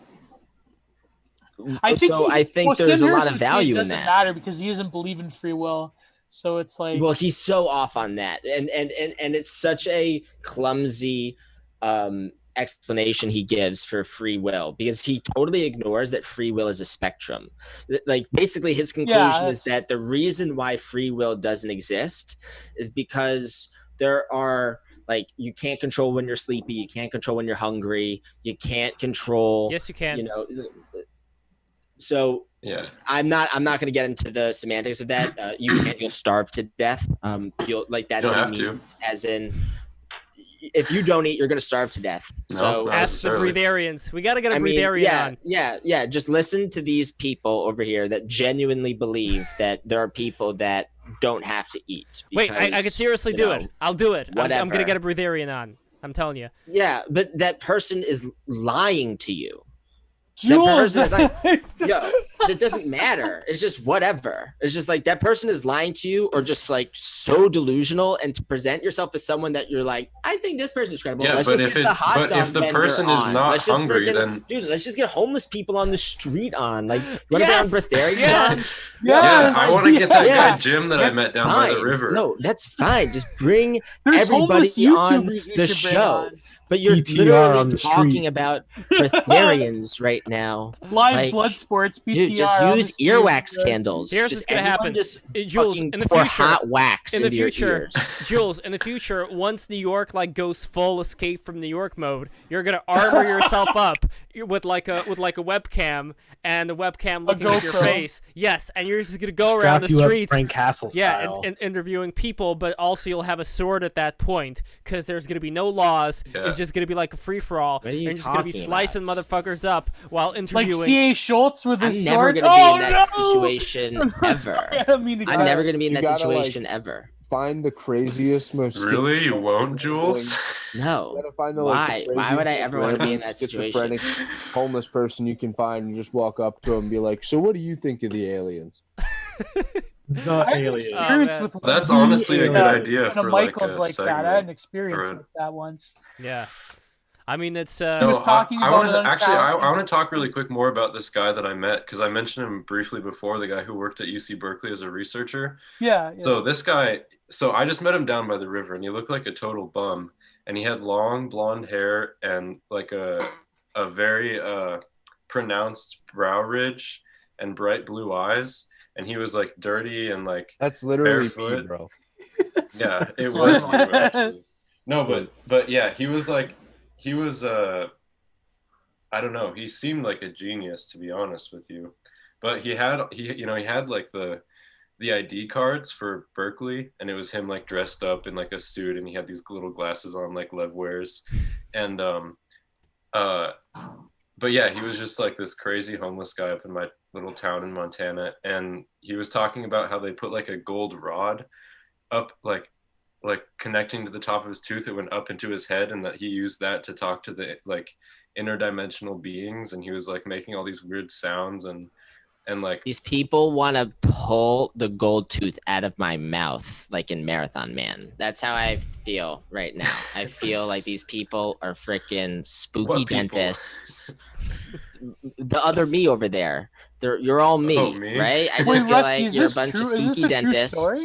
I think there's a lot of value in that.
It doesn't matter because he doesn't believe in free will. So it's like,
well, he's so off on that, and it's such a clumsy explanation he gives for free will, because he totally ignores that free will is a spectrum. Like, basically his conclusion is that the reason why free will doesn't exist is because there are, like, you can't control when you're sleepy, you can't control when you're hungry, you can't control.
Yes, you can.
So
yeah,
I'm not going to get into the semantics of that. You'll starve to death. You'll, like, that's what it means, as in, if you don't eat, you're going to starve to death. So
ask the breatharians. We got to get a breatharian on.
Yeah. Just listen to these people over here that genuinely believe that there are people that don't have to eat.
Wait, I could seriously do it. I'll do it. I'm going to get a breatharian on. I'm telling you.
Yeah, but that person is lying to you.
Jules.
That person is like, yo, it doesn't matter. It's just whatever. It's just like that person is lying to you, or just like so delusional. And to present yourself as someone that you're like, I think this person's credible.
Yeah, but if the person is not hungry, then
dude, let's just get homeless people on the street on, like, run around breatharians.
Yeah, I want to get that guy Jim that I met down by the river.
No, that's fine. Just bring everybody on the show. But you're
BTR
literally talking about breatharians right now.
Live blood sports, BTR.
Dude, just use earwax candles.
Here's what's gonna happen.
Jules, in the future, hot wax
in the
into your
future,
ears.
Jules, in the future, once New York goes full escape from New York mode, you're gonna armor yourself up with like a webcam, and the webcam looking at your face. Yes, and you're just gonna go around the streets,
Frank Castle style.
and interviewing people, but also you'll have a sword at that point because there's gonna be no laws.
Yeah.
It's just gonna be like a free for all.
What are you
You're just gonna be slicing motherfuckers up while interviewing.
Like C.A. Schultz with his
I'm
sword.
never gonna be in that situation ever.
I'm
never gonna be in that situation ever.
Find the craziest, most
really, you won't, Jules?
No.
You gotta find the,
Why? Why would I ever want to be in that situation?
Schizophrenic homeless person you can find and just walk up to him and be like, "So, what do you think of the aliens?"
The aliens.
That's honestly a good idea for
Michael's
like a segment.
that. I had an experience with that once.
Yeah. I mean, it's.
I want to talk really quick more about this guy that I met, because I mentioned him briefly before, the guy who worked at UC Berkeley as a researcher.
Yeah.
So this guy, I just met him down by the river, and he looked like a total bum, and he had long blonde hair and like a very pronounced brow ridge and bright blue eyes, and he was like dirty and like
that's literally
barefoot.
me, bro.
Yeah, it was you, actually. No, but yeah, he was I don't know, he seemed like a genius, to be honest with you. But he had like the ID cards for Berkeley, and it was him like dressed up in like a suit, and he had these little glasses on like Lev wears. And but yeah, he was just like this crazy homeless guy up in my little town in Montana, and he was talking about how they put like a gold rod up like connecting to the top of his tooth. It went up into his head, and that he used that to talk to the like interdimensional beings, and he was like making all these weird sounds, and like
these people want to pull the gold tooth out of my mouth, like in Marathon Man. That's how I feel right now. I feel like these people are freaking spooky dentists. The other me over there. You're all me,
Oh, me?
right? I
Wait,
just feel
Rusty,
like
is
you're a
this
bunch
true?
of
Is this
stinky
a true
dentists.
story?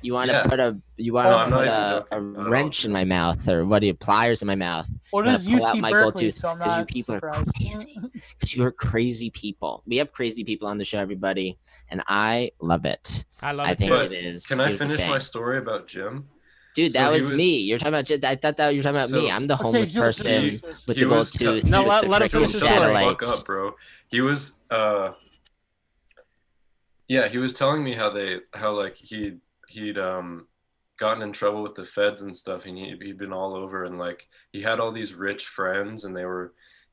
You want to
Yeah.
put
I'm
put
not even
a
joking. Not at all
wrench in my mouth, or what do you, pliers in my mouth?
What
You wanna
is
pull out
UC
my
Berkeley?
gold tooth,
So I'm
because you
not
people
surprised.
are crazy. Because you are crazy people. We have crazy people on the show, everybody, and I love it.
I love
I
it
think
too.
But
it is.
can I
beautiful
finish my
thing.
story about Jim?
Dude,
So
that
he
was me. You're talking about. I thought that you were talking about me.
So-
I'm the
Okay,
homeless
Jules,
person
Jules,
with
he
the gold
was te-
tooth.
No,
with
let-
the
let him
freaking
finish his
Shut the
story.
satellite.
fuck up, bro. He was he was telling me how like he'd gotten in trouble with the feds and stuff, and he'd been all over, and like he had all these rich friends, and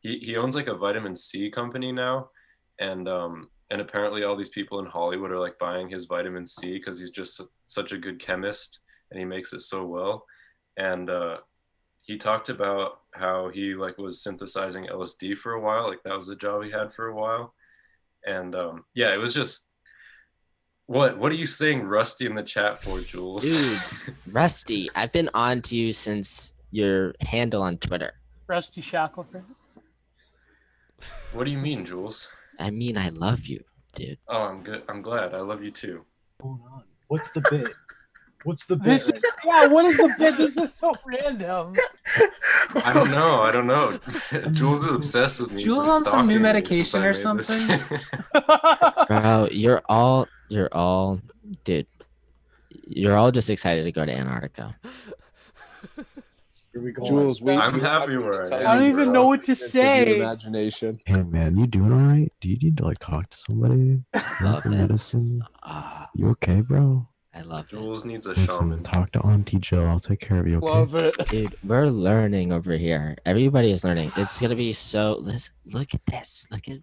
he owns like a vitamin C company now, and apparently all these people in Hollywood are like buying his vitamin C because he's just such a good chemist and he makes it so well. And he talked about how he like was synthesizing LSD for a while, like that was the job he had for a while. And yeah, it was just what are you saying Rusty in the chat for, Jules?
Dude, Rusty, I've been on to you since your handle on Twitter.
Rusty Shackelford.
What do you mean, Jules?
I mean, I love you, dude.
Oh, I'm good. I'm glad. I love you too.
Hold on. What's the bit? What's the bit?
This is, yeah, what is the bit? This is so random.
I don't know. Jules is obsessed with me. He's
Jules
been
on some new
stalking me
medication or
since I made this.
something?
Bro, you're all, dude. You're all just excited to go to Antarctica.
Here we go.
Jules,
I'm happy where I am.
I don't even know what to
The
say.
imagination.
Hey man, you doing all right? Do you need to like talk to somebody?
Love
Want some
it.
medicine? You okay, bro?
I love it.
Jules needs a
Listen,
shaman.
talk to Auntie Jill. I'll take care of you. Okay?
Love it.
Dude, we're learning over here. Everybody is learning. It's gonna be so. Look at this. Look at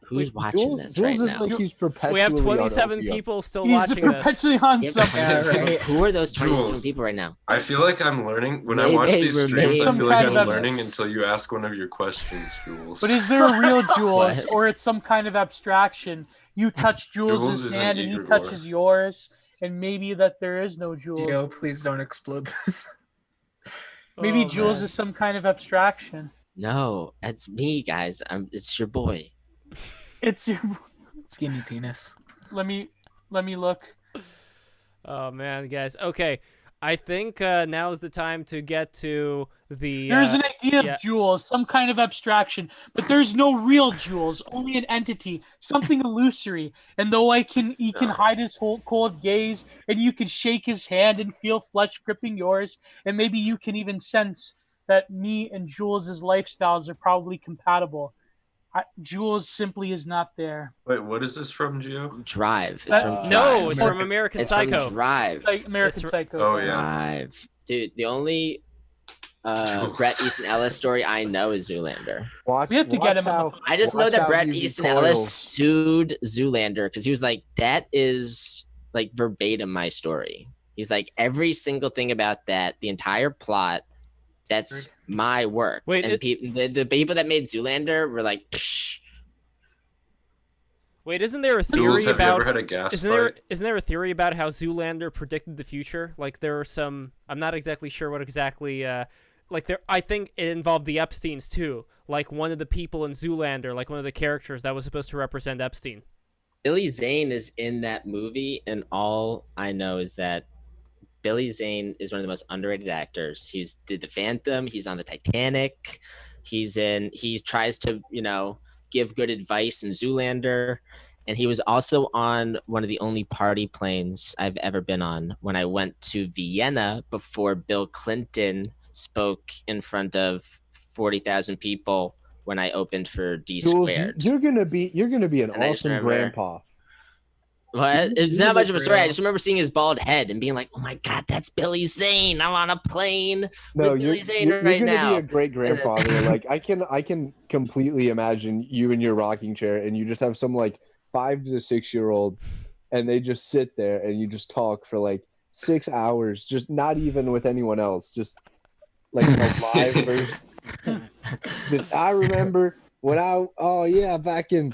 who's watching this
Jules
right
is
now.
like he's perpetually
We have
on
27
opium.
people still
He's
watching this.
perpetually on
Yeah,
something.
right. Who are those 27
Jules.
people right now?
I feel like I'm learning when I
May
watch
they
these streams. I
remain
feel like I'm
nameless.
learning until you ask one of your questions, Jules.
But is there a real Jules,
What?
or it's some kind of abstraction? You touch
Jules
Jules's
is an
hand and he
Igor.
touches yours, and maybe that there is no Jules.
Yo, please don't explode this.
Maybe
Oh,
Jules
man.
is some kind of abstraction.
No, it's me, guys. It's your boy.
It's your.
Skinny penis.
Let me look.
Oh man, guys. Okay, I think now is the time to get to the.
There's an idea
yeah.
of Jules, some kind of abstraction, but there's no real Jules, only an entity, something illusory. And though he can hide his whole cold gaze, and you can shake his hand and feel flesh gripping yours, and maybe you can even sense that me and Jules's lifestyles are probably compatible. Jules simply is not there.
Wait, what is this from, Gio?
Drive. It's
Uh,
from Drive.
No, it's from American
It's
Psycho.
from Drive.
Like American
It's-
Psycho.
Oh, yeah.
Drive. Dude, the only
Jules.
Bret Easton Ellis story I know is Zoolander.
Watch,
We have to get him on the-
I just know
watch
that
how
Bret
he
Easton
recoils.
Ellis sued Zoolander because he was like, that is like verbatim my story. He's like, every single thing about that, the entire plot, that's my work.
Wait,
and the people that made Zoolander were like, psh.
Wait, isn't there a
Jules,
theory
have you
about?
ever had a gas
Isn't
fight?
there a theory about how Zoolander predicted the future? Like there are some. I'm not exactly sure what exactly. Like there, I think it involved the Epsteins too. Like one of the people in Zoolander, like one of the characters that was supposed to represent Epstein.
Billy Zane is in that movie, and all I know is that Billy Zane is one of the most underrated actors. He's did the Phantom. He's on the Titanic. He tries to, give good advice in Zoolander. And he was also on one of the only party planes I've ever been on when I went to Vienna before Bill Clinton spoke in front of 40,000 people when I opened for D
Jules,
Squared.
you're gonna be an
And I just
awesome
remember-
grandpa.
What? It's
You
not much
look
of a story. I
real.
just remember seeing his bald head and being like, "Oh my god, that's Billy Zane! I'm on a plane
No,
with
you're,
Billy Zane
you're
right
gonna
now."
be a great grandfather. Like I can completely imagine you in your rocking chair, and you just have some like 5 to 6 year old, and they just sit there and you just talk for like 6 hours, just not even with anyone else, just like a live version. I remember when back in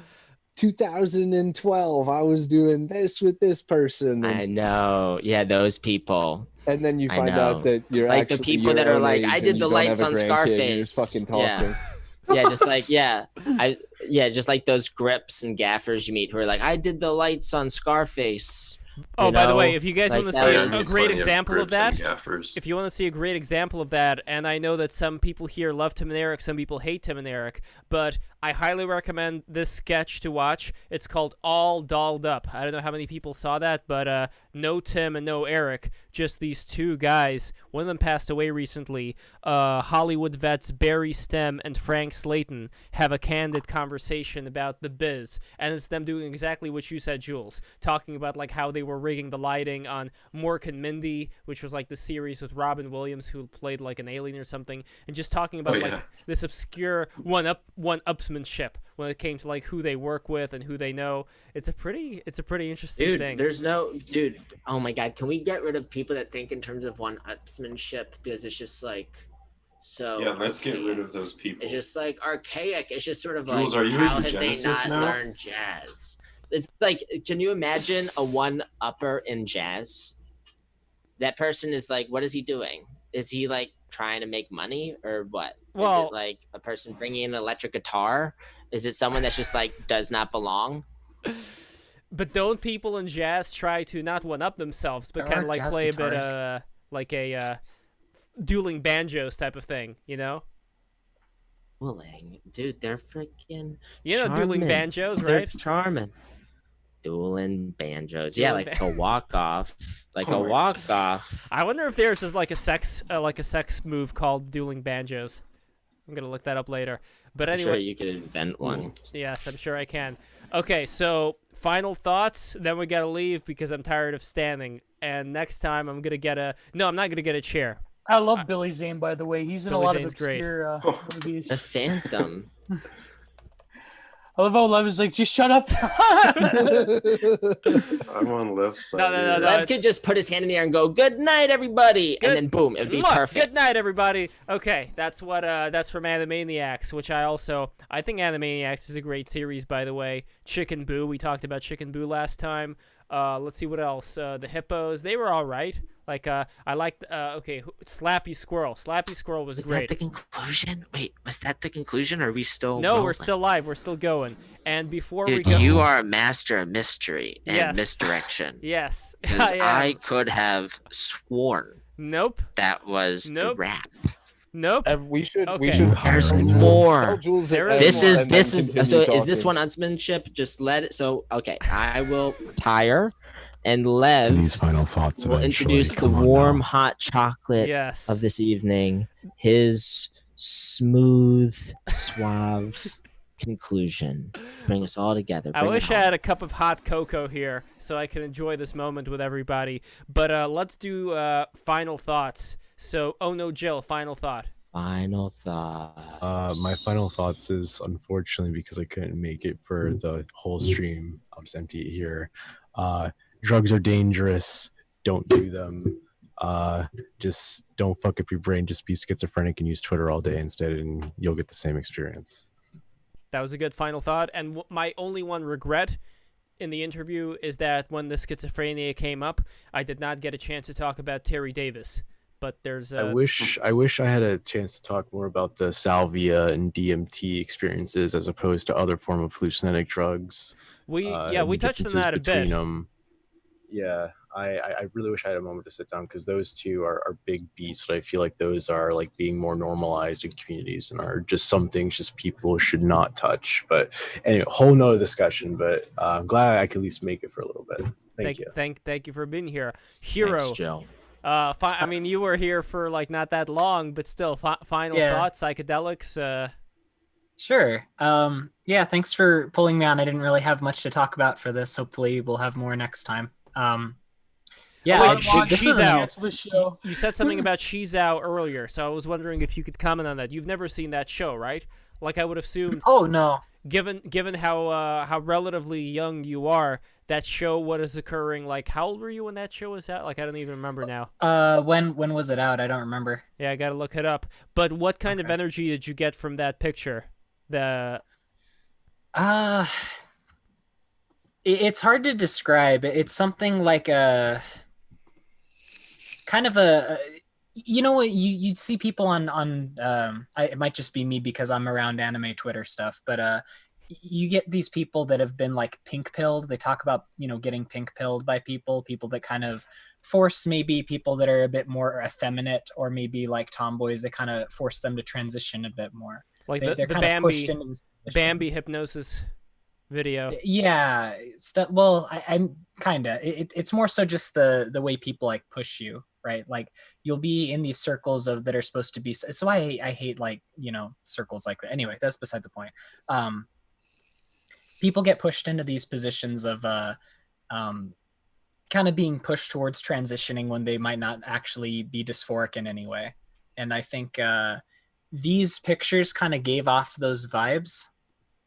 2012 I was doing this with this person,
I know. Yeah, those people.
and then you
I
find
know.
out that you're
Like the
actually
people
your
that are
own
like,
age
I
and
did
you
the
don't
lights
have a
on
grandkid,
Scarface.
you're just fucking talking.
Yeah. Yeah, just like, yeah. Yeah, just like those grips and gaffers you meet who are like, I did the lights on Scarface.
Oh, by the way, if you guys want to see a great
plenty of
example of
grips and
that,
gaffers.
if you want to see a great example of that, and I know that some people here love Tim and Eric, some people hate Tim and Eric, but I highly recommend this sketch to watch. It's called All Dolled Up. I don't know how many people saw that, but no Tim and no Eric, just these two guys. One of them passed away recently. Hollywood vets Barry Stem and Frank Slayton have a candid conversation about the biz, and it's them doing exactly what you said, Jules, talking about like how they were rigging the lighting on Mork and Mindy, which was like the series with Robin Williams, who played like an alien or something, and just talking about like this obscure one-upsmanship when it came to like who they work with and who they know. It's a pretty interesting thing.
Oh my God, can we get rid of people that think in terms of one-upsmanship, because it's just like so.
Yeah, let's get rid of those people.
It's just like archaic. It's just sort of
Jules,
like,
are you
how
a
had they
eugenicist
not
now?
learned jazz? It's like, can you imagine a one-upper in jazz? That person is like, what is he doing? Is he like trying to make money or what?
Well,
is it like a person bringing in an electric guitar? Is it someone that's just like does not belong?
But don't people in jazz try to not one-up themselves, but kind of like play a bit of like a dueling banjos type of thing, you know?
Dude, they're freaking
dueling banjos,
They're
right?
charming. Dueling banjos.
Dueling
Yeah, like a walk-off. Like a walk-off.
I wonder if theirs is like a sex move called dueling banjos. I'm gonna look that up later. But
I'm
anyway,
sure you could invent one.
Yes, I'm sure I can. Okay, so final thoughts. Then we gotta leave because I'm tired of standing. And next time I'm gonna get a. No, I'm not gonna get a chair.
I love Billy Zane, by the way. He's in
Billy
a lot
Zane's
of obscure movies.
The Phantom.
I love how Lev is like, just shut up.
I'm on left side.
No.
Lev could just put his hand in the air and go, "Good night, everybody," and then boom, it'd be perfect.
Good night, everybody. Okay, that's from Animaniacs, which I think Animaniacs is a great series, by the way. Chicken Boo, we talked about Chicken Boo last time. Let's see what else. The hippos, they were all right. Like I liked. Slappy Squirrel. Slappy Squirrel was great.
Was that the conclusion? Wait, was that the conclusion? Or are we still?
No,
rolling?
we're still live. We're still going. And before
Dude,
we go,
you are a master of mystery and
Yes.
misdirection.
Yes,
'Cause
I am.
I could have sworn.
Nope.
That was the rap.
Nope.
We should.
Okay.
We should.
There's
Tell
more.
Jules
There
that
is
Emma
more.
and then
Is
continue
this
talking.
one unsmanship? Just let it. So okay, I will retire, and Lev
Denny's final thoughts
will
eventually.
introduce the
Come on
warm,
now.
hot chocolate
Yes.
of this evening. His smooth, suave conclusion. Bring us all together.
I
Bring it
wish I
home.
had a cup of hot cocoa here so I can enjoy this moment with everybody. But let's do final thoughts. So, oh no, Jill, final thought.
Final thought.
My final thoughts is, unfortunately, because I couldn't make it for the whole stream, I'll just empty it here. Drugs are dangerous. Don't do them. Just don't fuck up your brain. Just be schizophrenic and use Twitter all day instead, and you'll get the same experience.
That was a good final thought. And my only one regret in the interview is that when the schizophrenia came up, I did not get a chance to talk about Terry Davis. But there's
I wish I had a chance to talk more about the salvia and DMT experiences as opposed to other form of hallucinogenic drugs.
we
and the
touched on
differences
that a
between
bit.
them. Yeah, I really wish I had a moment to sit down because those two are big beasts. But I feel like those are like being more normalized in communities and are just some things just people should not touch. But anyway, whole nother discussion. But I'm glad I could at least make it for a little bit. Thank you.
Thank you for being here, Hero.
Thanks, Joe.
I mean, you were here for like not that long, but still, final thoughts, psychedelics.
Sure. Yeah, thanks for pulling me on. I didn't really have much to talk about for this. Hopefully we'll have more next time. Yeah, this was
You said something about She's Out earlier, so I was wondering if you could comment on that. You've never seen that show, right? Like I would assume.
Oh no.
Given how relatively young you are, that show, what is occurring? Like, how old were you when that show was out? Like, I don't even remember now.
When was it out? I don't remember.
Yeah, I gotta look it up. But what kind of energy did you get from that picture?
It's hard to describe. It's something like a kind of a, you know what, you see people on it might just be me because I'm around anime Twitter stuff, but you get these people that have been like pink pilled. They talk about, you know, getting pink pilled by people that kind of force maybe people that are a bit more effeminate or maybe like tomboys, they kind of force them to transition a bit more.
Like
they're
the
kind of pushed into this position.
Bambi hypnosis video.
Yeah, well, I'm kind of. It's more so just the way people like push you, right? Like you'll be in these circles of that are supposed to be. So I hate like, you know, circles like that. Anyway, that's beside the point. People get pushed into these positions of kind of being pushed towards transitioning when they might not actually be dysphoric in any way. And I think these pictures kind of gave off those vibes.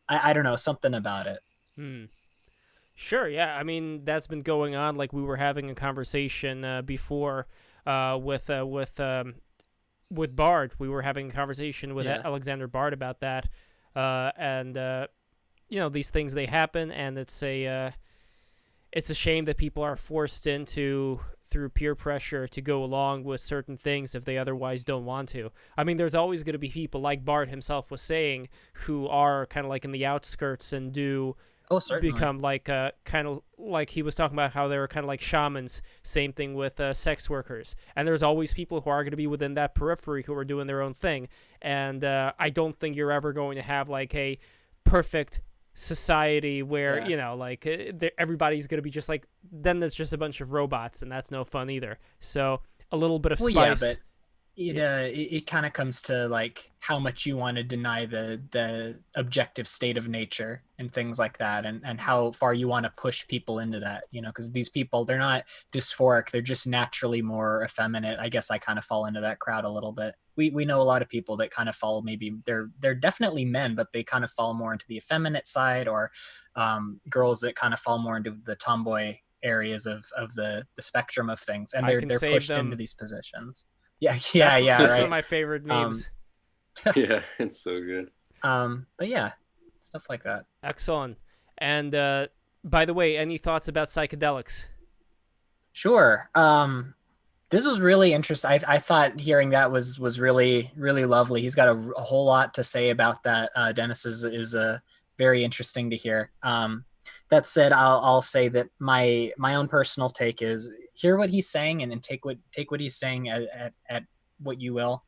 I don't know, something about it.
Sure, yeah. I mean, that's been going on. Like we were having a conversation before with Bard. We were having a conversation with Alexander Bard about that. And you know, these things, they happen, and it's a shame that people are forced into through peer pressure to go along with certain things if they otherwise don't want to. I mean, there's always going to be people, like Bart himself was saying, who are kind of like in the outskirts and do become like kind of like he was talking about how they were kind of like shamans. Same thing with sex workers. And there's always people who are going to be within that periphery who are doing their own thing. And I don't think you're ever going to have like a perfect society where you know, like everybody's gonna be just like, then there's just a bunch of robots, and that's no fun either. So a little bit of spice.
But it kind of comes to like how much you want to deny the objective state of nature and things like that, and how far you want to push people into that, you know, because these people, they're not dysphoric, they're just naturally more effeminate. I guess I kind of fall into that crowd a little bit. We know a lot of people that kind of fall, maybe they're definitely men, but they kind of fall more into the effeminate side, or girls that kind of fall more into the tomboy areas of the spectrum of things, and they're pushed into these positions. That's
right.
One
of my favorite memes.
Yeah, it's so good.
But yeah, stuff like that.
Excellent. And by the way, any thoughts about psychedelics?
Sure. This was really interesting. I thought hearing that was really, really lovely. He's got a whole lot to say about that. Dennis is very interesting to hear. That said, I'll say that my own personal take is hear what he's saying and take what he's saying at what you will.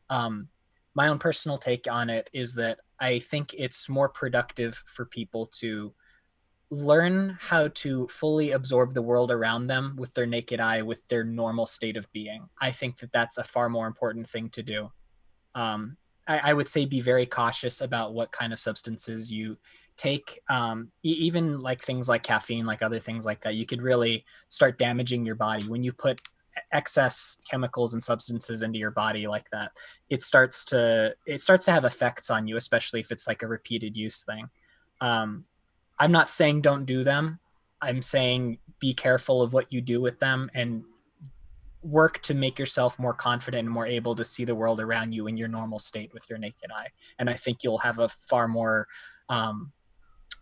My own personal take on it is that I think it's more productive for people to learn how to fully absorb the world around them with their naked eye, with their normal state of being. I think that that's a far more important thing to do. I would say be very cautious about what kind of substances you take. Even like things like caffeine, like other things like that, you could really start damaging your body when you put excess chemicals and substances into your body like that. It starts to have effects on you, especially if it's like a repeated use thing. I'm not saying don't do them. I'm saying be careful of what you do with them and work to make yourself more confident and more able to see the world around you in your normal state with your naked eye. And I think you'll have a far more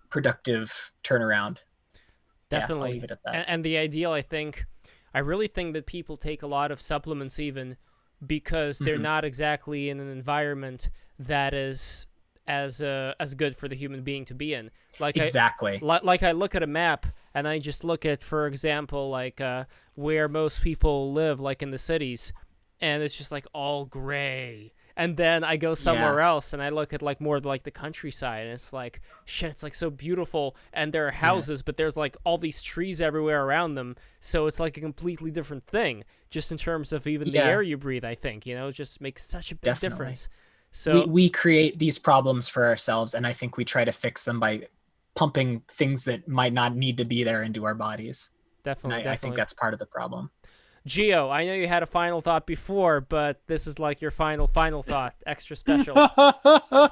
productive turnaround.
Definitely.
I'll leave it at that.
And the ideal, I really think that people take a lot of supplements even because they're not exactly in an environment that is as good for the human being to be in. Like
exactly.
I look at a map and I just look at, for example, like where most people live, like in the cities, and it's just like all gray. And then I go somewhere else and I look at like more like the countryside, and it's like shit, it's like so beautiful, and there are houses, but there's like all these trees everywhere around them, so it's like a completely different thing just in terms of even the air you breathe. I think, you know, it just makes such a big difference. So
we create these problems for ourselves, and I think we try to fix them by pumping things that might not need to be there into our bodies.
Definitely.
I think that's part of the problem.
Gio, I know you had a final thought before, but this is like your final thought, extra special.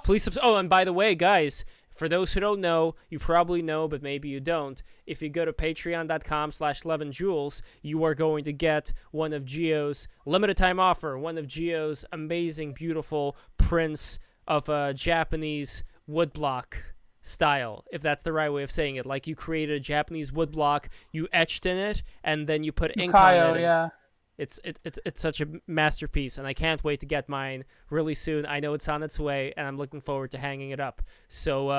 Please oh, and by the way, guys, for those who don't know, you probably know, but maybe you don't, if you go to patreon.com/11joules, you are going to get one of Gio's limited time offer, one of Gio's amazing, beautiful prints of a Japanese woodblock style, if that's the right way of saying it. Like you created a Japanese woodblock, you etched in it, and then you put ink on it. it's such a masterpiece, and I can't wait to get mine really soon. I know it's on its way, and I'm looking forward to hanging it up. So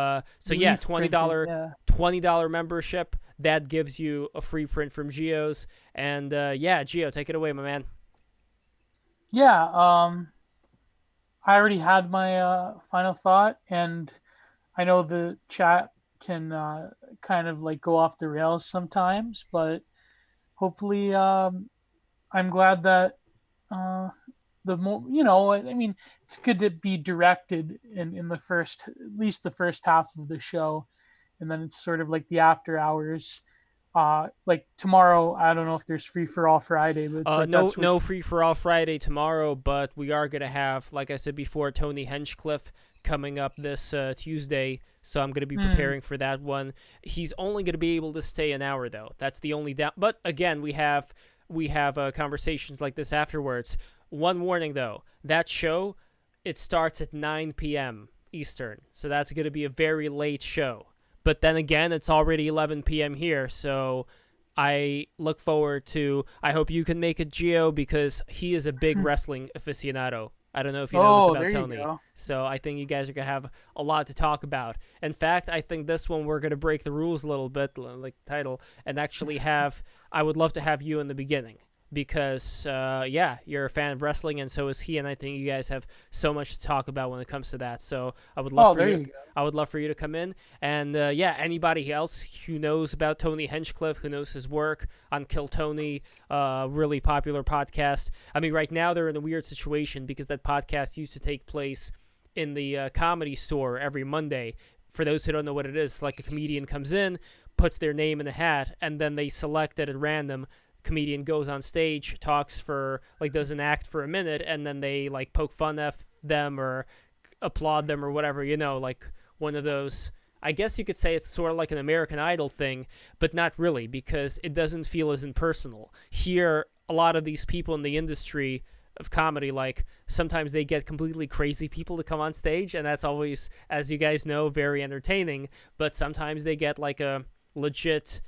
yeah, $20 membership that gives you a free print from Geo's, and yeah, Geo, take it away, my man.
Yeah, I already had my final thought, and I know the chat can kind of like go off the rails sometimes, but hopefully, I'm glad that I mean, it's good to be directed in the first, at least the first half of the show, and then it's sort of like the after hours. Like tomorrow, I don't know if there's Free for All Friday, but it's like
no Free for All Friday tomorrow, but we are gonna have, like I said before, Tony Hinchcliffe coming up this Tuesday, so I'm gonna be preparing for that one. He's only gonna be able to stay an hour though. That's the only down. But again, we have conversations like this afterwards. One warning though, that show, it starts at 9 p.m. Eastern, so that's gonna be a very late show. But then again, it's already 11 p.m. here, so I look forward to... I hope you can make it, Geo, because he is a big wrestling aficionado. I don't know if you know this about Tony. So I think you guys are going to have a lot to talk about. In fact, I think this one we're going to break the rules a little bit, like the title, and actually have... I would love to have you in the beginning. Because, yeah, you're a fan of wrestling, and so is he, and I think you guys have so much to talk about when it comes to that. So I would love I would love for you to come in, and yeah, anybody else who knows about Tony Hinchcliffe, who knows his work on Kill Tony, really popular podcast. I mean, right now they're in a weird situation because that podcast used to take place in the Comedy Store every Monday. For those who don't know what it is, like a comedian comes in, puts their name in a hat, and then they select it at random. Comedian goes on stage, talks for, like, does an act for a minute, and then they, like, poke fun at them or applaud them or whatever, you know, like one of those. I guess you could say it's sort of like an American Idol thing, but not really, because it doesn't feel as impersonal. Here, a lot of these people in the industry of comedy, like, sometimes they get completely crazy people to come on stage, and that's always, as you guys know, very entertaining, but sometimes they get, like, a legit...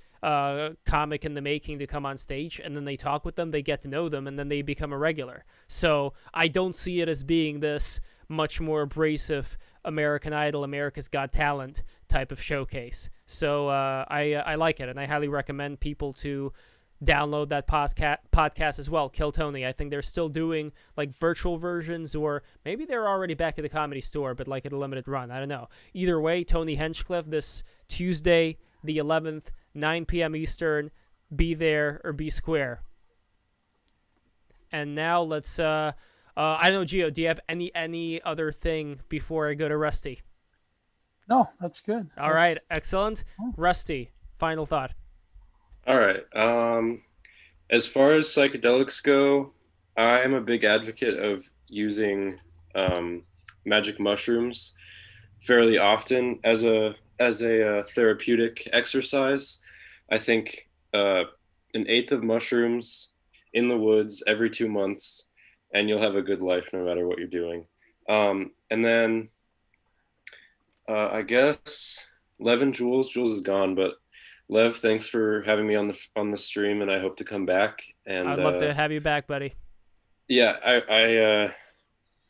comic in the making to come on stage, and then they talk with them, they get to know them, and then they become a regular. So I don't see it as being this much more abrasive American Idol, America's Got Talent type of showcase. So I like it, and I highly recommend people to download that podcast as well, Kill Tony. I think they're still doing like virtual versions, or maybe they're already back at the Comedy Store, but like at a limited run. I don't know. Either way, Tony Hinchcliffe this Tuesday, the 11th, 9 p.m. Eastern. Be there or be square. And now let's... I don't know, Gio, do you have any other thing before I go to Rusty?
No, that's good.
All right, excellent. Rusty, final thought.
All right. As far as psychedelics go, I'm a big advocate of using magic mushrooms fairly often as a therapeutic exercise. I think an eighth of mushrooms in the woods every 2 months, and you'll have a good life no matter what you're doing. And then I guess Lev and Jules is gone, but Lev, thanks for having me on the stream, and I hope to come back. And
I'd love to have you back, buddy.
Yeah, I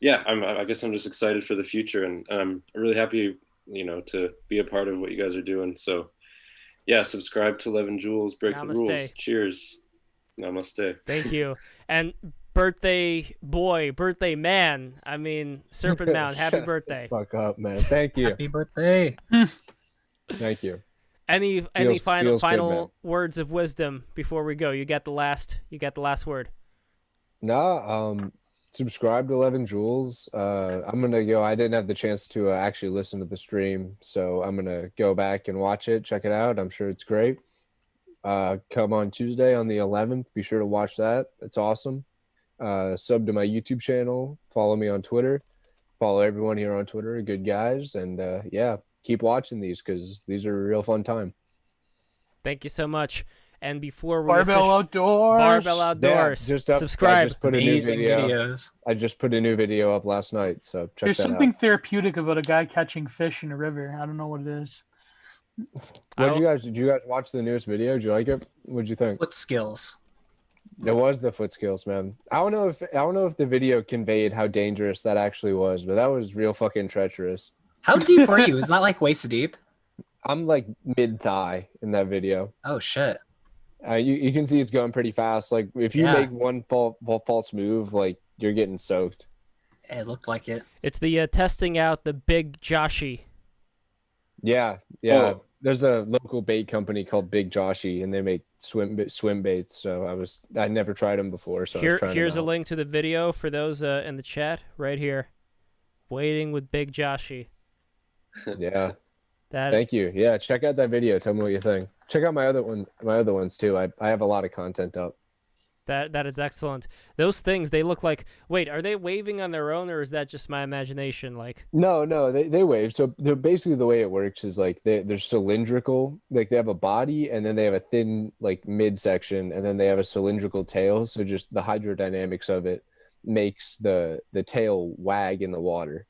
guess I'm just excited for the future, and I'm really happy, to be a part of what you guys are doing. So, yeah, subscribe to Lev and Jules, break the rules. Cheers. Namaste.
Thank you. And birthday boy, birthday man. I mean, Serpent Mound. Happy birthday.
Fuck up, man. Thank you.
Happy birthday.
Thank you.
Any final
good,
words of wisdom before we go? You got the last word.
Nah, subscribe to 11 Jules. I'm gonna go. I didn't have the chance to actually listen to the stream, so I'm gonna go back and watch it, check it out. I'm sure it's great. Come on Tuesday on the 11th. Be sure to watch that. It's awesome. Sub to my YouTube channel. Follow me on Twitter. Follow everyone here on Twitter. Good guys, and yeah, keep watching these because these are a real fun time.
Thank you so much. And before we
Barbell Outdoors,
yeah,
subscribe.
I just put a new videos. I just put a new video up last night, so check
There's
that
something
out.
therapeutic about a guy catching fish in a river. I don't know what it is.
Did you guys watch the newest video? Did you like it? What'd you think?
What skills?
It was the foot skills, man. I don't know if the video conveyed how dangerous that actually was, but that was real fucking treacherous.
How deep were you? Is that like waist deep?
I'm like mid thigh in that video.
Oh shit.
You can see it's going pretty fast. Like if you
Yeah.
make one false move, like you're getting soaked.
It looked like it.
It's the testing out the big Joshi.
Yeah.
Oh.
There's a local bait company called Big Joshi, and they make swim baits. So I never tried them before. So I was trying
Here's a
them out.
link to the video for those in the chat right here. Waiting with Big Joshi.
Yeah.
That
Thank you. Yeah, check out that video. Tell me what you think. Check out my other ones too. I have a lot of content up.
That is excellent. Those things, they look like. Wait, are they waving on their own, or is that just my imagination? Like,
No, they wave. So they're basically, the way it works is like they're cylindrical. Like they have a body, and then they have a thin like midsection, and then they have a cylindrical tail. So just the hydrodynamics of it makes the tail wag in the water.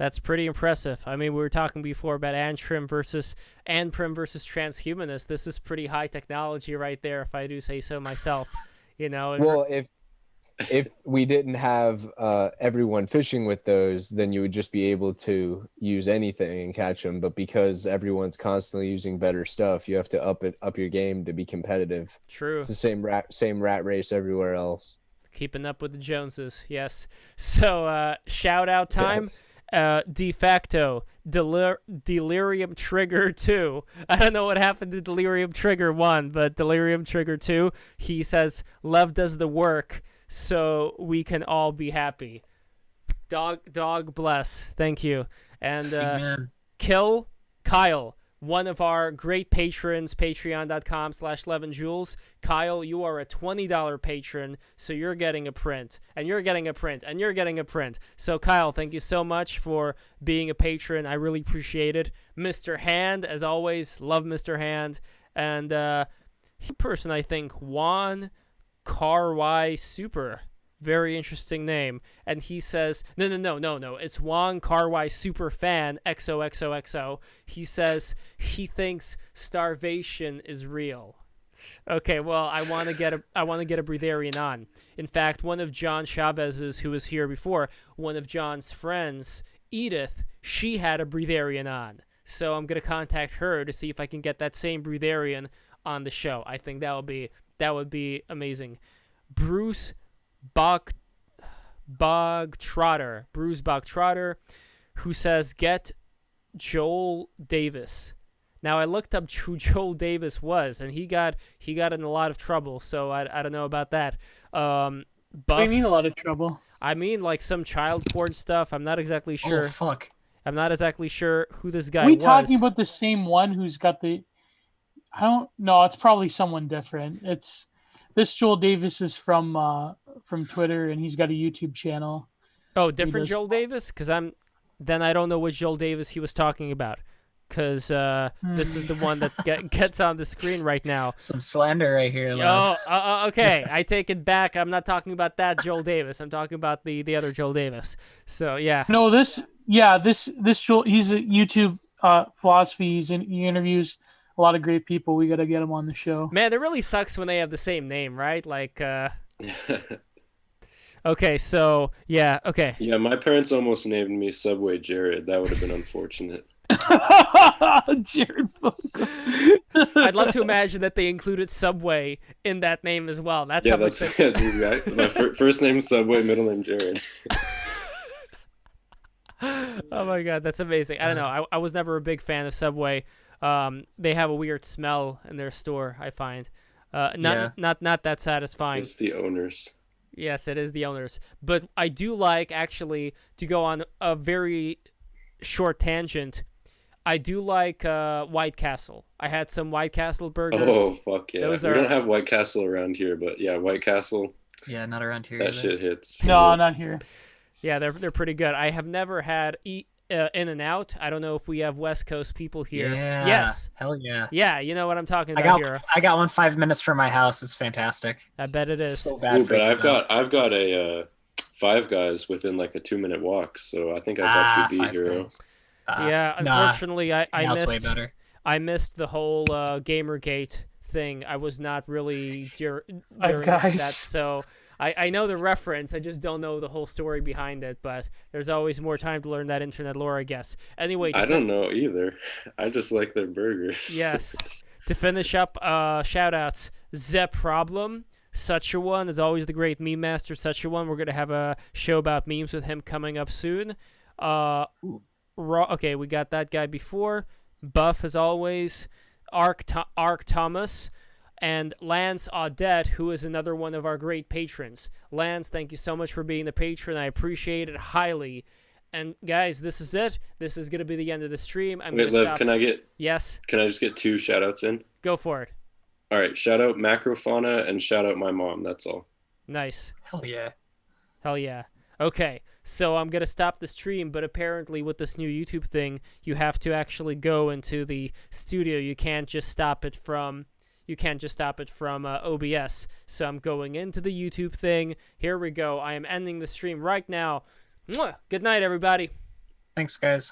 that's pretty impressive. I mean, we were talking before about Antrim versus transhumanist. This is pretty high technology right there, if I do say so myself. You know.
Well, if we didn't have everyone fishing with those, then you would just be able to use anything and catch them. But because everyone's constantly using better stuff, you have to up your game to be competitive.
True.
It's the same rat race everywhere else.
Keeping up with the Joneses, yes. So, shout out time.
Yes.
De facto, Delirium Trigger 2. I don't know what happened to Delirium Trigger 1, but Delirium Trigger 2, he says, love does the work, so we can all be happy. Dog bless. Thank you. And Kill Kyle, one of our great patrons, patreon.com/11joules. Kyle, you are a $20 patron, so you're getting a print, and you're getting a print, and you're getting a print. So, Kyle, thank you so much for being a patron. I really appreciate it. Mr. Hand, as always, love Mr. Hand. And person, I think, Juan Carwy Super. Very interesting name. And he says, no. It's Juan Carwy Super Fan, XOXOXO. He says he thinks starvation is real. Okay, well, I want to get a breatharian on. In fact, one of John Chavez's, who was here before, one of John's friends, Edith, she had a breatharian on. So I'm going to contact her to see if I can get that same breatharian on the show. I think that would be amazing. Bruce Bogtrotter, who says, get Joel Davis. Now, I looked up who Joel Davis was, and he got in a lot of trouble, so I don't know about that.
What do you mean a lot of trouble?
I mean, like some child porn stuff. I'm not exactly sure.
Oh, fuck.
I'm not exactly sure who this guy
Are we
was.
talking about the same one who's got the... I don't know. It's probably someone different. This Joel Davis is from Twitter, and he's got a YouTube channel.
Oh, different Joel Davis? Because I don't know which Joel Davis he was talking about. Because this is the one that gets on the screen right now.
Some slander right here.
Oh, okay. I take it back. I'm not talking about that Joel Davis. I'm talking about the other Joel Davis. So yeah.
No, this Joel. He's a YouTube philosophy. He interviews a lot of great people. We got to get him on the show.
Man, it really sucks when they have the same name, right? Like, okay, so, yeah, okay.
Yeah, my parents almost named me Subway Jared. That would have been unfortunate.
Jared Fogle.
I'd love to imagine that they included Subway in that name as well. That's
exactly. My first name is Subway, middle name Jared.
Oh my god, that's amazing. I don't know. I was never a big fan of Subway. They have a weird smell in their store, I find. Not that satisfying.
It's the owners.
Yes, it is the owners. But I do like, actually, to go on a very short tangent, I do like White Castle. I had some White Castle burgers.
Oh, fuck yeah. We don't have White Castle around here, but yeah, White Castle.
Yeah, not around here.
That shit hits.
No, not here.
Yeah, they're pretty good. I have never had In-N-Out. I don't know if we have West Coast people here.
Yeah.
Yes.
Hell yeah.
Yeah, you know what I'm talking about here.
I got one 5 minutes from my house. It's fantastic.
I bet it is.
So bad.
But I've got a Five Guys within like a 2-minute walk, so I think I got you beat, Hero.
Yeah, unfortunately, I
missed. Way better.
I missed the whole Gamergate thing. I was not really during
guys.
that, so I know the reference. I just don't know the whole story behind it. But there's always more time to learn that internet lore, I guess. Anyway,
I don't know either. I just like their burgers.
Yes. To finish up, shout outs. Ze Problem, such a one, is always the great meme master, such a one. We're gonna have a show about memes with him coming up soon. Okay, we got that guy before. Buff as always. Ark Thomas. And Lance Audette, who is another one of our great patrons. Lance, thank you so much for being a patron. I appreciate it highly. And guys, this is it. This is going to be the end of the stream.
Wait, Lev, can I
Yes?
Can I just get 2 shout outs in?
Go for it.
All right, shout out Macrofauna and shout out my mom. That's all.
Nice.
Hell yeah.
Hell yeah. Okay, so I'm going to stop the stream, but apparently with this new YouTube thing, you have to actually go into the studio. You can't just stop it from OBS. So I'm going into the YouTube thing. Here we go. I am ending the stream right now. Mwah! Good night, everybody.
Thanks, guys.